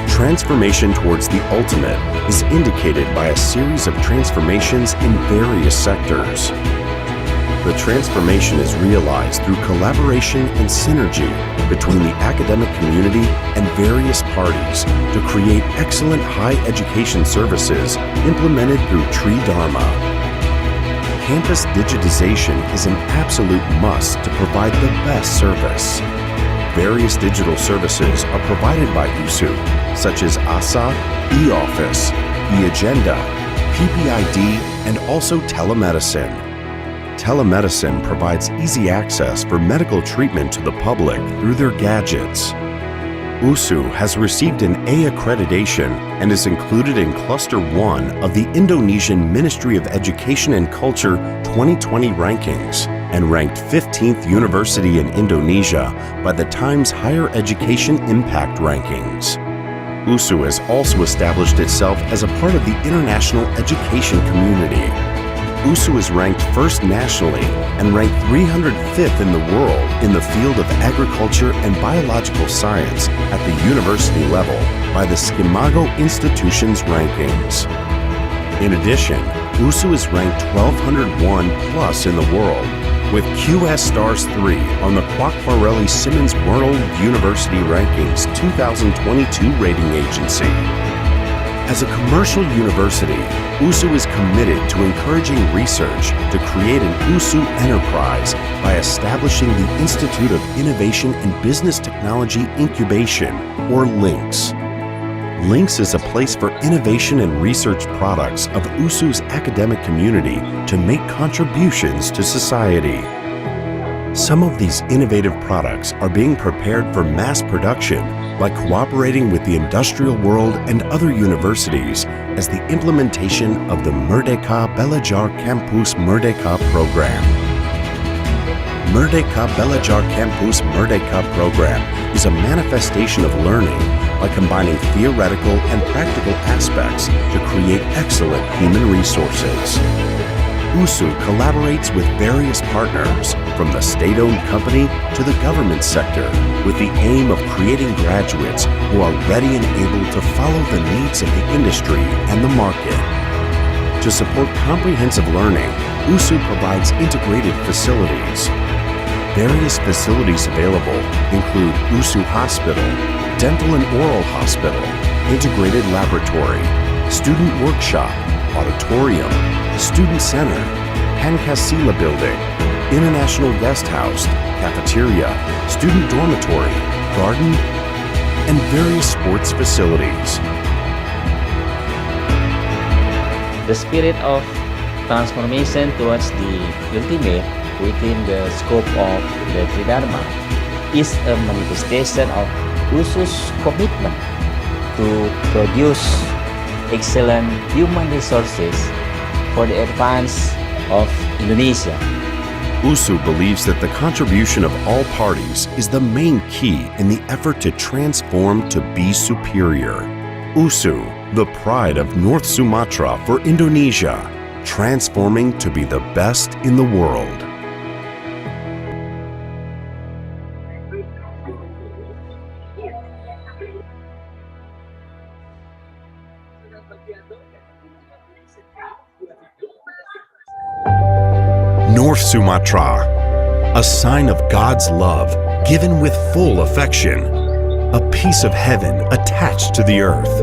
Transformation towards the ultimate is indicated by a series of transformations in various sectors. The transformation is realized through collaboration and synergy between the academic community and various parties to create excellent higher education services implemented through Tridharma. Campus digitization is an absolute must to provide the best service. Various digital services are provided by USU, such as ASA, e-office, e-agenda, PPID, and also telemedicine. Telemedicine provides easy access for medical treatment to the public through their gadgets. USU has received an A accreditation and is included in Cluster 1 of the Indonesian Ministry of Education and Culture 2020 rankings and ranked 15th university in Indonesia by the Times Higher Education Impact Rankings. USU has also established itself as a part of the international education community. USU is ranked first nationally and ranked 305th in the world in the field of agriculture and biological science at the university level by the Skimago Institutions Rankings. In addition, USU is ranked 1201 plus in the world with QS Stars 3 on the Kwakwareli Simmons World University Rankings 2022 rating agency. As a commercial university, USU is committed to encouraging research to create an USU enterprise by establishing the Institute of Innovation and Business Technology Incubation, or LINKS. LINKS is a place for innovation and research products of USU's academic community to make contributions to society. Some of these innovative products are being prepared for mass production by cooperating with the industrial world and other universities as the implementation of the Merdeka Belajar Campus Merdeka program. Merdeka Belajar Campus Merdeka program is a manifestation of learning by combining theoretical and practical aspects to create excellent human resources. USU collaborates with various partners, from the state-owned company to the government sector, with the aim of creating graduates who are ready and able to follow the needs of the industry and the market. To support comprehensive learning, USU provides integrated facilities. Various facilities available include USU Hospital, Dental and Oral Hospital, Integrated Laboratory, Student Workshop, Auditorium, Student Center, Pancasila Building, International Guest House, Cafeteria, Student Dormitory, Garden, and various sports facilities. The spirit of transformation towards the ultimate within the scope of the Tridharma is a manifestation of USU's commitment to produce excellent human resources for the advance of Indonesia. USU believes that the contribution of all parties is the main key in the effort to transform to be superior. USU, the pride of North Sumatra for Indonesia, transforming to be the best in the world. North Sumatra, a sign of God's love given with full affection, a piece of heaven attached to the earth,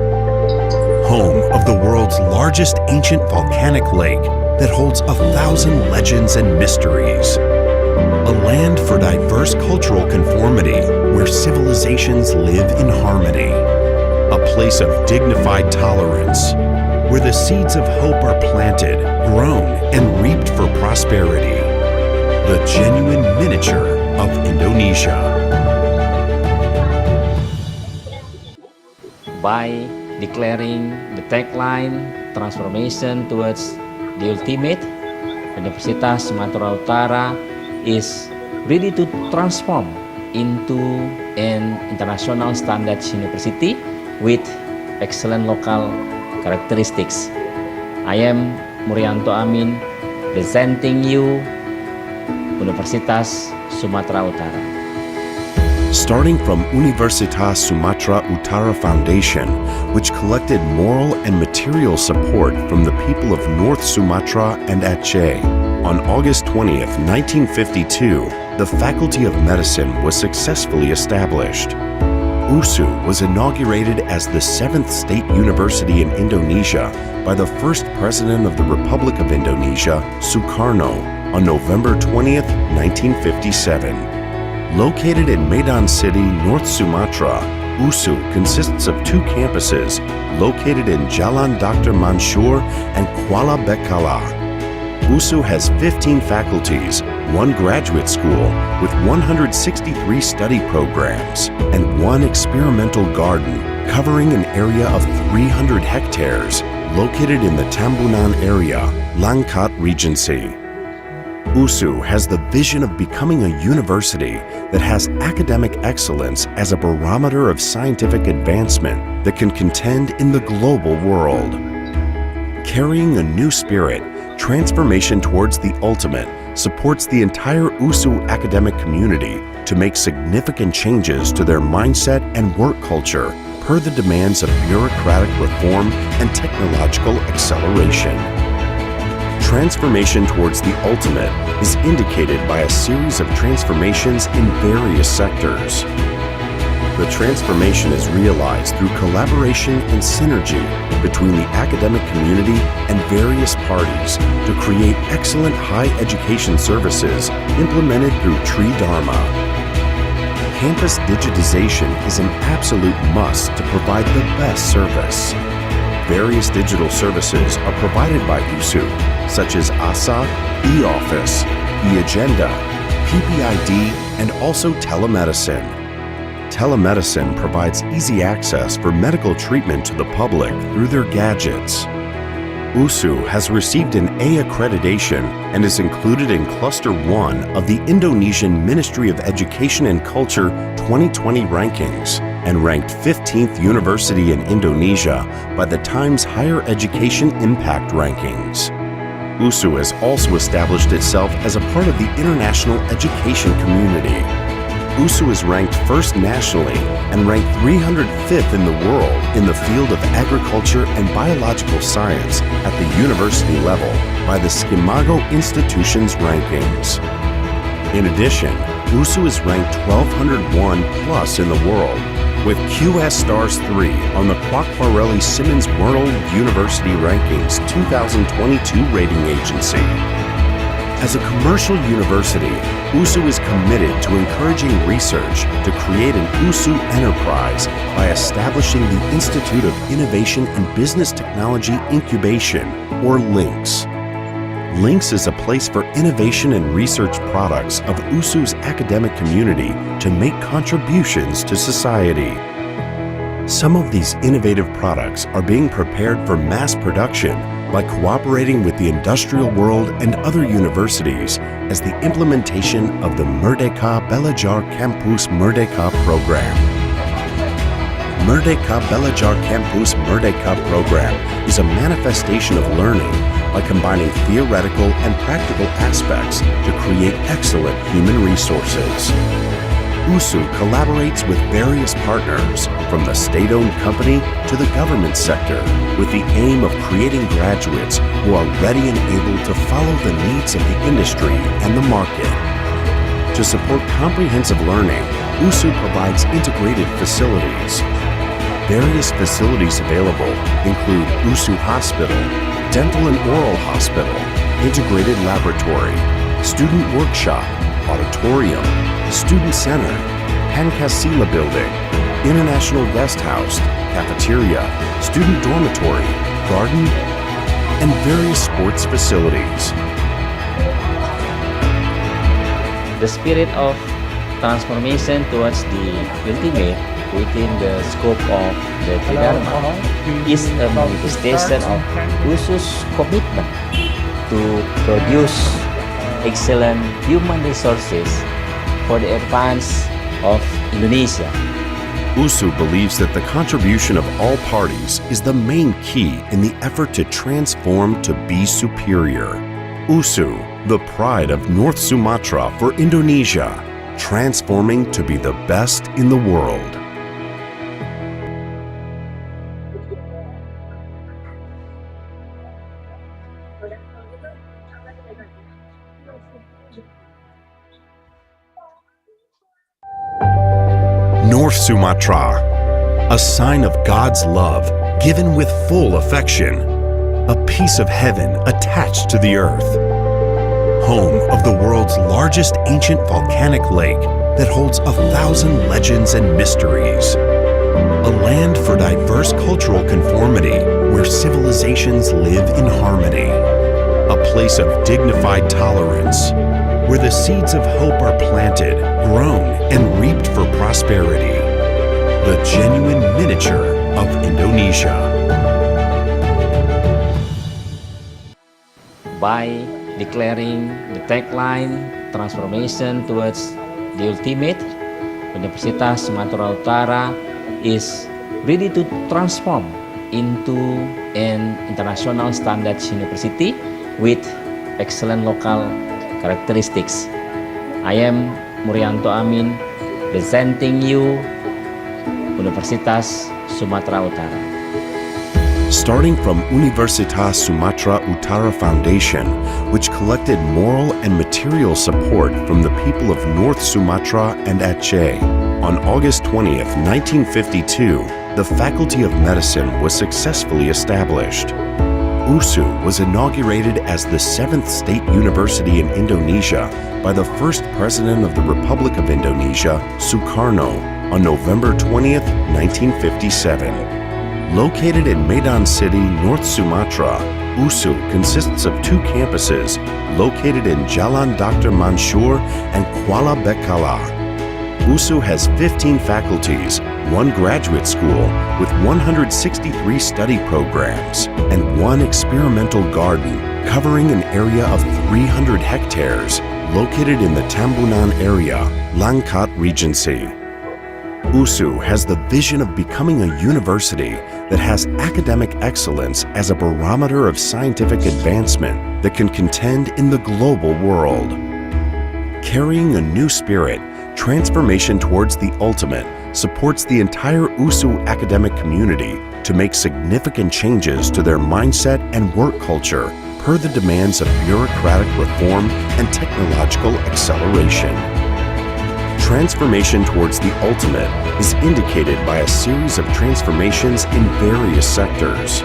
home of the world's largest ancient volcanic lake that holds 1,000 legends and mysteries, a land for diverse cultural conformity where civilizations live in harmony, a place of dignified tolerance where the seeds of hope are planted, grown, and reaped for prosperity. The genuine miniature of Indonesia. By declaring the tagline transformation towards the ultimate, Universitas Sumatera Utara is ready to transform into an international standards university with excellent local characteristics. I am Murianto Amin, presenting you Universitas Sumatera Utara. Starting from Universitas Sumatera Utara Foundation, which collected moral and material support from the people of North Sumatra and Aceh, on August 20th, 1952, the Faculty of Medicine was successfully established. USU was inaugurated as the 7th state university in Indonesia by the first president of the Republic of Indonesia, Sukarno, on November 20th, 1957. Located in Medan City, North Sumatra, USU consists of 2 campuses located in Jalan Dr. Mansur and Kuala Bekala. USU has 15 faculties, 1 graduate school with 163 study programs, and 1 experimental garden covering an area of 300 hectares located in the Tambunan area, Langkat Regency. USU has the vision of becoming a university that has academic excellence as a barometer of scientific advancement that can contend in the global world. Carrying a new spirit, transformation towards the ultimate supports the entire USU academic community to make significant changes to their mindset and work culture per the demands of bureaucratic reform and technological acceleration. Transformation towards the ultimate is indicated by a series of transformations in various sectors. The transformation is realized through collaboration and synergy between the academic community and various parties to create excellent higher education services implemented through Tri Dharma. Campus digitization is an absolute must to provide the best service. Various digital services are provided by USU, such as ASA, e-office, e-agenda, PPID, and also telemedicine. Telemedicine provides easy access for medical treatment to the public through their gadgets. USU has received an A accreditation and is included in Cluster 1 of the Indonesian Ministry of Education and Culture 2020 rankings and ranked 15th university in Indonesia by the Times Higher Education Impact Rankings. USU has also established itself as a part of the international education community. USU is ranked first nationally and ranked 305th in the world in the field of agriculture and biological science at the university level by the Skimago Institution's rankings. In addition, USU is ranked 1201 plus in the world with QS Stars 3 on the Kwakwareli Simmons World University Rankings 2022 rating agency. As a commercial university, USU is committed to encouraging research to create an USU enterprise by establishing the Institute of Innovation and Business Technology Incubation, or LINKS. LINKS is a place for innovation and research products of USU's academic community to make contributions to society. Some of these innovative products are being prepared for mass production by cooperating with the industrial world and other universities as the implementation of the Merdeka Belajar Campus Merdeka program. Merdeka Belajar Campus Merdeka program is a manifestation of learning by combining theoretical and practical aspects to create excellent human resources. USU collaborates with various partners, from the state-owned company to the government sector, with the aim of creating graduates who are ready and able to follow the needs of the industry and the market. To support comprehensive learning, USU provides integrated facilities. Various facilities available include USU Hospital, Dental and Oral Hospital, Integrated Laboratory, Student Workshop, Auditorium, Student Center, Pancasila Building, International Guest House, Cafeteria, Student Dormitory, Garden, and various sports facilities. The spirit of transformation towards the ultimate within the scope of the Tri Dharma is a manifestation of USU's commitment to produce excellent human resources for the advance of Indonesia. USU believes that the contribution of all parties is the main key in the effort to transform to be superior. USU, the pride of North Sumatra for Indonesia, transforming to be the best in the world. North Sumatra, a sign of God's love given with full affection, a piece of heaven attached to the earth, home of the world's largest ancient volcanic lake that holds 1,000 legends and mysteries, a land for diverse cultural conformity where civilizations live in harmony, a place of dignified tolerance where the seeds of hope are planted, grown, and reaped for prosperity. The genuine miniature of Indonesia. By declaring the tagline transformation towards the ultimate. Universitas Sumatera Utara is ready to transform into an international standards university with excellent local characteristics. I am Murianto Amin, presenting you Universitas Sumatera Utara. Starting from Universitas Sumatera Utara Foundation, which collected moral and material support from the people of North Sumatra and Aceh. On August 20th, 1952, the Faculty of Medicine was successfully established. USU was inaugurated as the 7th state university in Indonesia by the first president of the Republic of Indonesia, Sukarno, on November 20th, 1957. Located in Medan City, North Sumatra, USU consists of 2 campuses located in Jalan Dr. Mansur and Kuala Bekala. USU has 15 faculties, 1 graduate school with 163 study programs, and 1 experimental garden covering an area of 300 hectares located in the Tambunan area, Langkat Regency. USU has the vision of becoming a university that has academic excellence as a barometer of scientific advancement that can contend in the global world. Carrying a new spirit, transformation towards the ultimate supports the entire USU academic community to make significant changes to their mindset and work culture per the demands of bureaucratic reform and technological acceleration. Transformation towards the ultimate is indicated by a series of transformations in various sectors.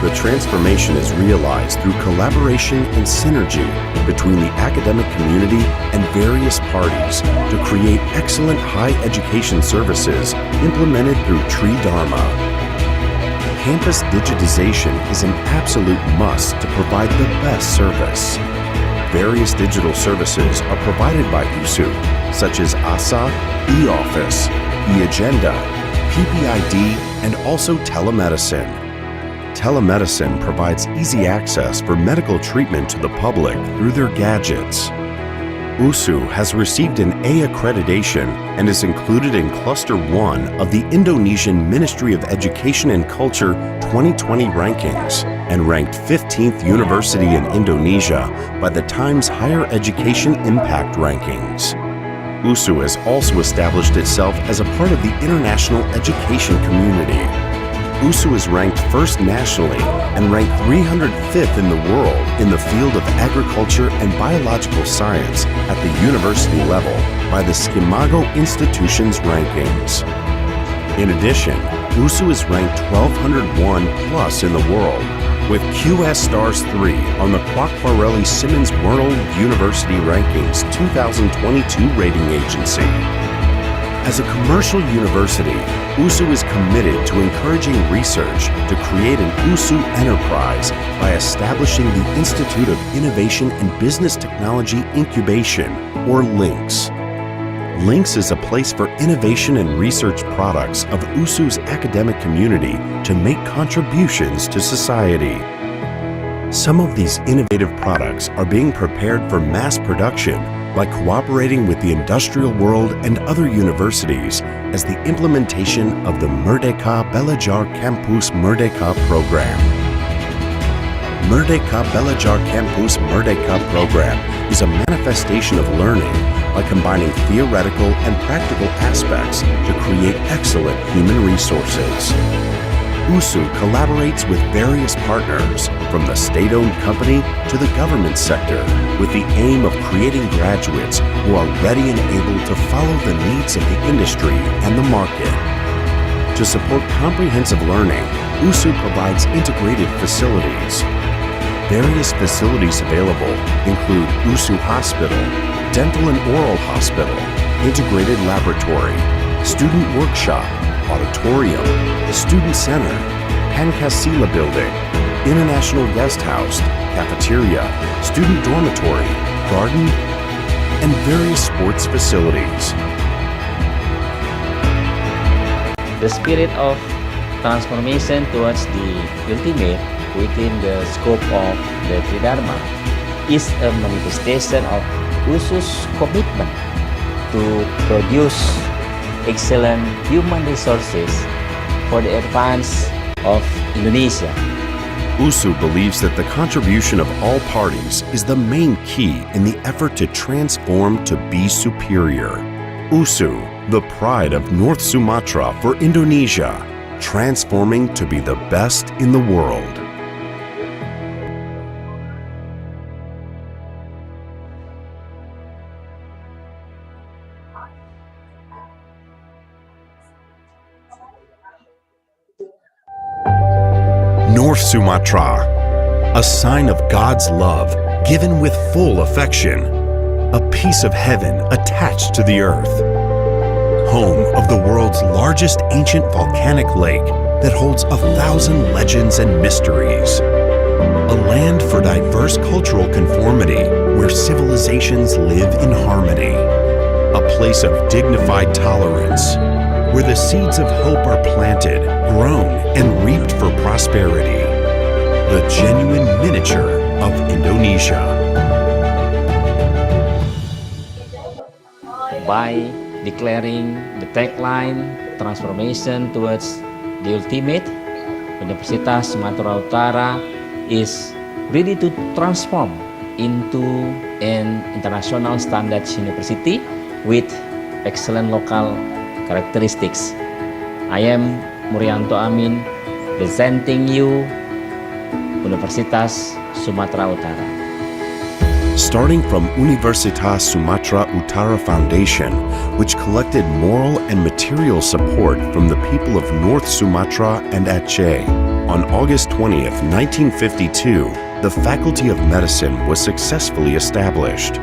The transformation is realized through collaboration and synergy between the academic community and various parties to create excellent higher education services implemented through Tri Dharma. Campus digitization is an absolute must to provide the best service. Various digital services are provided by USU, such as ASA, e-office, e-agenda, PPID, and also telemedicine. Telemedicine provides easy access for medical treatment to the public through their gadgets. USU has received an A accreditation and is included in Cluster 1 of the Indonesian Ministry of Education and Culture 2020 rankings and ranked 15th university in Indonesia by the Times Higher Education Impact Rankings. USU has also established itself as a part of the international education community. USU is ranked first nationally and ranked 305th in the world in the field of agriculture and biological science at the university level by the Skimago Institutions rankings. In addition, USU is ranked 1201 plus in the world with QS Stars 3 on the Kwakwareli Simmons World University Rankings 2022 rating agency. As a commercial university, USU is committed to encouraging research to create an USU enterprise by establishing the Institute of Innovation and Business Technology Incubation, or LINKS. LINKS is a place for innovation and research products of USU's academic community to make contributions to society. Some of these innovative products are being prepared for mass production by cooperating with the industrial world and other universities as the implementation of the Merdeka Belajar Campus Merdeka program. Merdeka Belajar Campus Merdeka program is a manifestation of learning by combining theoretical and practical aspects to create excellent human resources. USU collaborates with various partners, from the state-owned company to the government sector, with the aim of creating graduates who are ready and able to follow the needs of the industry and the market. To support comprehensive learning, USU provides integrated facilities. Various facilities available include USU Hospital, Dental and Oral Hospital, Integrated Laboratory, Student Workshop, Auditorium, Student Center, Pancasila Building, International Guest House, Cafeteria, Student Dormitory, Garden, and various sports facilities. The spirit of transformation towards the ultimate within the scope of the Tridharma is a manifestation of USU's commitment to produce excellent human resources for the advance of Indonesia. USU believes that the contribution of all parties is the main key in the effort to transform to be superior. USU, the pride of North Sumatra for Indonesia, transforming to be the best in the world. North Sumatra, a sign of God's love given with full affection, a piece of heaven attached to the earth, home of the world's largest ancient volcanic lake that holds 1,000 legends and mysteries, a land for diverse cultural conformity where civilizations live in harmony, a place of dignified tolerance where the seeds of hope are planted, grown, and reaped for prosperity. The genuine miniature of Indonesia. By declaring the tagline transformation towards the ultimate, Universitas Sumatera Utara is ready to transform into an international standards university with excellent local characteristics. I am Murianto Amin, presenting you Universitas Sumatera Utara. Starting from Universitas Sumatera Utara Foundation, which collected moral and material support from the people of North Sumatra and Aceh, on August 20th, 1952, the Faculty of Medicine was successfully established.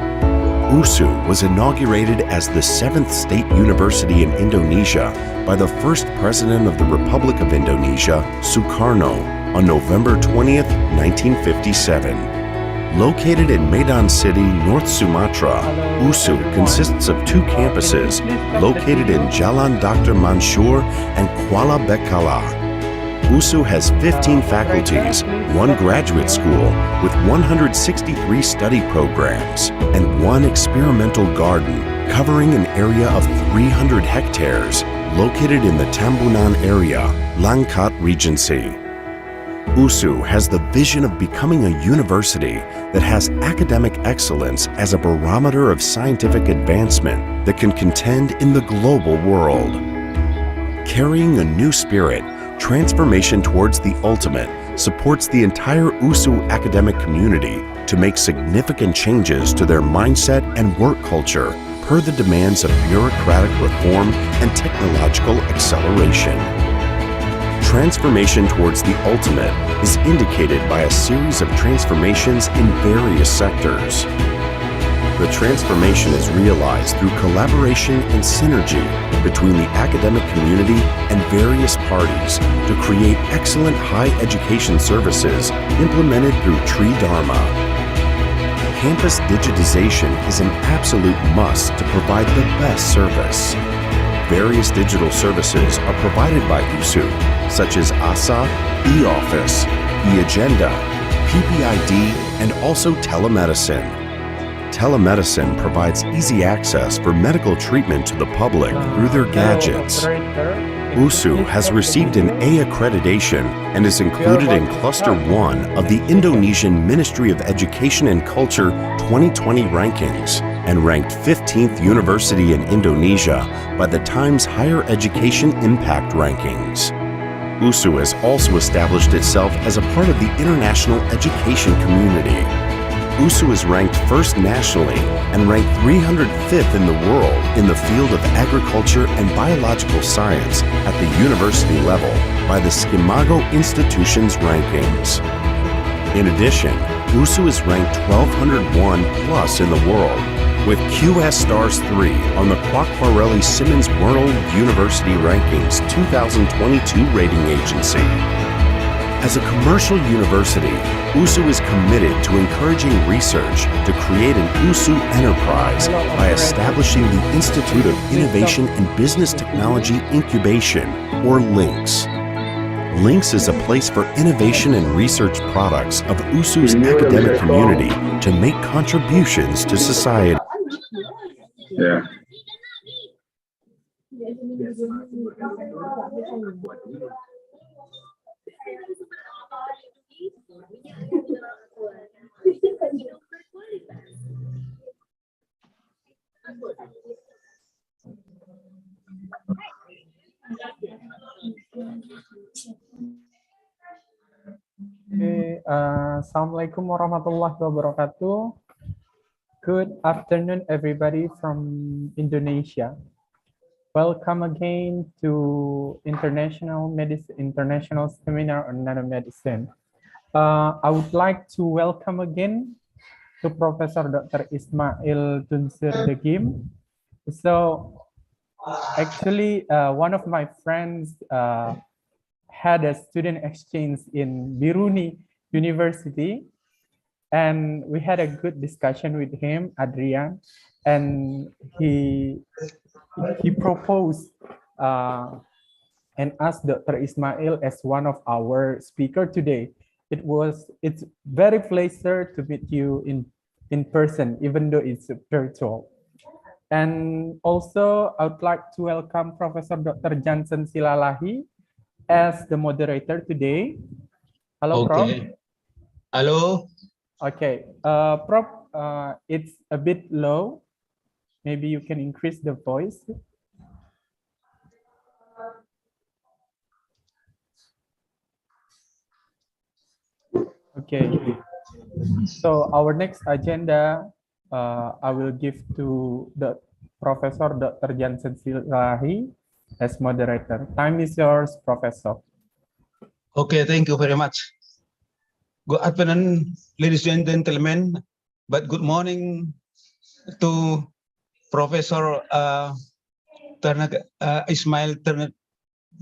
USU was inaugurated as the 7th state university in Indonesia by the first president of the Republic of Indonesia, Sukarno, on November 20th, 1957. Located in Medan City, North Sumatra, USU consists of 2 campuses located in Jalan Dr. Mansur and Kuala Bekala. USU has 15 faculties, 1 graduate school with 163 study programs, and 1 experimental garden covering an area of 300 hectares located in the Tambunan area, Langkat Regency. USU has the vision of becoming a university that has academic excellence as a barometer of scientific advancement that can contend in the global world. Carrying a new spirit, transformation towards the ultimate supports the entire USU academic community to make significant changes to their mindset and work culture per the demands of bureaucratic reform and technological acceleration. Transformation towards the ultimate is indicated by a series of transformations in various sectors. The transformation is realized through collaboration and synergy between the academic community and various parties to create excellent higher education services implemented through Tri Dharma. Campus digitization is an absolute must to provide the best service. Various digital services are provided by USU, such as ASA, e-office, e-agenda, PPID, and also telemedicine. Telemedicine provides easy access for medical treatment to the public through their gadgets. USU has received an A accreditation and is included in Cluster 1 of the Indonesian Ministry of Education and Culture 2020 rankings and ranked 15th university in Indonesia by the Times Higher Education Impact Rankings. USU has also established itself as a part of the international education community. USU is ranked first nationally and ranked 305th in the world in the field of agriculture and biological science at the university level by the Skimago Institution's rankings. In addition, USU is ranked 1201 plus in the world with QS Stars 3 on the Kwakwareli Simmons World University Rankings 2022 rating agency. As a commercial university, USU is committed to encouraging research to create an USU enterprise by establishing the Institute of Innovation and Business Technology Incubation, or LINKS. Links is a place for innovation and research products of USU's academic community to make contributions to society. Yeah. Okay, Assalamualaikum warahmatullahi wabarakatuh. Good afternoon, everybody from Indonesia. Welcome again to International Seminar on Nanomedicine. I would like to welcome again to Professor Dr. Ismail Tunsir Degim. So actually, one of my friends had a student exchange in Biruni University, and we had a good discussion with him, Adrian, and he proposed and asked Dr. Ismail as one of our speaker today. It's very pleasure to meet you in person, even though it's virtual. And also, I would like to welcome Professor Dr. Jansen Silalahi as the moderator today. Hello, Prof. Hello. Okay, Prof, it's a bit low. Maybe you can increase the voice. Okay, so our next agenda, I will give to the Professor Dr. Jansen Silalahi as moderator. Time is yours, Professor. Okay, thank you very much. Good afternoon, ladies and gentlemen, but good morning to Professor Ismail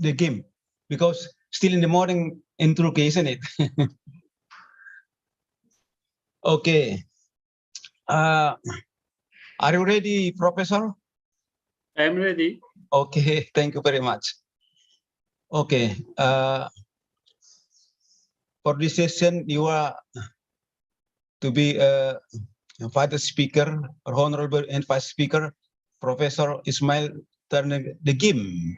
Degim, because still in the morning in Turkey, isn't it? Okay. Are you ready, Professor? I'm ready. Okay, thank you very much. Okay. For this session, you are to be a vice speaker or honorable and vice speaker, Professor Ismail Degim.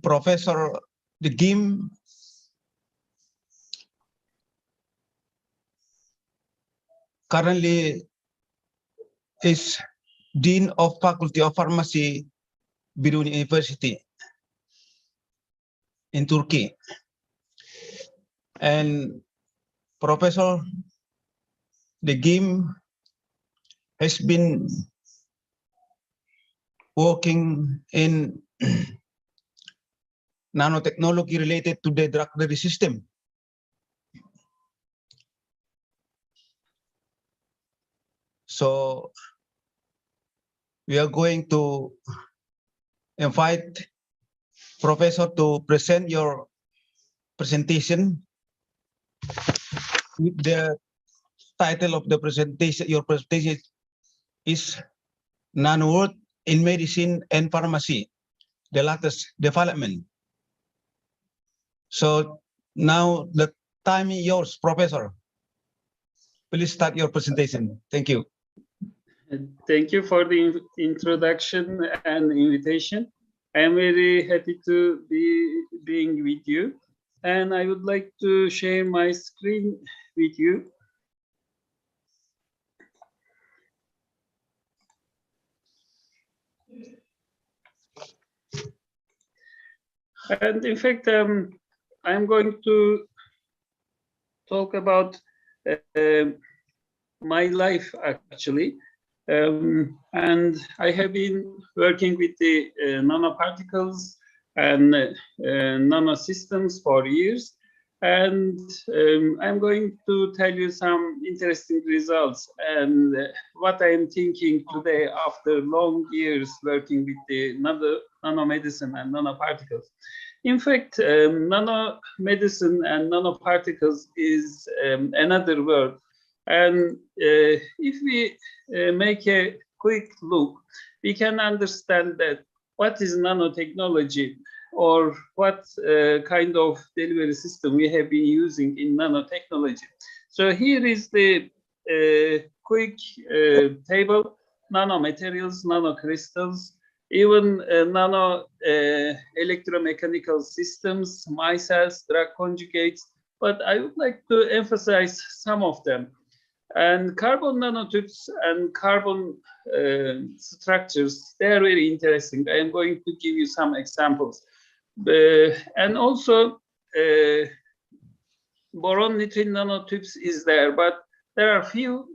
Professor Degim currently is Dean of Faculty of Pharmacy, Biruni University in Turkey. And Professor Degim has been working in nanotechnology related to the drug delivery system. So we are going to invite Professor to present your presentation. The title of the presentation, your presentation is Nanoworld in Medicine and Pharmacy, the latest development. So now the time is yours, Professor. Please start your presentation. Thank you. Thank you for the introduction and invitation. I am very happy to be being with you, and I would like to share my screen with you. And in fact, I'm going to talk about my life actually. And I have been working with the nanoparticles and nanosystems for years. And I'm going to tell you some interesting results and what I am thinking today after long years working with the nanomedicine and nanoparticles. In fact, nanomedicine and nanoparticles is another world. And if we make a quick look, we can understand that what is nanotechnology or what kind of delivery system we have been using in nanotechnology. So here is the quick table: nanomaterials, nanocrystals, even nano electromechanical systems, micelles, drug conjugates. But I would like to emphasize some of them. And carbon nanotubes and carbon structures, they are very interesting. I am going to give you some examples. And also, boron nitride nanotubes is there, but there are few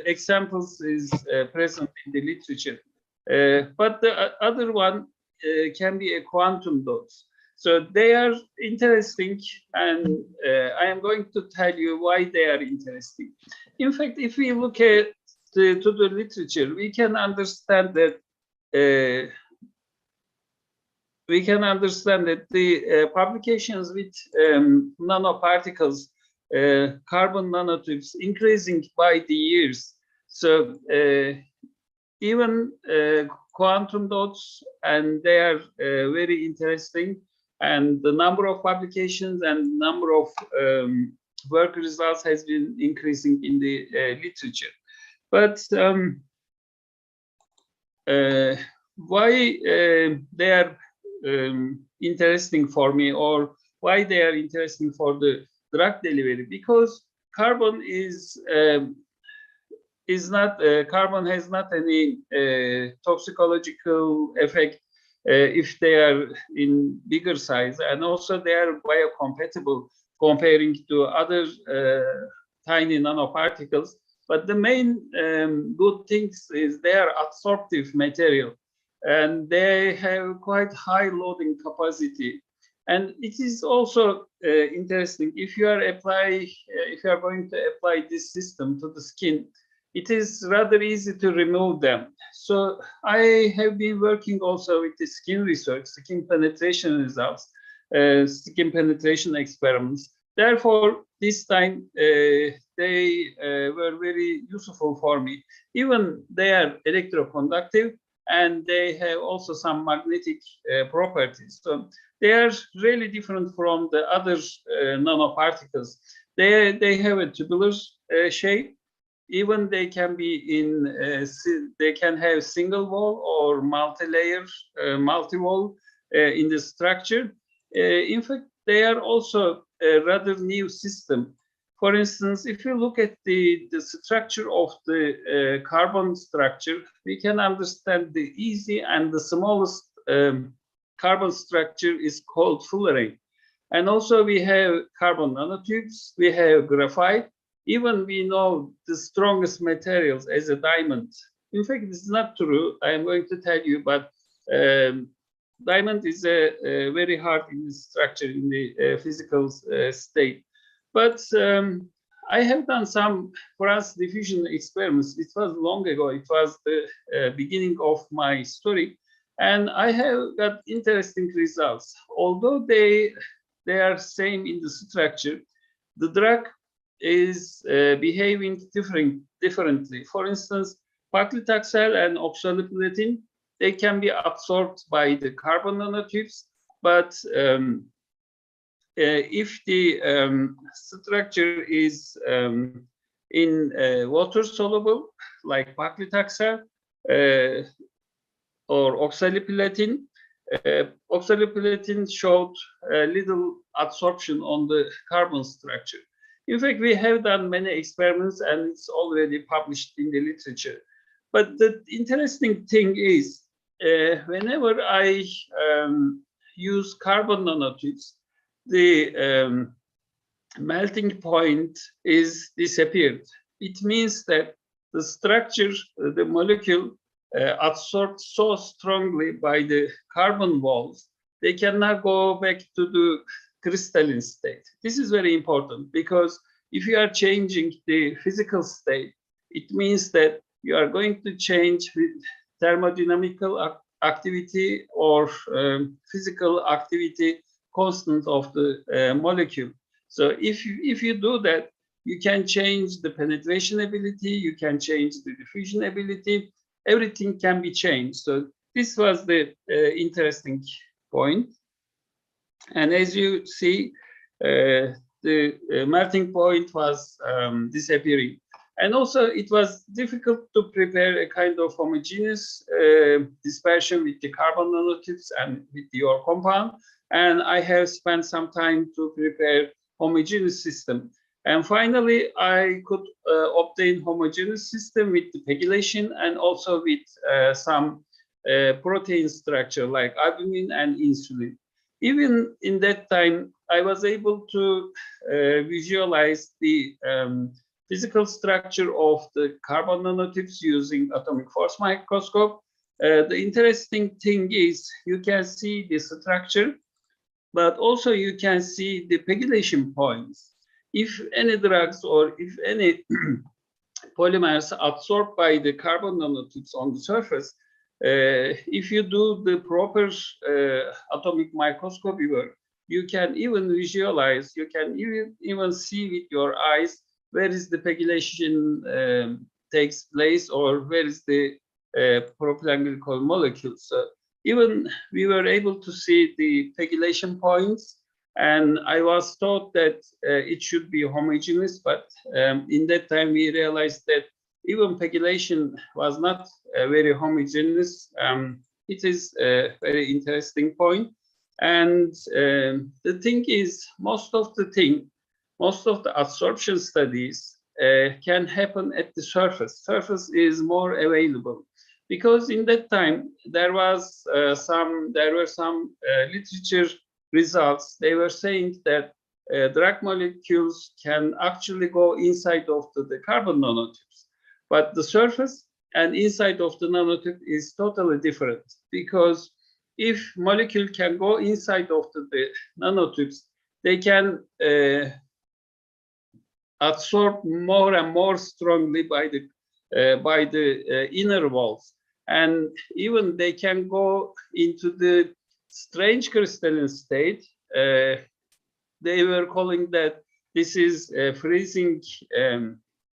examples is present in the literature. But the other one can be a quantum dots. So they are interesting, and I am going to tell you why they are interesting. In fact, if we look at to the literature, we can understand that the publications with nanoparticles, carbon nanotubes, increasing by the years. So even quantum dots, and they are very interesting. And the number of publications and number of work results has been increasing in the literature. But why they are interesting for me, or why they are interesting for the drug delivery? Because carbon carbon has not any toxicological effect if they are in bigger size, and also they are biocompatible comparing to other tiny nanoparticles. But the main good things is they are absorptive material, and they have quite high loading capacity. And it is also interesting, if you are going to apply this system to the skin, it is rather easy to remove them. So I have been working also with the skin research, skin penetration results, skin penetration experiments. Therefore, this time they were very useful for me. Even they are electroconductive, and they have also some magnetic properties. So they are really different from the other nanoparticles. They have a tubular shape. Even they can be in, they can have single wall or multi-layer, multi-wall in the structure. In fact, they are also a rather new system. For instance, if you look at the structure of the carbon structure, we can understand the easy and the smallest carbon structure is called fullerene. And also we have carbon nanotubes, we have graphite. Even we know the strongest materials as a diamond. In fact, this is not true. I am going to tell you, but diamond is a very hard in the structure, in the physical state. But I have done some Franz diffusion experiments. It was long ago. It was the beginning of my story. And I have got interesting results. Although they are same in the structure, the drug is behaving differently. For instance, paclitaxel and oxaliplatin, they can be absorbed by the carbon nanotubes, but if the structure is in water soluble, like paclitaxel or oxaliplatin, oxaliplatin showed little absorption on the carbon structure. In fact, we have done many experiments, and it's already published in the literature. But the interesting thing is, whenever I use carbon nanotubes, the melting point is disappeared. It means that the structure, the molecule, absorbed so strongly by the carbon walls, they cannot go back to the crystalline state. This is very important, because if you are changing the physical state, it means that you are going to change with thermodynamical activity or physical activity constant of the molecule. So if you do that, you can change the penetration ability, you can change the diffusion ability, everything can be changed. So this was the interesting point. And as you see, the melting point was disappearing. And also it was difficult to prepare a kind of homogeneous dispersion with the carbon nanotubes and with your compound. And I have spent some time to prepare homogeneous system. And finally, I could obtain homogeneous system with the pegylation and also with some protein structure like albumin and insulin. Even in that time, I was able to visualize the physical structure of the carbon nanotubes using atomic force microscope. The interesting thing is you can see the structure, but also you can see the pegylation points. If any drugs or if any polymers absorbed by the carbon nanotubes on the surface, if you do the proper atomic microscopy work, you can even visualize, you can even see with your eyes where is the pegylation takes place or where is the propylene glycol molecules. So even we were able to see the pegylation points, and I was taught that it should be homogeneous, but in that time we realized that even pegylation was not very homogeneous. It is a very interesting point. And the thing is, most of the absorption studies can happen at the surface. Surface is more available because in that time there were some literature results. They were saying that drug molecules can actually go inside of the carbon nanotubes, but the surface and inside of the nanotube is totally different, because if molecule can go inside of the nanotubes, they can absorb more and more strongly by the inner walls, and even they can go into the strange crystalline state. They were calling that this is freezing,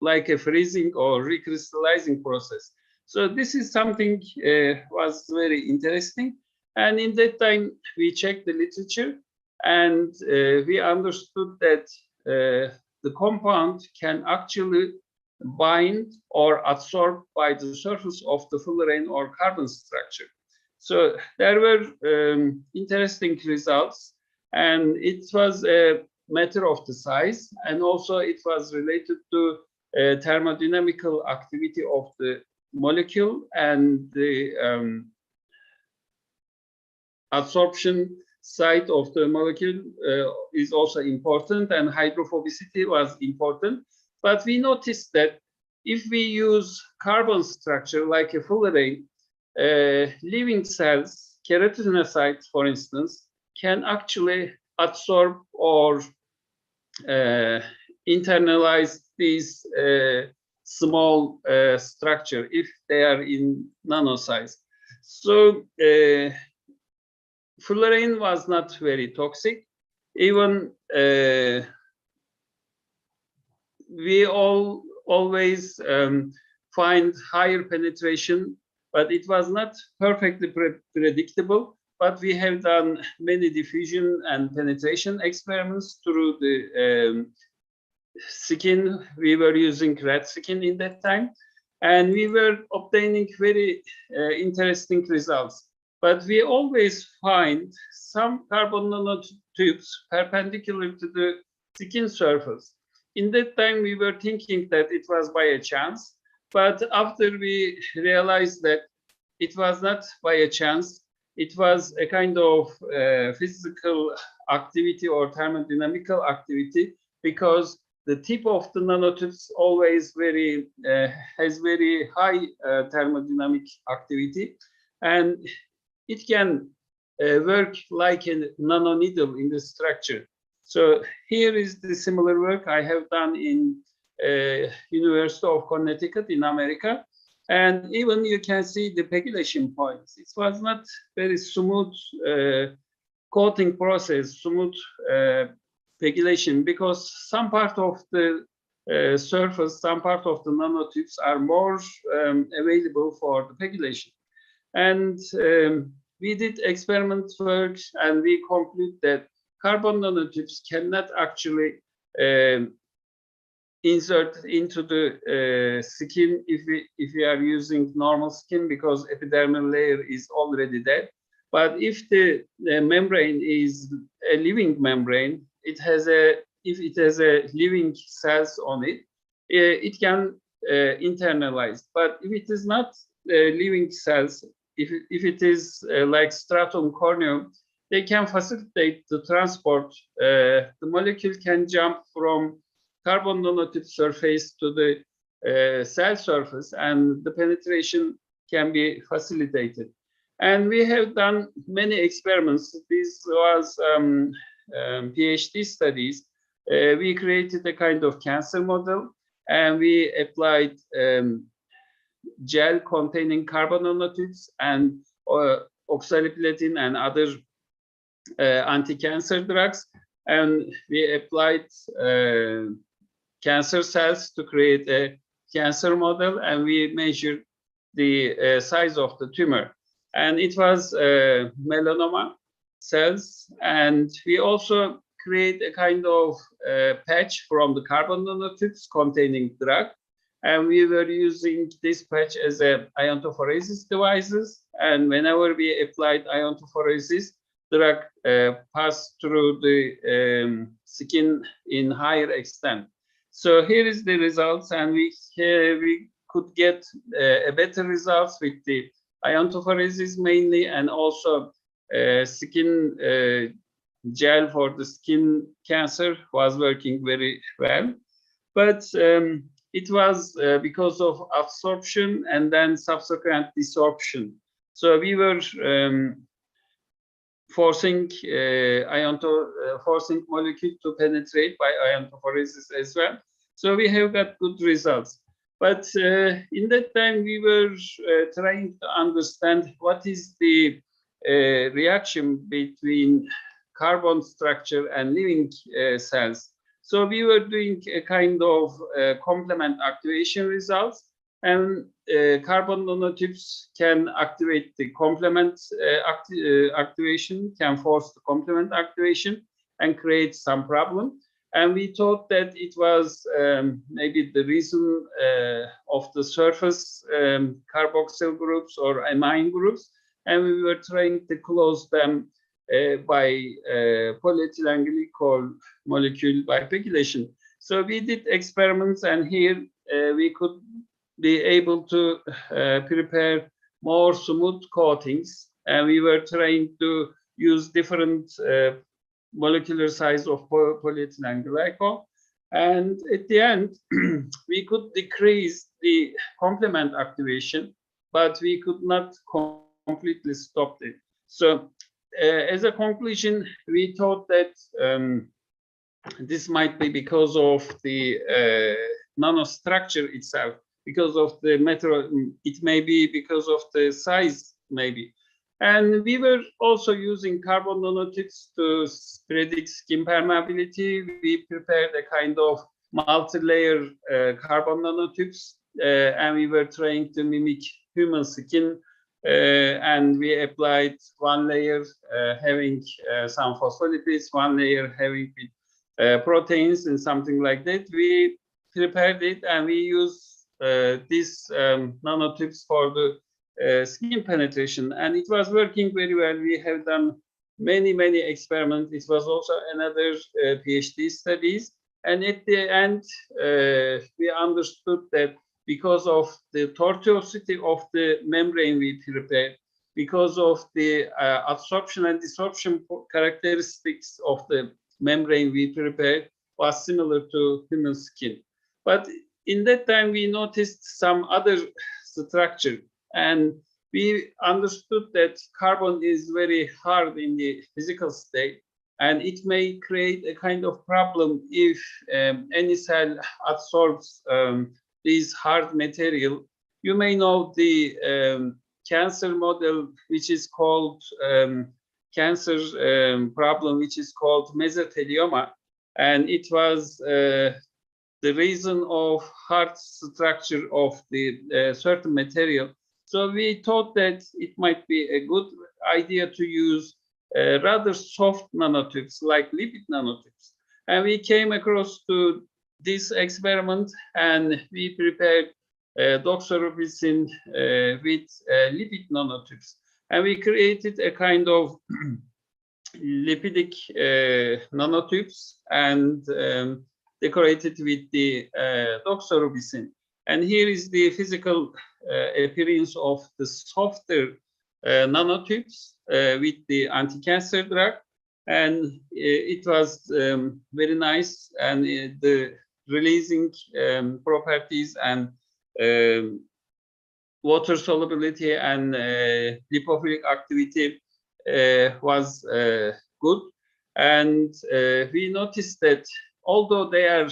like a freezing or recrystallizing process. So this is something was very interesting. And in that time, we checked the literature, and we understood that the compound can actually bind or absorb by the surface of the fullerene or carbon structure. So there were interesting results, and it was a matter of the size, and also it was related to thermodynamical activity of the molecule, and the absorption side of the molecule is also important, and hydrophobicity was important. But we noticed that if we use carbon structure like a fullerene, living cells, keratinocytes, for instance, can actually absorb or internalize these small structure if they are in nano size. So fullerene was not very toxic. Even we always find higher penetration, but it was not perfectly predictable. But we have done many diffusion and penetration experiments through the skin. We were using rat skin in that time, and we were obtaining very interesting results. But we always find some carbon nanotubes perpendicular to the skin surface. In that time, we were thinking that it was by a chance, but after we realized that it was not by a chance, it was a kind of physical activity or thermodynamical activity, because the tip of the nanotubes always has very high thermodynamic activity, and it can work like a nanoneedle in the structure. So here is the similar work I have done in University of Connecticut in America. And even you can see the pegylation points. It was not very smooth coating process, smooth pegylation, because some part of the surface, some part of the nanotubes are more available for the pegylation. And we did experiment work, and we conclude that carbon nanotubes cannot actually insert into the skin if we are using normal skin, because epidermal layer is already there. But if the membrane is a living membrane, it has if it has a living cells on it, it can internalize. But if it is not living cells, if it is like stratum corneum, they can facilitate the transport. The molecule can jump from carbon nanotube surface to the cell surface, and the penetration can be facilitated. And we have done many experiments. This was PhD studies. We created a kind of cancer model, and we applied gel containing carbon nanotubes and oxaliplatin and other anti-cancer drugs, and we applied cancer cells to create a cancer model, and we measured the size of the tumor, and it was melanoma cells. And we also create a kind of patch from the carbon nanotubes containing drug, and we were using this patch as a iontophoresis devices, and whenever we applied iontophoresis, drug passed through the skin in higher extent. So here is the results, and we could get a better results with the iontophoresis mainly, and also skin gel for the skin cancer was working very well. But it was because of absorption and then subsequent desorption. So we were forcing forcing molecule to penetrate by iontophoresis as well. So we have got good results. But in that time, we were trying to understand what is the reaction between carbon structure and living cells. So we were doing a kind of complement activation results, and carbon nanotubes can activate the complement activation, can force the complement activation and create some problem. And we thought that it was maybe the reason of the surface carboxyl groups or amine groups, and we were trying to close them by polyethylene glycol molecule by pegylation. So we did experiments, and here we could be able to prepare more smooth coatings, and we were trying to use different molecular size of polyethylene glycol. And at the end, we could decrease the complement activation, but we could not completely stop it. So as a conclusion, we thought that this might be because of the nanostructure itself, because of the material, it may be because of the size, maybe. And we were also using carbon nanotubes to predict skin permeability. We prepared a kind of multi-layer carbon nanotubes, and we were trying to mimic human skin. And we applied one layer having some phospholipids, one layer having proteins and something like that. We prepared it, and we used these nanotubes for the skin penetration, and it was working very well. We have done many experiments. It was also another PhD studies, and at the end we understood that because of the tortuosity of the membrane we prepared, because of the absorption and desorption characteristics of the membrane we prepared was similar to human skin. But in that time we noticed some other structure, and we understood that carbon is very hard in the physical state, and it may create a kind of problem if any cell absorbs this hard material. You may know the cancer model, which is called cancer problem, which is called mesothelioma, and it was the reason of hard structure of the certain material. So we thought that it might be a good idea to use rather soft nanotubes like lipid nanotubes. And we came across to this experiment, and we prepared doxorubicin with lipid nanotubes. And we created a kind of lipidic nanotubes and decorated with the doxorubicin. And here is the physical appearance of the softer nanotubes with the anti-cancer drug. And it was very nice, and the releasing properties and water solubility and lipophilic activity was good. And we noticed that although they are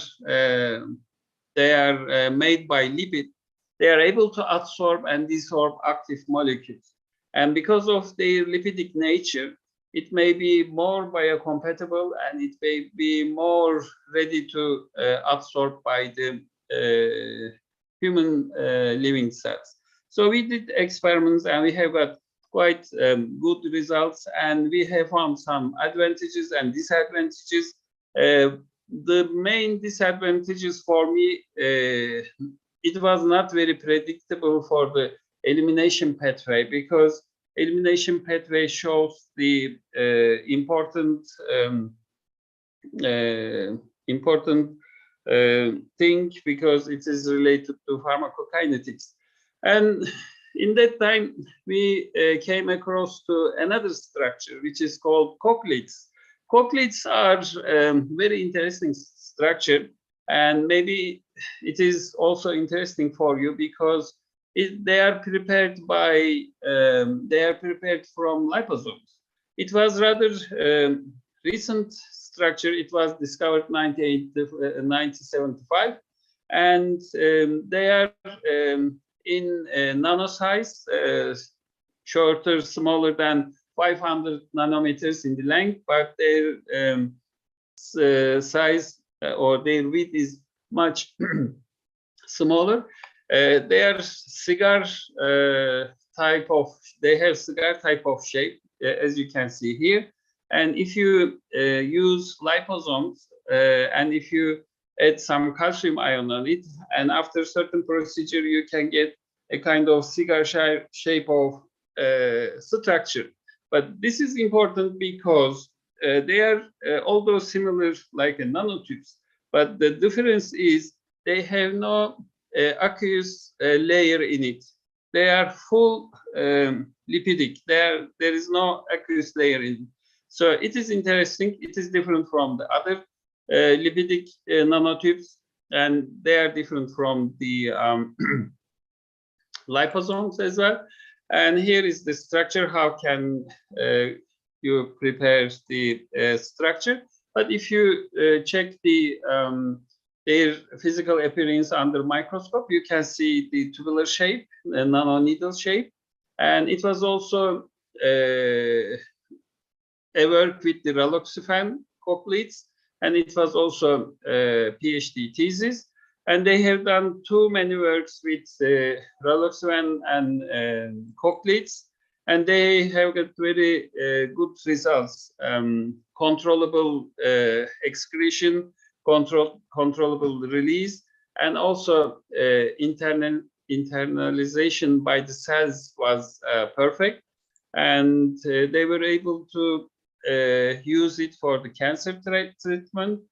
made by lipid, they are able to absorb and desorb active molecules. And because of their lipidic nature, it may be more biocompatible, and it may be more ready to absorb by the human living cells. So we did experiments, and we have got quite good results, and we have found some advantages and disadvantages. The main disadvantages for me, it was not very predictable for the elimination pathway, because elimination pathway shows the important thing, because it is related to pharmacokinetics. And in that time, we came across to another structure, which is called cochlets. Cochlets are very interesting structure, and maybe it is also interesting for you, because they are prepared from liposomes. It was rather recent structure. It was discovered 1975, and they are in nano size, shorter, smaller than 500 nanometers in the length, but their size or their width is much smaller. They are cigar type of. They have cigar type of shape, as you can see here. And if you use liposomes, and if you add some calcium ion on it, and after certain procedure, you can get a kind of cigar shape of structure. But this is important because they are although similar like a nanotubes, but the difference is they have no aqueous layer in it. They are full lipidic. There is no aqueous layer in it. So it is interesting. It is different from the other lipidic nanotubes, and they are different from the liposomes as well. And here is the structure. How can you prepare the structure? But if you check their physical appearance under microscope, you can see the tubular shape, nano needle shape, and it was also a work with the raloxifene cochlets, and it was also a PhD thesis. And they have done too many works with raloxifene and cochlets, and they have got very good results. Controllable excretion, controllable release, and also internalization by the cells was perfect. And they were able to use it for the cancer treatment,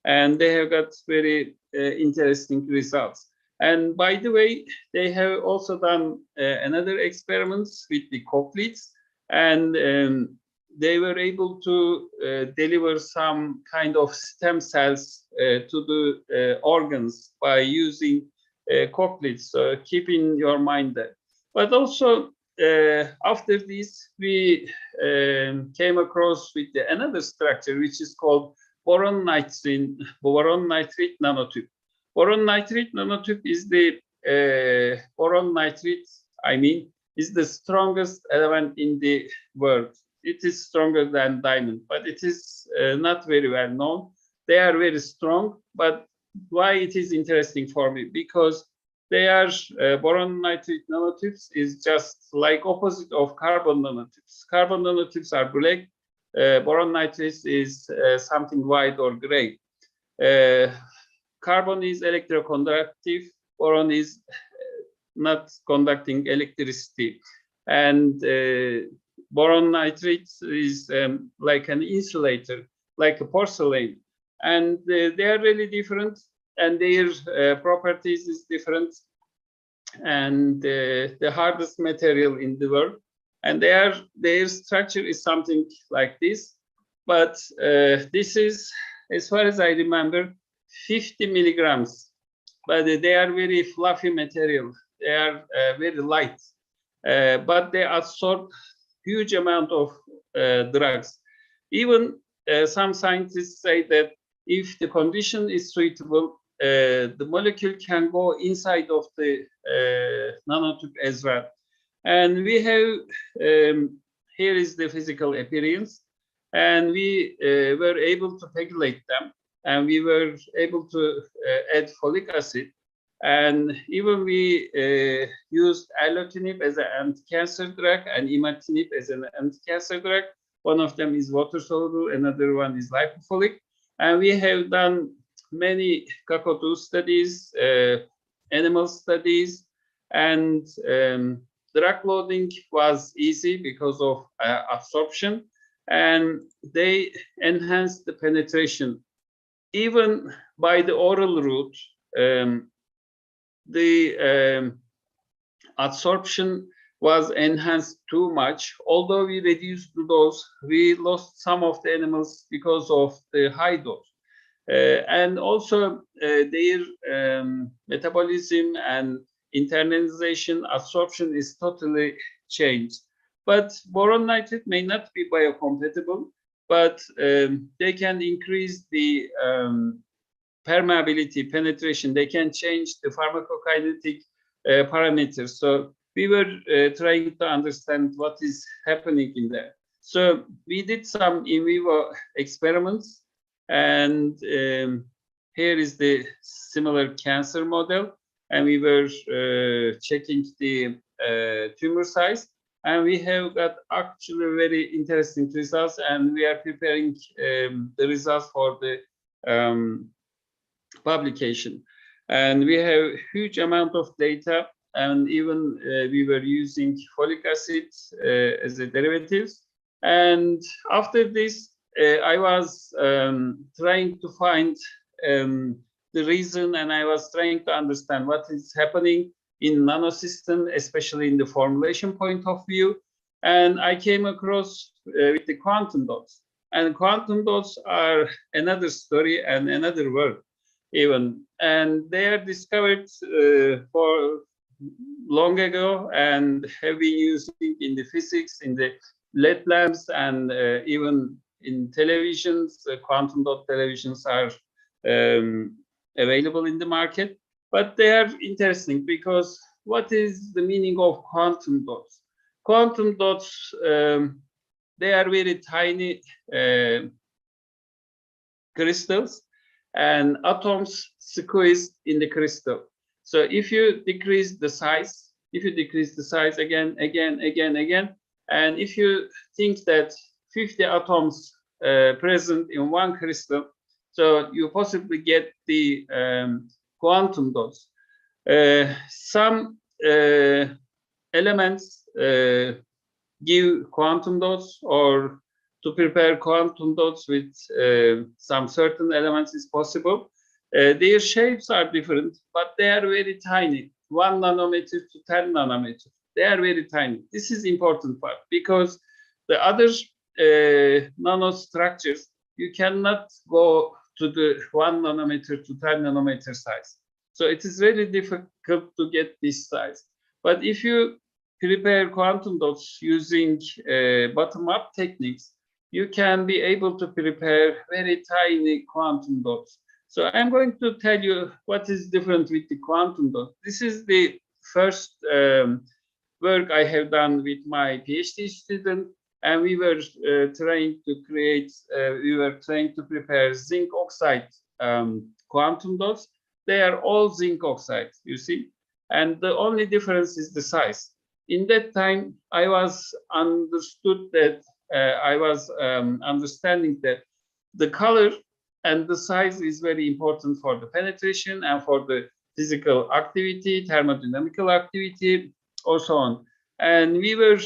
and they have got very interesting results. And by the way, they have also done another experiments with the cochlets, and they were able to deliver some kind of stem cells to the organs by using cochlets. So keep in your mind that. But also after this, we came across with another structure, which is called boron nitrate nanotube. Boron nitrate nanotube is the boron nitrate, is the strongest element in the world. It is stronger than diamond, but it is not very well known. They are very strong, but why it is interesting for me? Because they are boron nitride nanotubes is just like opposite of carbon nanotubes. Carbon nanotubes are black. Boron nitride is something white or gray. Carbon is electroconductive. Boron is not conducting electricity, and boron nitride is like an insulator, like a porcelain, and they are really different, and their properties is different, and the hardest material in the world, and their structure is something like this, but this is, as far as I remember, 50 milligrams, but they are very fluffy material. They are very light, but they absorb huge amount of drugs. Even some scientists say that if the condition is suitable, the molecule can go inside of the nanotube as well. And we have, here is the physical appearance, and we were able to pegylate them, and we were able to add folic acid. And even we used erlotinib as an anti-cancer drug and imatinib as an anti-cancer drug. One of them is water soluble, another one is lipophilic. And we have done many cockatoo studies, animal studies, and drug loading was easy because of absorption, and they enhanced the penetration. Even by the oral route, the absorption was enhanced too much. Although we reduced the dose, we lost some of the animals because of the high dose. And also their metabolism and internalization absorption is totally changed. But boron nitride may not be biocompatible, but they can increase the permeability, penetration. They can change the pharmacokinetic parameters. So we were trying to understand what is happening in there. So we did some in vivo experiments, and here is the similar cancer model, and we were checking the tumor size, and we have got actually very interesting results, and we are preparing the results for the publication. And we have a huge amount of data, and even we were using folic acid as a derivatives. And after this, I was trying to find the reason, and I was trying to understand what is happening in nanosystem, especially in the formulation point of view. And I came across with the quantum dots. And quantum dots are another story and another world even. And they are discovered for long ago and have been used in the physics, in the LED lamps, and even in televisions. Quantum dot televisions are available in the market, but they are interesting because what is the meaning of quantum dots? Quantum dots, they are very tiny crystals, and atoms squeezed in the crystal. So if you decrease the size, again, and if you think that 50 atoms present in one crystal, so you possibly get the quantum dots. Some elements give quantum dots, or to prepare quantum dots with some certain elements is possible. Their shapes are different, but they are very tiny, 1 nanometer to 10 nanometers. They are very tiny. This is important part, because the other nanostructures, you cannot go to the 1 nanometer to 10 nanometer size. So it is very difficult to get this size. But if you prepare quantum dots using bottom-up techniques, you can be able to prepare very tiny quantum dots. So I'm going to tell you what is different with the quantum dot. This is the first work I have done with my PhD student, and we were trying to prepare zinc oxide quantum dots, they are all zinc oxides, you see, and the only difference is the size. In that time, I was understood that I was understanding that the color and the size is very important for the penetration and for the physical activity, thermodynamical activity, or so on. And we were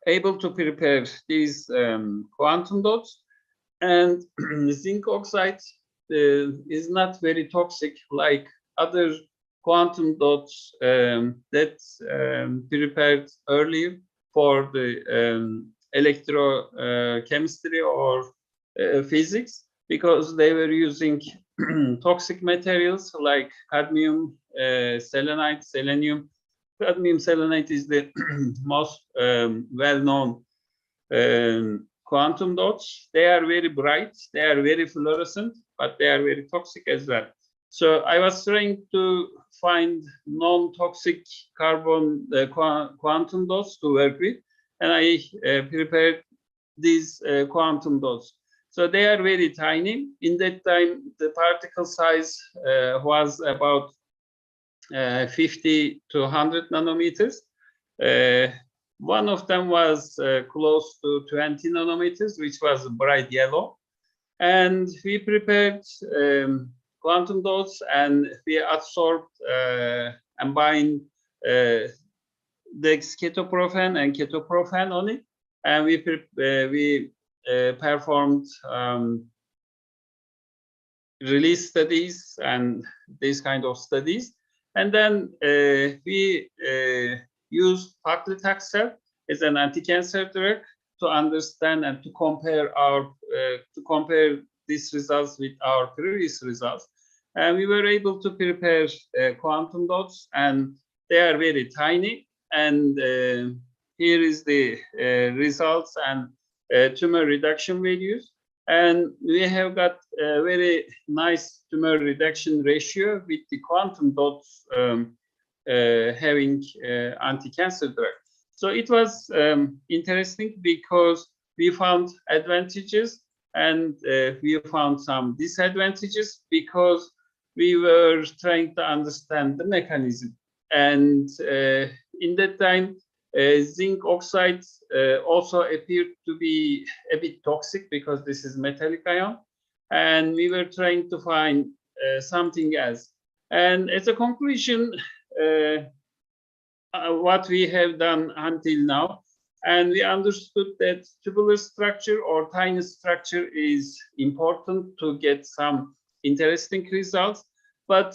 able to prepare these quantum dots, and zinc oxide is not very toxic like other quantum dots that prepared earlier for the electrochemistry or physics, because they were using toxic materials like cadmium, selenite, selenium. Cadmium selenite is the most well-known quantum dots. They are very bright, they are very fluorescent, but they are very toxic as well. So I was trying to find non-toxic carbon quantum dots to work with, and I prepared these quantum dots. So they are very tiny. In that time, the particle size was about 50 to 100 nanometers. One of them was close to 20 nanometers, which was bright yellow. And we prepared quantum dots, and we absorbed and bind the ketoprofen and ketoprofen on it. And we performed release studies and these kind of studies. And then we used paclitaxel as an anti-cancer drug to understand and to compare these results with our previous results. And we were able to prepare quantum dots, and they are very tiny. And here is the results and tumor reduction values. And we have got a very nice tumor reduction ratio with the quantum dots having anti-cancer drug. So it was interesting because we found advantages and we found some disadvantages because we were trying to understand the mechanism. And in that time, zinc oxide also appeared to be a bit toxic because this is metallic ion. And we were trying to find something else. And as a conclusion, what we have done until now, and we understood that tubular structure or tiny structure is important to get some interesting results, but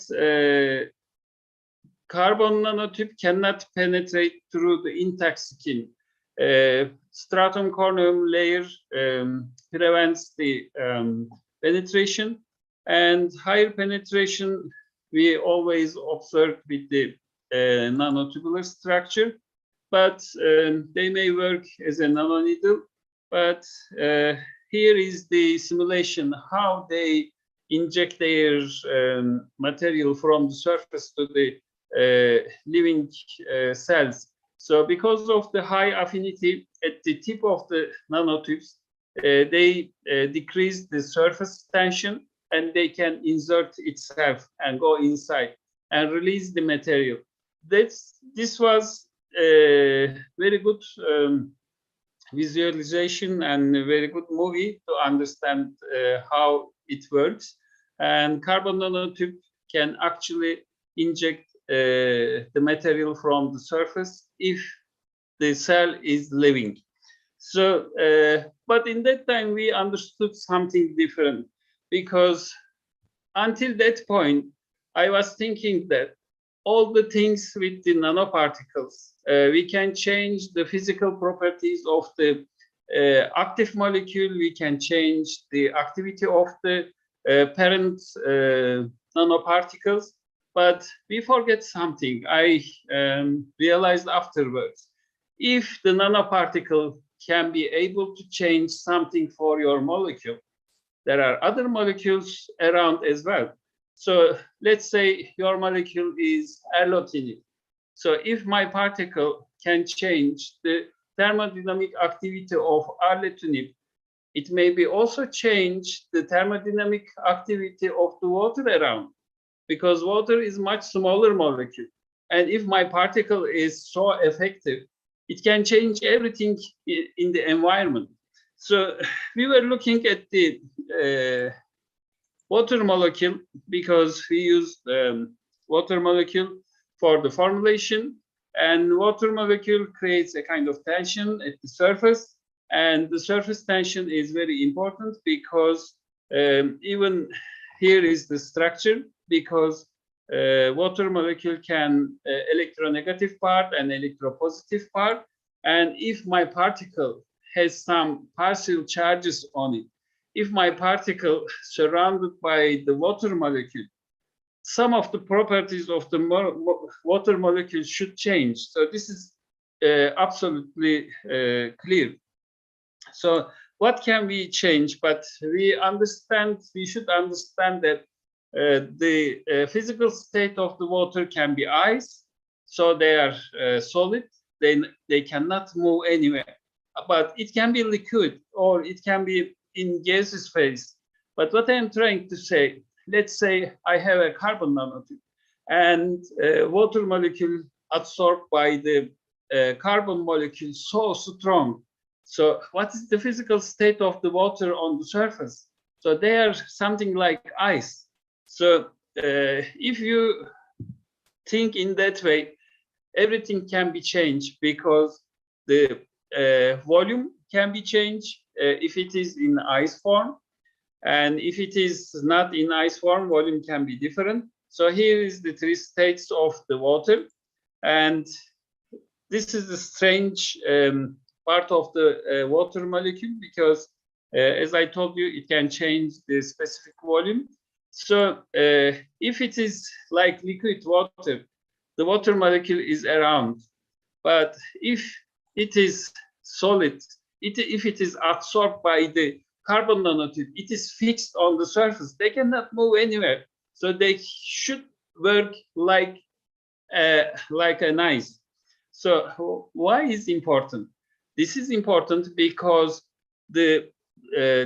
carbon nanotube cannot penetrate through the intact skin. Stratum corneum layer prevents the penetration, and higher penetration we always observe with the nanotubular structure, but they may work as a nanoneedle. But here is the simulation, how they inject their material from the surface to the living cells. So because of the high affinity at the tip of the nanotubes, they decrease the surface tension, and they can insert itself and go inside and release the material. This was a very good visualization and a very good movie to understand how it works. And carbon nanotube can actually inject the material from the surface if the cell is living. So, but in that time we understood something different, because until that point I was thinking that all the things with the nanoparticles, we can change the physical properties of the active molecule, we can change the activity of the parent nanoparticles. But we forget something. I realized afterwards, if the nanoparticle can be able to change something for your molecule, there are other molecules around as well. So let's say your molecule is erlotinib. So if my particle can change the thermodynamic activity of erlotinib it may be also change the thermodynamic activity of the water around, because water is much smaller molecule. And if my particle is so effective, it can change everything in the environment. So we were looking at the water molecule because we use water molecule for the formulation, and water molecule creates a kind of tension at the surface, and the surface tension is very important because even here is the structure, because water molecule can electronegative part and electropositive part, and if my particle has some partial charges on it, if my particle surrounded by the water molecule, some of the properties of the water molecule should change. So this is absolutely clear. So what can we change? But we should understand that the physical state of the water can be ice, so they are solid, they cannot move anywhere. But it can be liquid, or it can be in gaseous phase. But what I'm trying to say, let's say I have a carbon nanotube, and water molecule absorbed by the carbon molecule so strong. So what is the physical state of the water on the surface? So they are something like ice. So if you think in that way, everything can be changed, because the volume can be changed if it is in ice form, and if it is not in ice form, volume can be different. So here is the three states of the water, and this is the strange part of the water molecule, because as I told you, it can change the specific volume. So if it is like liquid water, the water molecule is around. But if it is solid, if it is absorbed by the carbon nanotube, it is fixed on the surface. They cannot move anywhere. So they should work like an ice. So why is important? This is important because the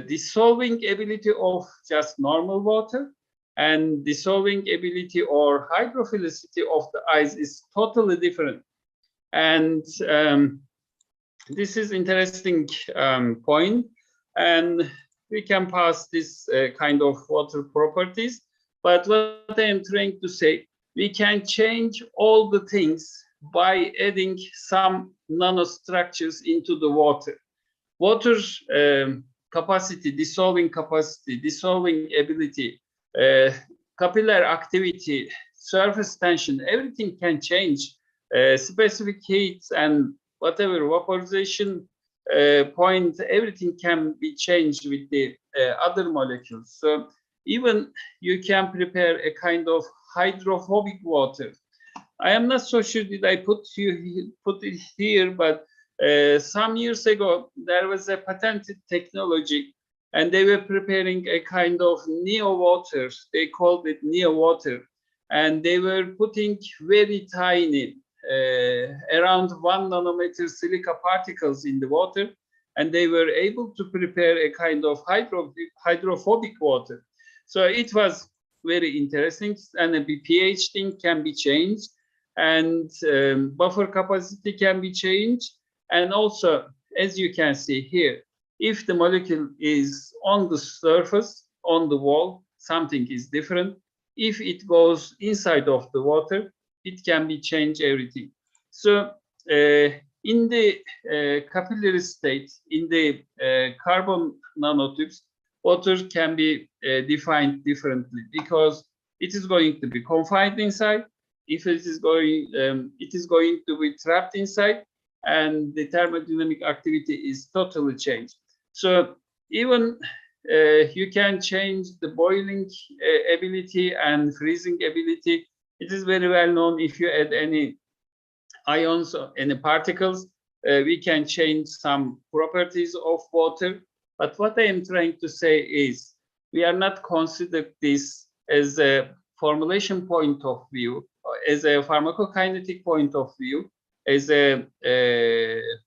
dissolving ability of just normal water and dissolving ability or hydrophilicity of the ice is totally different. And this is interesting point, and we can pass this kind of water properties. But what I am trying to say, we can change all the things by adding some nanostructures into the water. Water's capacity, dissolving ability, capillary activity, surface tension, everything can change. Specific heats and whatever vaporization point, everything can be changed with the other molecules. So even you can prepare a kind of hydrophobic water. I am not so sure did I put it here, but some years ago there was a patented technology, and they were preparing a kind of neo water. They called it neo water, and they were putting very tiny, around 1 nanometer silica particles in the water, and they were able to prepare a kind of hydrophobic water. So it was very interesting, and the pH thing can be changed, and buffer capacity can be changed. And also, as you can see here, if the molecule is on the surface, on the wall, something is different. If it goes inside of the water, it can be changed everything. So in the capillary state, in the carbon nanotubes, water can be defined differently, because it is going to be confined inside. If it is going to be trapped inside, and the thermodynamic activity is totally changed. So even you can change the boiling ability and freezing ability. It is very well known. If you add any ions or any particles, we can change some properties of water. But what I am trying to say is, we are not considered this as a formulation point of view, as a pharmacokinetic point of view, as a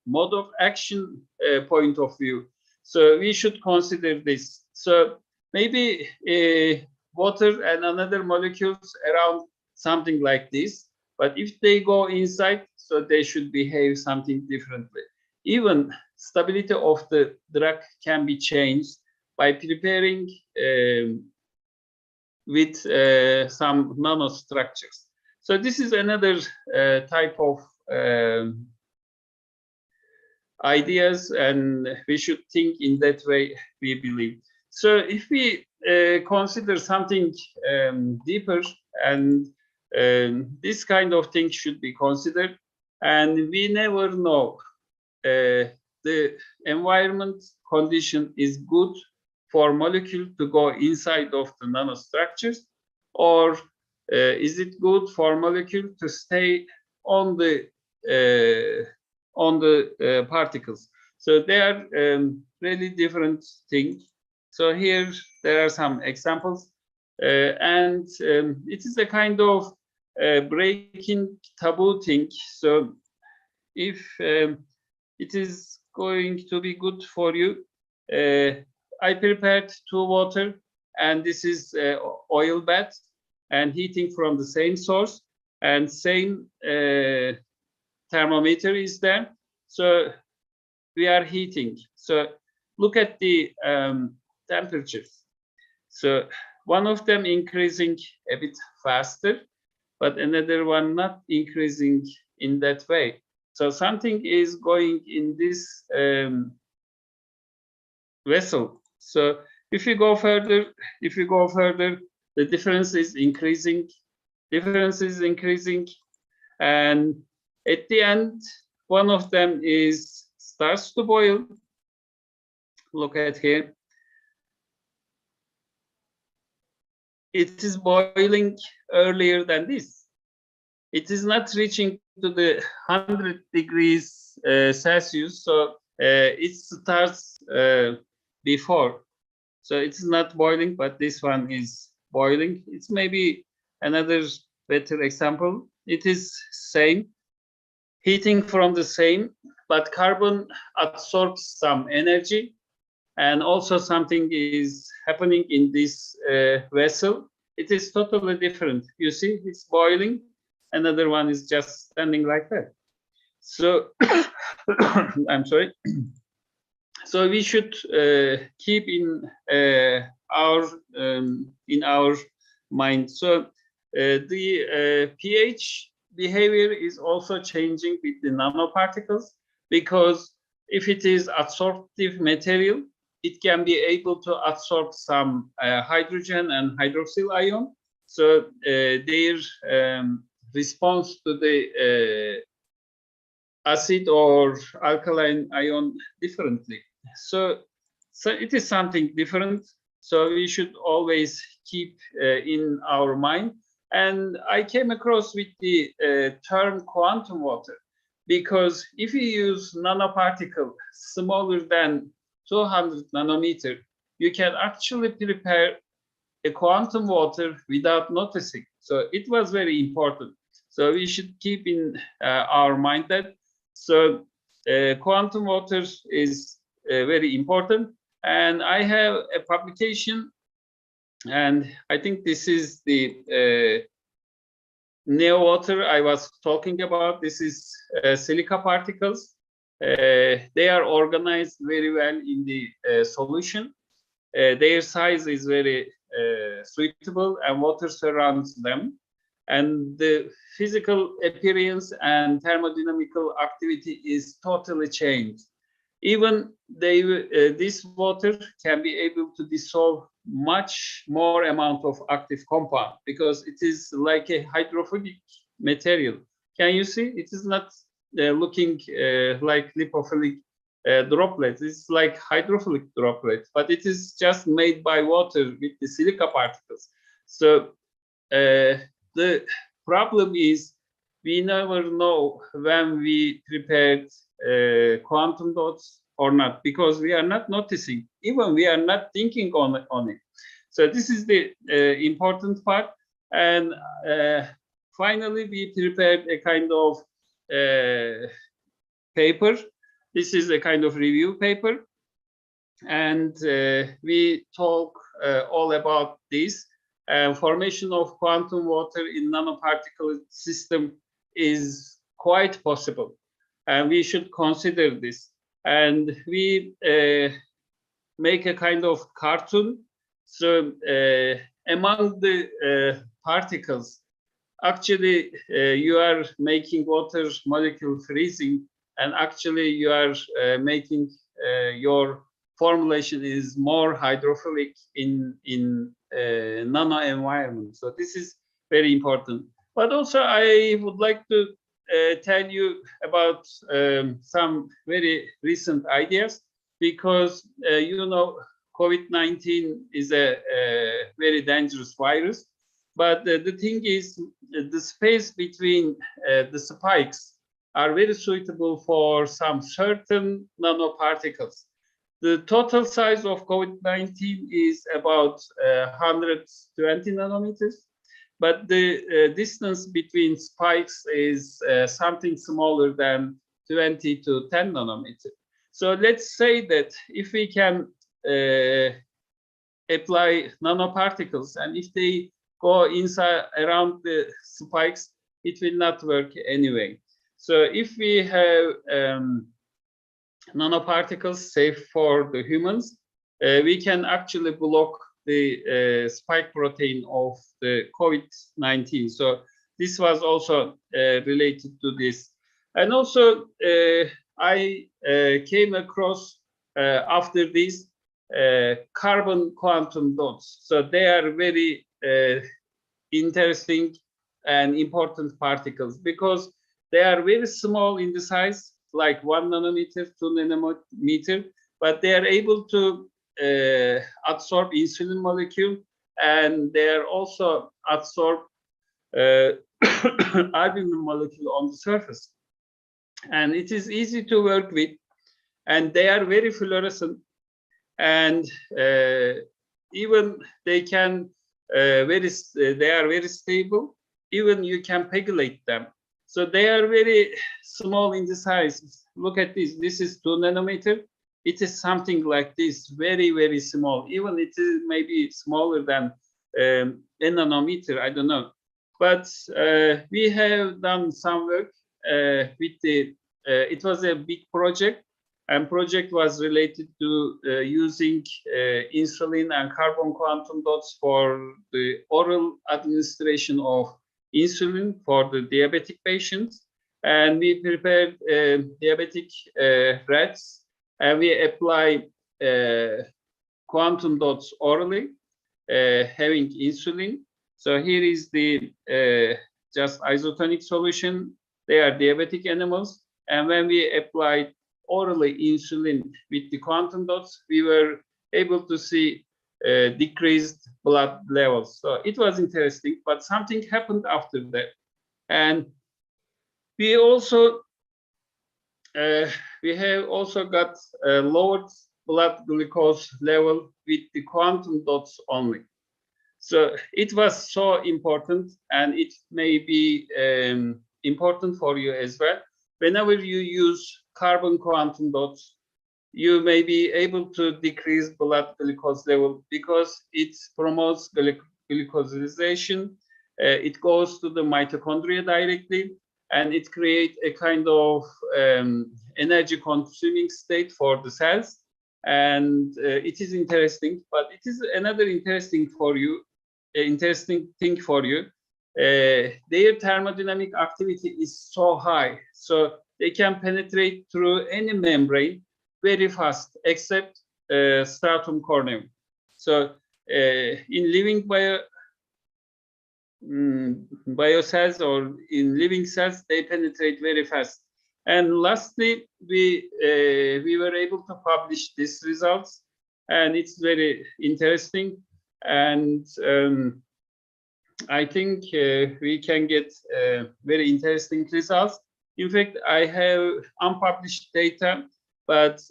mode of action point of view. So we should consider this. So maybe water and another molecules around something like this. But if they go inside, so they should behave something differently. Even stability of the drug can be changed by preparing with some nanostructures. So this is another type of ideas, and we should think in that way, we believe. So if we consider something deeper, and this kind of thing should be considered, and we never know the environment condition is good for molecule to go inside of the nanostructures, or is it good for molecule to stay on the particles? So they are really different things. So here there are some examples, and it is a kind of breaking taboo thing. So if it is going to be good for you, I prepared 2 water, and this is oil bath and heating from the same source, and same thermometer is there. So we are heating. So look at the temperatures. So one of them increasing a bit faster, but another one not increasing in that way. So something is going in this vessel. So if you go further, the difference is increasing, and at the end, one of them starts to boil. Look at here. It is boiling earlier than this. It is not reaching to the 100 degrees Celsius, so it starts before. So it's not boiling, but this one is boiling. It's maybe another better example. It is same, heating from the same, but carbon absorbs some energy, and also something is happening in this vessel. It is totally different. You see, it's boiling. Another one is just standing like that. So I'm sorry. So we should keep in our mind. So the pH behavior is also changing with the nanoparticles, because if it is absorptive material, it can be able to absorb some hydrogen and hydroxyl ion. So their response to the acid or alkaline ion differently. So it is something different. So we should always keep in our mind. And I came across with the term quantum water, because if you use nanoparticle smaller than 200 nanometer, you can actually prepare a quantum water without noticing. So it was very important. So we should keep in our mind that. So quantum water is very important. And I have a publication, and I think this is the neo water I was talking about. This is silica particles. They are organized very well in the solution. Their size is very suitable, and water surrounds them. And the physical appearance and thermodynamical activity is totally changed. Even this water can be able to dissolve much more amount of active compound, because it is like a hydrophilic material. Can you see? It is not looking like lipophilic droplets. It's like hydrophilic droplets, but it is just made by water with the silica particles. So the problem is we never know when we prepared quantum dots or not, because we are not noticing, even we are not thinking on it. So this is the important part. And finally, we prepared a kind of paper. This is a kind of review paper. and we talk all about this. Formation of quantum water in nanoparticle system is quite possible, and we should consider this. And we make a kind of cartoon. So among the particles, actually you are making water molecule freezing, and actually you are making your formulation is more hydrophilic in nano environment. So this is very important. But also I would like to tell you about some very recent ideas, because you know, COVID-19 is a very dangerous virus. But the thing is, the space between the spikes are very suitable for some certain nanoparticles. The total size of COVID-19 is about 120 nanometers, but the distance between spikes is something smaller than 20 to 10 nanometers. So let's say that if we can apply nanoparticles, and if they go inside around the spikes, it will not work anyway. So if we have nanoparticles safe for the humans, we can actually block the spike protein of the COVID-19. So this was also related to this. And also I came across after this carbon quantum dots. So they are very interesting and important particles, because they are very small in the size, like 1 nanometer, 2 nanometer, but they are able to absorb insulin molecule, and they are also absorb albumin molecule on the surface. And it is easy to work with, and they are very fluorescent, and even they can they are very stable. Even you can pegylate them. So they are very small in the size. Look at this. This is 2 nanometer. It is something like this, very, very small. Even it is maybe smaller than a nanometer, I don't know. But we have done some work with the, it was a big project, and project was related to using insulin and carbon quantum dots for the oral administration of insulin for the diabetic patients. And we prepared diabetic rats, and we apply quantum dots orally, having insulin. So here is the just isotonic solution. They are diabetic animals, and when we applied orally insulin with the quantum dots, we were able to see decreased blood levels. So it was interesting, but something happened after that. And we also we have also got lowered blood glucose level with the quantum dots only. So it was so important, and it may be important for you as well. Whenever you use carbon quantum dots, you may be able to decrease blood glucose level, because it promotes glucosylation. It goes to the mitochondria directly, and it creates a kind of energy consuming state for the cells. And it is interesting, but it is another interesting thing for you. Their thermodynamic activity is so high, so they can penetrate through any membrane very fast, except stratum corneum. So in living biocells or in living cells, they penetrate very fast. And lastly, we were able to publish these results, and it's very interesting. And I think we can get very interesting results. In fact, I have unpublished data, but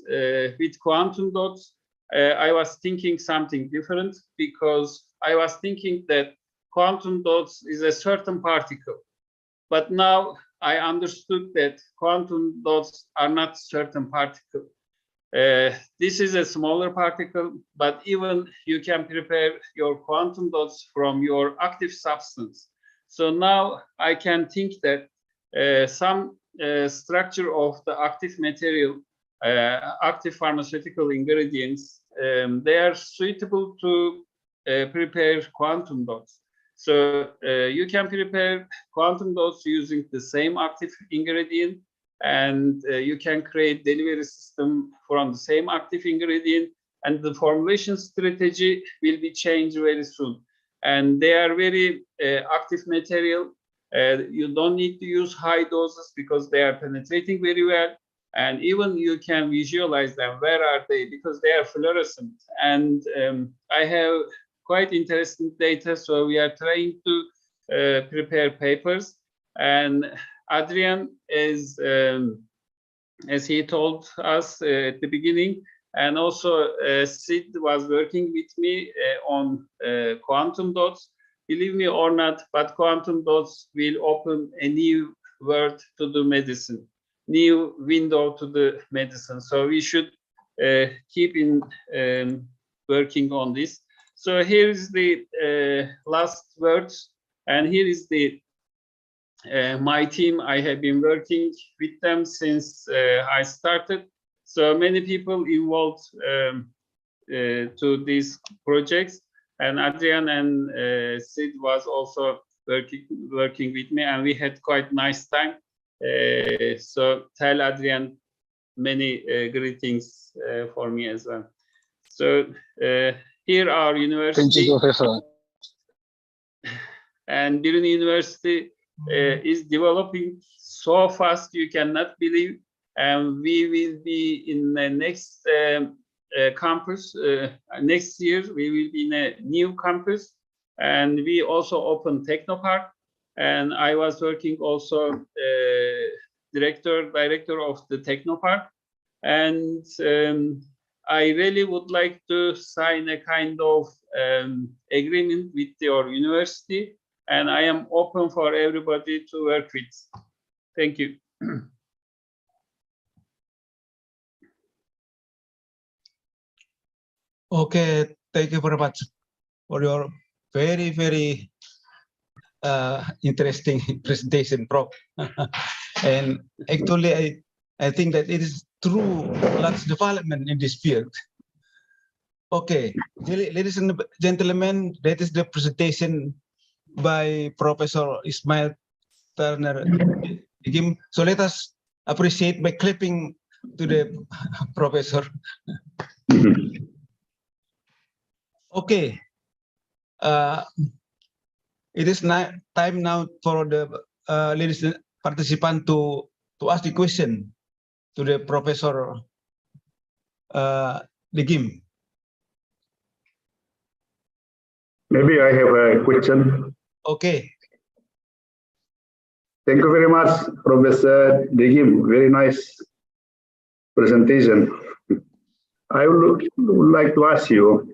with quantum dots, I was thinking something different, because I was thinking that quantum dots is a certain particle. But now I understood that quantum dots are not certain particle. This is a smaller particle, but even you can prepare your quantum dots from your active substance. So now I can think that some structure of the active material, active pharmaceutical ingredients, they are suitable to prepare quantum dots. So you can prepare quantum dots using the same active ingredient, and you can create delivery system from the same active ingredient, and the formulation strategy will be changed very soon. And they are very active material. You don't need to use high doses because they are penetrating very well. And even you can visualize them. Where are they? Because they are fluorescent. And I have quite interesting data. So we are trying to prepare papers. And Adrian is, as he told us at the beginning, and also Sid was working with me on quantum dots. Believe me or not, but quantum dots will open a new world to the medicine, new window to the medicine. So we should keep in working on this. So here is the last words, and here is the my team. I have been working with them since I started. So many people involved to these projects, and Adrian and Sid was also working with me, and we had quite nice time. So tell Adrian many greetings for me as well. So here our university. Thank you, Professor. And Biruni University is developing so fast you cannot believe, and we will be in the next campus next year. We will be in a new campus, and we also open Technopark, and I was working also director of the Technopark, and I really would like to sign a kind of agreement with your university, and I am open for everybody to work with. Thank you. Okay, thank you very much for your very, very interesting presentation, Prof. And actually, I think that it is true large development in this field. Okay, ladies and gentlemen, that is the presentation by Professor Ismail Turner. So let us appreciate by clapping to the professor. Okay, it is time now for the ladies participant to ask the question to the Professor Degim. Maybe I have a question. Okay. Thank you very much, Professor Degim. Very nice presentation. I would like to ask you,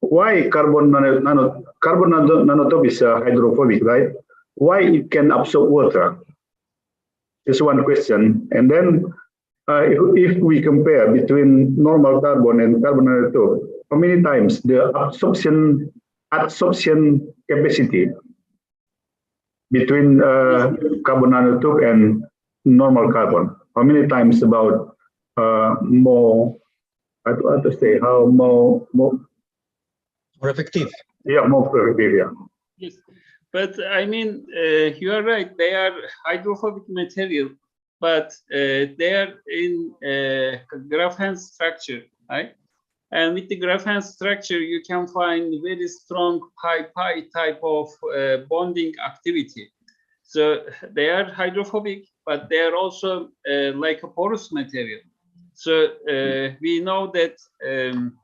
why carbon nanotube is hydrophobic, right? Why it can absorb water? Just one question. And then if we compare between normal carbon and carbon nanotube, how many times the absorption capacity between carbon nanotube and normal carbon? How many times about more, I have to say, how more effective? Yeah, more effective, yeah. Yes, but I mean, you are right. They are hydrophobic material, but they are in graphene structure, right? And with the graphene structure, you can find very strong pi-pi type of bonding activity. So they are hydrophobic, but they are also like a porous material. So we know that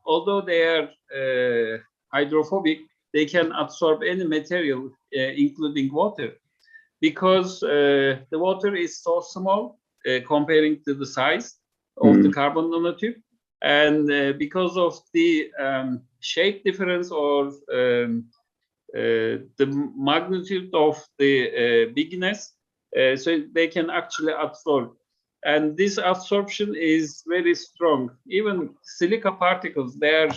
although they are hydrophobic, they can absorb any material, including water, because the water is so small comparing to the size of the carbon nanotube. And because of the shape difference or the magnitude of the bigness, so they can actually absorb. and this absorption is very strong. Even silica particles, they are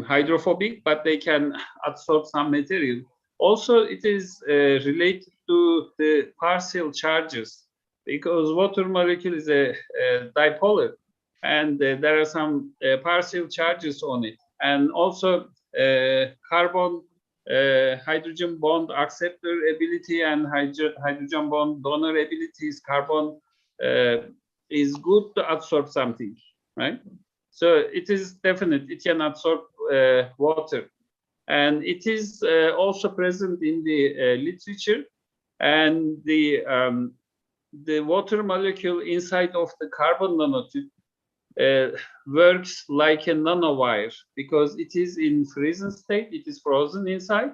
hydrophobic, but they can absorb some material. Also, it is related to the partial charges, because water molecule is a dipolar, and there are some partial charges on it. And also carbon hydrogen bond acceptor ability and hydrogen bond donor abilities, carbon is good to absorb something, right? So it is definite, it can absorb water. And it is also present in the literature, and the water molecule inside of the carbon nanotube works like a nanowire, because it is in freezing state, it is frozen inside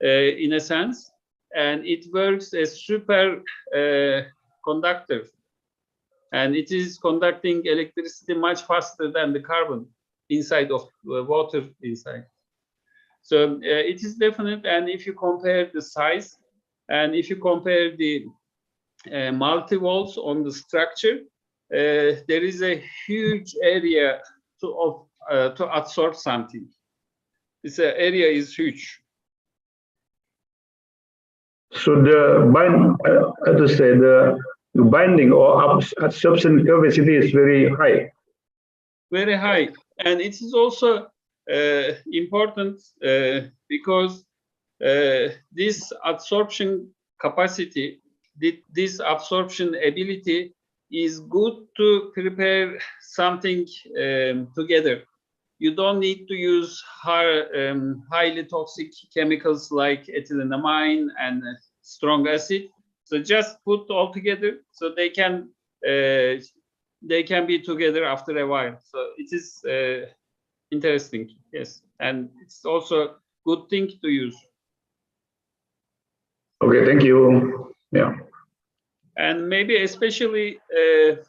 in a sense, and it works as super conductor, and it is conducting electricity much faster than the carbon inside of water inside. So it is definite, and if you compare the size, and if you compare the multivolts on the structure, there is a huge area to absorb something. This area is huge. So the binding or absorption capacity is very high. Very high, and it is also important because this absorption capacity, this absorption ability is good to prepare something together. You don't need to use highly toxic chemicals like ethylenamine and strong acid. So just put all together, so they can be together after a while. So it is interesting, yes, and it's also good thing to use. Okay, thank you. Yeah. And maybe especially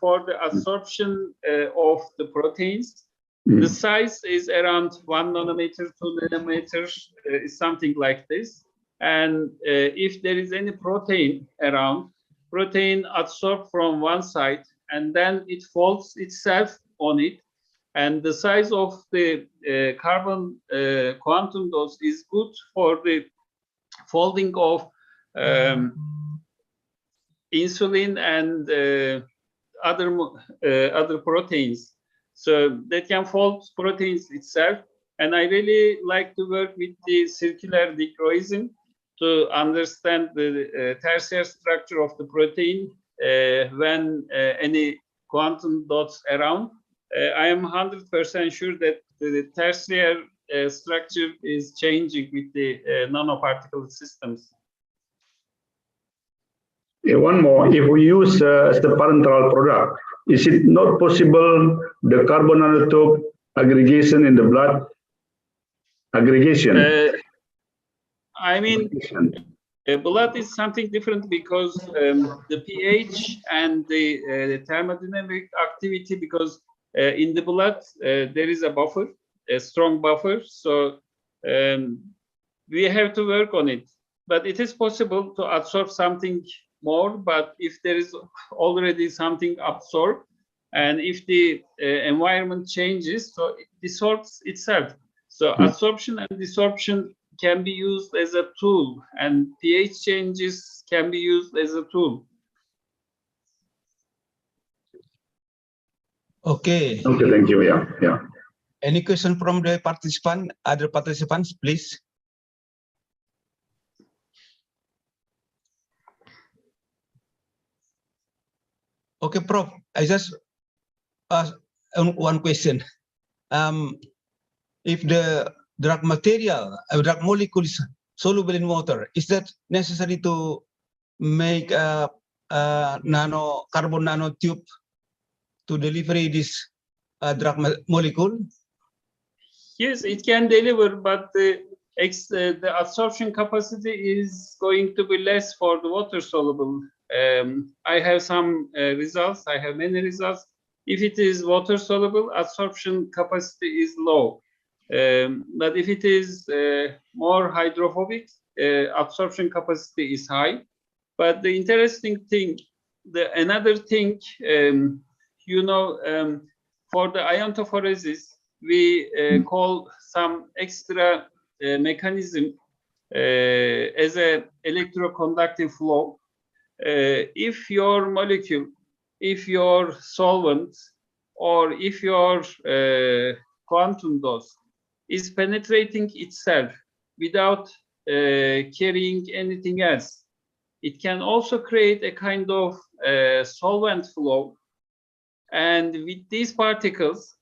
for the absorption of the proteins, the size is around 1 nanometer, 2 nanometers, something like this. And if there is any protein around, protein absorbed from one side, and then it folds itself on it. And the size of the carbon quantum dose is good for the folding of insulin and other proteins. So that can fold proteins itself. And I really like to work with the circular dichroism to understand the tertiary structure of the protein when any quantum dots around. I am 100% sure that the tertiary structure is changing with the nanoparticle systems. One more, if we use the parenteral product, is it not possible the carbon nanotube aggregation in the blood? Aggregation. I mean, blood is something different because the pH and the thermodynamic activity, because in the blood there is a buffer, a strong buffer. So we have to work on it. But it is possible to absorb something more, but if there is already something absorbed, and if the environment changes, so it dissolves itself. So absorption and desorption can be used as a tool, and pH changes can be used as a tool. Okay. Okay, thank you. Yeah, yeah. Any question from the participant, other participants, please? Okay, Prof. I just ask one question. If the drug material, drug molecule is soluble in water, is that necessary to make a carbon nanotube to deliver this drug molecule? Yes, it can deliver, but the absorption capacity is going to be less for the water soluble. I have some results. I have many results. If it is water soluble, absorption capacity is low. But if it is more hydrophobic, absorption capacity is high. But the interesting thing, another thing, you know, for the iontophoresis, we call some extra mechanism as a electroconductive flow. If your molecule, if your solvent, or if your quantum dot is penetrating itself without carrying anything else, it can also create a kind of solvent flow. And with these particles,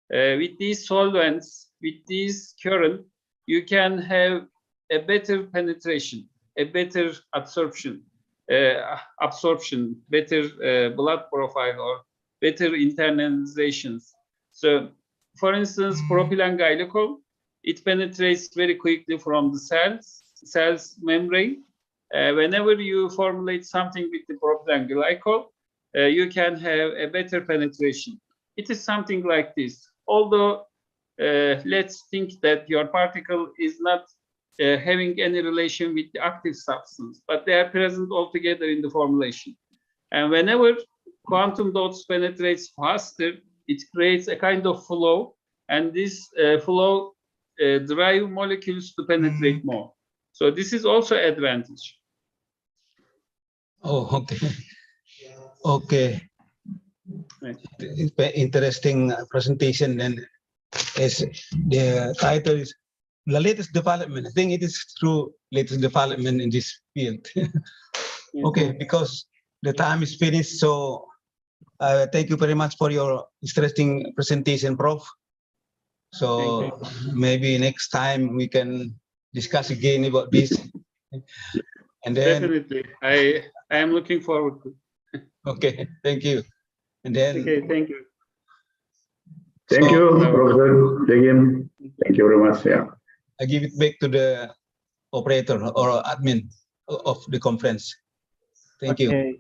with these solvents, with this current, you can have a better penetration, a better absorption, better blood profile, or better internalizations. So, for instance, propylene glycol, it penetrates very quickly from the cells membrane. Whenever you formulate something with the propylene glycol, you can have a better penetration. It is something like this. Although, let's think that your particle is not having any relation with the active substance, but they are present altogether in the formulation. And whenever quantum dots penetrates faster, it creates a kind of flow, and this flow drive molecules to penetrate more. So this is also advantage. Oh, okay. Okay. Interesting presentation, and as the title is the latest development. I think it is true latest development in this field. Okay, because the time is finished, so thank you very much for your interesting presentation, Prof. So maybe next time we can discuss again about this. And then definitely, I am looking forward to. Okay, thank you. And then okay, thank you. Thank you, Professor Degim. Thank you very much. Yeah. I give it back to the operator or admin of the conference. Thank you.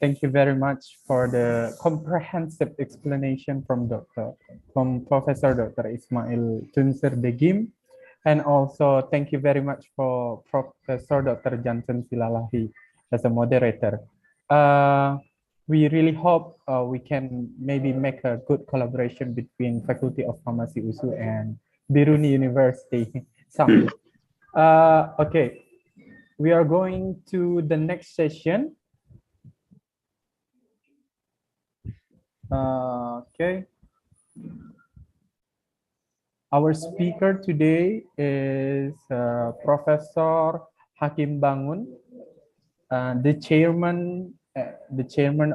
Thank you very much for the comprehensive explanation from Professor Dr. Ismail Tunsir Degim, and also thank you very much for Professor Dr. Jansen Silalahi as a moderator. We really hope we can maybe make a good collaboration between Faculty of Pharmacy USU and Biruni University someday. Okay, we are going to the next session. Okay. Our speaker today is Professor Hakim Bangun, the chairman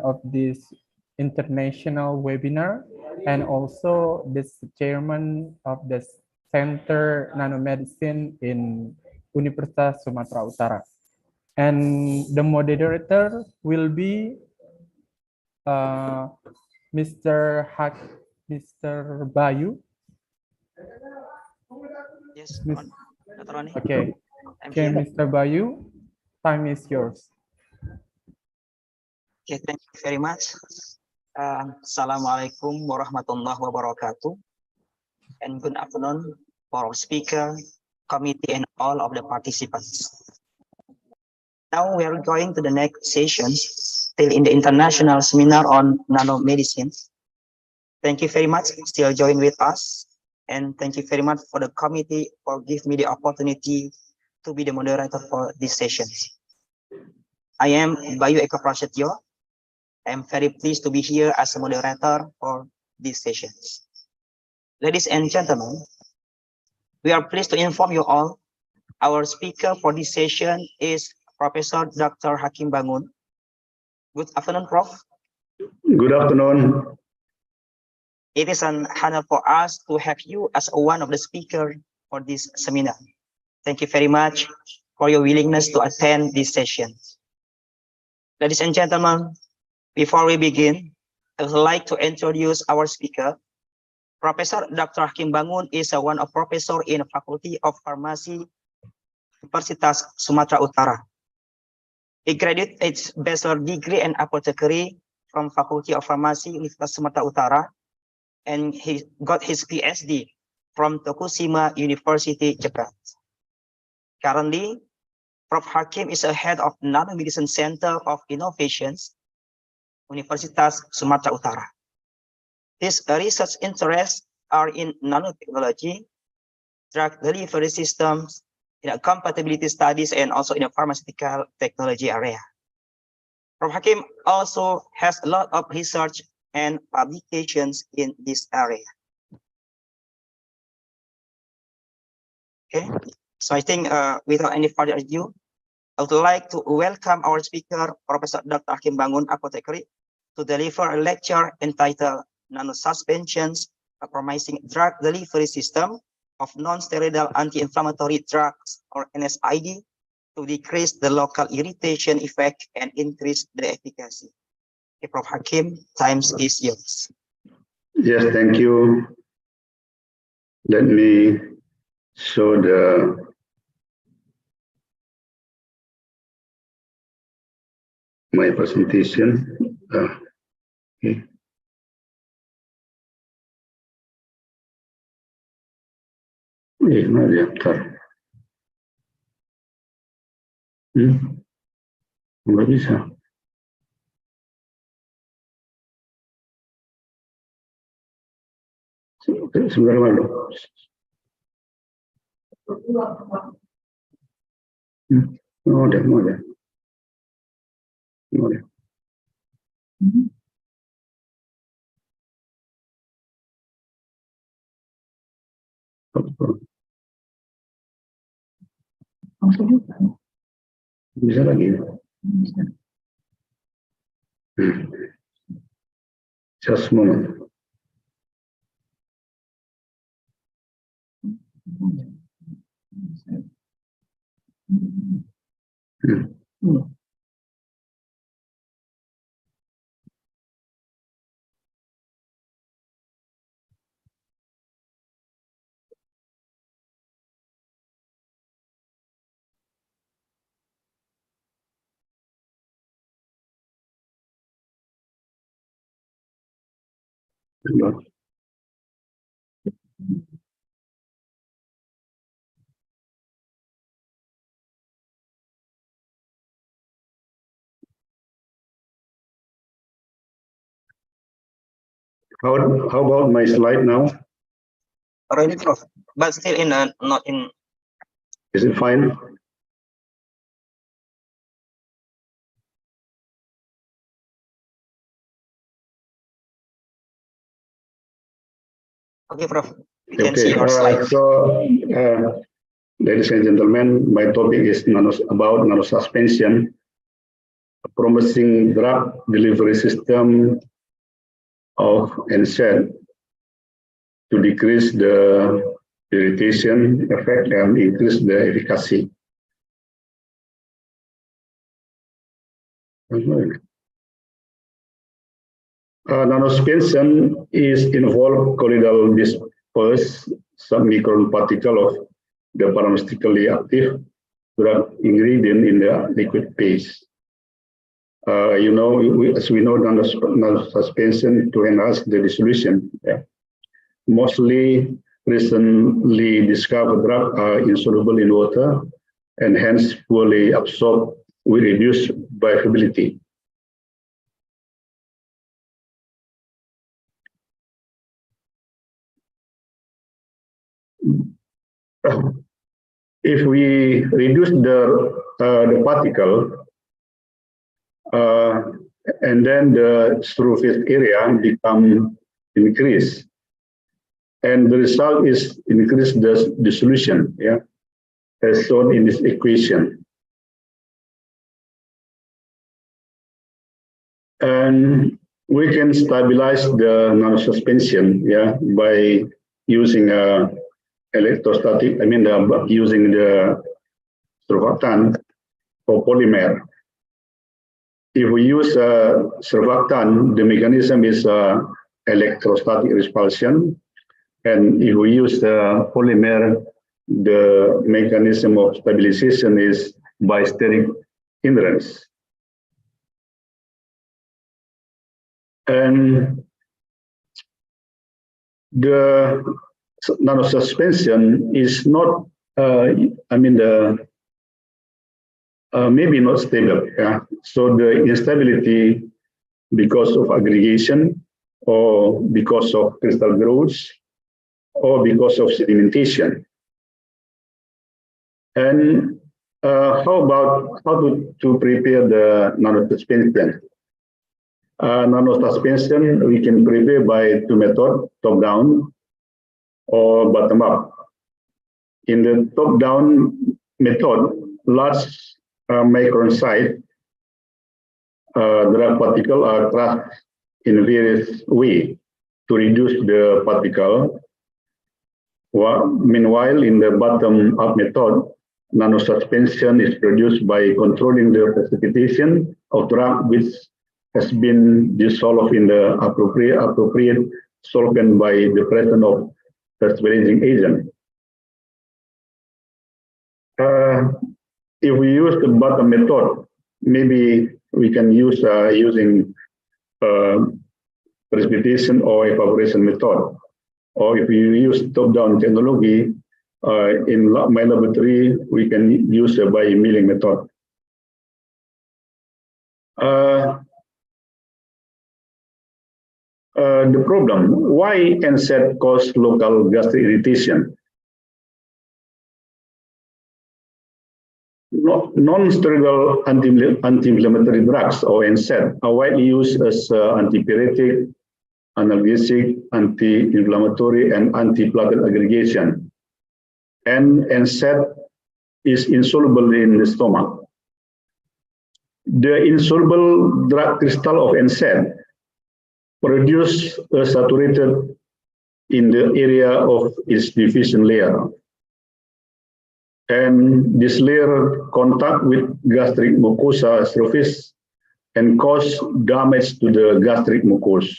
of this international webinar, and also this chairman of the Center Nanomedicine in Universitas Sumatera Utara. And the moderator will be Mr. Bayu. Yes. Okay. Okay, Mr. Bayu, time is yours. Okay, thank you very much. Assalamualaikum warahmatullahi wabarakatuh. And good afternoon for our speaker, committee, and all of the participants. Now we are going to the next session, still in the international seminar on nanomedicine. Thank you very much still join with us. And thank you very much for the committee for giving me the opportunity to be the moderator for this session. I am Bayu Eko Prasetyo. I am very pleased to be here as a moderator for this session. Ladies and gentlemen, we are pleased to inform you all. Our speaker for this session is Professor Dr. Hakim Bangun. Good afternoon, Prof. Good afternoon. It is an honor for us to have you as one of the speakers for this seminar. Thank you very much for your willingness to attend this session. Ladies and gentlemen, before we begin, I would like to introduce our speaker. Professor Dr. Hakim Bangun is one of professor in the Faculty of Pharmacy, Universitas Sumatera Utara. He graduated his bachelor degree and apothecary from Faculty of Pharmacy, Universitas Sumatera Utara, and he got his PhD from Tokushima University, Japan. Currently, Prof. Hakim is a head of Nanomedicine Center of Innovations, Universitas Sumatera Utara. His research interests are in nanotechnology, drug delivery systems, compatibility studies, and also in the pharmaceutical technology area. Prof. Hakim also has a lot of research and publications in this area. Okay, so I think without any further ado, I would like to welcome our speaker, Professor Dr. Hakim Bangun, Apothecary, to deliver a lecture entitled Nanosuspensions, a Promising Drug Delivery System of Non-Steroidal Anti-Inflammatory Drugs, or NSID, to decrease the local irritation effect and increase the efficacy. Okay, Prof. Hakim, time is yours. Yes, thank you. Let me show my presentation. Okay. Mana dia? Bentar. Nggak bisa. Sebentar malu. Mau deh. Bisa lagi. Just a moment. How about my slide now? Already, Prof, but still in not in. Is it fine? Okay, Prof. You can see your slide. Ladies and gentlemen, my topic is about nanosuspension, a promising drug delivery system of NSAID to decrease the irritation effect and increase the efficacy. Nanosuspension is involved colloidal dispersed submicron particle of the pharmaceutically active drug ingredient in the liquid phase. As we know, nanosuspension to enhance the dissolution. Yeah. Mostly recently discovered drugs are insoluble in water and hence poorly absorbed with reduced bioavailability. If we reduce the particle, and then the surface area become increased, and the result is increased the dissolution, yeah, as shown in this equation. And we can stabilize the nanosuspension, yeah, by using electrostatic. Using the surfactant or polymer. If we use surfactant, the mechanism is electrostatic repulsion, and if we use the polymer, the mechanism of stabilization is by steric hindrance. And the nanosuspension is not, maybe not stable. Yeah? So the instability because of aggregation, or because of crystal growth, or because of sedimentation. And how about how to prepare the nanosuspension? Nanosuspension we can prepare by two methods, top down or bottom up. In the top down method, large micron size drug particles are crushed in various ways to reduce the particle. Meanwhile, in the bottom up method, nanosuspension is produced by controlling the precipitation of drug which has been dissolved in the appropriate solvent by the presence of stabilizing agent. If we use the bottom method, maybe we can use using precipitation or evaporation method. Or if you use top-down technology, in my laboratory, we can use by milling method. The problem, why NSAID cause local gastric irritation? Non-steroidal anti-inflammatory drugs, or NSAID, are widely used as antipyretic, analgesic, anti-inflammatory, and anti-platelet aggregation. And NSAID is insoluble in the stomach. The insoluble drug crystal of NSAID produce saturated in the area of its diffusion layer. And this layer contact with gastric mucosa surface and cause damage to the gastric mucosa.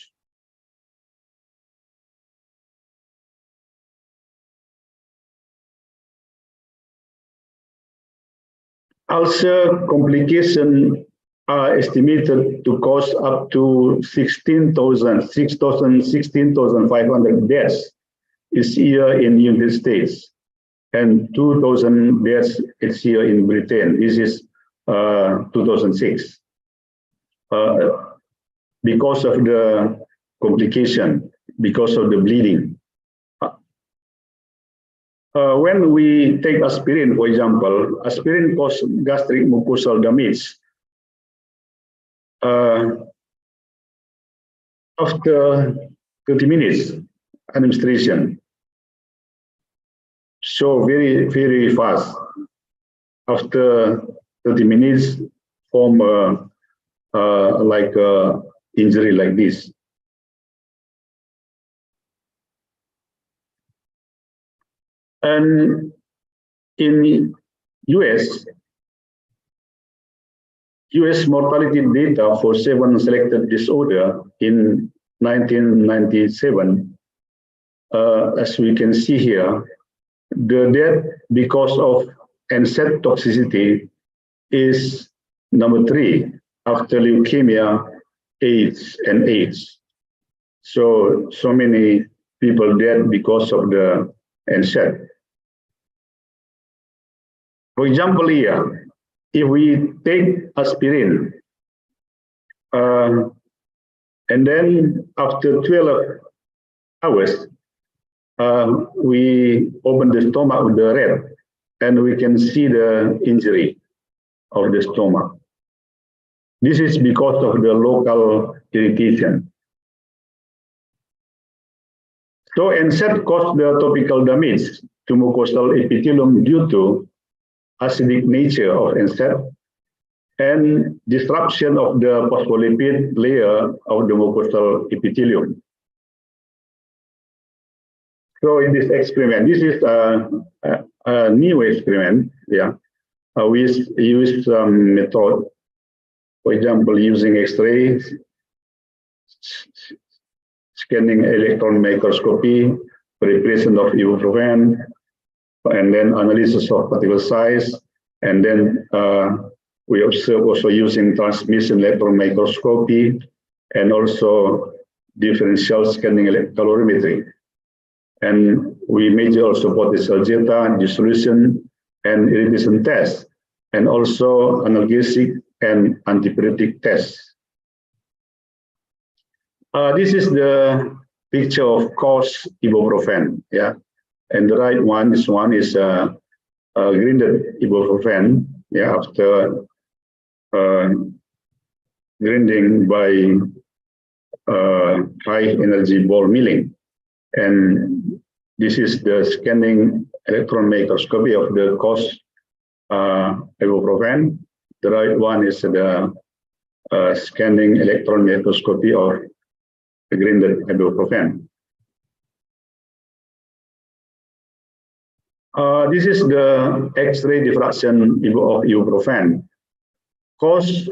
Ulcer complications are estimated to cause up to 16,500 deaths each year in the United States and 2,000 deaths each year in Britain. This is 2006. Because of the complication, because of the bleeding. When we take aspirin, for example, aspirin causes gastric mucosal damage. After 30 minutes administration, so very, very fast. After 30 minutes, form like injury like this. And in US mortality data for 7 selected disorders in 1997, as we can see here, the death because of NSAID toxicity is number 3 after leukemia, AIDS, and AIDS. So many people dead because of the NSAID. For example, here, if we take aspirin, and then after 12 hours, we open the stomach with the red, and we can see the injury of the stomach. This is because of the local irritation. So NSAID causes the topical damage to mucosal epithelium due to acidic nature of NSAID and disruption of the phospholipid layer of the mucosal epithelium. So in this experiment, this is a new experiment. Yeah, we use some method, for example, using X-ray, scanning electron microscopy, preparation of ibuprofen, and then analysis of particle size, and then we observe also using transmission electron microscopy and also differential scanning calorimetry. And we measure also potential zeta, dissolution, and irradiation test and also analgesic and antipyretic tests. This is the picture of coarse ibuprofen, yeah, and the right one, this one is grinded ibuprofen, yeah, after grinding by high energy ball milling, and this is the scanning electron microscopy of the coarse ibuprofen. The right one is the scanning electron microscopy of the grinded ibuprofen. This is the X-ray diffraction of ibuprofen. Coarse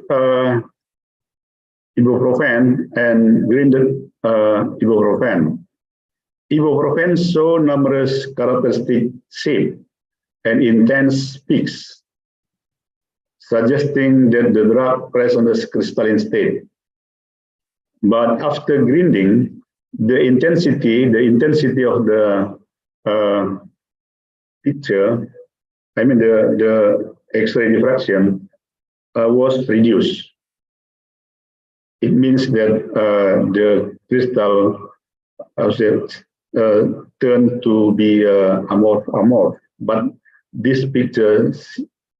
ibuprofen and grinded ibuprofen. Ibuprofen show numerous characteristic shape and intense peaks, suggesting that the drug present as crystalline state. But after grinding, the intensity of the picture, I mean the X-ray diffraction was reduced. It means that the crystal turned to be amorph, but this picture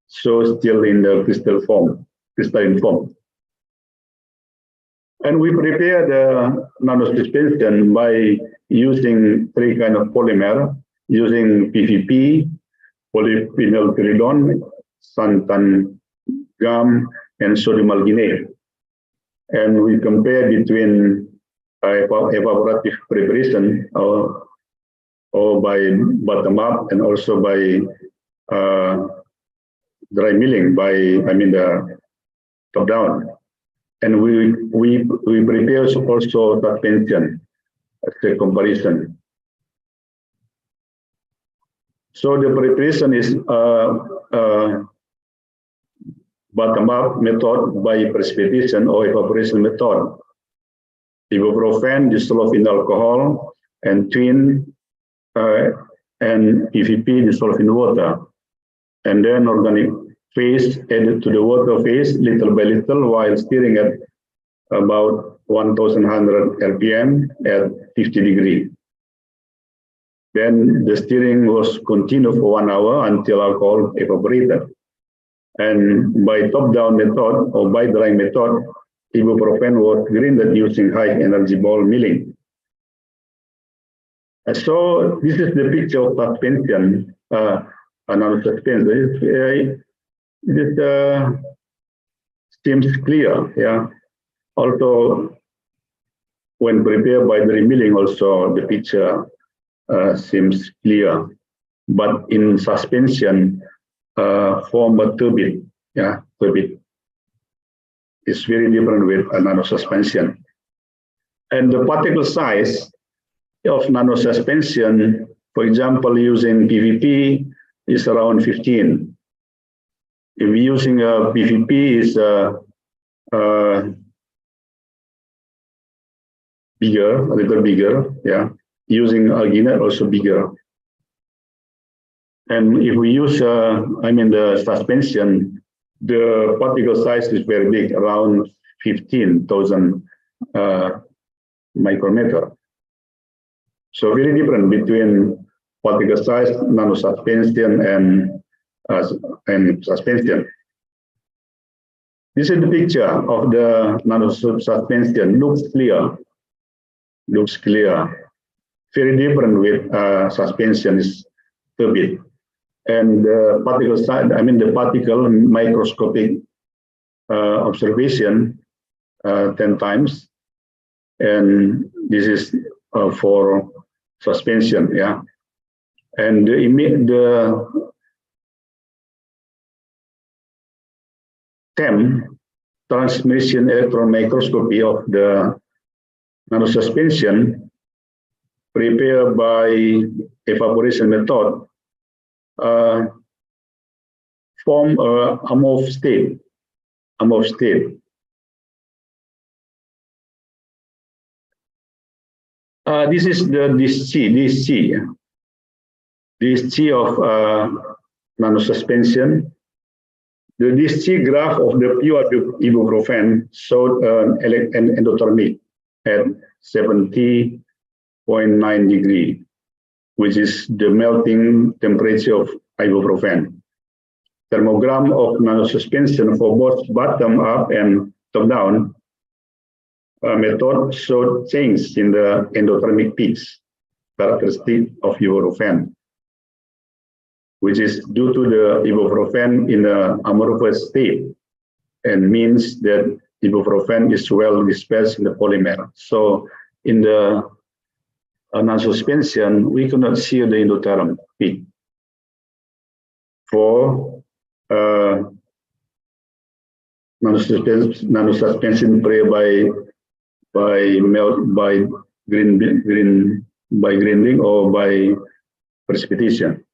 shows still in the crystalline form. And we prepare the nanosuspension by using three kinds of polymer, using PVP, polyphenylpyridone, xanthan gum, and sodium alginate. And we compare between evaporative preparation or by bottom up, and also by dry milling by, the top down. And we prepare also suspension as a comparison. So the preparation is bottom-up method by precipitation or evaporation method. Ibuprofen dissolved in alcohol and twin and PVP dissolved in water. And then organic phase added to the water phase little by little while stirring at about 1100 RPM at 50 degrees. Then the stirring was continued for 1 hour until alcohol evaporated. And by top-down method or by dry method, ibuprofen was grinded using high energy ball milling. So this is the picture of suspension, nanosuspension. It seems clear, yeah. Also, when prepared by dry milling, also the picture seems clear. But in suspension, form a turbid, yeah, turbid. It's very different with a nanosuspension. And the particle size of nanosuspension, for example, using PVP, is around 15. If using a PVP is bigger, a little bigger, yeah. Using alginate also bigger. And if we use, the suspension, the particle size is very big, around 15,000 micrometer. So very different between particle size, nanosuspension, and suspension. This is the picture of the nanosuspension. Looks clear. Very different with suspension is turbid. And the particle size, the particle microscopic observation 10 times. And this is for suspension, yeah. And the TEM, transmission electron microscopy of the nanosuspension, prepared by evaporation method, form a amorph state. This is the DSC of nanosuspension. This graph of the pure ibuprofen showed an endothermic at 70.9 degree, which is the melting temperature of ibuprofen. Thermogram of nanosuspension for both bottom up and top down method showed change in the endothermic peaks characteristic of ibuprofen, which is due to the ibuprofen in the amorphous state and means that ibuprofen is well dispersed in the polymer. So in the nanosuspension, we cannot see the endotherm peak. For nanosuspension by grinding or by precipitation.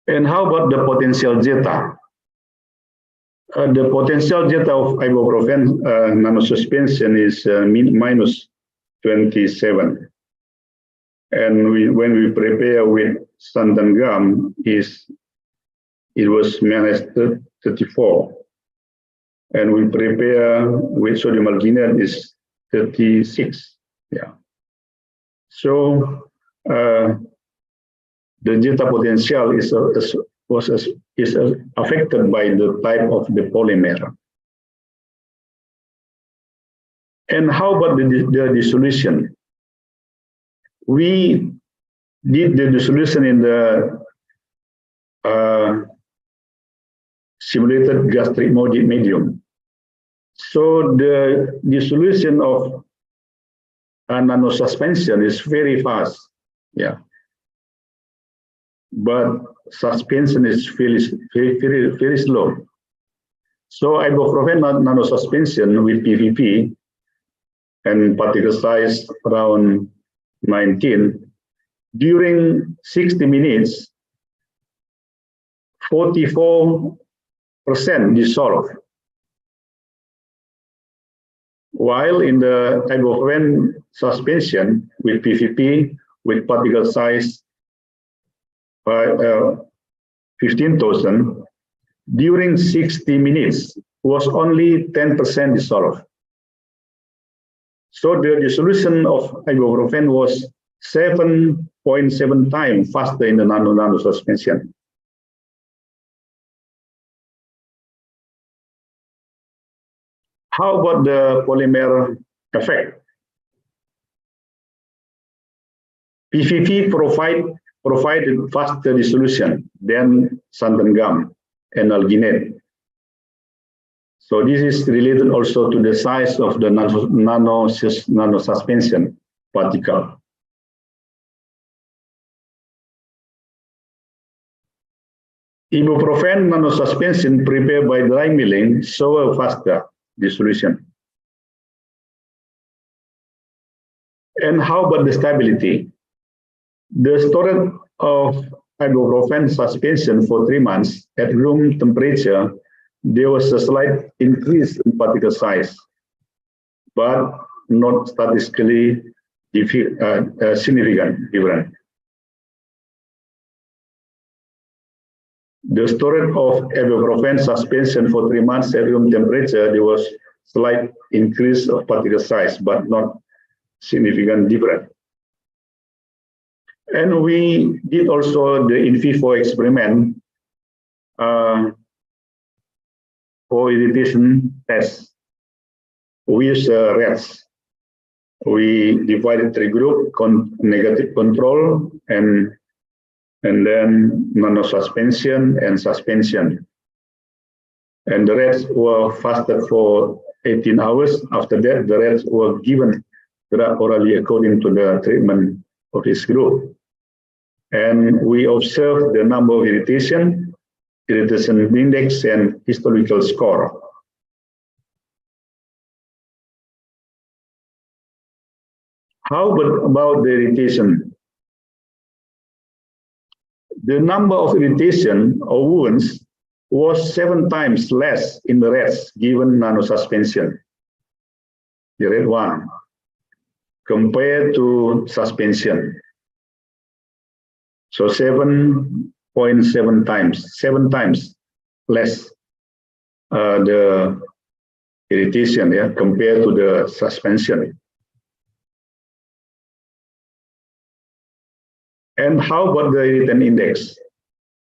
And how about the potential zeta? The potential zeta of ibuprofen nanosuspension is minus 27. And when we prepare with xanthan gum, it was minus 34. And we prepare with sodium alginate is 36. Yeah. So the zeta potential is affected by the type of the polymer. And how about the dissolution? We did the dissolution in the simulated gastric medium. So the dissolution of nanosuspension is very fast. Yeah. But suspension is very slow. So ibuprofen nanosuspension with PVP and particle size around 19, during 60 minutes, 44% dissolve. While in the ibuprofen suspension with PVP with particle size 15,000, during 60 minutes was only 10% dissolved. So the dissolution of ibuprofen was 7.7 times faster in the nanosuspension. How about the polymer effect? PVP provided faster dissolution than xanthan gum and alginate. So this is related also to the size of the nanosuspension particle. Ibuprofen nanosuspension prepared by dry milling show a faster dissolution. And how about the stability? The storage of ibuprofen suspension for 3 months at room temperature, there was a slight increase in particle size, but not statistically significant different. The storage of ibuprofen suspension for 3 months at room temperature, there was slight increase of particle size, but not significant different. And we did also the in vivo experiment for irritation test. We use rats. We divided 3 groups, negative control and then nanosuspension and suspension. And the rats were fasted for 18 hours. After that, the rats were given drug orally according to the treatment of this group. And we observed the number of irritation index, and histological score. How about the irritation? The number of irritation or wounds was 7 times less in the rats given nanosuspension, the red one, compared to suspension. So 7 0.7 times, 7 times less the irritation, yeah, compared to the suspension. And how about the irritant index?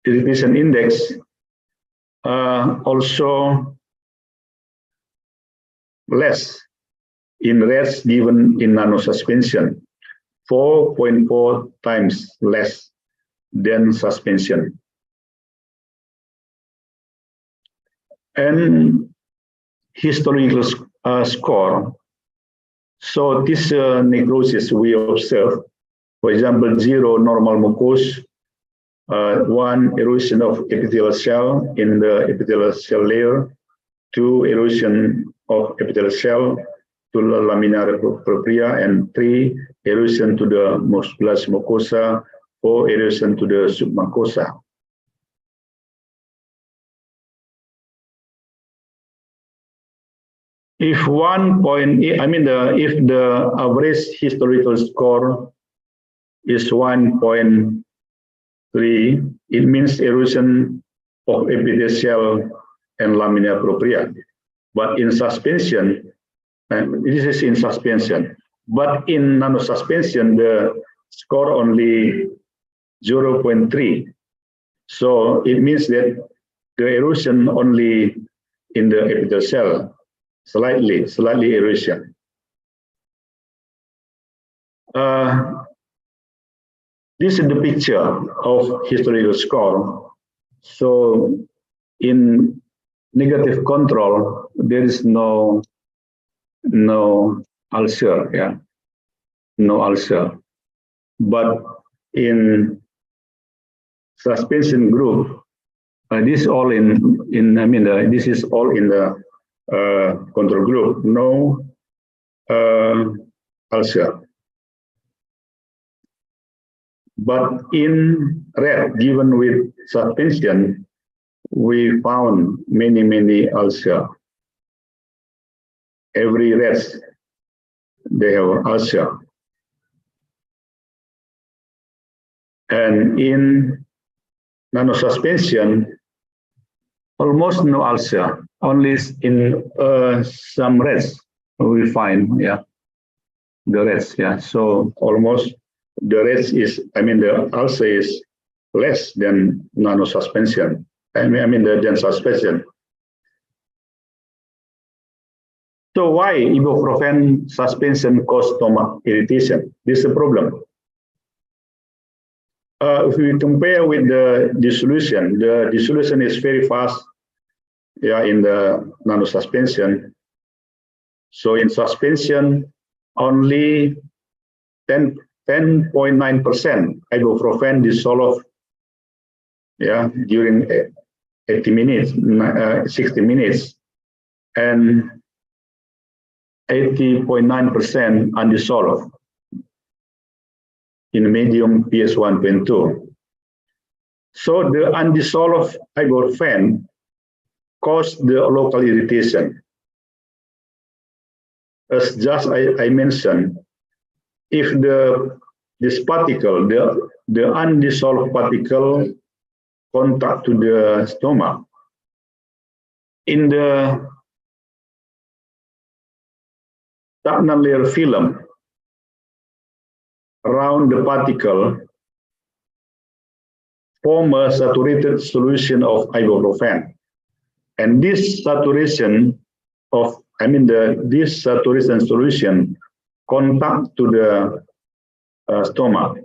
Irritation index also less in rats given in nanosuspension, 4.4 times less than suspension. And historical score. So this necrosis we observe, for example, 0 normal mucus, 1 erosion of epithelial cell in the epithelial cell layer, 2 erosion of epithelial cell to the laminar propria, and 3 erosion to the musculus mucosa, 4 erosion to the submucosa. If if the average historical score is 1.3, it means erosion of epithelial and lamina propria. But in suspension, this is in suspension, but in nanosuspension, the score only 0.3. So it means that the erosion only in the epithelial cell, slightly erosion. This is the picture of historical score. So in negative control, there is no ulcer, yeah, no ulcer. But in suspension group, this all this is all in the control group, no ulcer. But in rat given with suspension, we found many ulcer. Every rat, they have ulcer. And in nanosuspension, almost no ulcer. Only in some rats we find, yeah, the rats, yeah. So almost the rats is, the ulcer is less than nanosuspension. Than suspension. So why ibuprofen suspension cause stomach irritation? This is a problem. If we compare with the dissolution is very fast, yeah, in the nanosuspension. So in suspension, only 10.9% ibuprofen dissolve, yeah, during 80 minutes, 60 minutes, and 80.9% undissolved in medium PS 1.2. So the undissolved ibuprofen cause the local irritation. As just I mentioned, if this particle, the undissolved particle contact to the stomach, in the ductal layer film around the particle form a saturated solution of ibuprofen, and this saturation of this saturation solution contact to the stomach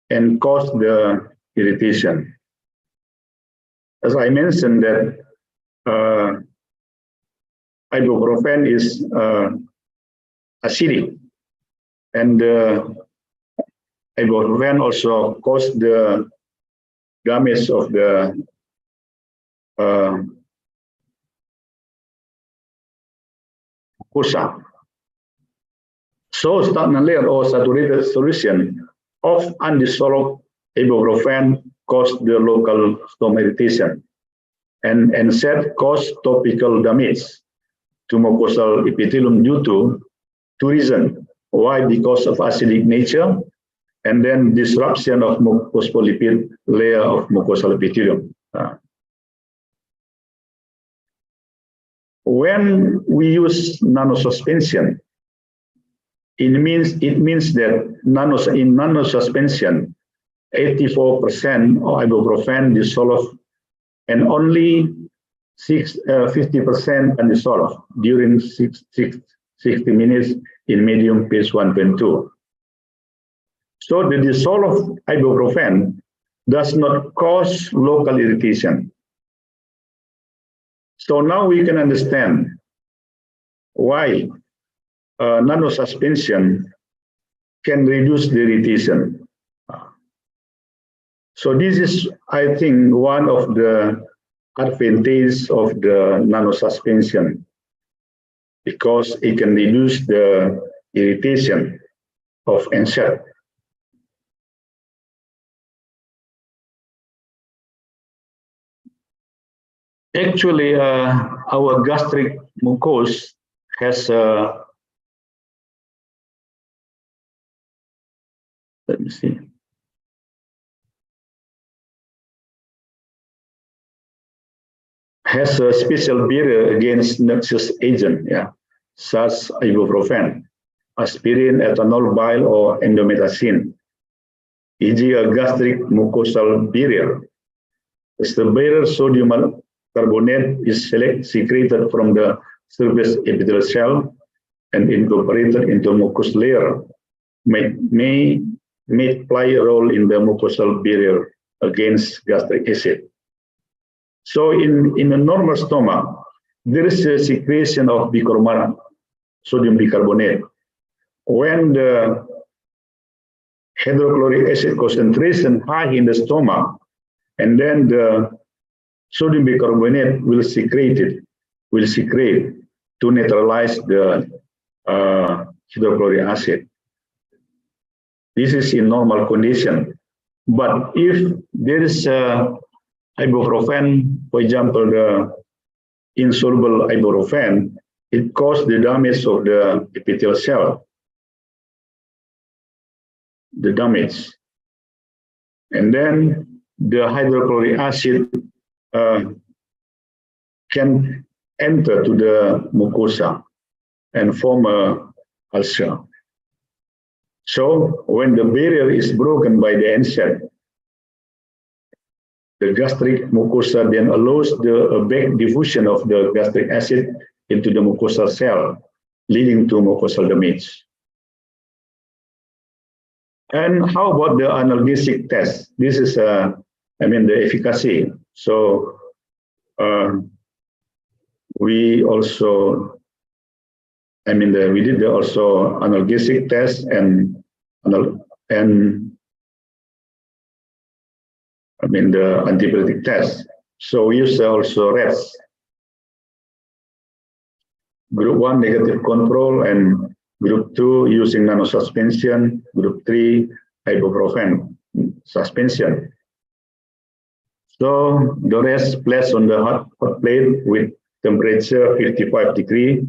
and cause the irritation. As I mentioned that ibuprofen is acidic, and ibuprofen also cause the damage of the mucosa. So stagnant layer or saturated solution of undissolved ibuprofen cause the local stomach irritation, and NSAID cause topical damage to mucosal epithelium due to two reasons. Why? Because of acidic nature, and then disruption of phospholipid layer of mucosal epithelium. When we use nanosuspension, it means that in nanosuspension, 84% of ibuprofen dissolved and only 50% undissolved during 60 minutes in medium phase 1.2. So the dissolved ibuprofen does not cause local irritation. So now we can understand why nanosuspension can reduce the irritation. So this is, I think, one of the advantages of the nanosuspension, because it can reduce the irritation of insect. Actually, our gastric mucosa has let me see. Has a special barrier against noxious agent, such as ibuprofen, aspirin, ethanol, bile, or indomethacin, e.g. a gastric mucosal barrier. As the barrier sodium carbonate is secreted from the surface epithelial cell and incorporated into mucous layer, may play a role in the mucosal barrier against gastric acid. So in a normal stomach, there is a secretion of bicarbonate, sodium bicarbonate. When the hydrochloric acid concentration high in the stomach, and then the sodium bicarbonate will secrete to neutralize the hydrochloric acid. This is in normal condition. But if there is ibuprofen, for example, the insoluble ibuprofen, it causes the damage of the epithelial cell, the damage. And then the hydrochloric acid can enter to the mucosa and form a ulcer. So when the barrier is broken by the insect, the gastric mucosa then allows the back diffusion of the gastric acid into the mucosal cell, leading to mucosal damage. And how about the analgesic test? This is, the efficacy. So we also, we did also analgesic test and the antibiotic test. So we use also rats. Group 1 negative control, and group 2 using nanosuspension, group 3 ibuprofen suspension. So the rats placed on the hot plate with temperature 55 degrees,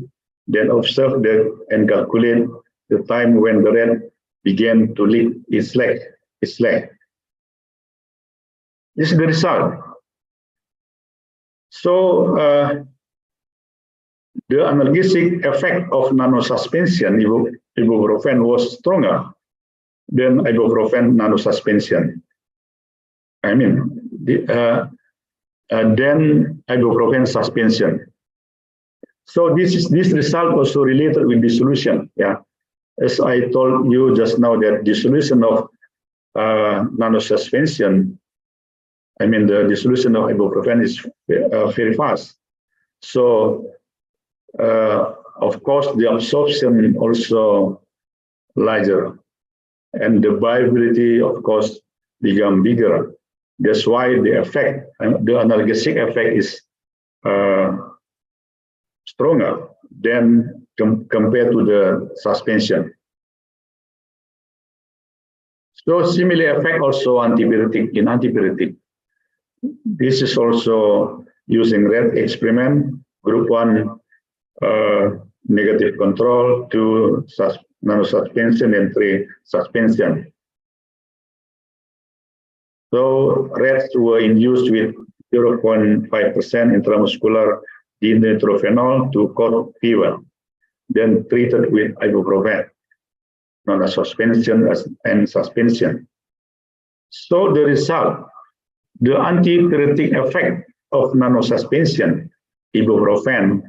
then observe and calculate the time when the rat began to lick its leg. This is the result. So the analgesic effect of nanosuspension ibuprofen was stronger than ibuprofen nanosuspension. Then ibuprofen suspension. So this result also related with dissolution. As I told you just now, that dissolution of nanosuspension, the dissolution of ibuprofen is very fast. So of course the absorption also larger, and the viability of course become bigger. That's why the effect, the analgesic effect is stronger than compared to the suspension. So similar effect also antibiotic. This is also using rat experiment, group 1 negative control, 2 nanosuspension, and 3 suspension. So rats were induced with 0.5% intramuscular dinitrofenol to cause fever, then treated with ibuprofen, known as suspension and suspension. So the result, the antipyretic effect of nanosuspension, ibuprofen,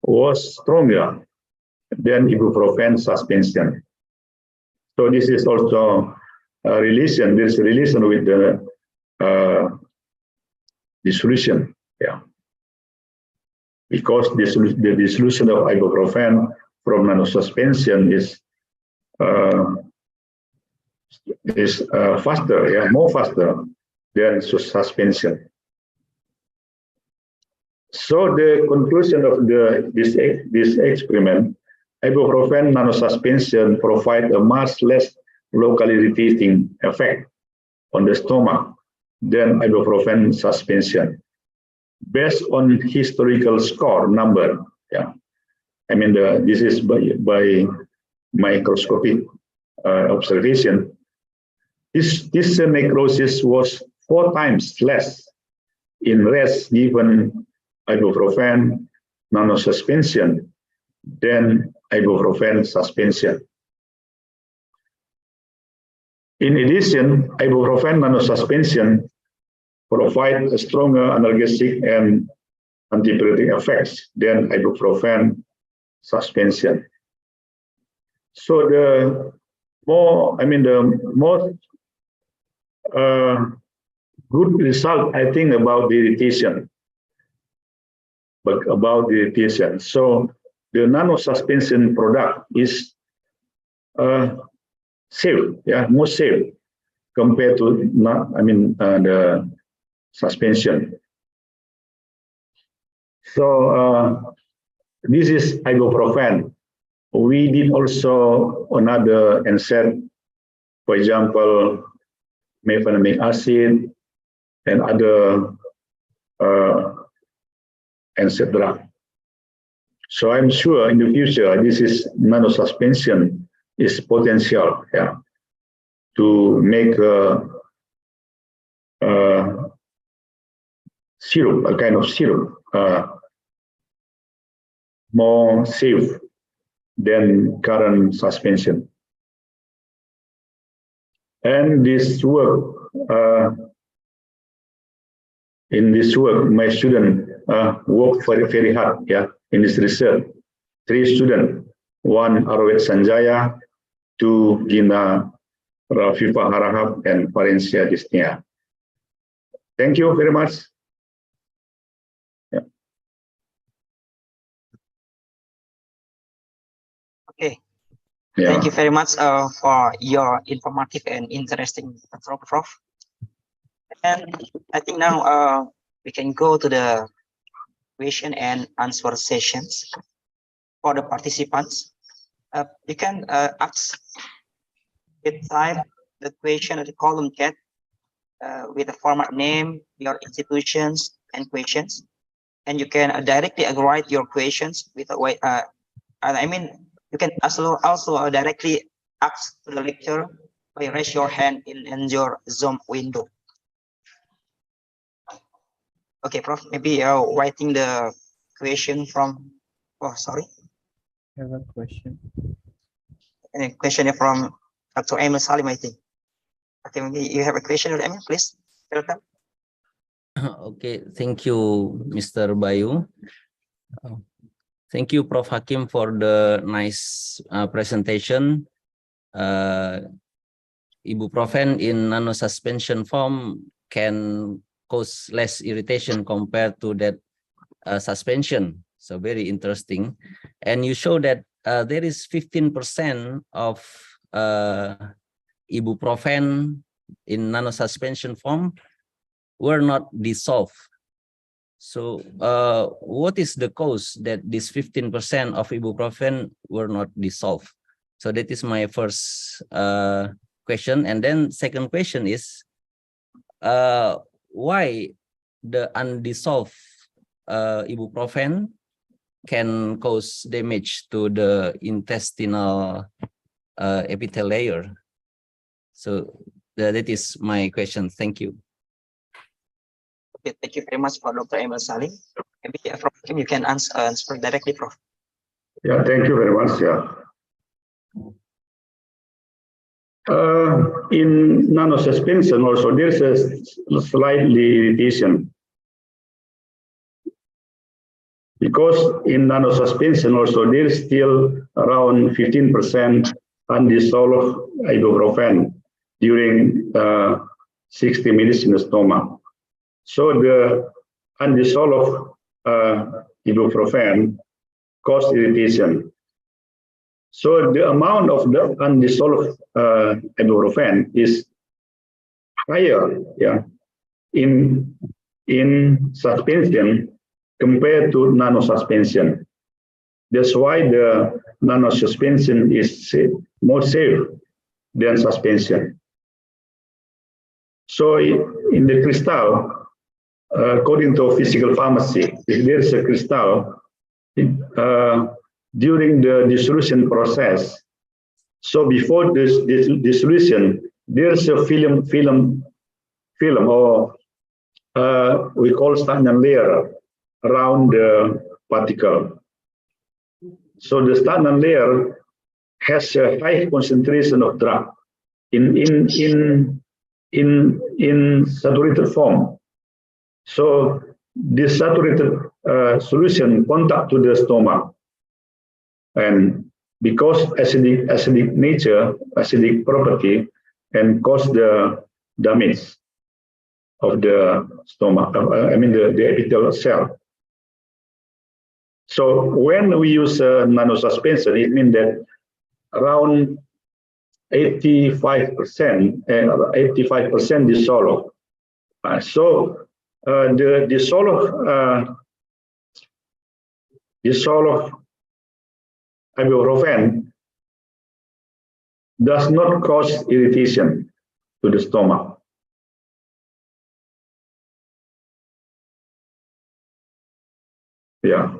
was stronger than ibuprofen suspension. So this is also a relation. There's a relation with the dissolution, yeah. Because the dissolution of ibuprofen from nanosuspension is faster, yeah, more faster than suspension. So the conclusion of this experiment, ibuprofen nanosuspension provide a much less locally irritating effect on the stomach than ibuprofen suspension, based on historical score number. Yeah, I mean this is by microscopic observation. This necrosis was 4 times less in rats given ibuprofen nanosuspension than ibuprofen suspension. In addition, ibuprofen nanosuspension provide a stronger analgesic and antipyretic effects than ibuprofen suspension. So the most good result, I think, about the irritation. So the nanosuspension product is safe, yeah, more safe compared to the suspension. So this is ibuprofen. We did also another NSAID, for example, mefenamic acid and other NSAID drug. So I'm sure in the future, this is nanosuspension is potential, yeah, to make syrup, a kind of syrup, more safe than current suspension. And this work, my student worked very hard, yeah, in this research. 3 students, 1 Arwet Sanjaya, 2 Gina Rafifa Harahap, and Parencia Disnea. Thank you very much. Yeah. Okay. Yeah. Thank you very much for your informative and interesting talk, Prof. And I think now we can go to the question and answer sessions for the participants. You can type the question at the column chat with the format name, your institutions, and questions. And you can directly write your questions with a way. You can also directly ask to the lecturer by raise your hand in your Zoom window. Okay, Prof, maybe writing the question from, oh, sorry. I have a question. A question from Dr. Emil Salim, I think. Okay, maybe you have a question, Emil, please. Welcome. Okay, thank you, Mr. Bayu. Thank you, Prof. Hakim, for the nice presentation. Ibuprofen in nanosuspension form can cause less irritation compared to that suspension. So very interesting. And you show that there is 15% of ibuprofen in nanosuspension form were not dissolved. So what is the cause that this 15% of ibuprofen were not dissolved? So that is my first question. And then second question is, why the undissolved ibuprofen can cause damage to the intestinal epithelial layer? So That is my question. Thank you. Okay, thank you very much for Dr. Emil Salim. Maybe Prof. Hakim, you can answer directly, Prof. Yeah, thank you very much. Yeah. In nanosuspension also there's a slightly irritation, because in nanosuspension also there's still around 15% undissolved ibuprofen during 60 minutes in the stomach. So the undissolved ibuprofen cause irritation. So the amount of the undissolved ibuprofen is higher, yeah, in suspension compared to nanosuspension. That's why the nanosuspension is more safe than suspension. So in the crystal, according to physical pharmacy, if there's a crystal, during the dissolution process, so before this dissolution, there's a film, or we call stagnant layer around the particle. So the stagnant layer has a high concentration of drug in saturated form. So this saturated solution contact to the stomach, and because acidic nature, acidic property, and cause the damage of the stomach, I mean the epithelial cell. So when we use nanosuspension, it means that around 85% dissolve. So the dissolved ibuprofen does not cause irritation to the stomach. Yeah.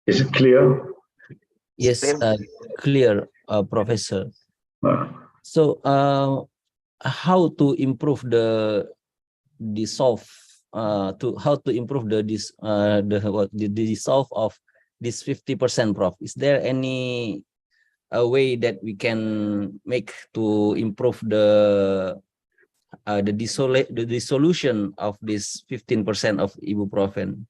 Is it clear? Yes, clear, Professor. So, how to improve the dissolve? How to improve the dissolve of this 50%, Prof? Is there any way that we can make to improve the dissolution of this 15% of ibuprofen?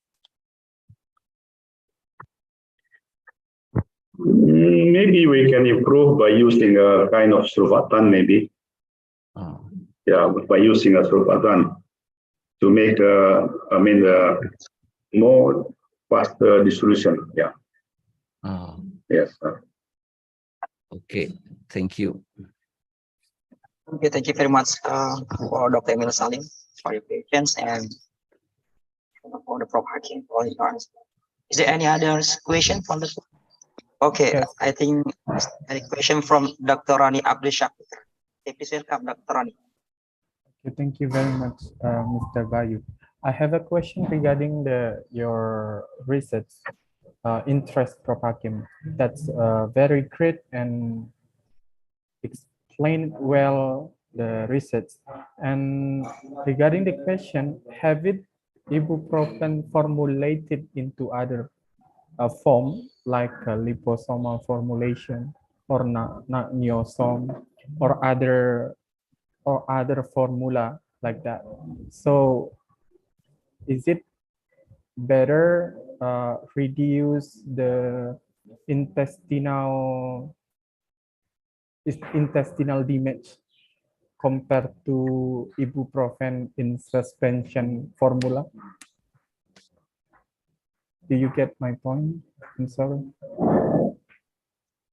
Maybe we can improve by using a kind of surfactant, maybe. Yeah, by using a surfactant to make, more faster dissolution. Yeah. Yes. Okay. Thank you. Okay, thank you very much for Dr. Emil Salim for your patience, and for the Prof. Hakim for your answer. Is there any other question from the? Okay, yes. I think a question from Dr. Rani Abdul Shakir. Okay, please welcome Dr. Rani. Okay, thank you very much, Mr. Bayu. I have a question regarding your research interest, Prof. Hakim. That's very great and explained well the research. And regarding the question, have ibuprofen formulated into other form like liposomal formulation or neosome or other formula like that? So is it better reduce the intestinal damage compared to ibuprofen in suspension formula? Do you get my point? I'm sorry.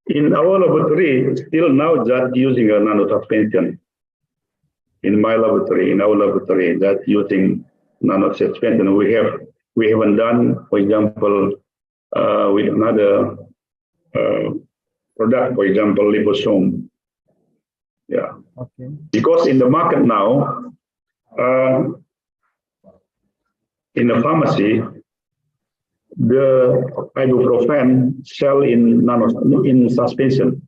In our laboratory, still now just using a nanosuspension. In my laboratory, in our laboratory, just using nanosuspension. We haven't done, for example, with another product, for example, liposome. Yeah. Okay. Because in the market now, in the pharmacy, the ibuprofen sell in suspension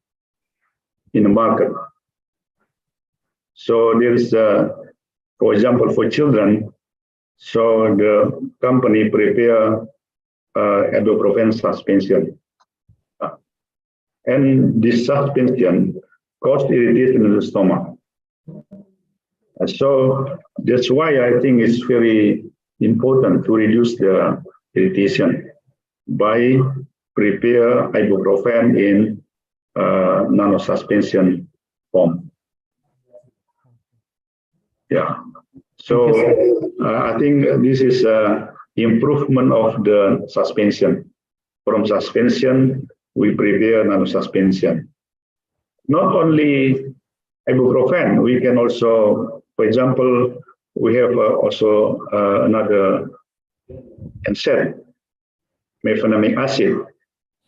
in the market. So there is, for example, for children, so the company prepare ibuprofen suspension. And this suspension causes irritation in the stomach. So that's why I think it's very important to reduce the irritation by prepare ibuprofen in nano suspension form. Yeah. So I think this is improvement of the suspension. From suspension, we prepare nano suspension. Not only ibuprofen, we can also, for example, we have also another NSAID, mefenamic acid.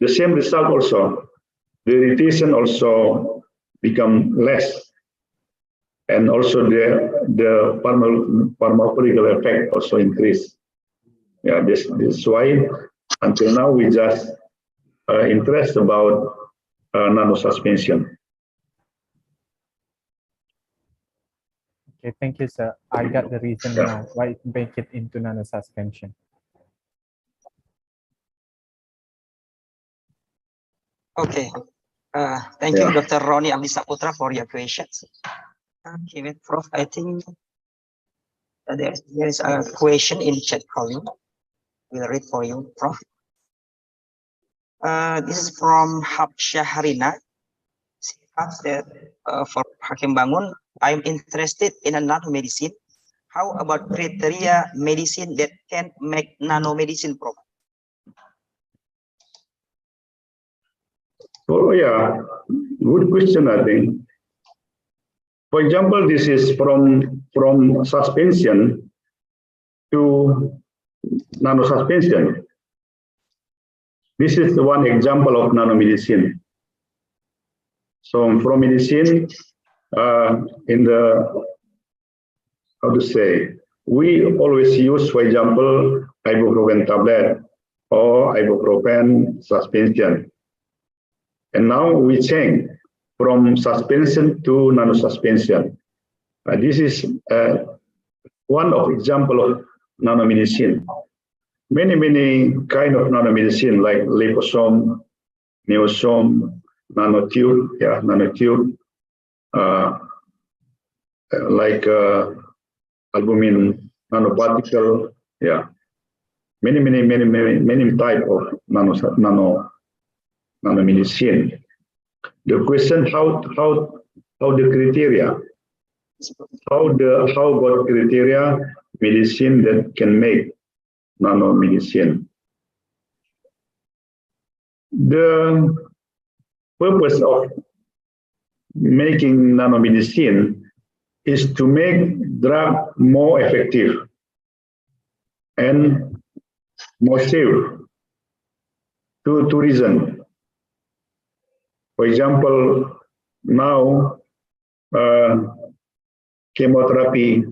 The same result also. The irritation also become less. And also the pharmacological effect also increase. Yeah, this is why until now we just interest about nano suspension. Okay, thank you, sir. I got the reason now why it make it into nano suspension. Okay. Thank you, Dr. Roni Abdi Saputra, for your questions. Okay, wait, Prof. I think there is a question in chat for you. We'll read for you, Prof. This is from Habsyahrina. She asks that for Hakim Bangun, I'm interested in a nanomedicine. How about criteria medicine that can make nanomedicine, Prof? Oh yeah, good question, I think. For example, this is from suspension to nano suspension. This is the one example of nanomedicine. So from medicine, in the, how to say, we always use, for example, ibuprofen tablet or ibuprofen suspension. And now we change from suspension to nano suspension. This is one of example of nanomedicine. Many kind of nanomedicine like liposome, neosome, nanotube, yeah, nanotube, like albumin nanoparticle, yeah. Many type of nanomedicine. The question how the criteria, how about criteria medicine that can make nanomedicine. The purpose of making nanomedicine is to make drug more effective and more safe. Two reasons. For example, now chemotherapy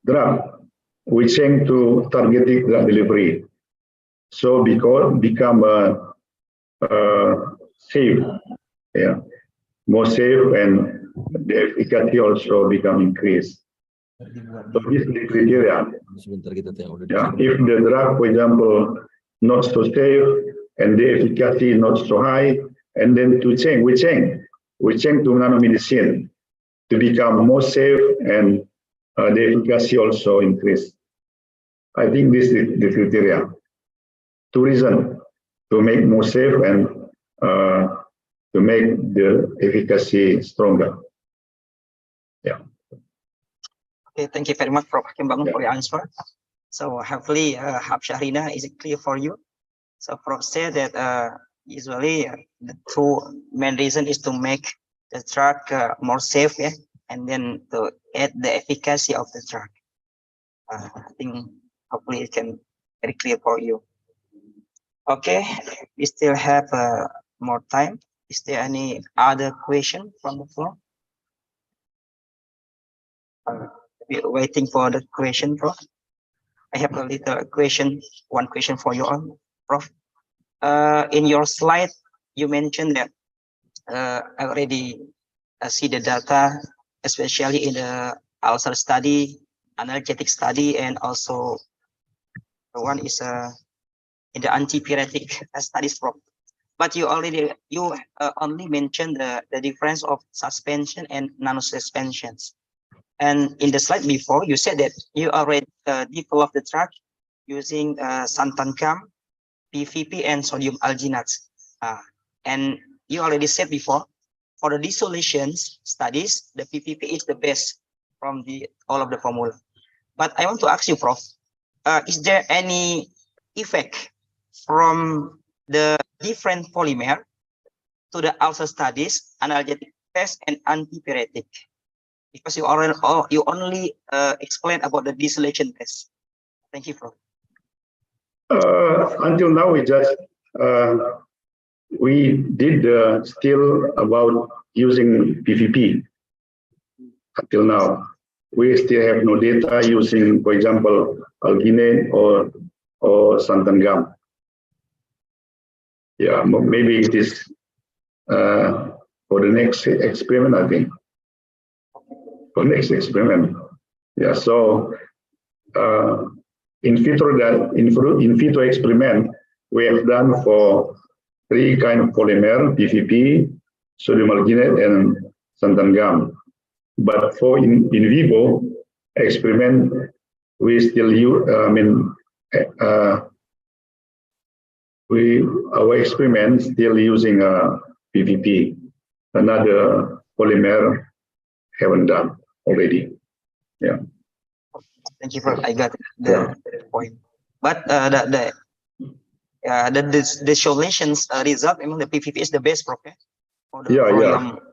drug, we change to targeted drug delivery. So become safe, yeah, more safe, and the efficacy also become increased. So this is the criteria. Yeah, if the drug, for example, not so safe and the efficacy not so high, and then we change to nanomedicine to become more safe and the efficacy also increase. I think this is the criteria. Two reasons: to make more safe and to make the efficacy stronger. Yeah. Okay, thank you very much, Prof. Hakim Bangun, for your answer. So hopefully, Habsyahrina, is it clear for you? So Prof said that usually the two main reason is to make the drug more safe, yeah, and then to add the efficacy of the drug. I think hopefully it can very clear for you. Okay, we still have more time. Is there any other question from the floor? We're waiting for the question, Prof. I have a little question, one question for you all, Prof. In your slide, you mentioned that I already see the data, especially in the ulcer study, analgetic study, and also one is in the antipyretic studies. But you only mentioned the difference of suspension and nanosuspensions. And in the slide before, you said that you already developed the drug using santan gum, PVP, and sodium alginate. And you already said before, for the dissolutions studies, the PVP is the best from all of the formula. But I want to ask you, Prof, is there any effect from the different polymer to the ulcer studies, analgetic test, and antipyretic? Because you only explained about the dissolution test. Thank you, Prof. Until now, we did still about using PVP. Until now, we still have no data using, for example, alginate or santan gum. Yeah, maybe it is for the next experiment, I think. For next experiment. Yeah, so in vitro experiment we have done for 3 kind of polymer: PVP, sodium alginate, and santan gum. But for in vivo experiment, we still use. Our experiment still using PVP. Another polymer haven't done already. Yeah. Thank you, Prof. I got the point. But the dissolutions result, I mean, the PVP is the best, Prof. For the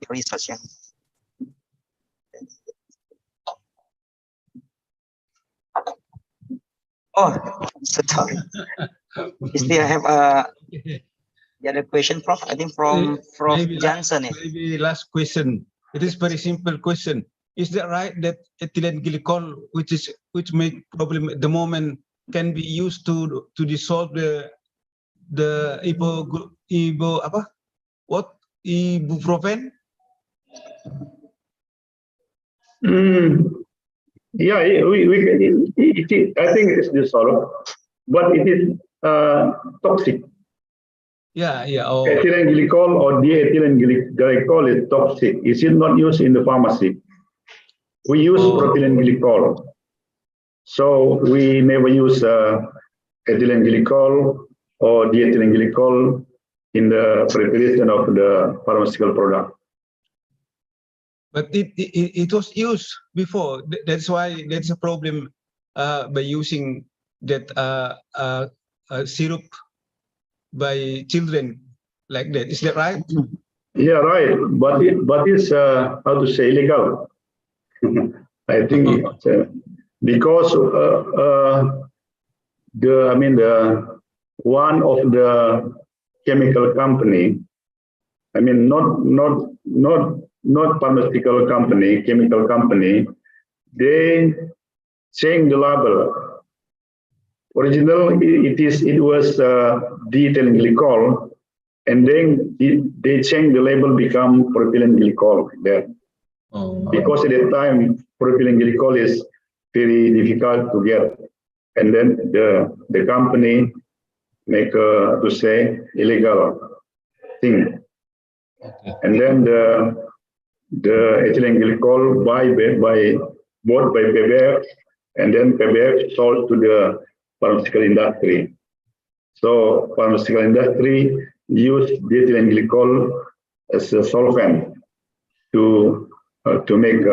research. Yeah. Oh, so sorry. Still, I have the other question, Prof. I think from Johnson. Maybe last question. It is very simple question. Is that right that ethylene glycol, which make problem at the moment, can be used to dissolve the ibuprofen? Yeah, I think it's dissolved, but it is toxic. Yeah. Oh. Ethylene glycol or diethylene glycol is toxic. It is not used in the pharmacy. We use propylene glycol. So we never use ethylene glycol or diethylene glycol in the preparation of the pharmaceutical product. But it was used before. That's why that's a problem by using that syrup by children like that. Is that right? Yeah, right. But it's how to say, illegal. I think it's, because the one of the chemical company, I mean not pharmaceutical company, chemical company, they change the label. Originally, it was diethylene glycol, and then they changed the label, become propylene glycol there. Because at that time propylene glycol is very difficult to get, and then the company make to say illegal thing. And then the ethylene glycol bought by PBF, and then PBF sold to the pharmaceutical industry. So pharmaceutical industry use ethylene glycol as a solvent to make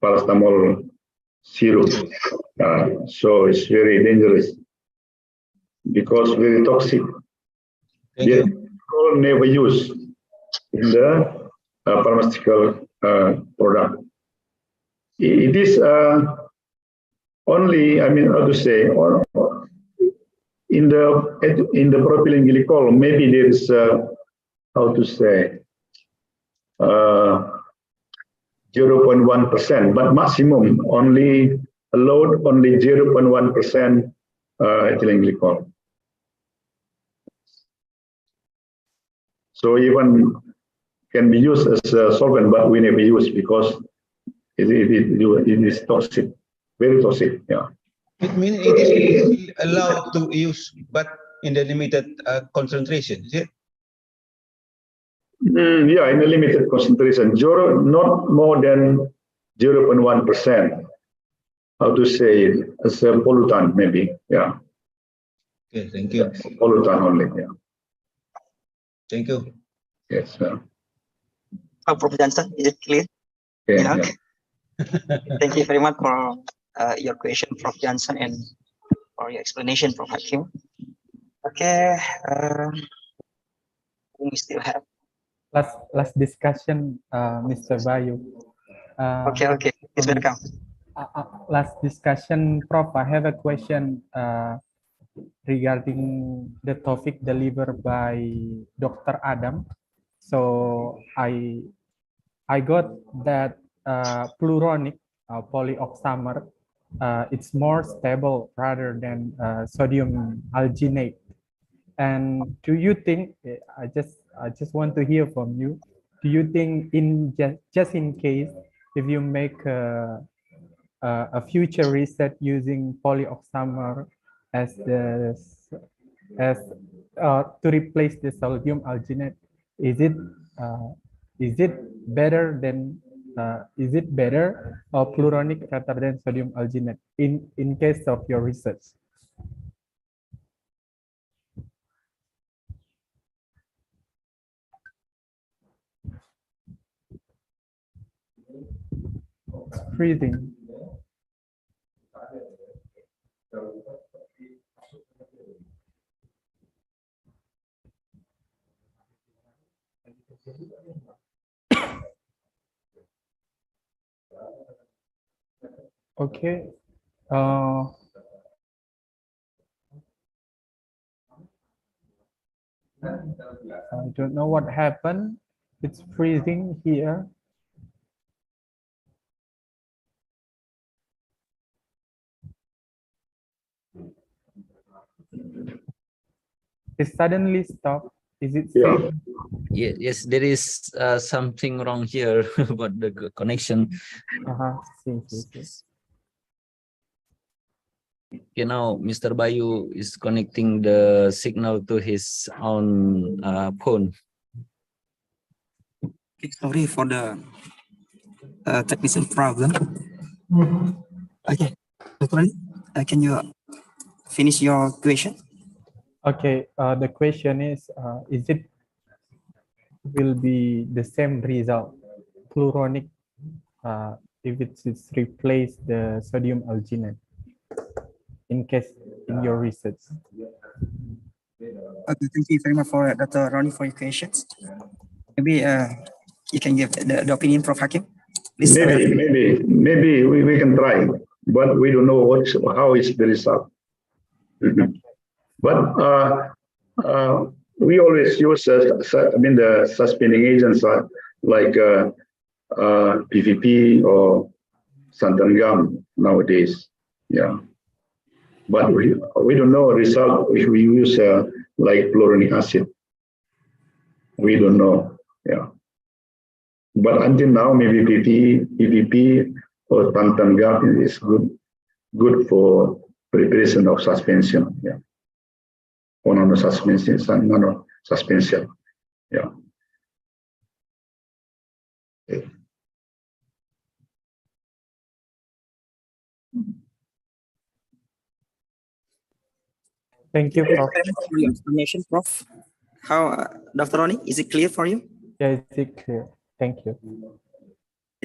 paracetamol syrup. So it's very dangerous because very toxic. Glycol never used in the pharmaceutical product. It is only, I mean, how to say, in the propylene glycol, maybe there is how to say 0.1%, but maximum only allowed only 0.1% ethylene glycol. So even can be used as a solvent, but we never use because it is toxic, very toxic. Yeah. It means it is allowed to use, but in the limited concentration, is it? Yeah, in a limited concentration, not more than 0.1%. How to say it? As a pollutant, maybe. Yeah. Okay, thank you. Pollutant only. Yeah. Thank you. Yes. Prof. Johnson, is it clear? Yeah. Thank you very much for your question, Prof. Johnson, and for your explanation, Prof. Hakim. Okay, we still have Last discussion, Mr. Bayu. okay, it's welcome. Last discussion, Prof. I have a question regarding the topic delivered by Dr. Adam. So I got that pluronic polyoxamer, it's more stable rather than sodium alginate. And do you think, I just want to hear from you, do you think in just in case if you make a future research using polyoxamer as to replace the sodium alginate, is it better than is it better or pluronic rather than sodium alginate in case of your research? It's freezing. Okay. I don't know what happened. It's freezing here. It suddenly stopped. Is it safe? Yes, there is something wrong here about the connection. You know, Mr. Bayu is connecting the signal to his own phone. Okay, sorry for the technical problem. Okay, Dr. Ali, can you finish your question? Okay, the question is it will be the same result, pluronic, if it's replaced the sodium alginate in case in your research? Okay, thank you very much for Dr. Ronnie for your questions. Maybe you can give the opinion, Prof. Hakim. Please, Maybe we can try, but we don't know how is the result. But we always use, the suspending agents like PVP or santan gum nowadays. Yeah, but we don't know result if we use like pluronic acid. We don't know. Yeah, but until now, maybe PVP or santan gum is good for preparation of suspension. Yeah. Or nano suspension. Yeah. Okay. Thank you, Prof. For your explanation, Prof. How, Dr. Ronnie, is it clear for you? Yeah, it's clear. Thank you.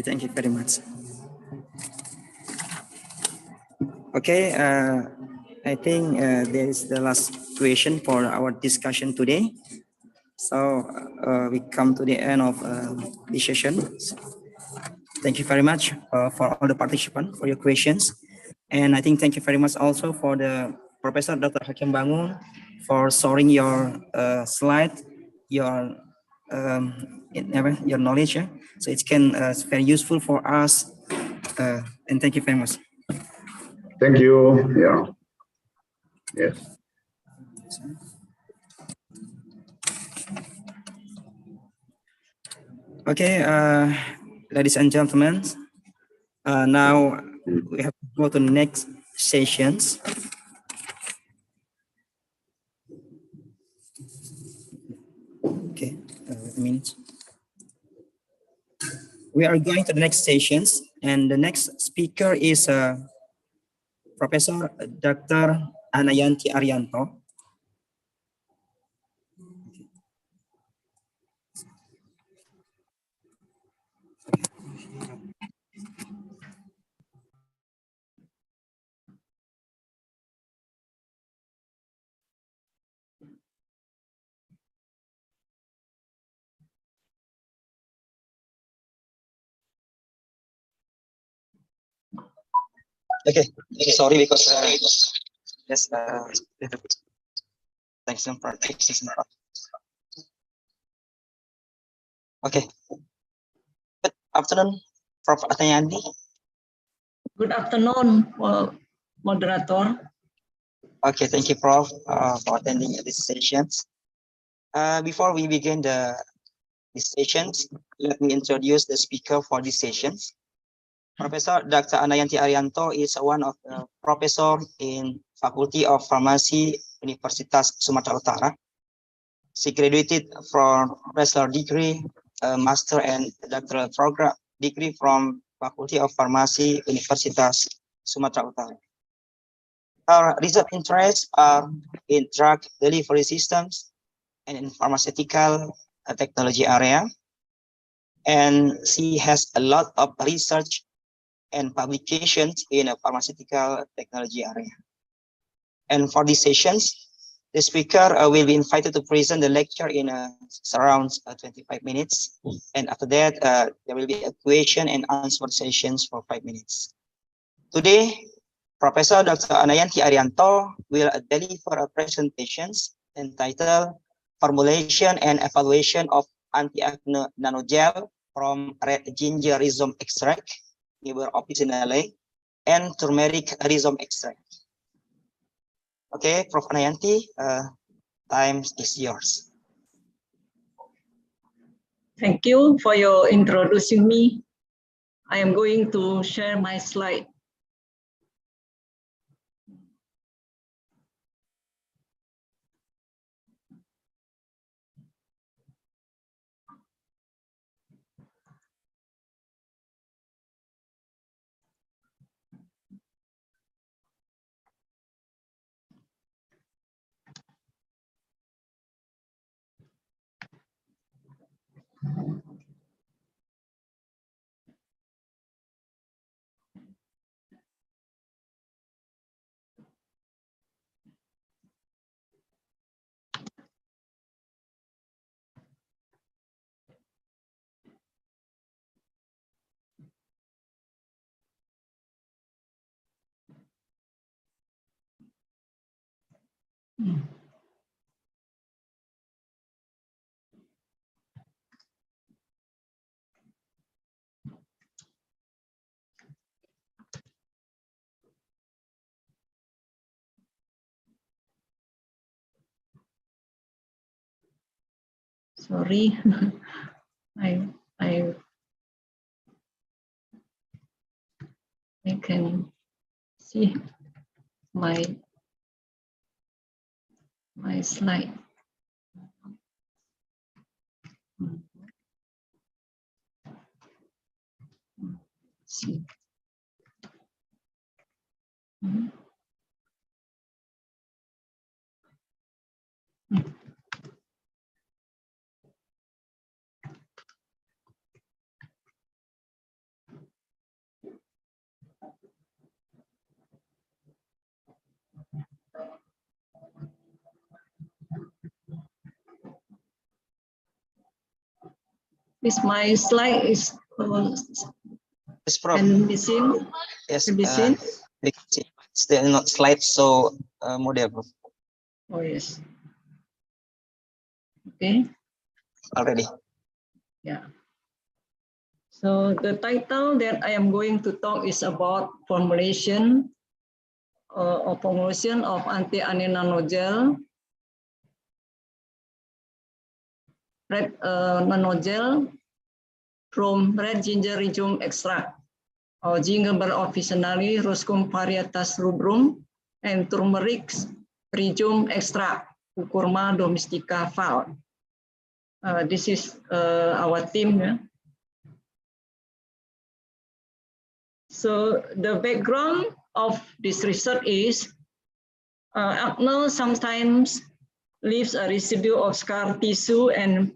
Thank you very much. Okay, I think there is the last question for our discussion today. So we come to the end of this session. Thank you very much for all the participants for your questions. And I think thank you very much also for the Professor Dr. Hakim Bangun for showing your slide, your knowledge. Yeah? So it can very useful for us. And thank you very much. Thank you. Yeah. Yes. Okay, ladies and gentlemen, now we have to go to the next sessions. Okay, wait a minute. We are going to the next sessions, and the next speaker is Professor Dr. Anayanti Arianto. Okay, sorry because yes, thanks for okay. Good afternoon, Prof. Anayanti. Good afternoon, moderator. Okay, thank you, Prof, for attending these sessions. Before we begin these sessions, let me introduce the speaker for these sessions. Professor Dr. Anayanti Arianto is one of the professor in Faculty of Pharmacy, Universitas Sumatera Utara. She graduated from bachelor degree, master and doctoral program degree from Faculty of Pharmacy, Universitas Sumatera Utara. Her research interests are in drug delivery systems and in pharmaceutical technology area. And she has a lot of research and publications in a pharmaceutical technology area. And for these sessions, the speaker will be invited to present the lecture in around 25 minutes. And after that, there will be a question and answer sessions for 5 minutes. Today, Professor Dr. Anayanti Arianto will deliver a presentation entitled Formulation and Evaluation of Anti-Acne Nanogel from Red Ginger Rhizome Extract, Liver Officinale, and Turmeric Rhizome Extract. Okay, Prof. Anayanti, time is yours. Thank you for your introducing me. I am going to share my slide. Sorry, I can see my slide. See. Is my slide is and missing? Yes, missing? still not slide, so model. Oh yes. Okay. Already. Yeah. So the title that I am going to talk is about formulation of anti-acne nanogel, red nanogel from red ginger rhizome extract, or Gingerbread officinale, Roscum parietas rubrum, and turmeric rhizome extract, Cucurma domestica Fal. This is our team. Yeah? So the background of this research is acne sometimes leaves a residue of scar tissue and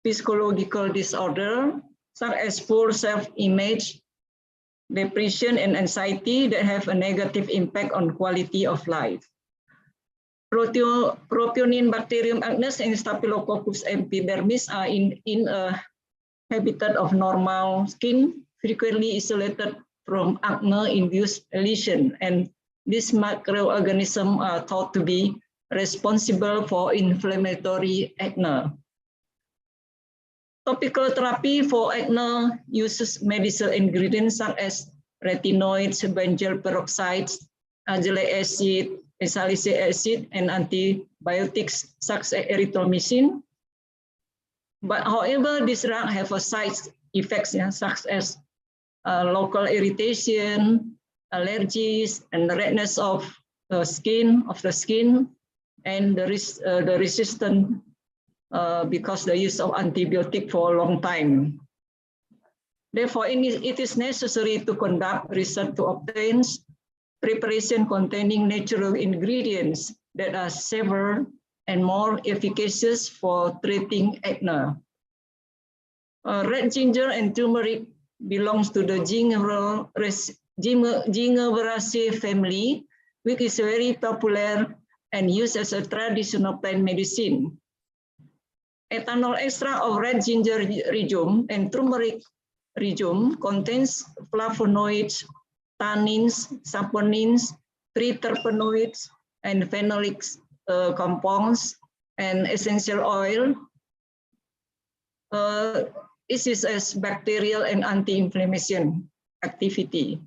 psychological disorder, such as poor self-image, depression, and anxiety that have a negative impact on quality of life. Propionibacterium acnes and Staphylococcus epidermis are in a habitat of normal skin, frequently isolated from acne-induced lesion, and these microorganisms are thought to be responsible for inflammatory acne. Topical therapy for acne uses medicinal ingredients such as retinoids, benzoyl peroxides, azelaic acid, salicylic acid, and antibiotics such as erythromycin. But however, these drugs have a side effects, such as local irritation, allergies, and redness of the skin, and the resistance because the use of antibiotic for a long time. Therefore, it is necessary to conduct research to obtain preparation containing natural ingredients that are safer and more efficacious for treating acne. Red ginger and turmeric belongs to the Gingiveraceae family, which is very popular and used as a traditional plant medicine. Ethanol extract of red ginger rhizome and turmeric rhizome contains flavonoids, tannins, saponins, triterpenoids, and phenolic compounds, and essential oil. This is as bacterial and anti-inflammation activity.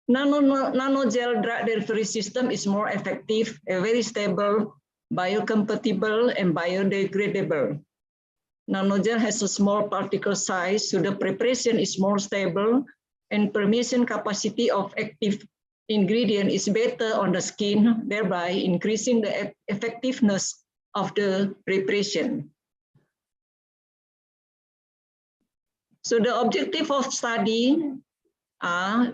Nanogel drug delivery system is more effective, very stable, biocompatible, and biodegradable. Nanogel has a small particle size, so the preparation is more stable, and permeation capacity of active ingredient is better on the skin, thereby increasing the effectiveness of the preparation. So the objective of study are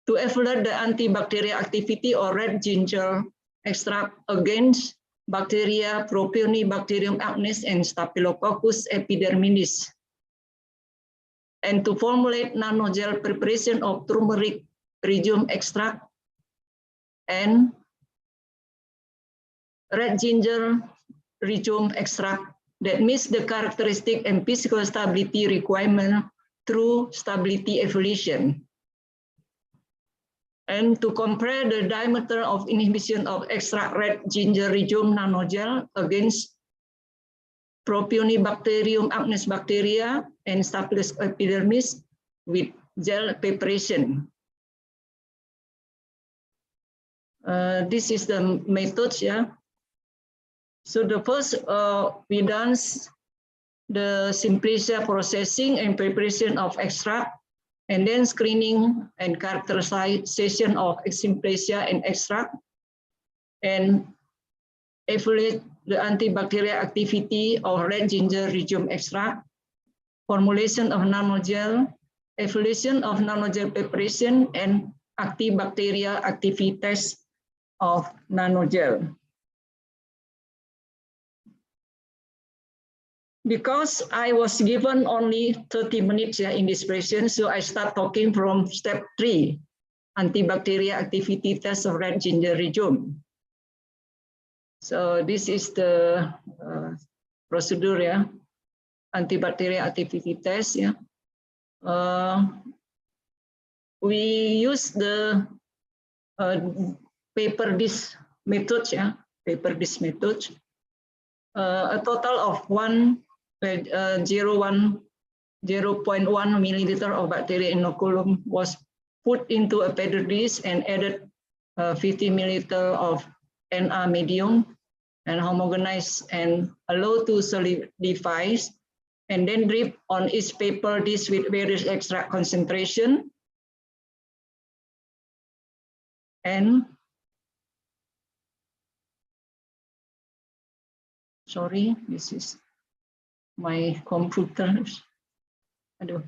to evaluate the antibacterial activity of red ginger extract against bacteria Propionibacterium acnes and Staphylococcus epidermidis, and to formulate nanogel preparation of turmeric rhizome extract and red ginger rhizome extract that meets the characteristic and physical stability requirement through stability evaluation, and to compare the diameter of inhibition of extract red ginger rhizome nanogel against Propionibacterium acnes bacteria and Staphylococcus epidermis with gel preparation. This is the method, yeah. So the first we done the Simplicia processing and preparation of extract, and then screening and characterization of Simplicia and extract, and evaluate the antibacterial activity of red ginger rhizome extract, formulation of nanogel, evaluation of nanogel preparation, and antibacterial activity test of nanogel. Because I was given only 30 minutes in this presentation, so I start talking from step 3, antibacterial activity test of red ginger rhizome. So this is the procedure, yeah, antibacterial activity test. Yeah, we use the paper disc method. Yeah, paper disc method. A total of 0.1 milliliter of bacteria inoculum was put into a paper disc and added 50 milliliter of NA medium and homogenize and allow to solidify, and then drip on each paper dish with various extract concentration. And sorry, this is my computer. Aduh.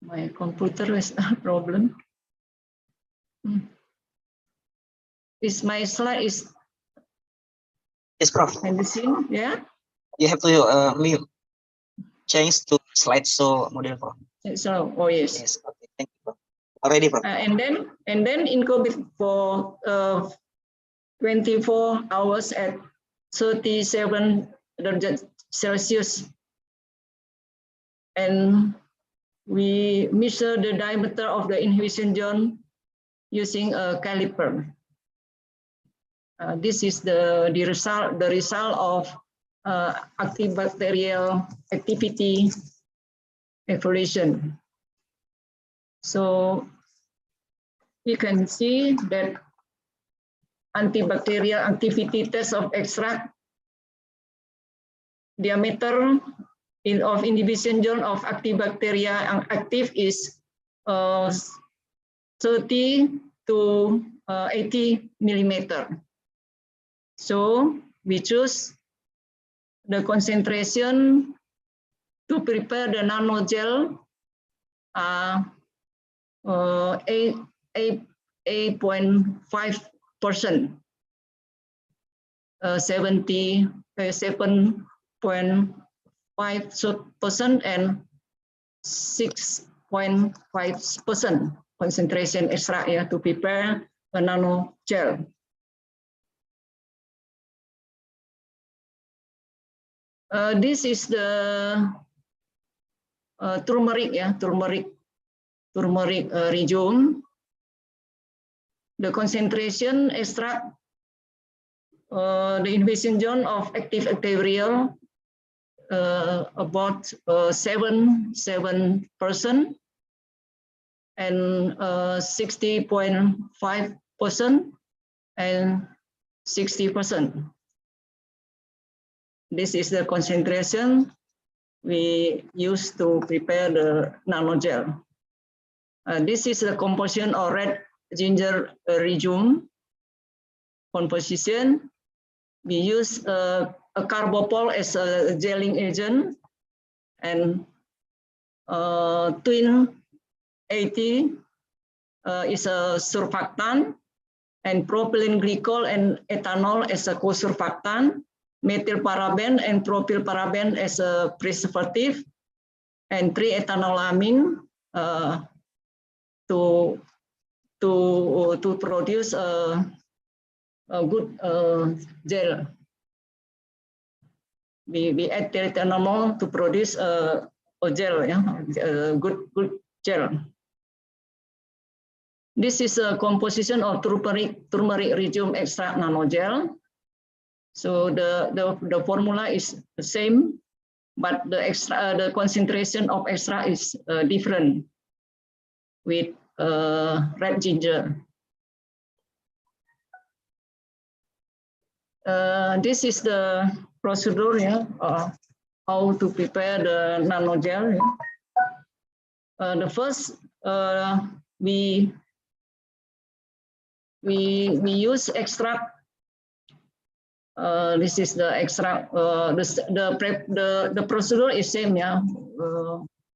My computer has a problem. Is my slide is Yes, Prof. Medicine, yeah? You have to change to slideshow model, Prof. So, oh yes. Yes, okay, thank you, Prof. Already, Prof. And then incubate for 24 hours at 37 degrees Celsius. And we measure the diameter of the inhibition zone using a caliper. This is the result of active bacterial activity evaluation. So you can see that antibacterial activity test of extract diameter of inhibition zone of active bacteria active is 30 to 80 millimeter. So we choose the concentration to prepare the nanogel 8.5%, 77.5% and 6.5% concentration extract to prepare a nanogel. This is the turmeric, turmeric rhizome. The concentration extract the inhibition zone of active bacterial about 7% and 60.5% and 60%. This is the concentration we use to prepare the nanogel. This is the composition of red ginger rhizome composition. We use a carbopol as a gelling agent, and twin 80 is a surfactant, and propylene glycol and ethanol as a co-surfactant, methylparaben and propylparaben as a preservative, and 3-ethanolamine to produce a good gel. We add ethanol to produce a gel, a good gel. This is a composition of turmeric rhizome extract nanogel. So the formula is the same, but the concentration of extract is different with red ginger. This is the procedure, how to prepare the nanogel. The first, we use extract. This is the extract. The procedure is same,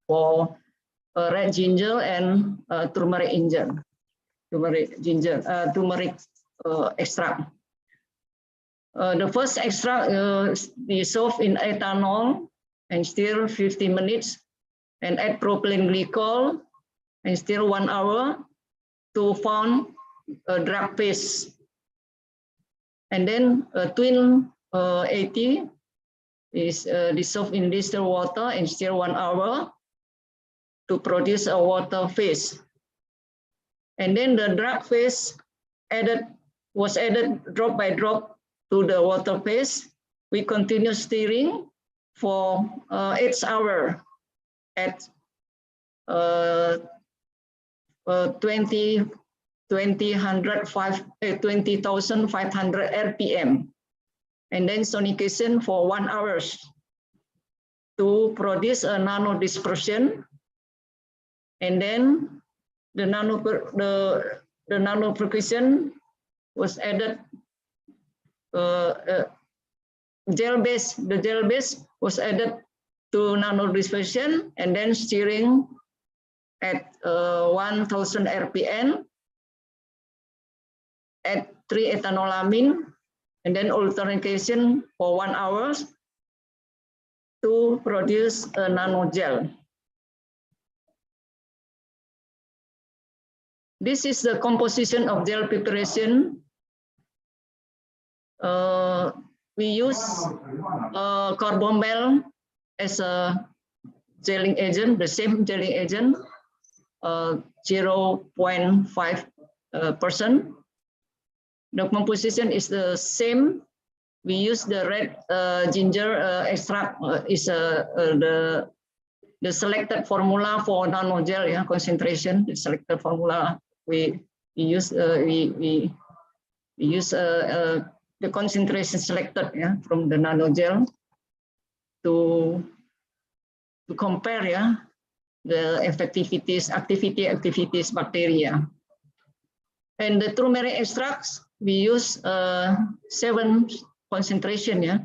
for red ginger and turmeric extract. The first extract dissolve in ethanol and stir 50 minutes, and add propylene glycol and stir 1 hour to form a drug paste. And then twin 80 is dissolved in distilled water and stir 1 hour to produce a water phase. And then the drug phase was added drop by drop to the water phase. We continue stirring for 8 hours at 20 20,500 RPM, and then sonication for 1 hour to produce a nano dispersion, and then the nano percussion was added. Gel base was added to nano dispersion, and then steering at 1,000 RPM at 3-ethanolamine, and then alternation for 1 hour to produce a nano gel. This is the composition of gel preparation. We use carbomel as a gelling agent, the same gelling agent, 0.5%. The composition is the same. We use the red ginger extract is the selected formula for nanogel, yeah, concentration. The selected formula we use the concentration selected, yeah, from the nanogel to compare, yeah, the activities bacteria. And the turmeric extracts we use 7 concentration, yeah.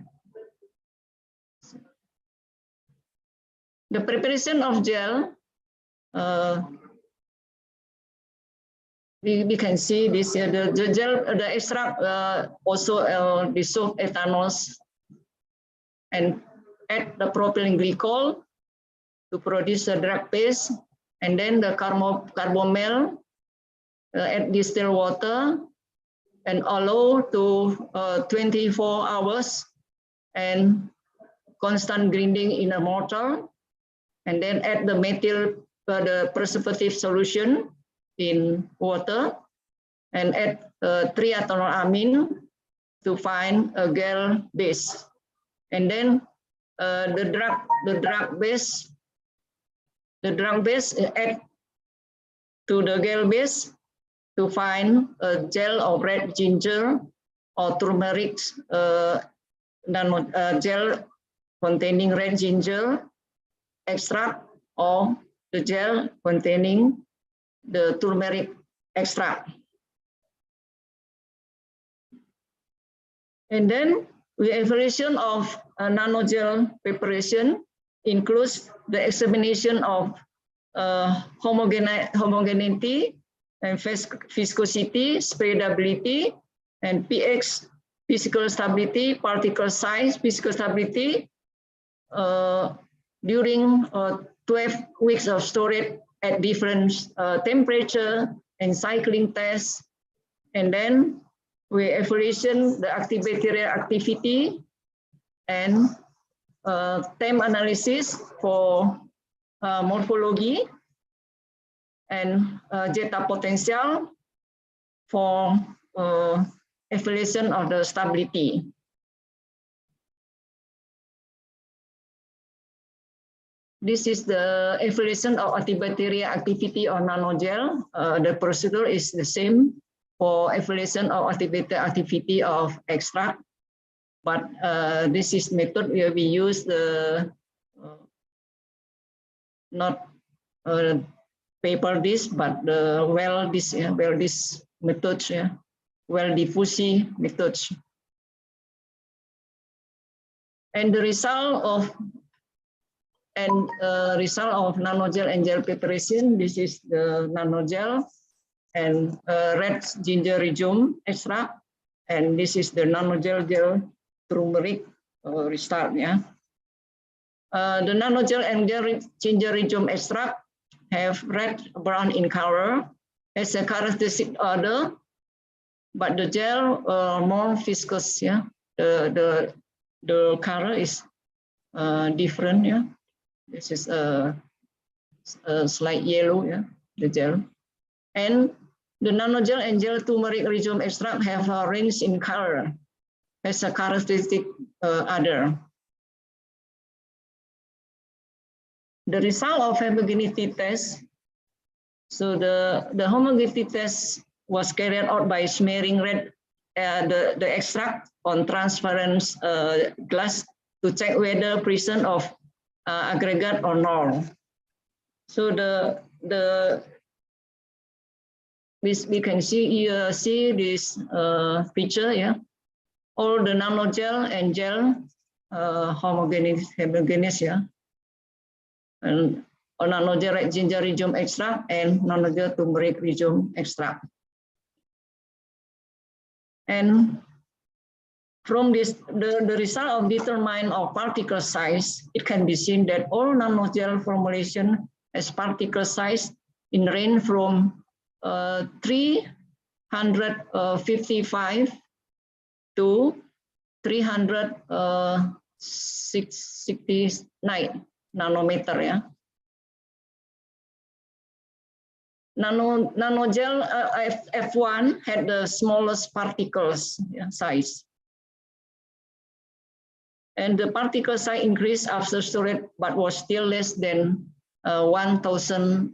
The preparation of gel, we can see this here. The gel, the extract also dissolve ethanols and add the propylene glycol to produce a drug paste, and then the carbomel add distilled water and allow to 24 hours and constant grinding in a mortar, and then add the methyl the preservative solution in water and add 3-ethanolamine to find a gel base, and then the drug base add to the gel base to find a gel of red ginger or turmeric gel containing red ginger extract, or the gel containing the turmeric extract. And then the evaluation of nanogel preparation includes the examination of homogeneity and viscosity, spreadability, and pH, physical stability, particle size, physical stability during 12 weeks of storage at different temperature and cycling tests. And then we evaluation the antibacterial activity and time analysis for morphology and zeta potential for evaluation of the stability. This is the evaluation of antibacterial activity on nanogel. The procedure is the same for evaluation of antibacterial activity of extract, but this is method where we use the not paper disc, but the well disc methods, yeah, well diffusion methods. And the result of nanogel and gel preparation. This is the nanogel and red ginger rhizome extract, and this is the nanogel gel turmeric restart. Yeah, the nanogel and gel ginger rhizome extract have red brown in color as a characteristic odor, but the gel more viscous. Yeah, the color is different. Yeah. This is a slight yellow, yeah, the gel. And the nanogel and gel turmeric rhizome extract have a range in color as a characteristic odor. The result of homogeneity test. So the homogeneity test was carried out by smearing the extract on transparent glass to check whether presence of aggregate or not. So we can see this picture, yeah. All the nanogel and gel homogeneous, yeah. And nanogel red ginger rhizome extract and nanogel turmeric rhizome extract. And from this, the result of determine of particle size, it can be seen that all nanogel formulation has particle size in range from 355 to 369 nanometer, yeah. Nanogel F1 had the smallest particles, yeah, size. And the particle size increased after storage, but was still less than 1000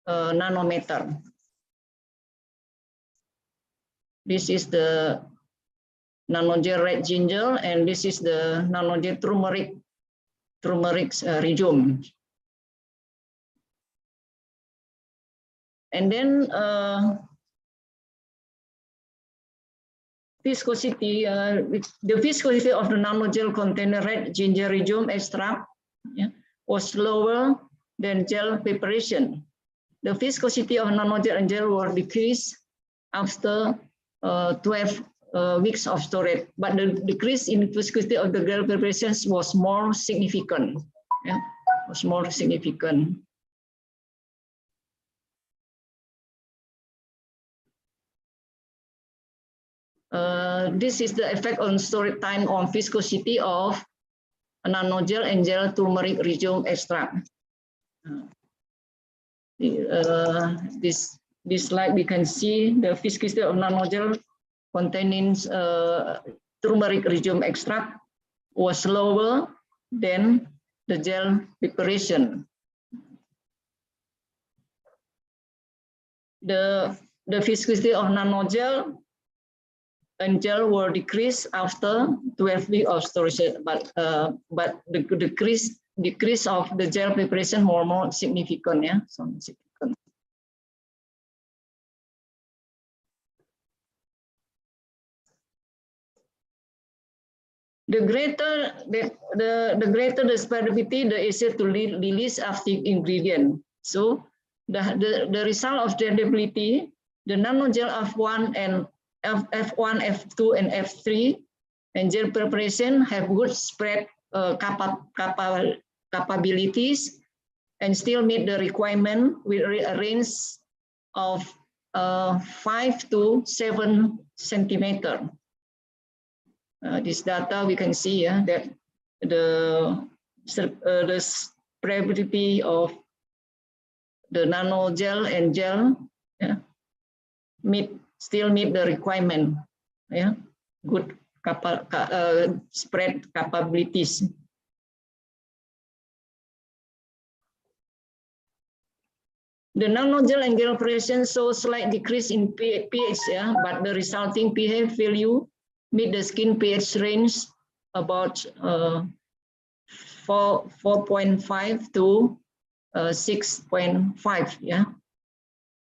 nanometer. This is the nanogel red ginger, and this is the nanogel turmeric rhizome. And then viscosity, the viscosity of the nanogel containing red ginger rhizome extract, yeah, was lower than gel preparation. The viscosity of nanogel and gel were decreased after 12 weeks of storage, but the decrease in viscosity of the gel preparations was more significant. Yeah, was more significant. This is the effect on storage time on viscosity of nanogel and gel turmeric rhizome extract. This slide we can see the viscosity of nanogel containing turmeric rhizome extract was lower than the gel preparation. The viscosity of nanogel and gel were decreased after 12 weeks of storage, but the decrease of the gel preparation more significant, yeah, so significant. The greater the specificity, the easier to release active ingredient. So the result of stability, the nanogel F1 and F1, F2, and F3 and gel preparation have good spread capabilities and still meet the requirement with a range of 5 to 7 centimeter. This data we can see, yeah, that the spreadability of the nanogel and gel, yeah, still meet the requirement, yeah, good spread capabilities. The nanogel and gel preparation show slight decrease in pH, yeah, but the resulting pH value meet the skin pH range about 4.5 to 6.5, yeah.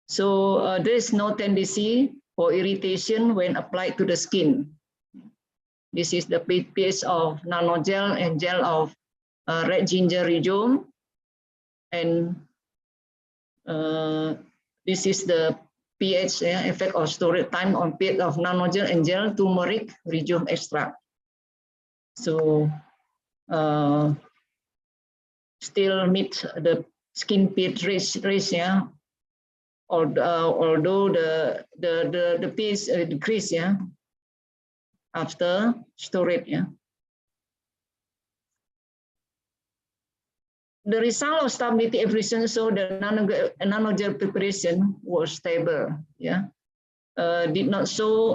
So there is no tendency for irritation when applied to the skin. This is the pH of nanogel and gel of red ginger rhizome, and this is the pH, yeah, effect of storage time on pH of nanogel and gel turmeric rhizome extract. So still meet the skin pH range, yeah. Although the pH decrease, yeah, after storage, yeah. The result of stability evaluation show the nanogel preparation was stable, yeah. Did not show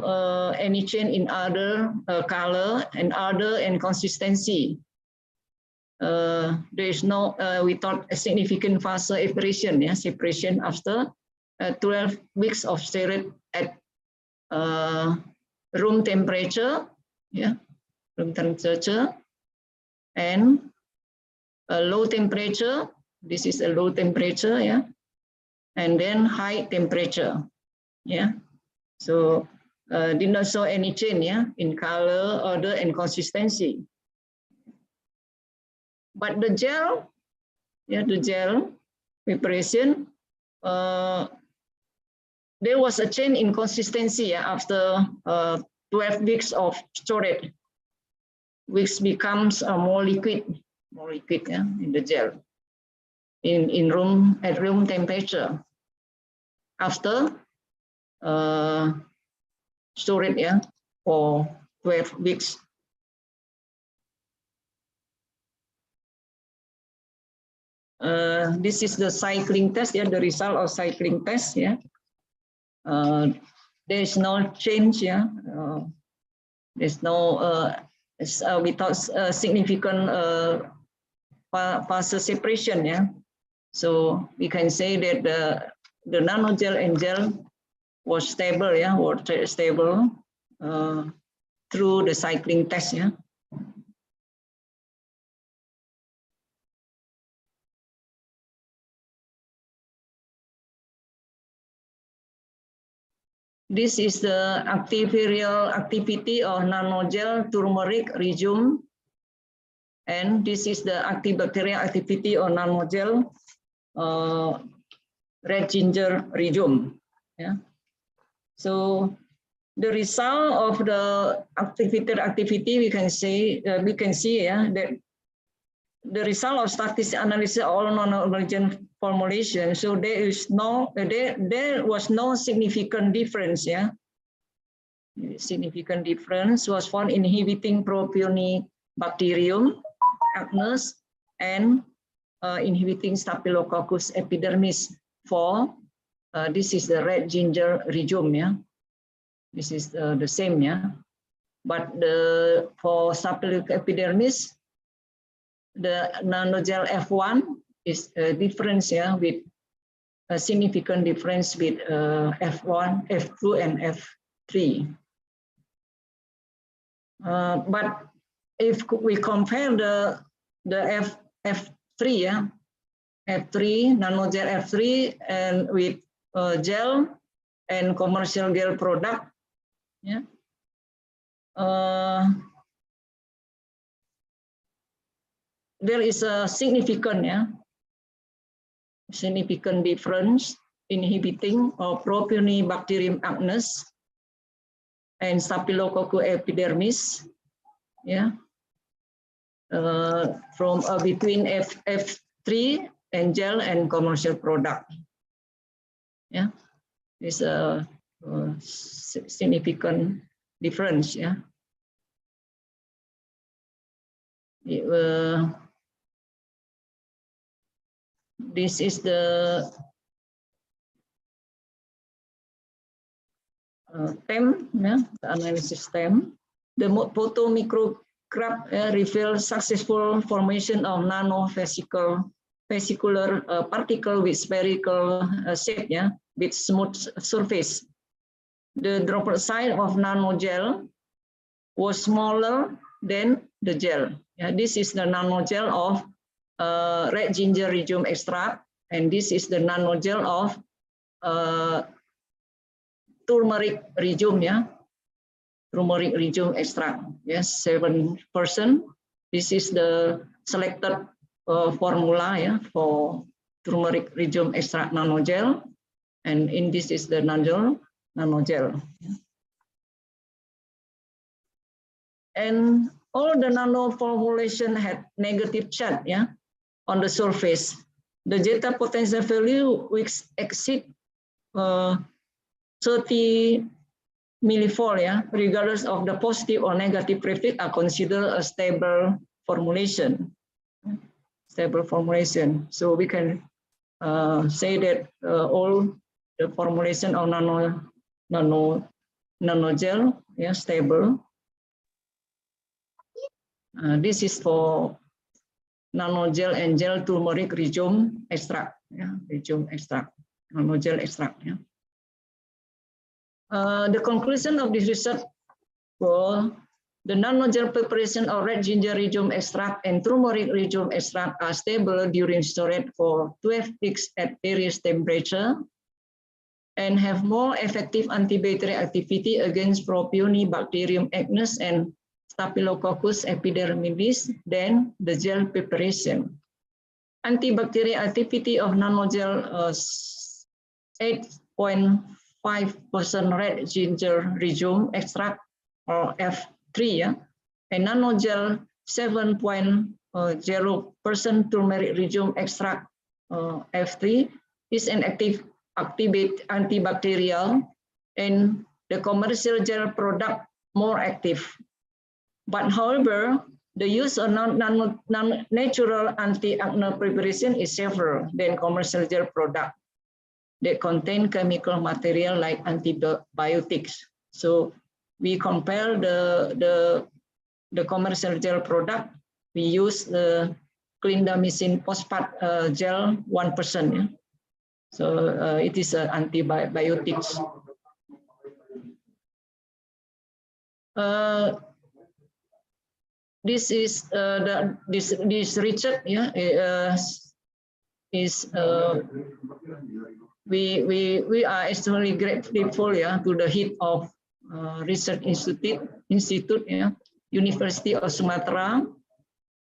any change in other color and other and consistency. There is no without a significant faster separation, yeah, separation after 12 weeks of storage at room temperature, room temperature, and a low temperature. This is a low temperature, and then high temperature, So did not show any change, in color, odor, and consistency. But the gel, the gel preparation, there was a change in consistency after 12 weeks of storage, which becomes more liquid in the gel at room temperature after storage for 12 weeks. This is the cycling test, the result of cycling test, there is no change, there's no without significant phase separation, so we can say that the nanogel and gel was stable, stable through the cycling test, This is the antiviral activity of nanogel turmeric regium, and this is the antibacterial activity of nanogel red ginger regium. So the result of the activity we can see that the result of statistical analysis of all non-allergen formulation. So there was no significant difference. Significant difference was found inhibiting Propionibacterium agnus and inhibiting Staphylococcus epidermis for this is the red ginger regium. This is the same. But for Staphylococcus epidermis, the nanogel F1 is a difference with a significant difference with F1, F2, and F3. But if we compare the F3, F3 nanogel F3 and with gel and commercial gel product, there is a significant difference inhibiting Propionibacterium agnus and Staphylococcus epidermis, from between F3 and gel and commercial product. It's a significant difference. This is the TEM, the analysis TEM. The photomicrograph reveals successful formation of nanovesicular particle with spherical shape, with smooth surface. The droplet size of nanogel was smaller than the gel. This is the nanogel of red ginger regium extract, and this is the nanogel of turmeric regium, turmeric regium extract. 7%. This is the selected formula for turmeric regium extract nanogel, and in this is the nanogel. And all the nano formulation had negative charge on the surface. The zeta potential value which exceed 30 millivolt, regardless of the positive or negative prefix, are considered a stable formulation. Stable formulation. So we can say that all the formulation of nanogel, stable. This is for nanogel and gel turmeric regium extract, regium extract, nanogel extract. The conclusion of this research for the nanogel preparation of red ginger rhizome extract and turmeric rhizome extract are stable during storage for 12 weeks at various temperature and have more effective antibacterial activity against Propionibacterium agnus and Staphylococcus epidermidis than the gel preparation. Antibacterial activity of nanogel 8.5% red ginger rhizome extract or F3, and nanogel 7.0% turmeric rhizome extract F3 is an active antibacterial, and the commercial gel product more active. But however, the use of natural anti-acne preparation is safer than commercial gel product that contain chemical material like antibiotics. So we compare the commercial gel product. We use the clindamycin phosphate gel 1%. Yeah? So it is antibiotics. This is this research, yeah, we are extremely grateful, yeah, to the head of research institute, yeah, University of Sumatra,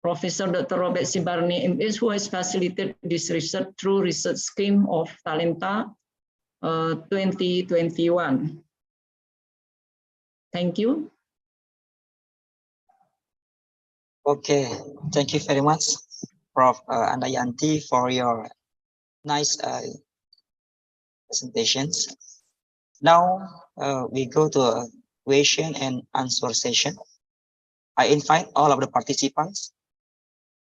Professor Dr. Robert Sibarni, MS, who has facilitated this research through research scheme of Talenta 2021. Thank you. Okay, thank you very much, Prof. Andayanti, for your nice presentations. Now we go to a question and answer session. I invite all of the participants.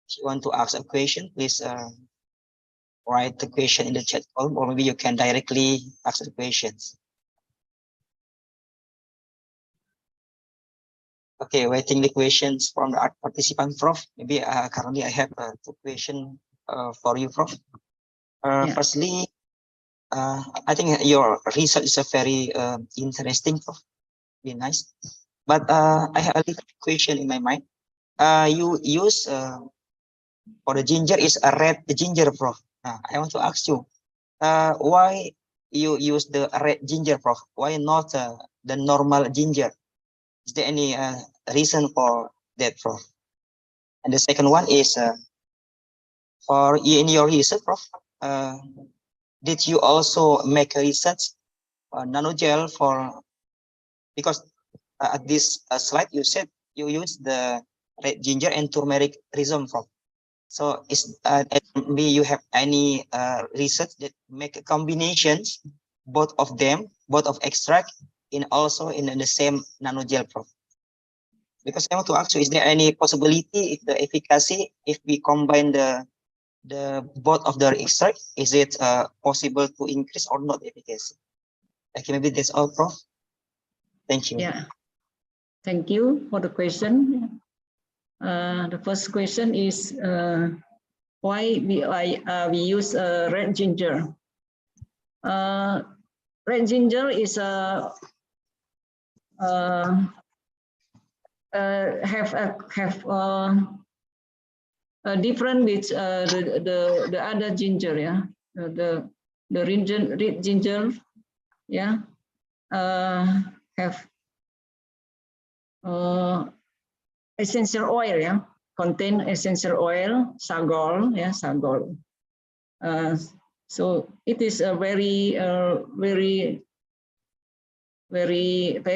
If you want to ask a question, please write the question in the chat forum, or maybe you can directly ask the questions. Okay, waiting the questions from the participant, Prof. Maybe currently I have two questions for you, Prof. Yeah. Firstly, I think your research is a very interesting, Prof. Very nice. But I have a little question in my mind. You use for the ginger is a red ginger, Prof. I want to ask you, why you use the red ginger, Prof? Why not the normal ginger? Is there any reason for that, Prof? And the second one is for in your research, Prof, did you also make a research nanogel for, because at this slide you said you use the red ginger and turmeric rhizome, Prof. So is maybe you have any research that make combinations, both of them, both of extract, in also in the same nanogel, Prof? Because I want to ask you, is there any possibility if the efficacy, if we combine the both of the extract, is it possible to increase or not efficacy? Okay, maybe that's all, Prof. Thank you. Yeah, thank you for the question. The first question is why we use red ginger. Red ginger is have different with the other ginger, yeah. The red ginger, yeah, have essential oil, yeah, contain essential oil, sagol, yeah, sagol. So it is a very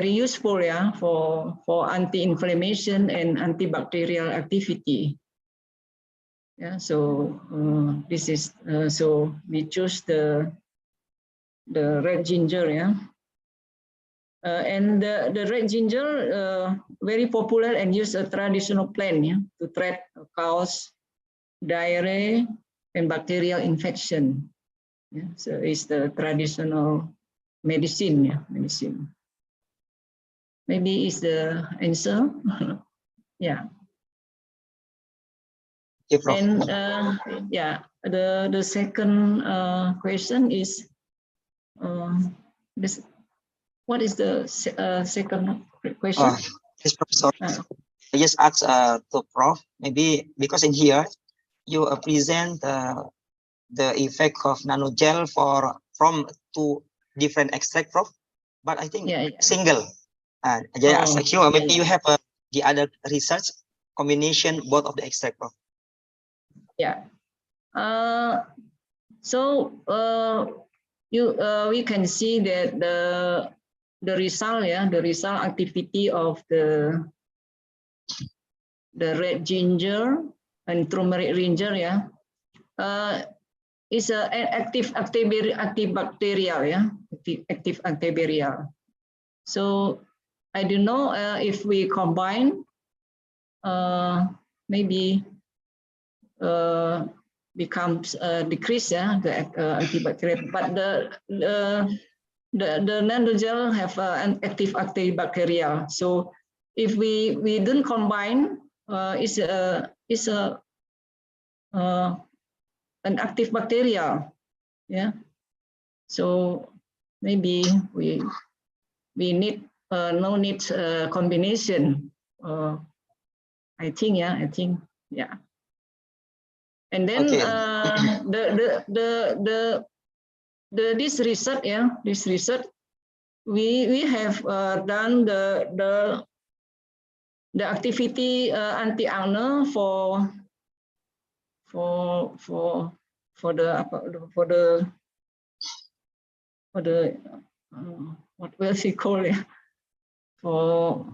useful, yeah, for anti-inflammation and antibacterial activity. Yeah, so this is so we choose the red ginger, yeah. And the red ginger very popular and used a traditional plant, yeah, to treat cause diarrhea and bacterial infection. Yeah, so it's the traditional medicine, yeah, medicine. Maybe is the answer. Yeah. And yeah, the second question is this. What is the second question? Yes, Professor. I just asked to Prof, maybe because in here you present the effect of nanogel from two different extract, Prof. But I think single. Jadi ask you, maybe you have the other research combination both of the extract, Prof. Yeah. So we can see that the result, the result activity of the red ginger and turmeric ginger, is an active antibacterial, active antibacterial. So I don't know if we combine, maybe becomes decrease, the antibacterial. But the nanogel have an active antibacterial. So if we don't combine, is an active bacteria, so maybe we need no need combination. I think, and then this research, we have done the activity anti-acne for the what will she call it, for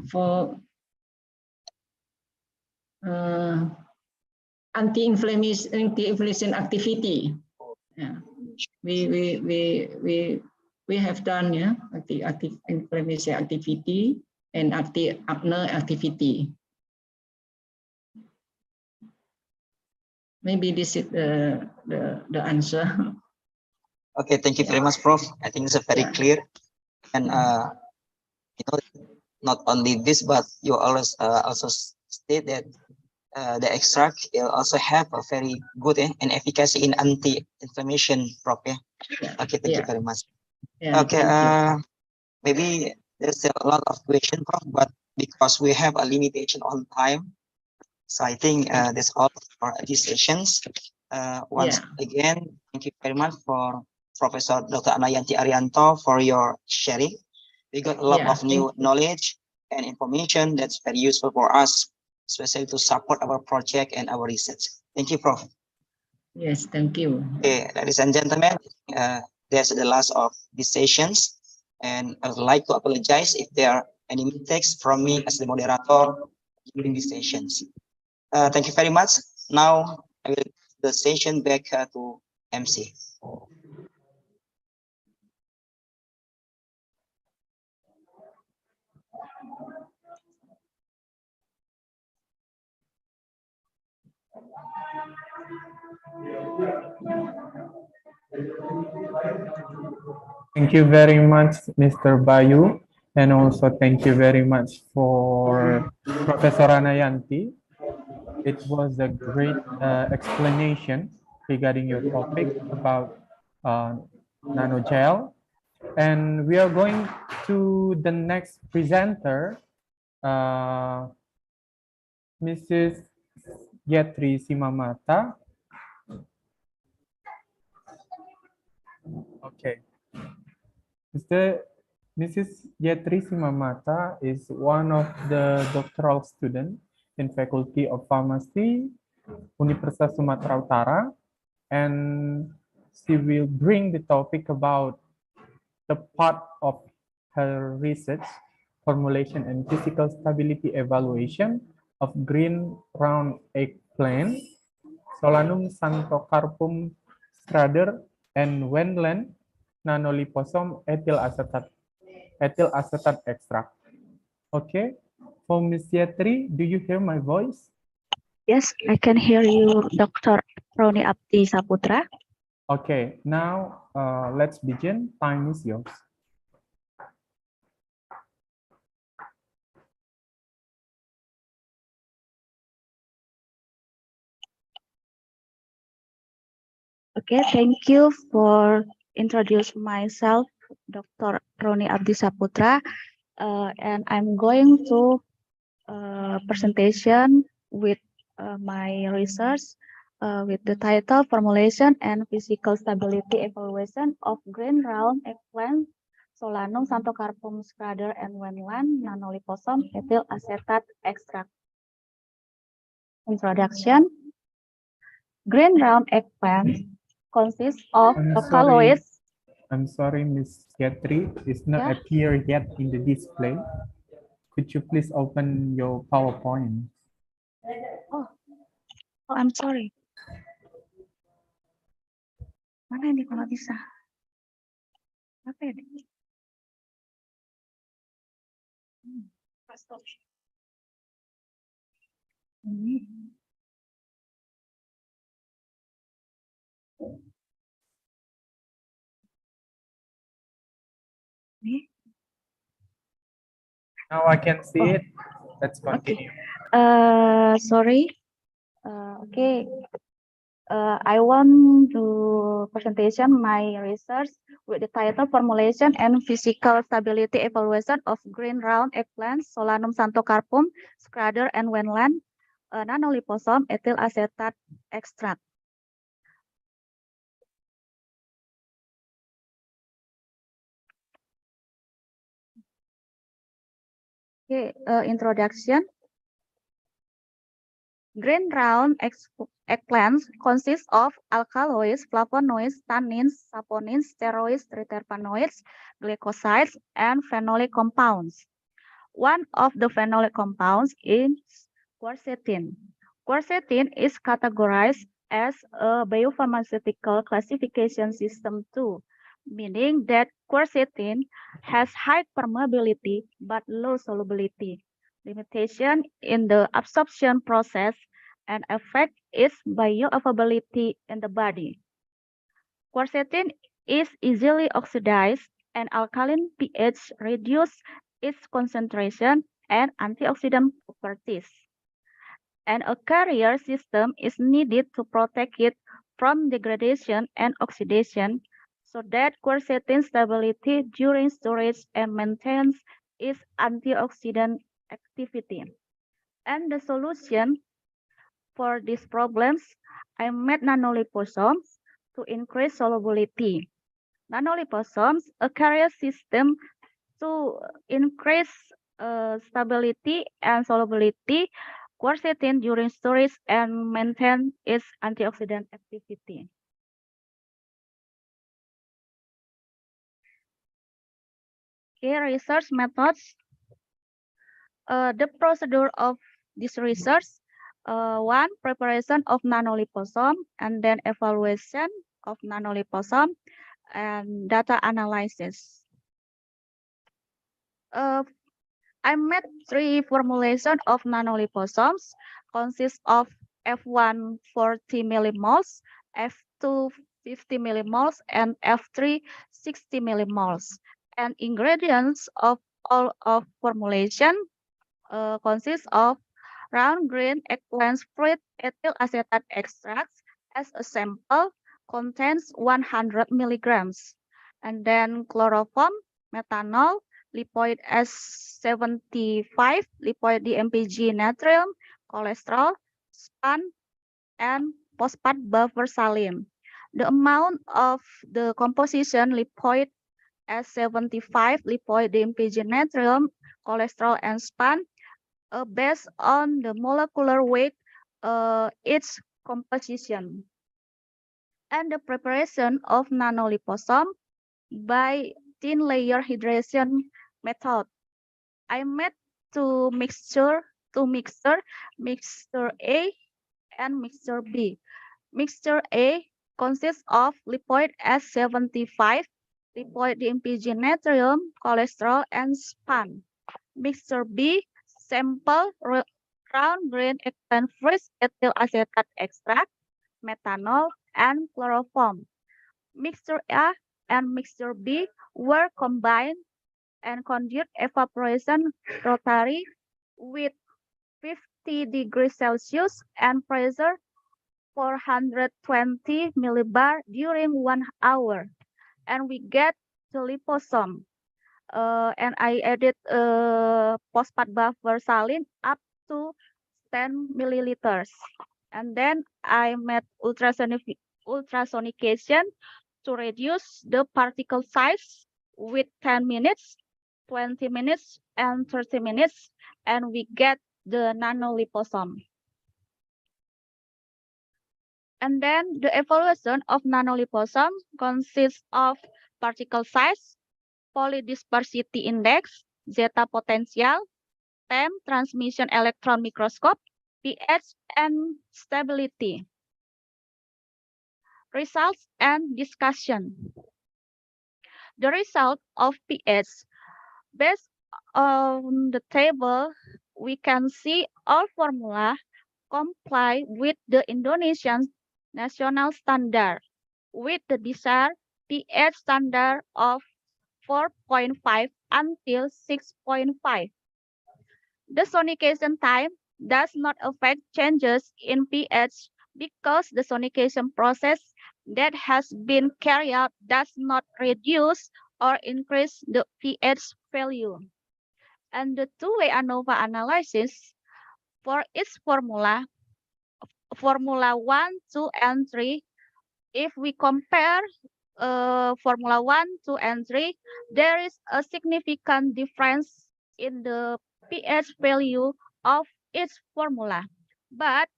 anti-inflammation activity. We have done anti-inflammation activity and anti-acne activity. Maybe this is the answer. Okay, thank you very much, Prof. I think it's very clear. And not only this, but you always also state that the extract will also have a very good and efficacy in anti-inflammation, Prof. Okay, thank you very much. Okay, maybe there's still a lot of questions, Prof, but because we have a limitation on time, so I think that's all for these sessions. Once again, thank you very much for Professor Dr. Anayanti Arianto for your sharing. We got a lot of new knowledge and information that's very useful for us, especially to support our project and our research. Thank you, Prof. Yes, thank you. Okay, ladies and gentlemen, that's the last of these sessions. And I would like to apologize if there are any mistakes from me as the moderator during these sessions. Thank you very much. Now I will give the session back to MC. Thank you very much, Mr. Bayu, and also thank you very much for Professor Anayanti. It was a great explanation regarding your topic about nanogel. And we are going to the next presenter, Mrs. Yetri Simamata. Okay. Mrs. Yetri Simamata is one of the doctoral students in Faculty of Pharmacy, Universitas Sumatera Utara, and she will bring the topic about the part of her research, formulation and physical stability evaluation of green round eggplant, Solanum xanthocarpum schrader, and Wendland nanoliposome ethyl acetate extract. Okay, for Ms. Yetri, do you hear my voice? Yes, I can hear you, Dr. Roni Abdi Saputra. Okay, now let's begin. Time is yours. Okay, thank you for introduce myself Dr. Roni Abdi Saputra, and I'm going to presentation with my research with the title Formulation and Physical Stability Evaluation of Green Round Eggplant Solanum Santocarpum Scrader and Wenland Nanoliposome Ethyl Acetate Extract. Introduction. Green round eggplant consists of alkaloids. I'm sorry, Miss Gatri, it's not appear yet in the display. Could you please open your PowerPoint? Oh, I'm sorry. Mana ini kalau bisa? Apa ini? Stop. Now I can see it. Let's continue. Sorry. Okay. I want to presentation my research with the title Formulation and Physical Stability Evaluation of Green Round Eggplants Solanum Santocarpum Scrader and Wenland Nanoliposome Ethyl Acetate Extract. Okay, introduction. Green round eggplants consist of alkaloids, flavonoids, tannins, saponins, steroids, triterpenoids, glycosides, and phenolic compounds. One of the phenolic compounds is quercetin. Quercetin is categorized as a biopharmaceutical classification system 2, meaning that quercetin has high permeability but low solubility. Limitation in the absorption process and affect its bioavailability in the body. Quercetin is easily oxidized and alkaline pH reduce its concentration and antioxidant properties. And a carrier system is needed to protect it from degradation and oxidation so that quercetin stability during storage and maintains its antioxidant activity. And the solution for these problems, I made nanoliposomes to increase solubility. Nanoliposomes, a carrier system to increase stability and solubility, quercetin during storage and maintain its antioxidant activity. Okay, research methods. The procedure of this research, one, preparation of nanoliposome, and then evaluation of nanoliposome, and data analysis. I made 3 formulations of nanoliposomes, consist of F1 40 millimoles, F2 50 millimoles, and F3 60 millimoles. And ingredients of all of formulation consists of round green eggplant fruit ethyl acetate extracts as a sample contains 100 milligrams. And then chloroform, methanol, lipoid S75, lipoid DMPG natrium, cholesterol, span, and phosphate buffer saline. The amount of the composition lipoid S75, lipoid DMPG natrium, cholesterol, and span based on the molecular weight, its composition. And the preparation of nanoliposome by thin layer hydration method. I made mixture A and mixture B. Mixture A consists of lipoid S75, lipoid DMPG natrium, cholesterol, and span. Mixture B, sample round green eggplant fruit ethyl acetate extract, methanol, and chloroform. Mixture A and mixture B were combined and conduct evaporation rotary with 50 degrees Celsius and pressure 420 millibar during 1 hour. And we get the liposome. And I added phosphate buffer saline up to 10 milliliters. And then I made ultrasonication to reduce the particle size with 10 minutes, 20 minutes, and 30 minutes, and we get the nanoliposome. And then the evaluation of nanoliposome consists of particle size, polydispersity index, zeta potential, TEM, transmission electron microscope, pH, and stability. Results and discussion. The result of pH. Based on the table, we can see all formula comply with the Indonesian national standard with the desired pH standard of 4.5 until 6.5. The sonication time does not affect changes in pH because the sonication process that has been carried out does not reduce or increase the pH value. And the two-way ANOVA analysis for each formula 1, 2, and 3, if we compare formula 1, 2, and 3, there is a significant difference in the pH value of each formula. But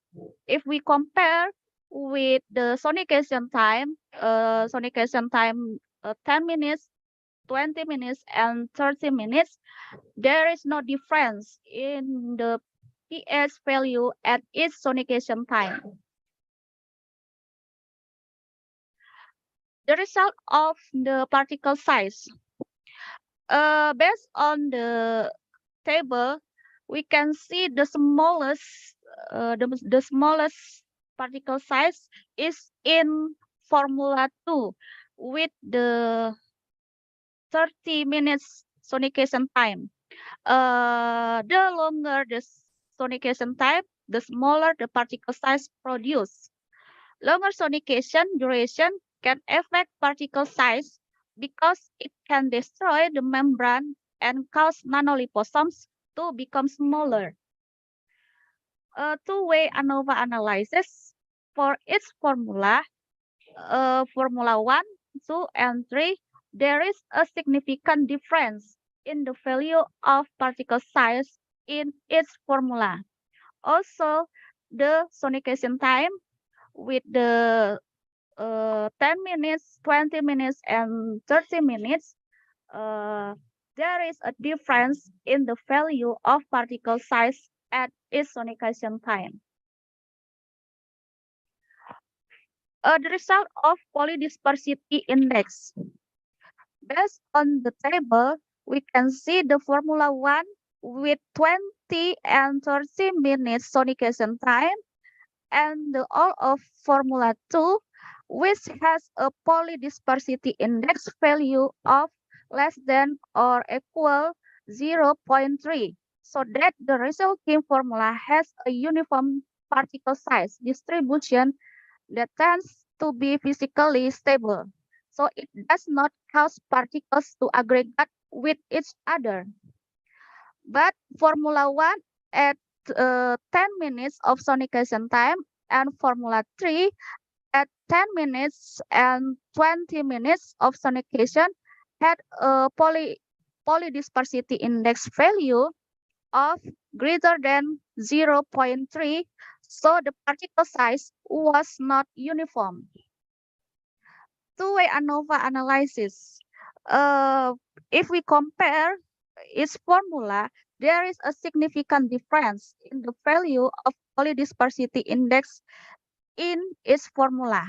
if we compare with the sonication time 10 minutes, 20 minutes, and 30 minutes, there is no difference in the pH value at each sonication time. The result of the particle size. Based on the table, we can see the smallest particle size is in formula 2 with the 30 minutes sonication time. The longer the sonication time, the smaller the particle size produced. Longer sonication duration can affect particle size because it can destroy the membrane and cause nanoliposomes to become smaller. A two-way ANOVA analysis for each formula, formula 1, 2, and 3, there is a significant difference in the value of particle size in each formula. Also, the sonication time with the 10 minutes, 20 minutes, and 30 minutes, there is a difference in the value of particle size at each sonication time. The result of polydispersity index. Based on the table, we can see the formula 1 with 20 and 30 minutes sonication time, and the all of formula 2, which has a polydispersity index value of less than or equal 0.3, so that the resulting formula has a uniform particle size distribution that tends to be physically stable, so it does not cause particles to aggregate with each other. But formula 1 at 10 minutes of sonication time and formula 3 at 10 minutes and 20 minutes of sonication had a polydispersity index value of greater than 0.3, so the particle size was not uniform. Two-way ANOVA analysis. If we compare its formula, there is a significant difference in the value of polydispersity index in its formula.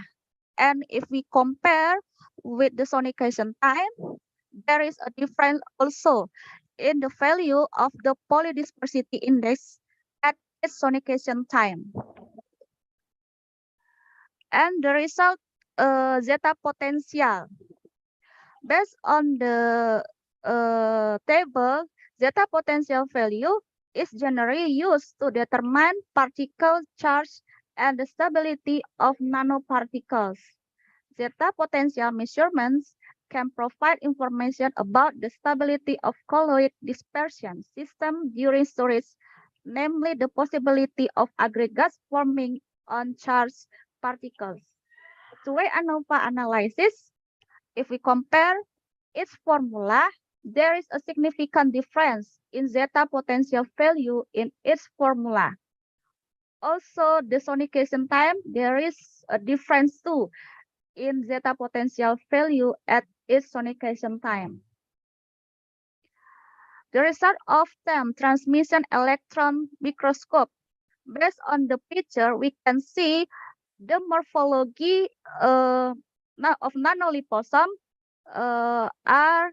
And if we compare with the sonication time, there is a difference also in the value of the polydispersity index at its sonication time. And the result, zeta potential. Based on the table, zeta potential value is generally used to determine particle charge and the stability of nanoparticles. Zeta potential measurements can provide information about the stability of colloid dispersion system during storage, namely the possibility of aggregates forming on charged particles. Two-way ANOVA analysis, if we compare its formula, there is a significant difference in zeta potential value in its formula. Also, the sonication time, there is a difference too in zeta potential value at its sonication time. The result of TEM transmission electron microscope. Based on the picture, we can see the morphology of nanoliposome are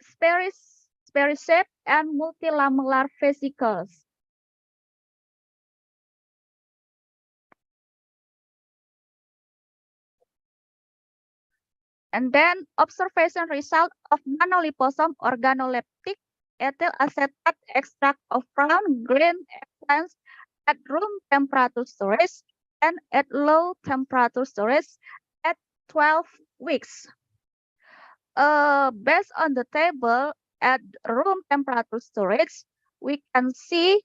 spheroid-shaped and multilamellar vesicles. And then observation result of nanoliposome organoleptic ethyl acetate extract of brown green eggplants at room temperature storage and at low temperature storage at 12 weeks. Based on the table at room temperature storage, we can see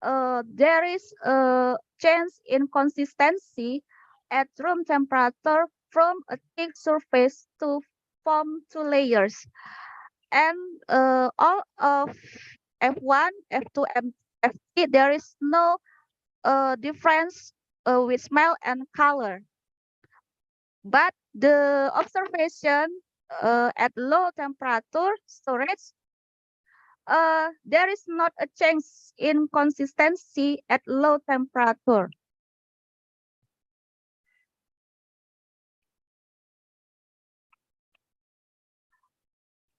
there is a change in consistency at room temperature from a thick surface to form two layers. And all of F1, F2, and F3, there is no difference with smell and color. But the observation at low temperature storage, there is not a change in consistency at low temperature.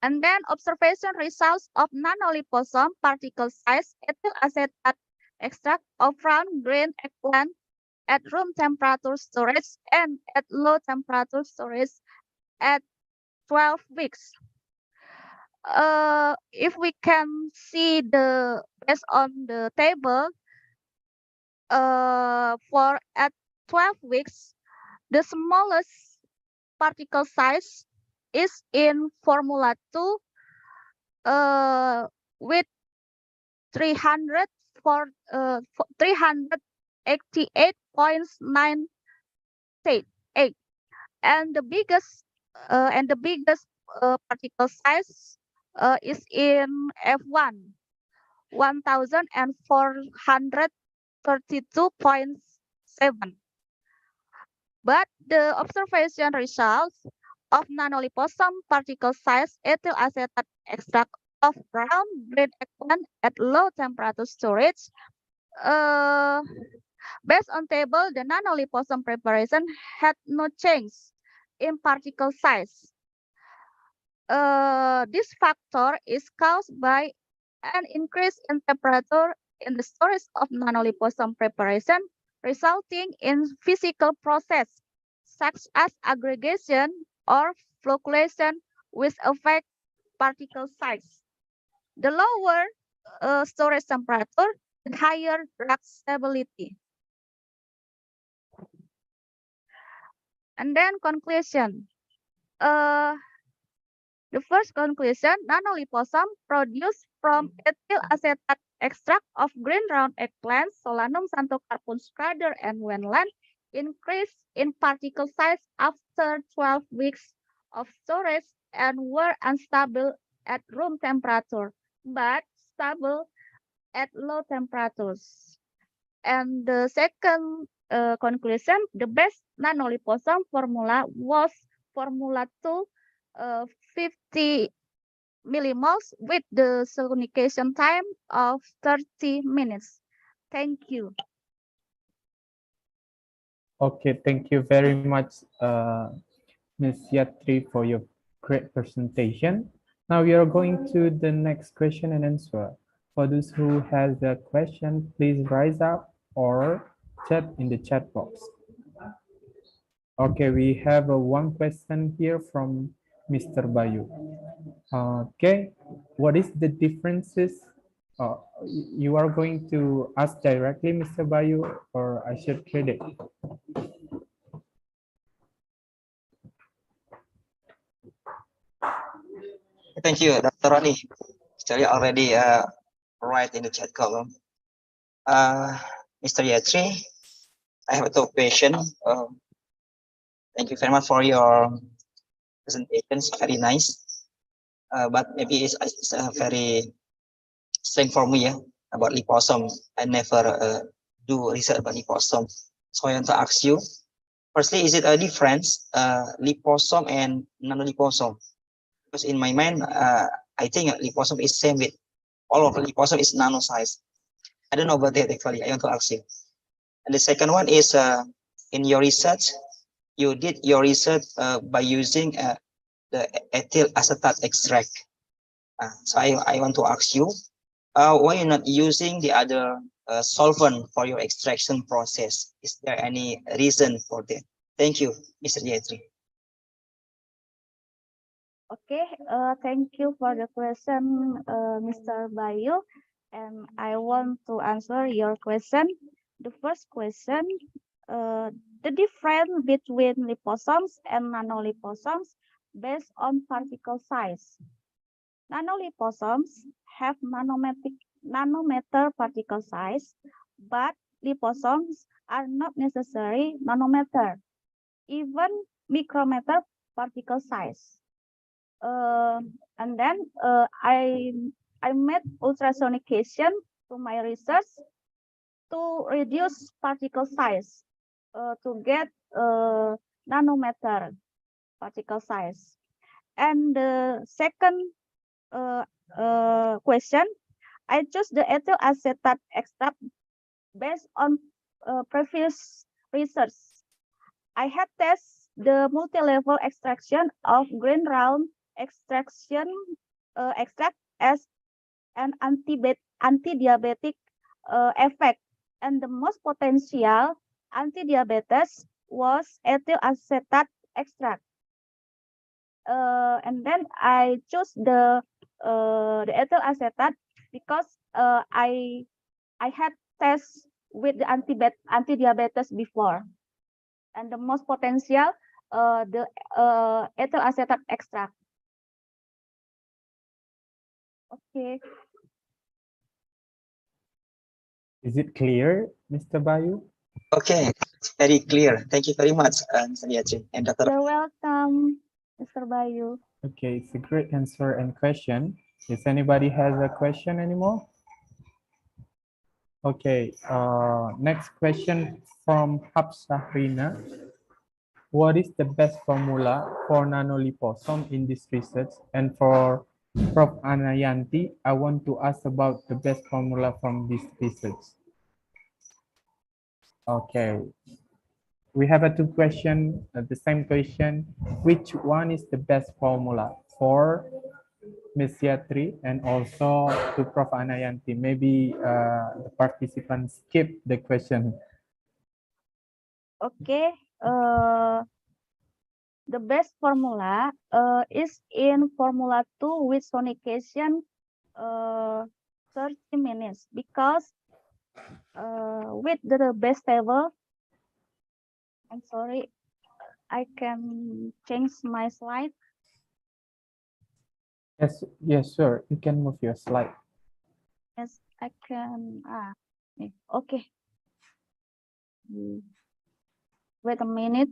And then observation results of nanoliposome particle size ethyl acetate extract of round green eggplant at room temperature storage and at low temperature storage at 12 weeks. If we can see the based on the table, for at 12 weeks, the smallest particle size is in formula 2 with 388.98, and the biggest particle size is in F1 1432.7. But the observation results of nanoliposome particle size ethyl acetate extract of brown green eggplant at low temperature storage, based on table, the nanoliposome preparation had no change in particle size. This factor is caused by an increase in temperature in the storage of nanoliposome preparation, resulting in physical process such as aggregation or flocculation, which affect particle size. The lower storage temperature, the higher drug stability. And then conclusion. The first conclusion, nanoliposome produced from ethyl acetate extract of green round eggplants, Solanum xanthocarpum schrader and Wendland, increased in particle size after 12 weeks of storage and were unstable at room temperature, but stable at low temperatures. And the second conclusion, the best nanoliposome formula was formula 2, 50 millimoles with the sonication time of 30 minutes. Thank you. Okay, thank you very much, Ms. Yatri, for your great presentation. Now we are going to the next question and answer. For those who has a question, please rise up or chat in the chat box. Okay, we have one question here from Mr. Bayu. Okay, what is the differences? You are going to ask directly, Mr. Bayu, or I should read it? Thank you, Dr. Rani. Actually, already write in the chat column. Mr. Yatri, I have a question. Thank you very much for your presentations. Very nice. But maybe it's very strange for me, about liposome. I never do research about liposome. So I want to ask you, firstly, is it a difference, liposome and nanoliposome? Because in my mind, I think liposome is same with all of the liposome is nano size. I don't know about that actually. I want to ask you. And the second one is, in your research, you did your research by using the ethyl acetate extract. So I want to ask you, why you're not using the other solvent for your extraction process? Is there any reason for that? Thank you, Mr. Yatri. Okay, thank you for the question, Mr. Bayu. And I want to answer your question. The first question, the difference between liposomes and nanoliposomes based on particle size. Nanoliposomes have nanometer particle size, but liposomes are not necessarily nanometer, even micrometer particle size. And then I made ultrasonication to my research to reduce particle size to get nanometer particle size. And the second question, I chose the ethyl acetate extract based on previous research. I had tested the multi-level extraction of green round extraction extract as an anti-diabetic effect, and the most potential anti-diabetes was ethyl acetate extract. And then I chose the ethyl acetate because I had tests with the anti-diabetes before, and the most potential the ethyl acetate extract. Okay. Is it clear, Mr. Bayu? Okay, it's very clear. Thank you very much, Mr. Yatri and Dr. You're welcome, Mr. Bayu. Okay, it's a great answer and question. If anybody has a question anymore? Okay, next question from Hafsah Rina. What is the best formula for nanoliposome in this research? And for Prof. Anayanti, I want to ask about the best formula from this research. Okay, we have a two question, the same question. Which one is the best formula for Ms. Yatri and also to Prof. Anayanti? Maybe the participants skip the question. Okay, the best formula is in Formula 2 with sonication 30 minutes because with the best table, I'm sorry, I can change my slide. Yes, sure. You can move your slide. Yes, I can. Okay. Wait a minute.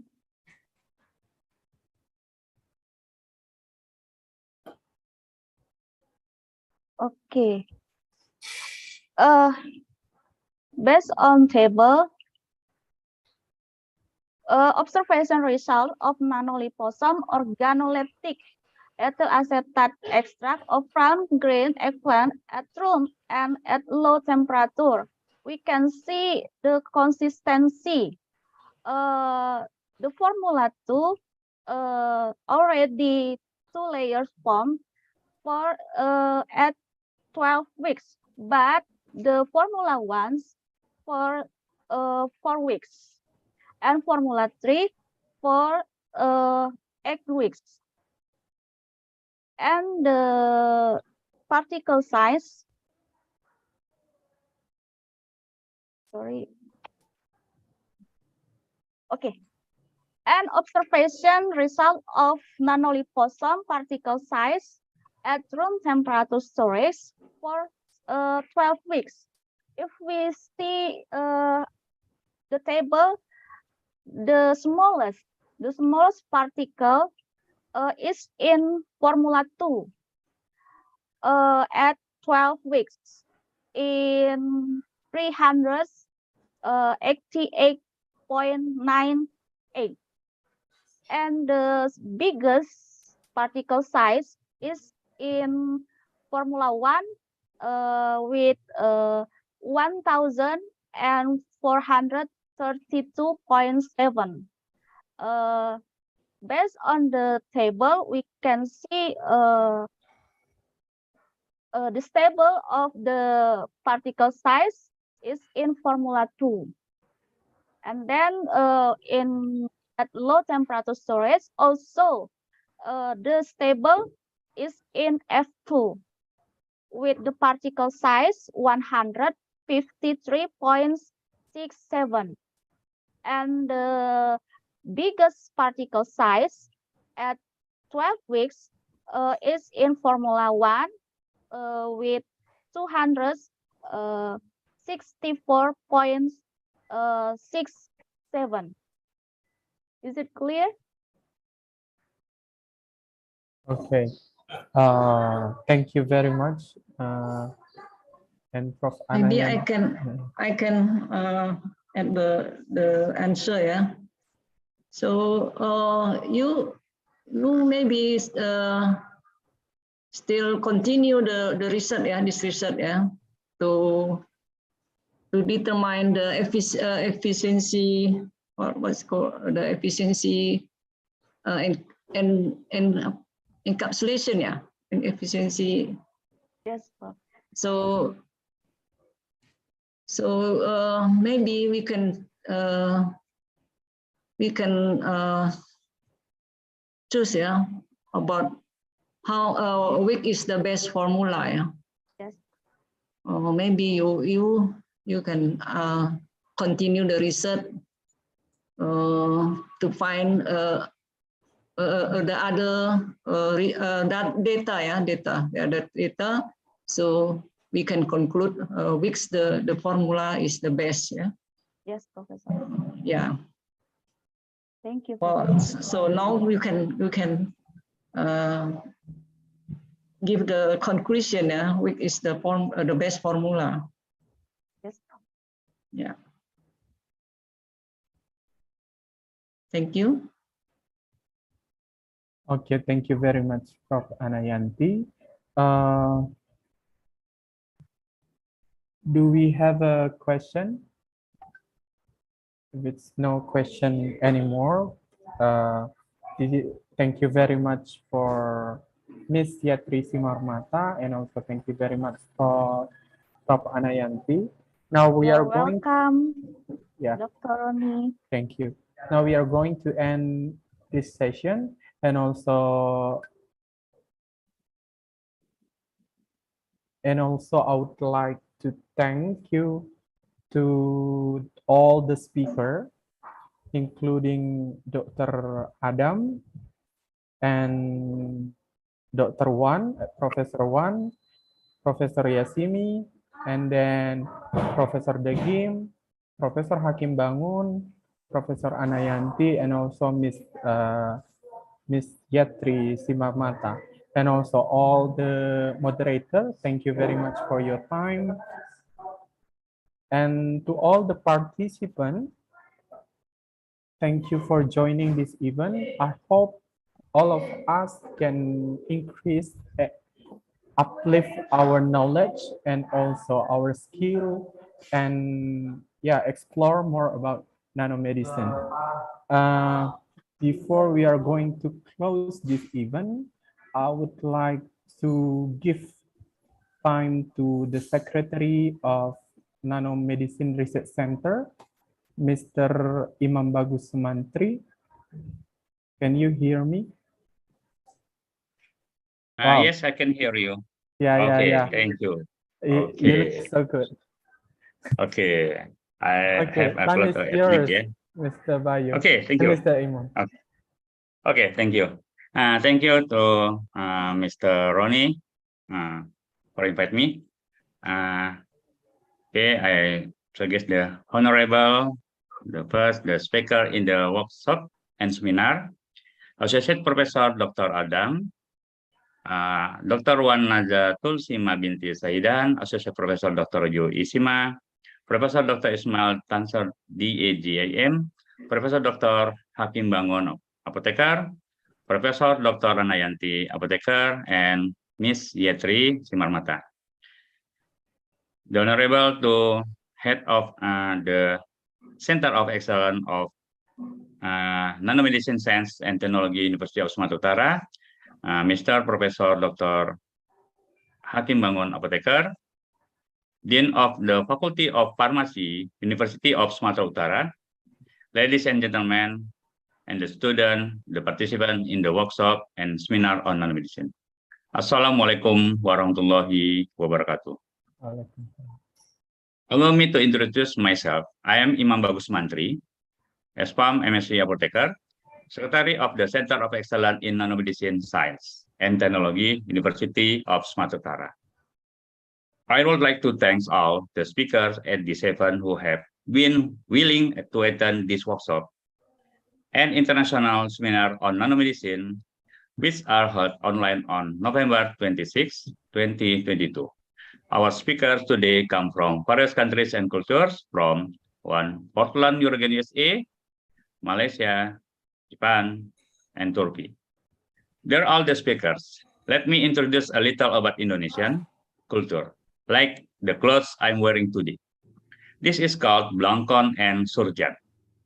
Okay. Based on table, observation result of nanoliposome organoleptic ethyl acetate extract of brown green eggplant at room and at low temperature. We can see the consistency. The Formula 2 already 2 layers formed for at 12 weeks, but the Formula 1 for 4 weeks and Formula 3 for 8 weeks. And the particle size, sorry. Okay. And observation result of nanoliposome particle size at room temperature storage for 12 weeks. If we see the table, the smallest particle is in Formula 2 at 12 weeks in 388.98, and the biggest particle size is in Formula 1 with 1,432.7. Based on the table, we can see the table of the particle size is in Formula 2. And then at low temperature storage, also the stable is in F2 with the particle size 153.67. And the biggest particle size at 12 weeks is in Formula 1 with 264.67. Is it clear? Okay. Thank you very much. And Prof. Maybe Anayan. I can add the answer. Yeah. So you maybe still continue the research. Yeah, this research. Yeah, to determine the efficiency, or what's called the efficiency and encapsulation. Yeah, in efficiency. Yes. So maybe we can choose, yeah, about how weak is the best formula. Yeah. Yes. Or maybe you can continue the research to find the other that data. Yeah, that data. So we can conclude which the formula is the best. Yeah. Yes, Professor. Yeah. Thank you. So now you can give the conclusion. Yeah, which is the best formula. Yes. Yeah. Thank you. Okay, thank you very much, Prof. Anayanti. Do we have a question? If it's no question anymore, thank you very much for Ms. Yatri Simarmata, and also thank you very much for Prof. Anayanti. Now we are going. Welcome, yeah. Dr. Roni. Thank you. Now we are going to end this session, and also I would like to thank you to all the speakers, including Dr. Adam and Dr. Wan, Professor Wan, Professor Yasimi, and then Professor Degim, Professor Hakim Bangun, Professor Anayanti, and also Miss Yatri Simamata, and also all the moderators. Thank you very much for your time. And to all the participants, thank you for joining this event. I hope all of us can increase, uplift our knowledge and also our skill, and yeah, explore more about nanomedicine. Before we are going to close this event, I would like to give time to the Secretary of Nanomedicine Research Center, Mr. Imam Bagus Sumantri. Can you hear me? Wow. Yes, I can hear you. Yeah, okay, yeah. Thank you. You look so good. Okay, I Okay, have time uploaded is a yours, clip, yeah. Mr. Bayu. Okay, thank you. Mr. Imam. Okay, thank you. Thank you to Mr. Ronnie for inviting me. Okay, I suggest the honorable, the speaker in the workshop and seminar, Associate Professor Dr. Adam, Dr. Wan Nazatul Sima binti Saidan, Associate Professor Dr. Jo Isima, Professor Dr. Ismail Tansar DAGIM, Professor Dr. Hakim Bangono, apoteker, Professor Dr. Ranayanti, apoteker, and Miss Yetri Simarmata. The Honorable to Head of the Center of Excellence of Nanomedicine Science and Technology, University of Sumatera Utara, Mr. Professor Dr. Hakim Bangun, apoteker, Dean of the Faculty of Pharmacy, University of Sumatera Utara, ladies and gentlemen, and the student, the participant in the workshop and seminar on nanomedicine. Assalamualaikum warahmatullahi wabarakatuh. Allow me to introduce myself. I am Imam Bagus Mantri, SPAM MSc Apoteker, Secretary of the Center of Excellence in Nanomedicine Science and Technology, University of Sumatera Utara. I would like to thank all the speakers at the seven who have been willing to attend this workshop and international seminar on nanomedicine, which are held online on November 26, 2022. Our speakers today come from various countries and cultures from Portland, Oregon, USA, Malaysia, Japan, and Turkey. They're all the speakers. Let me introduce a little about Indonesian culture, like the clothes I'm wearing today. This is called Blangkon and Surjan,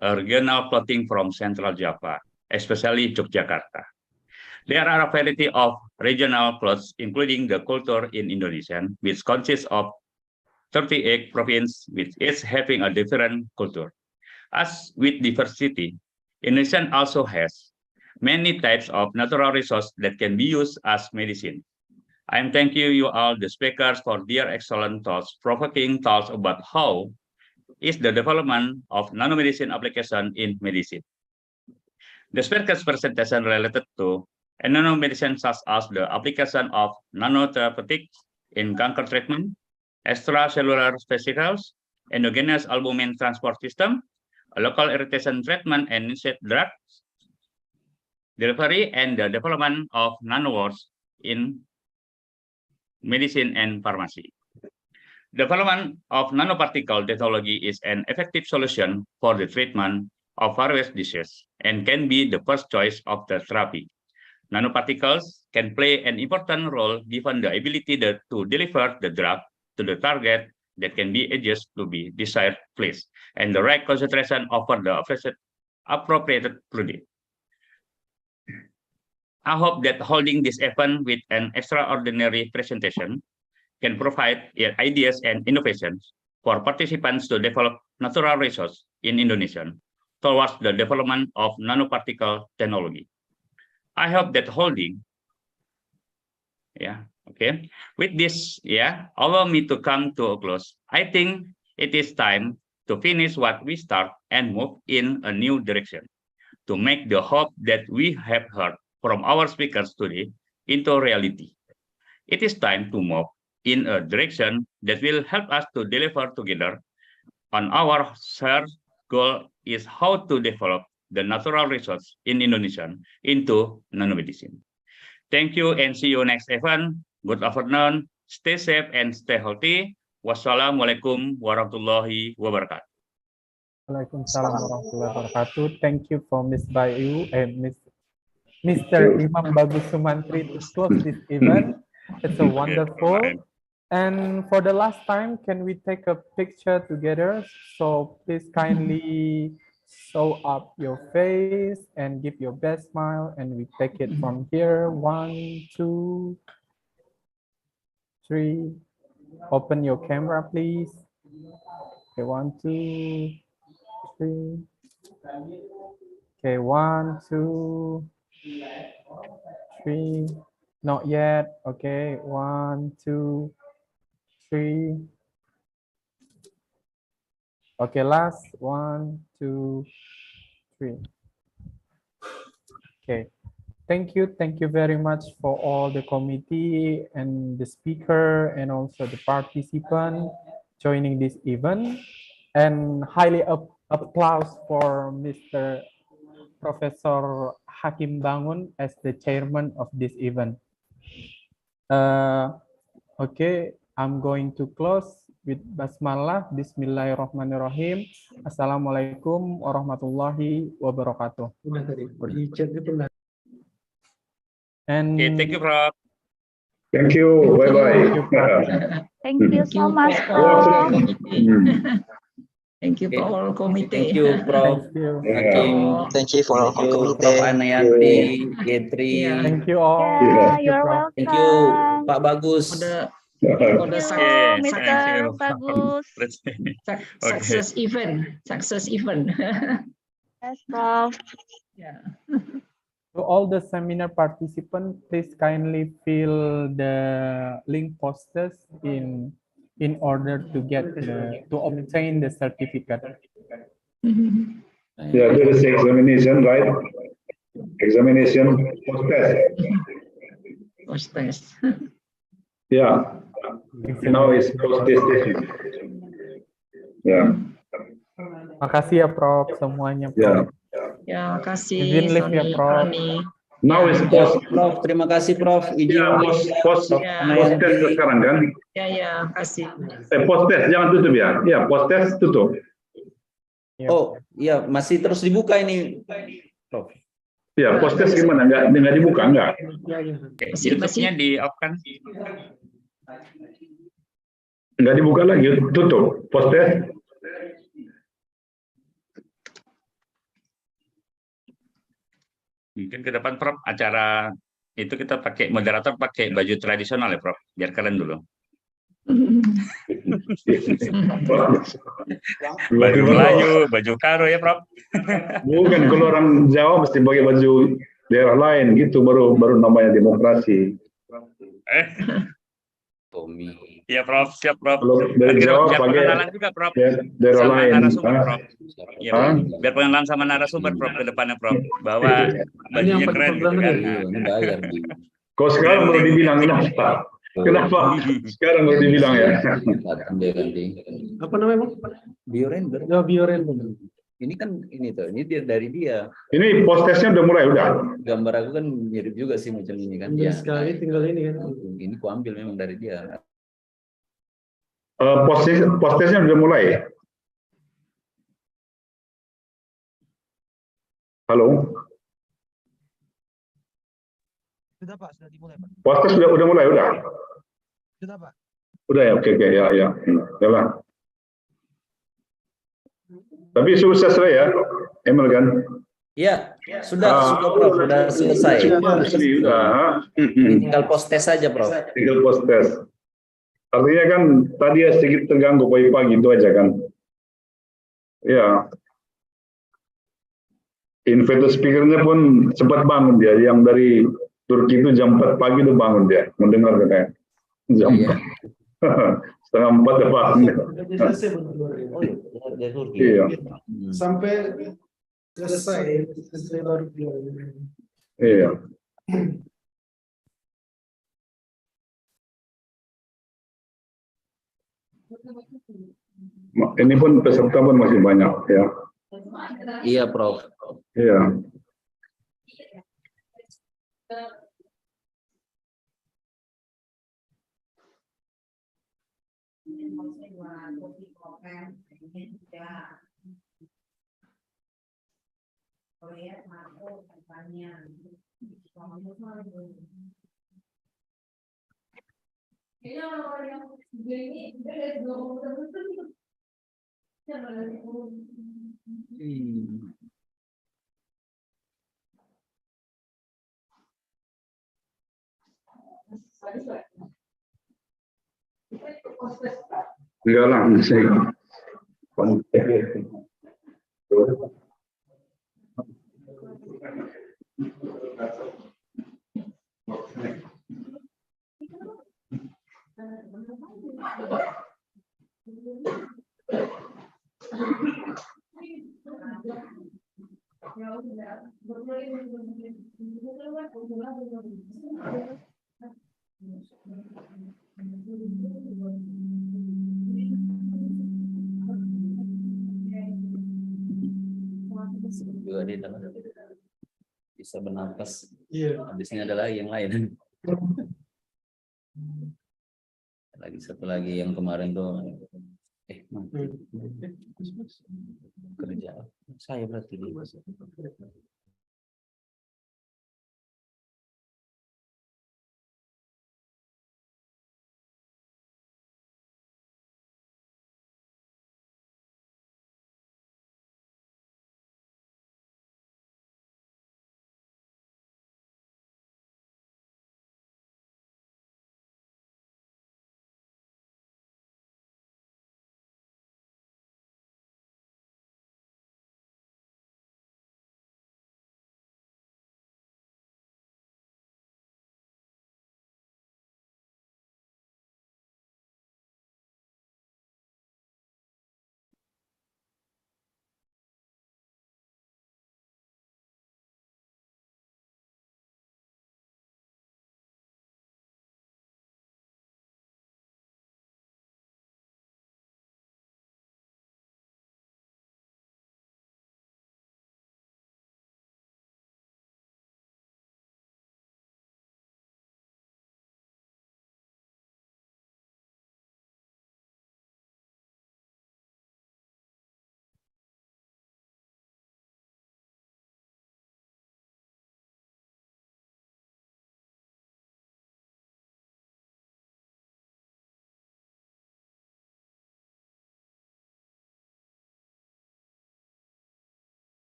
a regional clothing from Central Java, especially Yogyakarta. There are a variety of regional clothes, including the culture in Indonesia, which consists of 38 provinces, with each having a different culture. As with diversity, Indonesia also has many types of natural resources that can be used as medicine. I am thanking you all, the speakers, for their excellent thoughts, provoking thoughts about how is the development of nanomedicine application in medicine. The speaker's presentation related to nanomedicine such as the application of nanotherapeutics in cancer treatment, extracellular vesicles, endogenous albumin transport system, local irritation treatment and NSAID drugs, delivery, and the development of nanowars in medicine and pharmacy. Development of nanoparticle technology is an effective solution for the treatment of various diseases and can be the first choice of the therapy. Nanoparticles can play an important role given the ability to deliver the drug to the target that can be adjusted to be desired place and the right concentration over the appropriate fluid. I hope that holding this event with an extraordinary presentation can provide ideas and innovations for participants to develop natural resources in Indonesia towards the development of nanoparticle technology. I hope that holding, with this, allow me to come to a close. I think it is time to finish what we start and move in a new direction to make the hope that we have heard from our speakers today into reality. It is time to move in a direction that will help us to deliver together on our shared goal is how to develop the natural resource in Indonesia into nanomedicine. Thank you and see you next event. Good afternoon, stay safe and stay healthy. Wassalamualaikum warahmatullahi wabarakatuh. Waalaikumsalam warahmatullahi wabarakatuh. Thank you for Ms. Bayu and Mr. Imam Bagus Sumantri to close this event. It's a wonderful. And for the last time, can we take a picture together? So please kindly show up your face and give your best smile, and we take it from here. 1, 2, 3. Open your camera, please. Okay, 1, 2, 3. Okay, 1, 2, 3. Not yet. Okay, 1, 2, 3. Okay, last 1, 2, 3. Okay, Thank you very much for all the committee and the speaker and also the participant joining this event. And highly applause for Mr. Professor Hakim Bangun as the chairman of this event. Okay, I'm going to close with basmalah. Bismillahirrahmanirrahim. Assalamualaikum warahmatullahi wabarakatuh. And Okay, thank you, Prof. Thank you. Bye-bye. Thank you so much, Prof. Thank you for all committee. Thank you, Prof. Hakim. Thank you for Thank you, Prof. committee. Anayati, Getri. Thank you all. Yeah, you're welcome. Thank you, Pak Bagus. For the Mr. Bagus. success event. Yes, Prof. Yeah. To all the seminar participants, please kindly fill the link posters in order to obtain the certificate. Yeah, there is examination, right? Examination post-test. Yeah. Now it's post-test. Yeah. Makasih ya Prof semuanya. Prof. Yeah. Ya, kasih. Izin live ya Prof. Now is post. Prof, terima kasih Prof. Izin post test sekarang kan? Ya, kasih. Post test jangan tutup ya. Ya, post test tutup. Oh, iya masih terus dibuka ini, Prof. Ya, post test gimana? Nggak dibuka enggak? YouTube-nya di off kan? Nggak dibuka lagi, tutup post test. Mungkin ke depan Prof acara itu kita pakai moderator pakai baju tradisional ya Prof, biar keren dulu. Baju Melayu, baju karo ya Prof. Bukan, kalau orang Jawa mesti pakai baju daerah lain gitu, baru namanya demokrasi. Tommy. Ya Prof, siap Prof. Dari Jawa biar pakai pengenalan juga Prof. Daerah sama lain. narasumber Prof. Ya, biar pengenalan sama narasumber Prof ke depannya Prof. Bahwa bajunya keren gitu kan. Kok sekarang baru dibilang kenapa? Kenapa sekarang baru dibilang ya? Apa namanya Bang? Biorender. Ya biorender. Ini kan ini dia dari dia. Ini post testnya udah mulai udah. Gambar aku kan mirip juga sih macam ini kan. Ya. Sekali tinggal ini kan. Ini ku ambil memang dari dia. Post testnya udah mulai. Halo. Sudah Pak, sudah dimulai Pak. Post test udah mulai udah. Sudah Pak. Udah ya, oke ya. Jalan. Tapi sukses lah ya, Emil kan? Iya, sudah Prof, sudah selesai. Tinggal post test saja Prof. Tinggal post test. Artinya kan tadi ya sedikit terganggu pagi-pagi itu aja kan? Ya. Invited speaker-nya pun cepat bangun dia, yang dari Turki itu jam 4 pagi udah bangun dia, mendengar katanya. Jam 4. Setengah 4 ya Pak. Iya. Sampai selesai baru Iya. Ini pun peserta pun masih banyak ya. Iya Prof. Iya. Enggak lah, saya Juga di dalam bisa bernapas. Habisnya ada lagi yang lain. Lagi satu lagi yang kemarin tuh mati. Kerja saya berarti di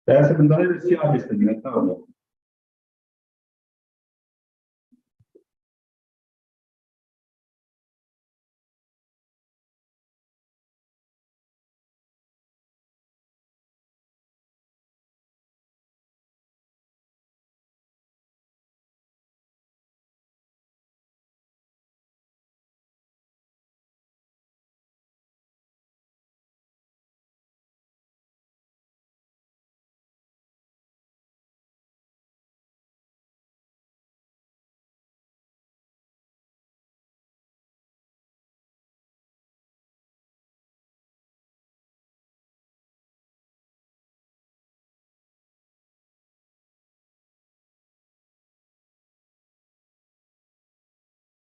Saya sebenarnya sih habis tadi, nggak tahu.